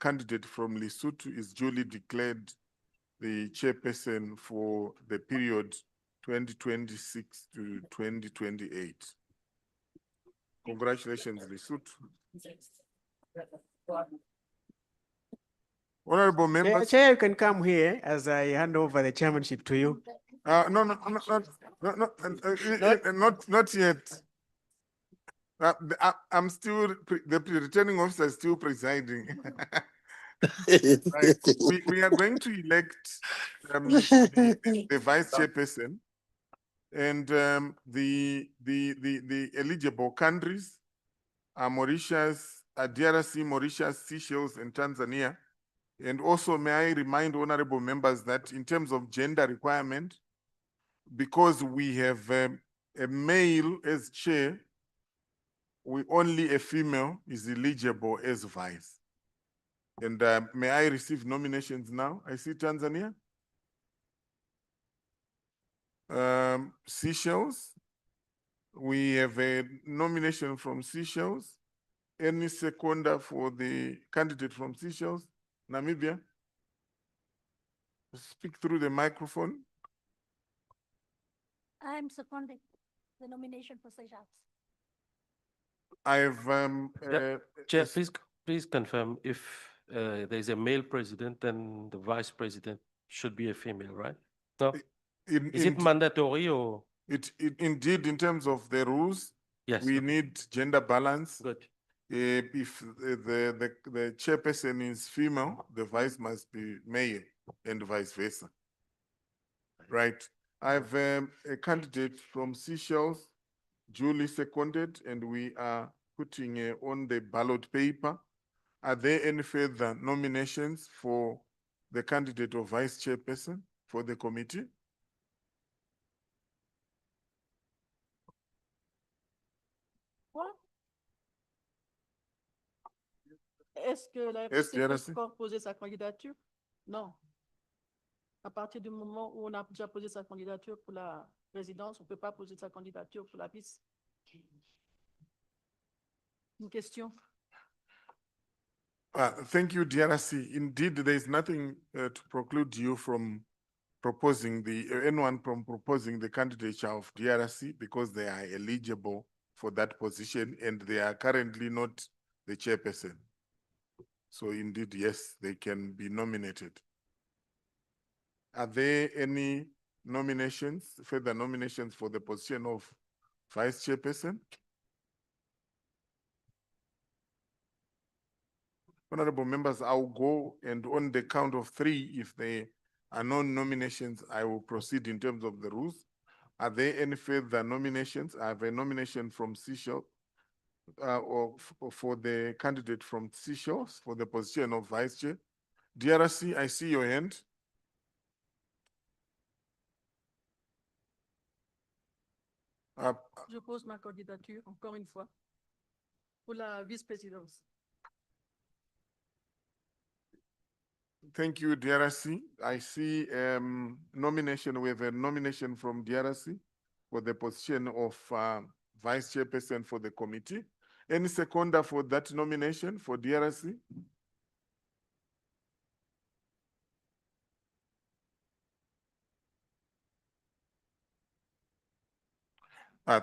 candidate from Lesotho is duly declared the chairperson for the period 2026 to 2028. Congratulations, Lesotho. Honorable members. Chair, you can come here as I hand over the chairmanship to you. Not yet. I'm still, the returning officer is still presiding. Right. We are going to elect the vice chairperson, and the eligible countries are Mauritius, DRC, Mauritius, Seychelles, and Tanzania. And also, may I remind honorable members that in terms of gender requirement, because we have a male as chair, only a female is eligible as vice. And may I receive nominations now? I see Tanzania. Seychelles. We have a nomination from Seychelles. Any seconder for the candidate from Seychelles? Namibia. Speak through the microphone. I'm seconding the nomination for Seychelles. I have Chair, please confirm if there's a male president and the vice president should be a female, right? No? Is it mandatory or? Indeed, in terms of the rules, Yes. we Okay. need gender balance. Good. If the chairperson is female, the vice must be male and vice versa. Right. I have a candidate from Seychelles, duly seconded, and we are putting on the ballot paper. Are there any further nominations for the candidate of vice chairperson for the committee? Est-ce que la Yes, RPC peut Jerasi. encore poser sa candidature? Non. À partir du moment où on a déjà posé sa candidature pour la présidence, on ne peut pas poser sa candidature pour la vice. Une question? Thank you, DRC. Indeed, there is nothing to preclude you from proposing anyone from proposing the candidature of DRC because they are eligible for that position and they are currently not the chairperson. So indeed, yes, they can be nominated. Are there any nominations, further nominations for the position of vice chairperson? Honorable members, I'll go, and on the count of three, if there are no nominations, I will proceed in terms of the rules. Are there any further nominations? I have a nomination from Seychelles, or for the candidate from Seychelles for the position of vice chair. DRC, I see your hand. Je pose ma candidature, encore une fois, pour la vice-présidence. Thank you, DRC. I see nomination. We have a nomination from DRC for the position of vice chairperson for the committee. Any seconder for that nomination for DRC?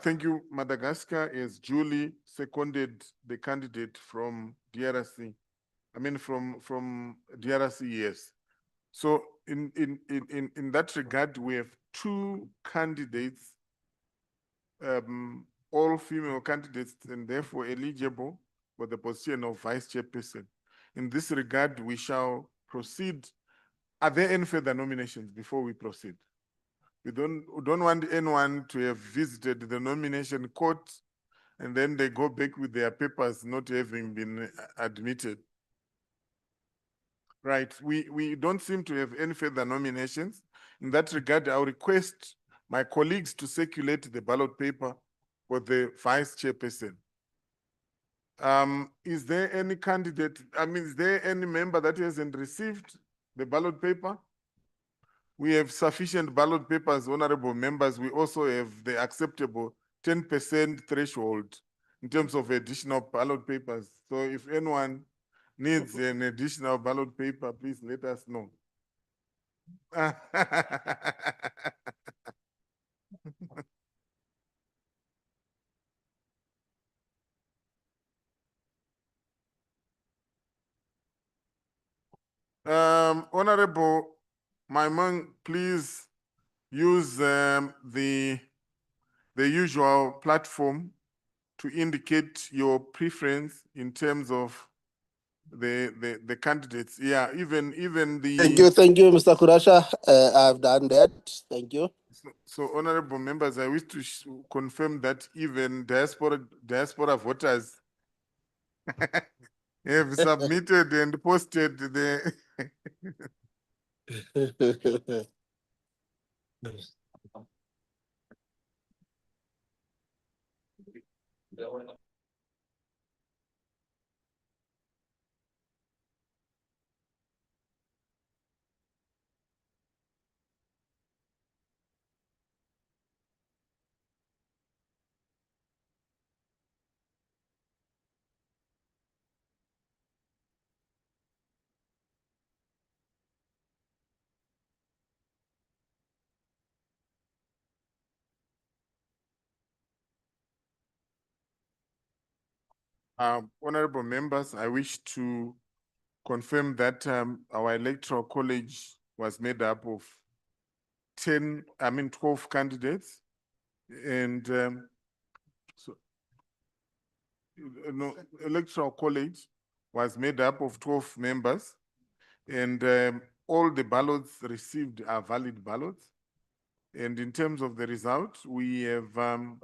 Thank you. Madagascar is duly seconded the candidate from DRC. I mean, from DRC, yes. So in that regard, we have two candidates, all female candidates, and therefore eligible for the position of vice chairperson. In this regard, we shall proceed. Are there any further nominations before we proceed? We don't want anyone to have visited the nomination court and then they go back with their papers not having been admitted. Right, we don't seem to have any further nominations. In that regard, I'll request my colleagues to circulate the ballot paper for the vice chairperson. Is there any candidate, is there any member that hasn't received the ballot paper? We have sufficient ballot papers, honorable members. We also have the acceptable 10% threshold in terms of additional ballot papers. So if anyone needs an additional ballot paper, please let us know. Honorable Maimang, please use the usual platform to indicate your preference in terms of the candidates. Yeah, even the. Thank you, Mr. Kurasha. I've done that. Thank you. So honorable members, I wish to confirm that even diaspora voters have submitted and posted the. Honorable members, I wish to confirm that our electoral college was made up of 12 candidates, and no, electoral college was made up of 12 members, and all the ballots received are valid ballots. And in terms of the result, we have a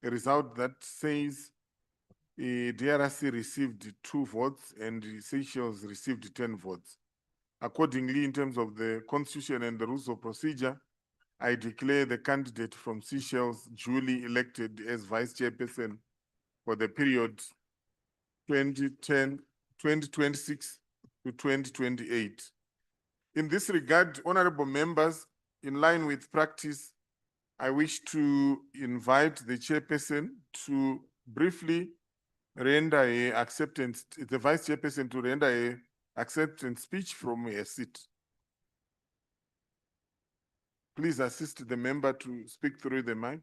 result that says DRC received 2 votes and Seychelles received 10 votes. Accordingly, in terms of the constitution and the rules of procedure, I declare the candidate from Seychelles duly elected as vice chairperson for the period 2026 to 2028. In this regard, honorable members, in line with practice, I wish to invite the chairperson to briefly render a acceptance, the vice chairperson to render a acceptance speech from a seat. Please assist the member to speak through the mic.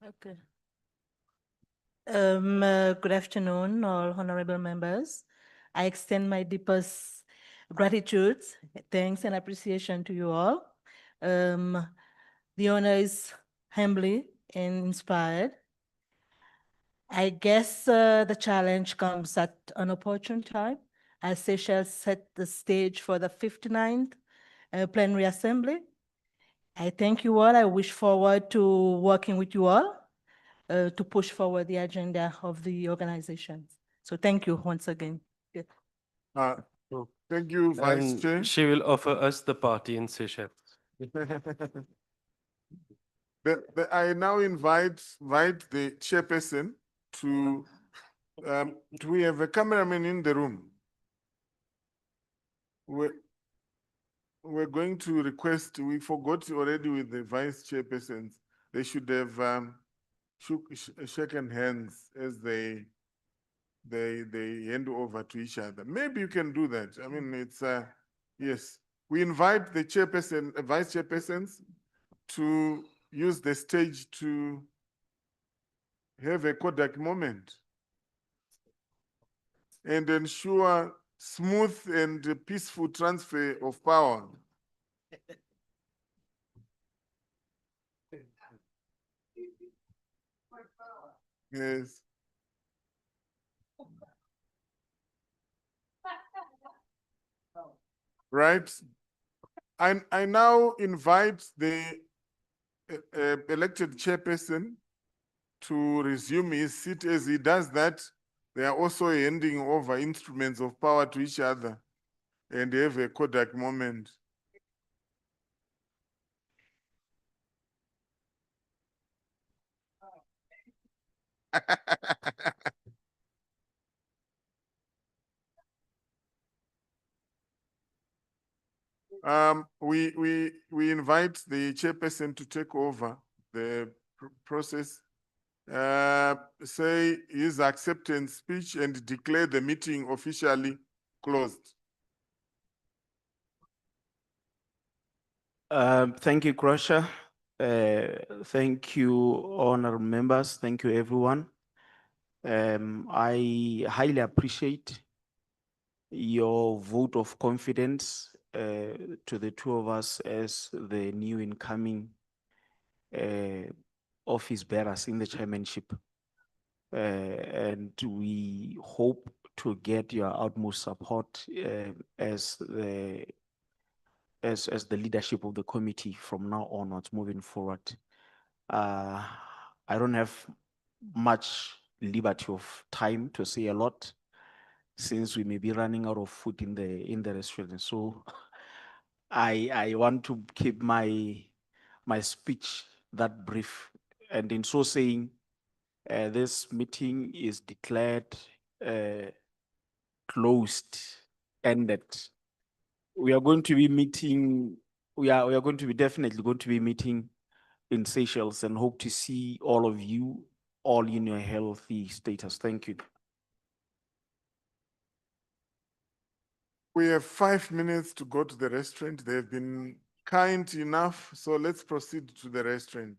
Okay. Good afternoon, all honorable members. I extend my deepest gratitude, thanks, and appreciation to you all. The honor is humbly and inspired. I guess the challenge comes at an opportune time as Seychelles set the stage for the 59th plenary assembly. I thank you all. I wish forward to working with you all to push forward the agenda of the organization. So thank you once again. Thank you, Vice And Chair. she will offer us the party in Seychelles. I now invite the chairperson to, do we have a cameraman in the room? We're going to request, we forgot already with the vice chairpersons, they should have shaken hands as they hand over to each other. Maybe you can do that. I mean, it's, yes. We invite the chairperson, vice chairpersons to use the stage to have a Kodak moment and ensure smooth and peaceful transfer of power. Yes. Right. I now invite the elected chairperson to resume his seat. As he does that, they are also handing over instruments of power to each other and have a Kodak moment. We invite the chairperson to take over the process, say his acceptance speech and declare the meeting officially closed. Thank you, Crusher. Thank you, honorable members. Thank you, everyone. I highly appreciate your vote of confidence to the two of us as the new incoming office bearers in the chairmanship. And we hope to get your utmost support as the leadership of the committee from now onwards moving forward. I don't have much liberty of time to say a lot since we may be running out of food in the restaurant. So I want to keep my speech that brief. And in so saying, this meeting is declared closed, ended. We are going to be meeting, we are going to be definitely going to be meeting in Seychelles and hope to see all of you all in your healthy status. Thank you. We have 5 minutes to go to the restaurant. They've been kind enough, so let's proceed to the restaurant.